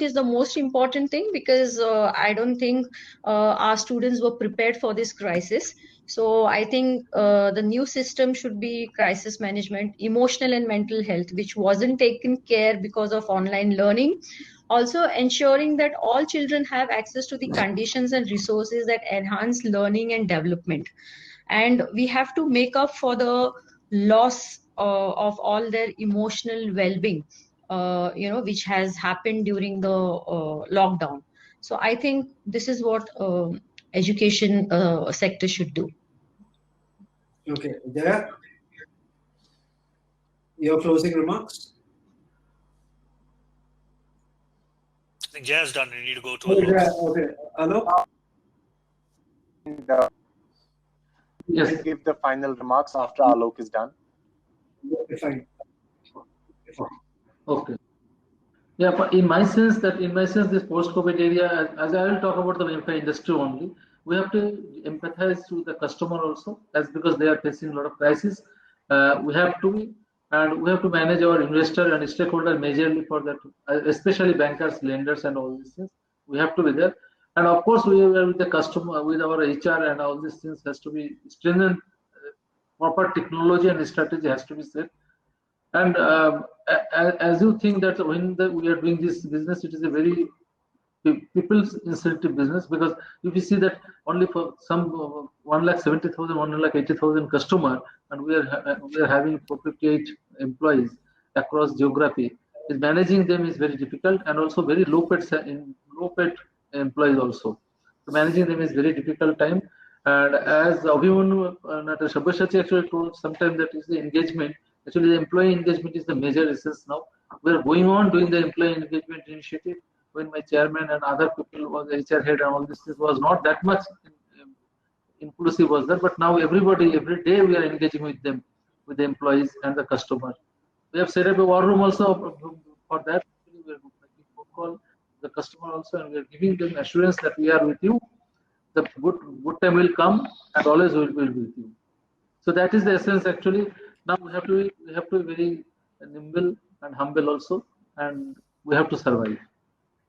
is the most important thing, because I don't think our students were prepared for this crisis. So I think the new system should be crisis management, emotional and mental health, which wasn't taken care because of online learning. Also ensuring that all children have access to the conditions and resources that enhance learning and development. And we have to make up for the loss of all their emotional well-being, which has happened during the lockdown. So I think this is what education sector should do. Okay, there. Your closing remarks? I think Jay's done. You need to go to Okay, Alok. okay. Alok? And, Yes. I'll give the final remarks after Alok is done. Okay, fine. Okay. Yeah, but in my sense, this post-COVID area, as I will talk about the MFI industry only, we have to empathize with the customer also. That's because they are facing a lot of crisis. We have to manage our investor and stakeholder majorly for that, especially bankers, lenders, and all these things. We have to be there, and of course, we are with the customer, with our HR, and all these things has to be strengthened. Proper technology and strategy has to be set. And as you think that when we are doing this business, it is a very people's incentive business, because if you see that only for some 1,70,000, 1,80,000 customer, and we are having 458 employees across geography, is managing them is very difficult, and also very low paid employees also. So managing them is very difficult time. And as Abhimanyu Sabyasachi actually told sometime, that is the engagement. Actually, the employee engagement is the major essence now. We are going on doing the employee engagement initiative. When my chairman and other people was HR head and all this was not that much inclusive was there, but now everybody, every day we are engaging with them, with the employees and the customer. We have set up a war room also for that. We are making phone call the customer also, and we are giving them assurance that we are with you. The good time will come, and always we will be with you. So that is the essence actually. Now we have to be very nimble and humble also, and we have to survive.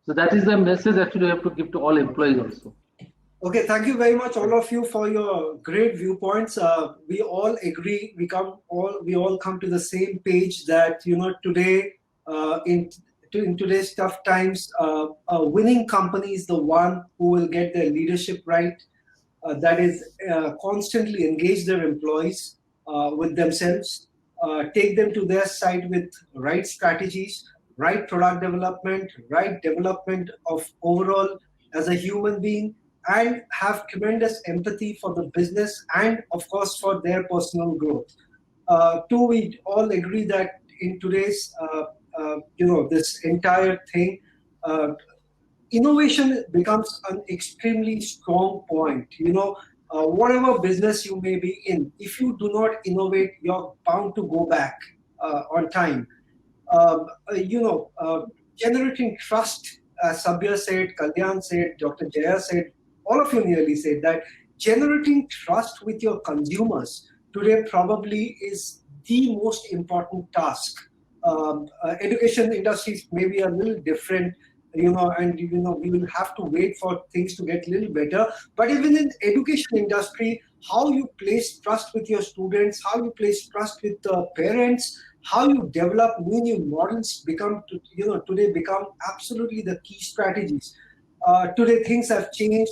So that is the message actually we have to give to all employees also. Okay, thank you very much, all of you, for your great viewpoints. We all agree. We all come to the same page that today, in today's tough times, a winning company is the one who will get their leadership right. That is, constantly engage their employees with themselves, take them to their side with right strategies, right product development, right development of overall as a human being, and have tremendous empathy for the business and, of course, for their personal growth. Two, we all agree that in today's, this entire thing, innovation becomes an extremely strong point. Whatever business you may be in, if you do not innovate, you're bound to go back on time. Generating trust, as Sabya said, Kalyan said, Dr. Jaya said, all of you nearly said that generating trust with your consumers today probably is the most important task. Education industries may be a little different, and we will have to wait for things to get a little better. But even in education industry, how you place trust with your students, how you place trust with the parents, how you develop new models today become absolutely the key strategies. Today things have changed.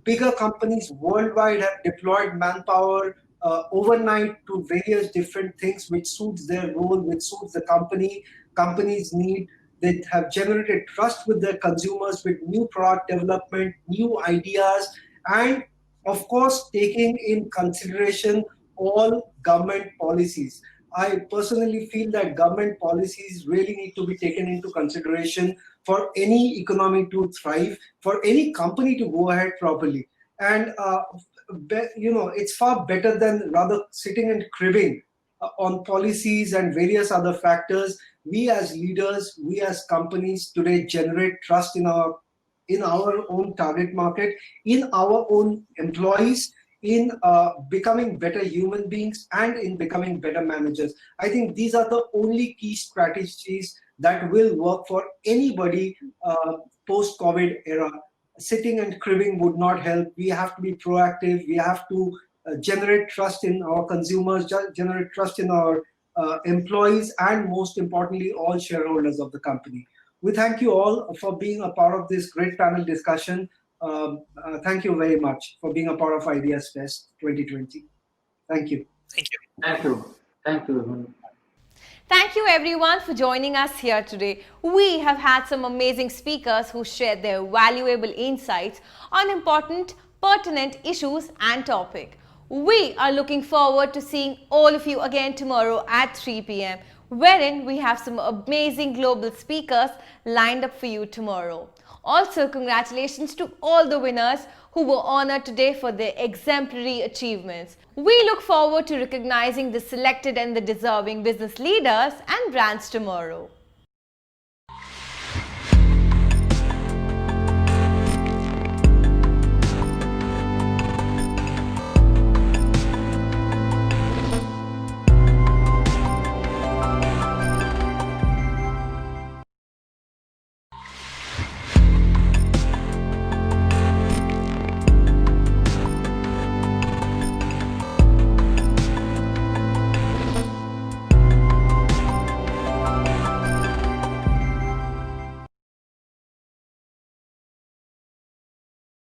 Bigger companies worldwide have deployed manpower overnight to various different things which suits their role, which suits the company's need. They have generated trust with their consumers with new product development, new ideas, and of course taking in consideration all government policies. I personally feel that government policies really need to be taken into consideration for any economy to thrive, for any company to go ahead properly. And it's far better than rather sitting and cribbing on policies and various other factors. We as leaders, we as companies today generate trust in our own target market, in our own employees, in becoming better human beings, and in becoming better managers. I think these are the only key strategies that will work for anybody post-COVID era. Sitting and cribbing would not help. We have to be proactive. We have to generate trust in our consumers, generate trust in our employees, and most importantly, all shareholders of the company. We thank you all for being a part of this great panel discussion. Thank you very much for being a part of Ideas Fest 2020. Thank you. Thank you. Thank you. Thank you. Thank you everyone for joining us here today. We have had some amazing speakers who shared their valuable insights on important, pertinent issues and topics. We are looking forward to seeing all of you again tomorrow at 3 p.m. wherein we have some amazing global speakers lined up for you tomorrow. Also, congratulations to all the winners who were honored today for their exemplary achievements. We look forward to recognizing the selected and the deserving business leaders and brands tomorrow.